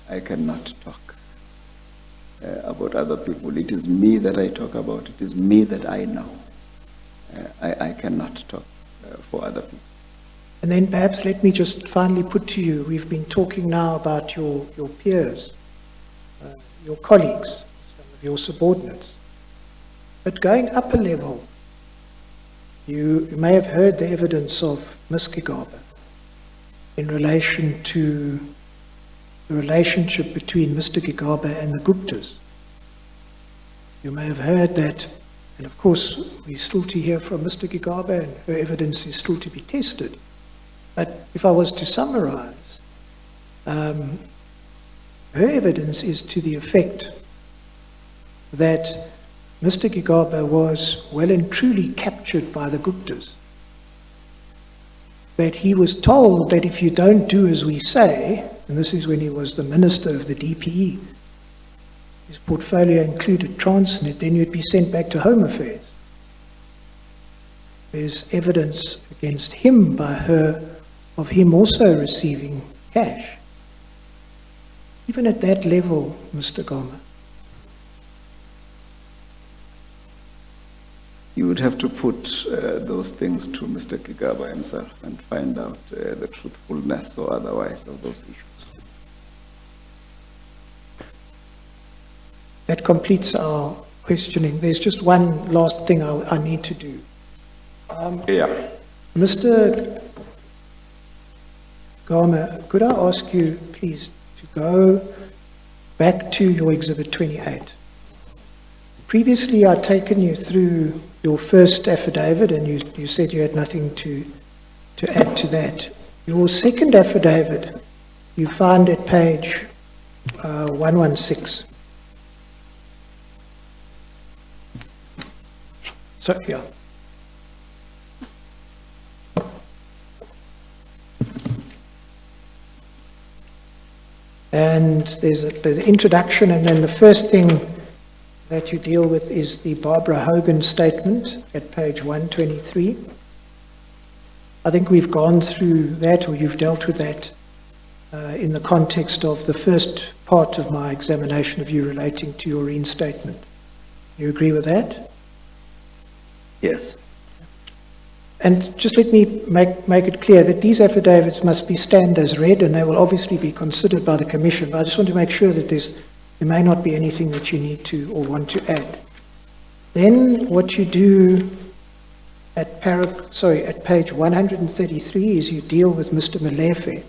I cannot talk about other people. It is me that I talk about. It is me that I know. I cannot talk for other people. And then perhaps let me just finally put to you, we've been talking now about your peers, your colleagues, some of your subordinates. But going up a level, you may have heard the evidence of Ms. Gigaba in relation to the relationship between Mr. Gigaba and the Guptas. You may have heard that, and of course we're still to hear from Mr. Gigaba and her evidence is still to be tested. But if I was to summarize, her evidence is to the effect that Mr. Gigaba was well and truly captured by the Guptas. That he was told that if you don't do as we say, and this is when he was the minister of the DPE, his portfolio included Transnet, then you'd be sent back to Home Affairs. There's evidence against him by her of him also receiving cash. Even at that level, Mr. Goma, you would have to put those things to Mr. Kigaba himself and find out the truthfulness or otherwise of those issues. That completes our questioning. There's just one last thing I need to do. Yeah. Mr. Gama, could I ask you, please, to go back to your Exhibit 28? Previously, I'd taken you through your first affidavit, and you said you had nothing to add to that. Your second affidavit, you find at page 116. So, yeah. And there's the introduction, and then the first thing that you deal with is the Barbara Hogan statement at page 123. I think we've gone through that, or you've dealt with that in the context of the first part of my examination of you relating to your reinstatement. You agree with that? Yes. And just let me make it clear that these affidavits must be stand as read, and they will obviously be considered by the Commission, but I just want to make sure that there may not be anything that you need to or want to add. Then what you do at page 133 is you deal with Mr. Malefe.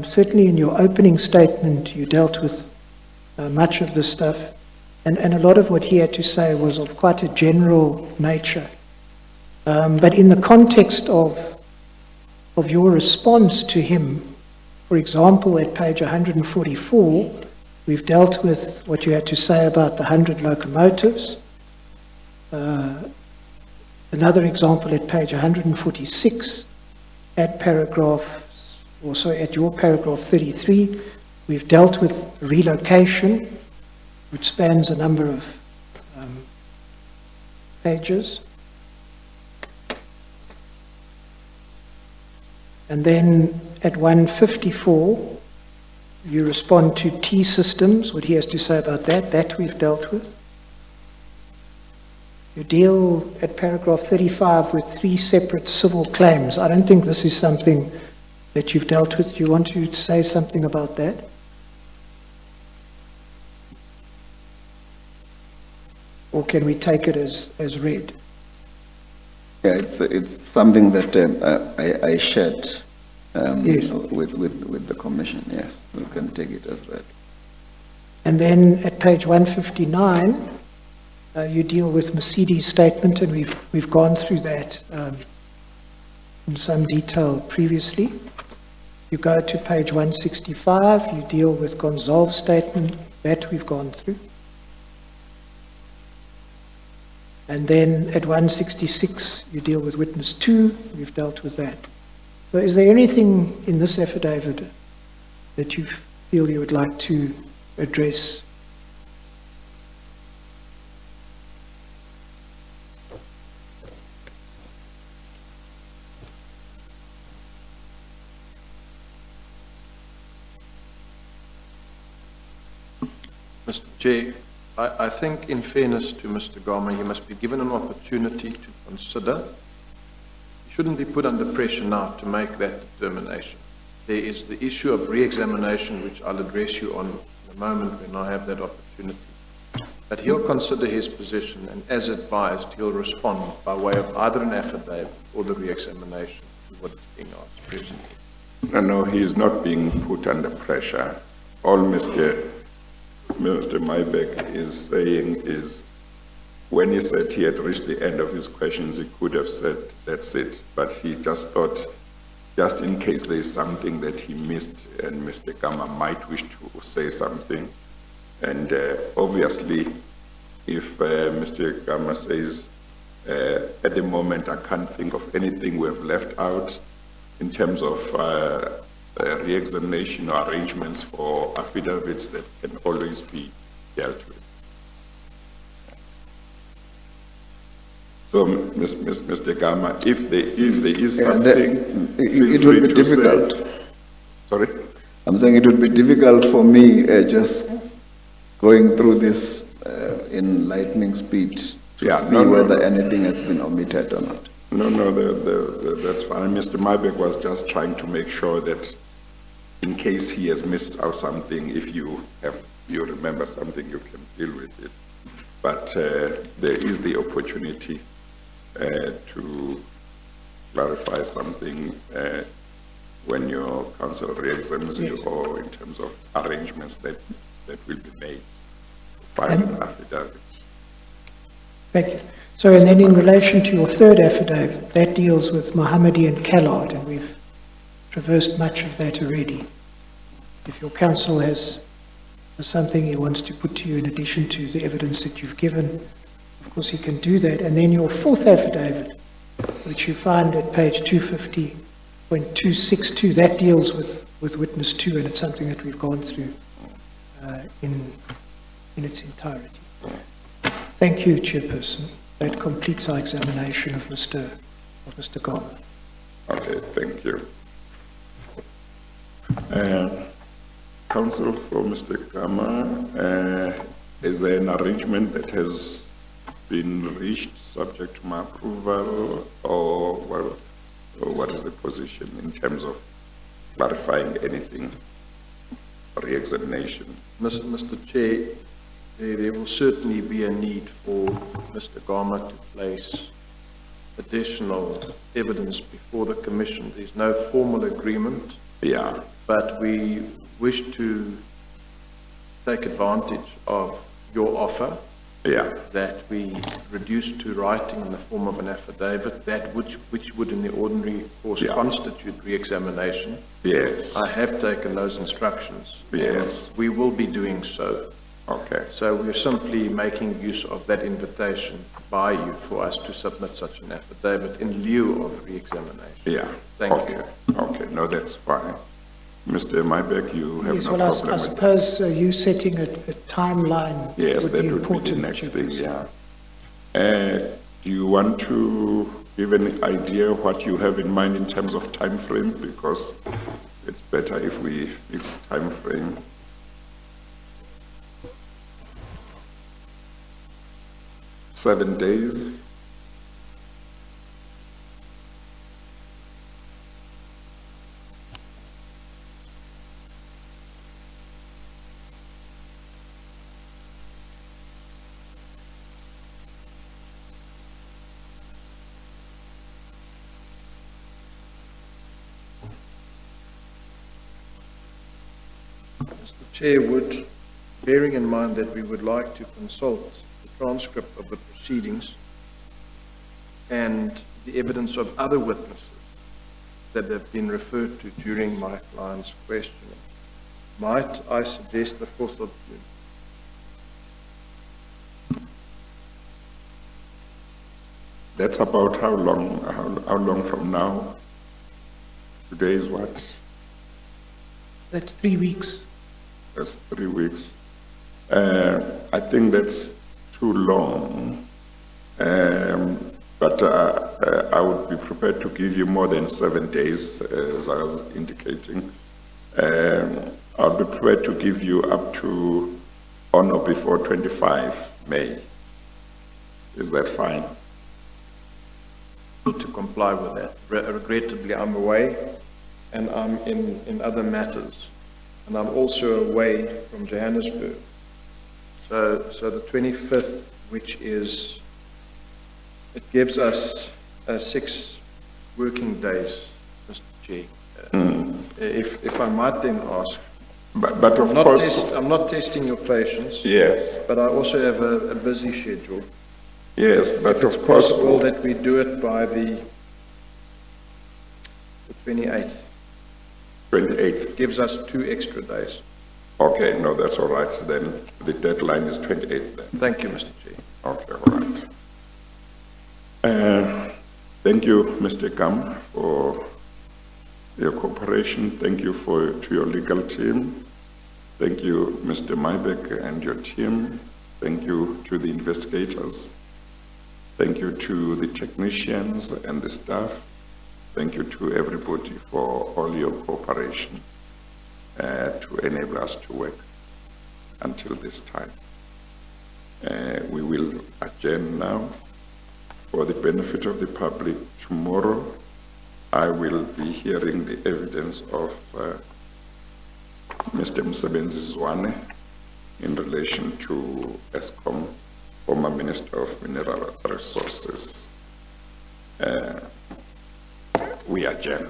Certainly in your opening statement, you dealt with much of this stuff, and a lot of what he had to say was of quite a general nature. But in the context of your response to him, for example, at page 144, we've dealt with what you had to say about the 100 locomotives. Another example at page 146, at your paragraph 33, we've dealt with relocation, which spans a number of pages. And then at 154, you respond to T-Systems, what he has to say about that we've dealt with. You deal at paragraph 35 with 3 separate civil claims. I don't think this is something that you've dealt with. Do you want to say something about that? Or can we take it as read? Yeah, it's something that I shared Yes. with the Commission. Yes, we can take it as read. And then at page 159, you deal with Mercedes' statement, and we've gone through that in some detail previously. You go to page 165, you deal with Gonzalve's statement, that we've gone through. And then at 166, you deal with witness 2, we've dealt with that. So is there anything in this affidavit that you feel you would like to address? Mr. Chair, I think in fairness to Mr. Gama, he must be given an opportunity to consider. He shouldn't be put under pressure now to make that determination. There is the issue of re-examination, which I'll address you on in a moment when I have that opportunity. But he'll consider his position, and as advised, he'll respond by way of either an affidavit or the re-examination to what is being asked presently. No, he's not being put under pressure. All Mr. Mybeck is saying is, when he said he had reached the end of his questions, he could have said, that's it. But he just thought, just in case there is something that he missed and Mr. Gama might wish to say something. And obviously, if Mr. Gama says, at the moment I can't think of anything we have left out in terms of re-examination or arrangements for affidavits that can always be dealt with. So, Mr. Gama, if there is something, it will be difficult. Sorry? I'm saying it would be difficult for me just going through this in lightning speed Yeah, see no, no, whether no. anything has been omitted or not. No, that's fine. Mr. Mybeck was just trying to make sure that in case he has missed out something, if you remember something, you can deal with it. But there is the opportunity to clarify something when your council re-examines you, or in terms of arrangements that will be made. File an affidavit. Thank you. So, and then in relation to your third affidavit, that deals with Mohammadi and Callard, and we've traversed much of that already. If your counsel has something he wants to put to you in addition to the evidence that you've given, of course he can do that. And then your fourth affidavit, which you find at page 250.262, that deals with witness 2, and it's something that we've gone through in its entirety. Thank you, Chairperson. That completes our examination of Mr. Gama. Okay, thank you. Counsel for Mr. Gama, is there an arrangement that has been reached subject to my approval, or what is the position in terms of clarifying anything, re-examination? Mr. Chair, there will certainly be a need for Mr. Gama to place additional evidence before the Commission. There's no formal agreement, Yeah, but we wish to take advantage of your offer yeah, that we reduce to writing in the form of an affidavit, that which would in the ordinary course Yeah. constitute re-examination. yes, I have taken those instructions. Yes. We will be doing so. okay, So we're simply making use of that invitation by you for us to submit such an affidavit in lieu of re-examination. yeah. Thank okay. you. Okay, no, that's fine. Mr. Mybeck, you have Yes, no well, I problem with that? suppose you setting a timeline Yes, would that be would be the important. next thing, Chairperson. yeah. Do you want to give any idea what you have in mind in terms of time frame? Because it's better if we fix time frame. Seven days? Mr. Chair, bearing in mind that we would like to consult the transcript of the proceedings and the evidence of other witnesses that have been referred to during my client's questioning, might I suggest the 4th of June? That's about how long from now? Today is what? That's 3 weeks. That's 3 weeks. I think that's too long. But I would be prepared to give you more than 7 days, as I was indicating. I'll be prepared to give you up to on or before 25 May. Is that fine? To comply with that. Regrettably, I'm away and I'm in other matters. And I'm also away from Johannesburg. So the 25th, which is, it gives us 6 working days, Mr. Chair. If I might then ask, But of course, I'm not testing your patience, yes, but I also have a busy schedule. yes, but of course, Possible that we do it by the 28th. 28th. Gives us 2 extra days. Okay, no, that's all right. Then the deadline is 28th then. Thank you, Mr. Chair. Okay, all right. Thank you, Mr. Gam, for your cooperation. Thank you to your legal team. Thank you, Mr. Mybeck and your team. Thank you to the investigators. Thank you to the technicians and the staff. Thank you to everybody for all your cooperation to enable us to work until this time. We will adjourn now. For the benefit of the public, tomorrow I will be hearing the evidence of Mr. Msebenzi Zwane in relation to ESCOM, former Minister of Mineral Resources. We adjourn.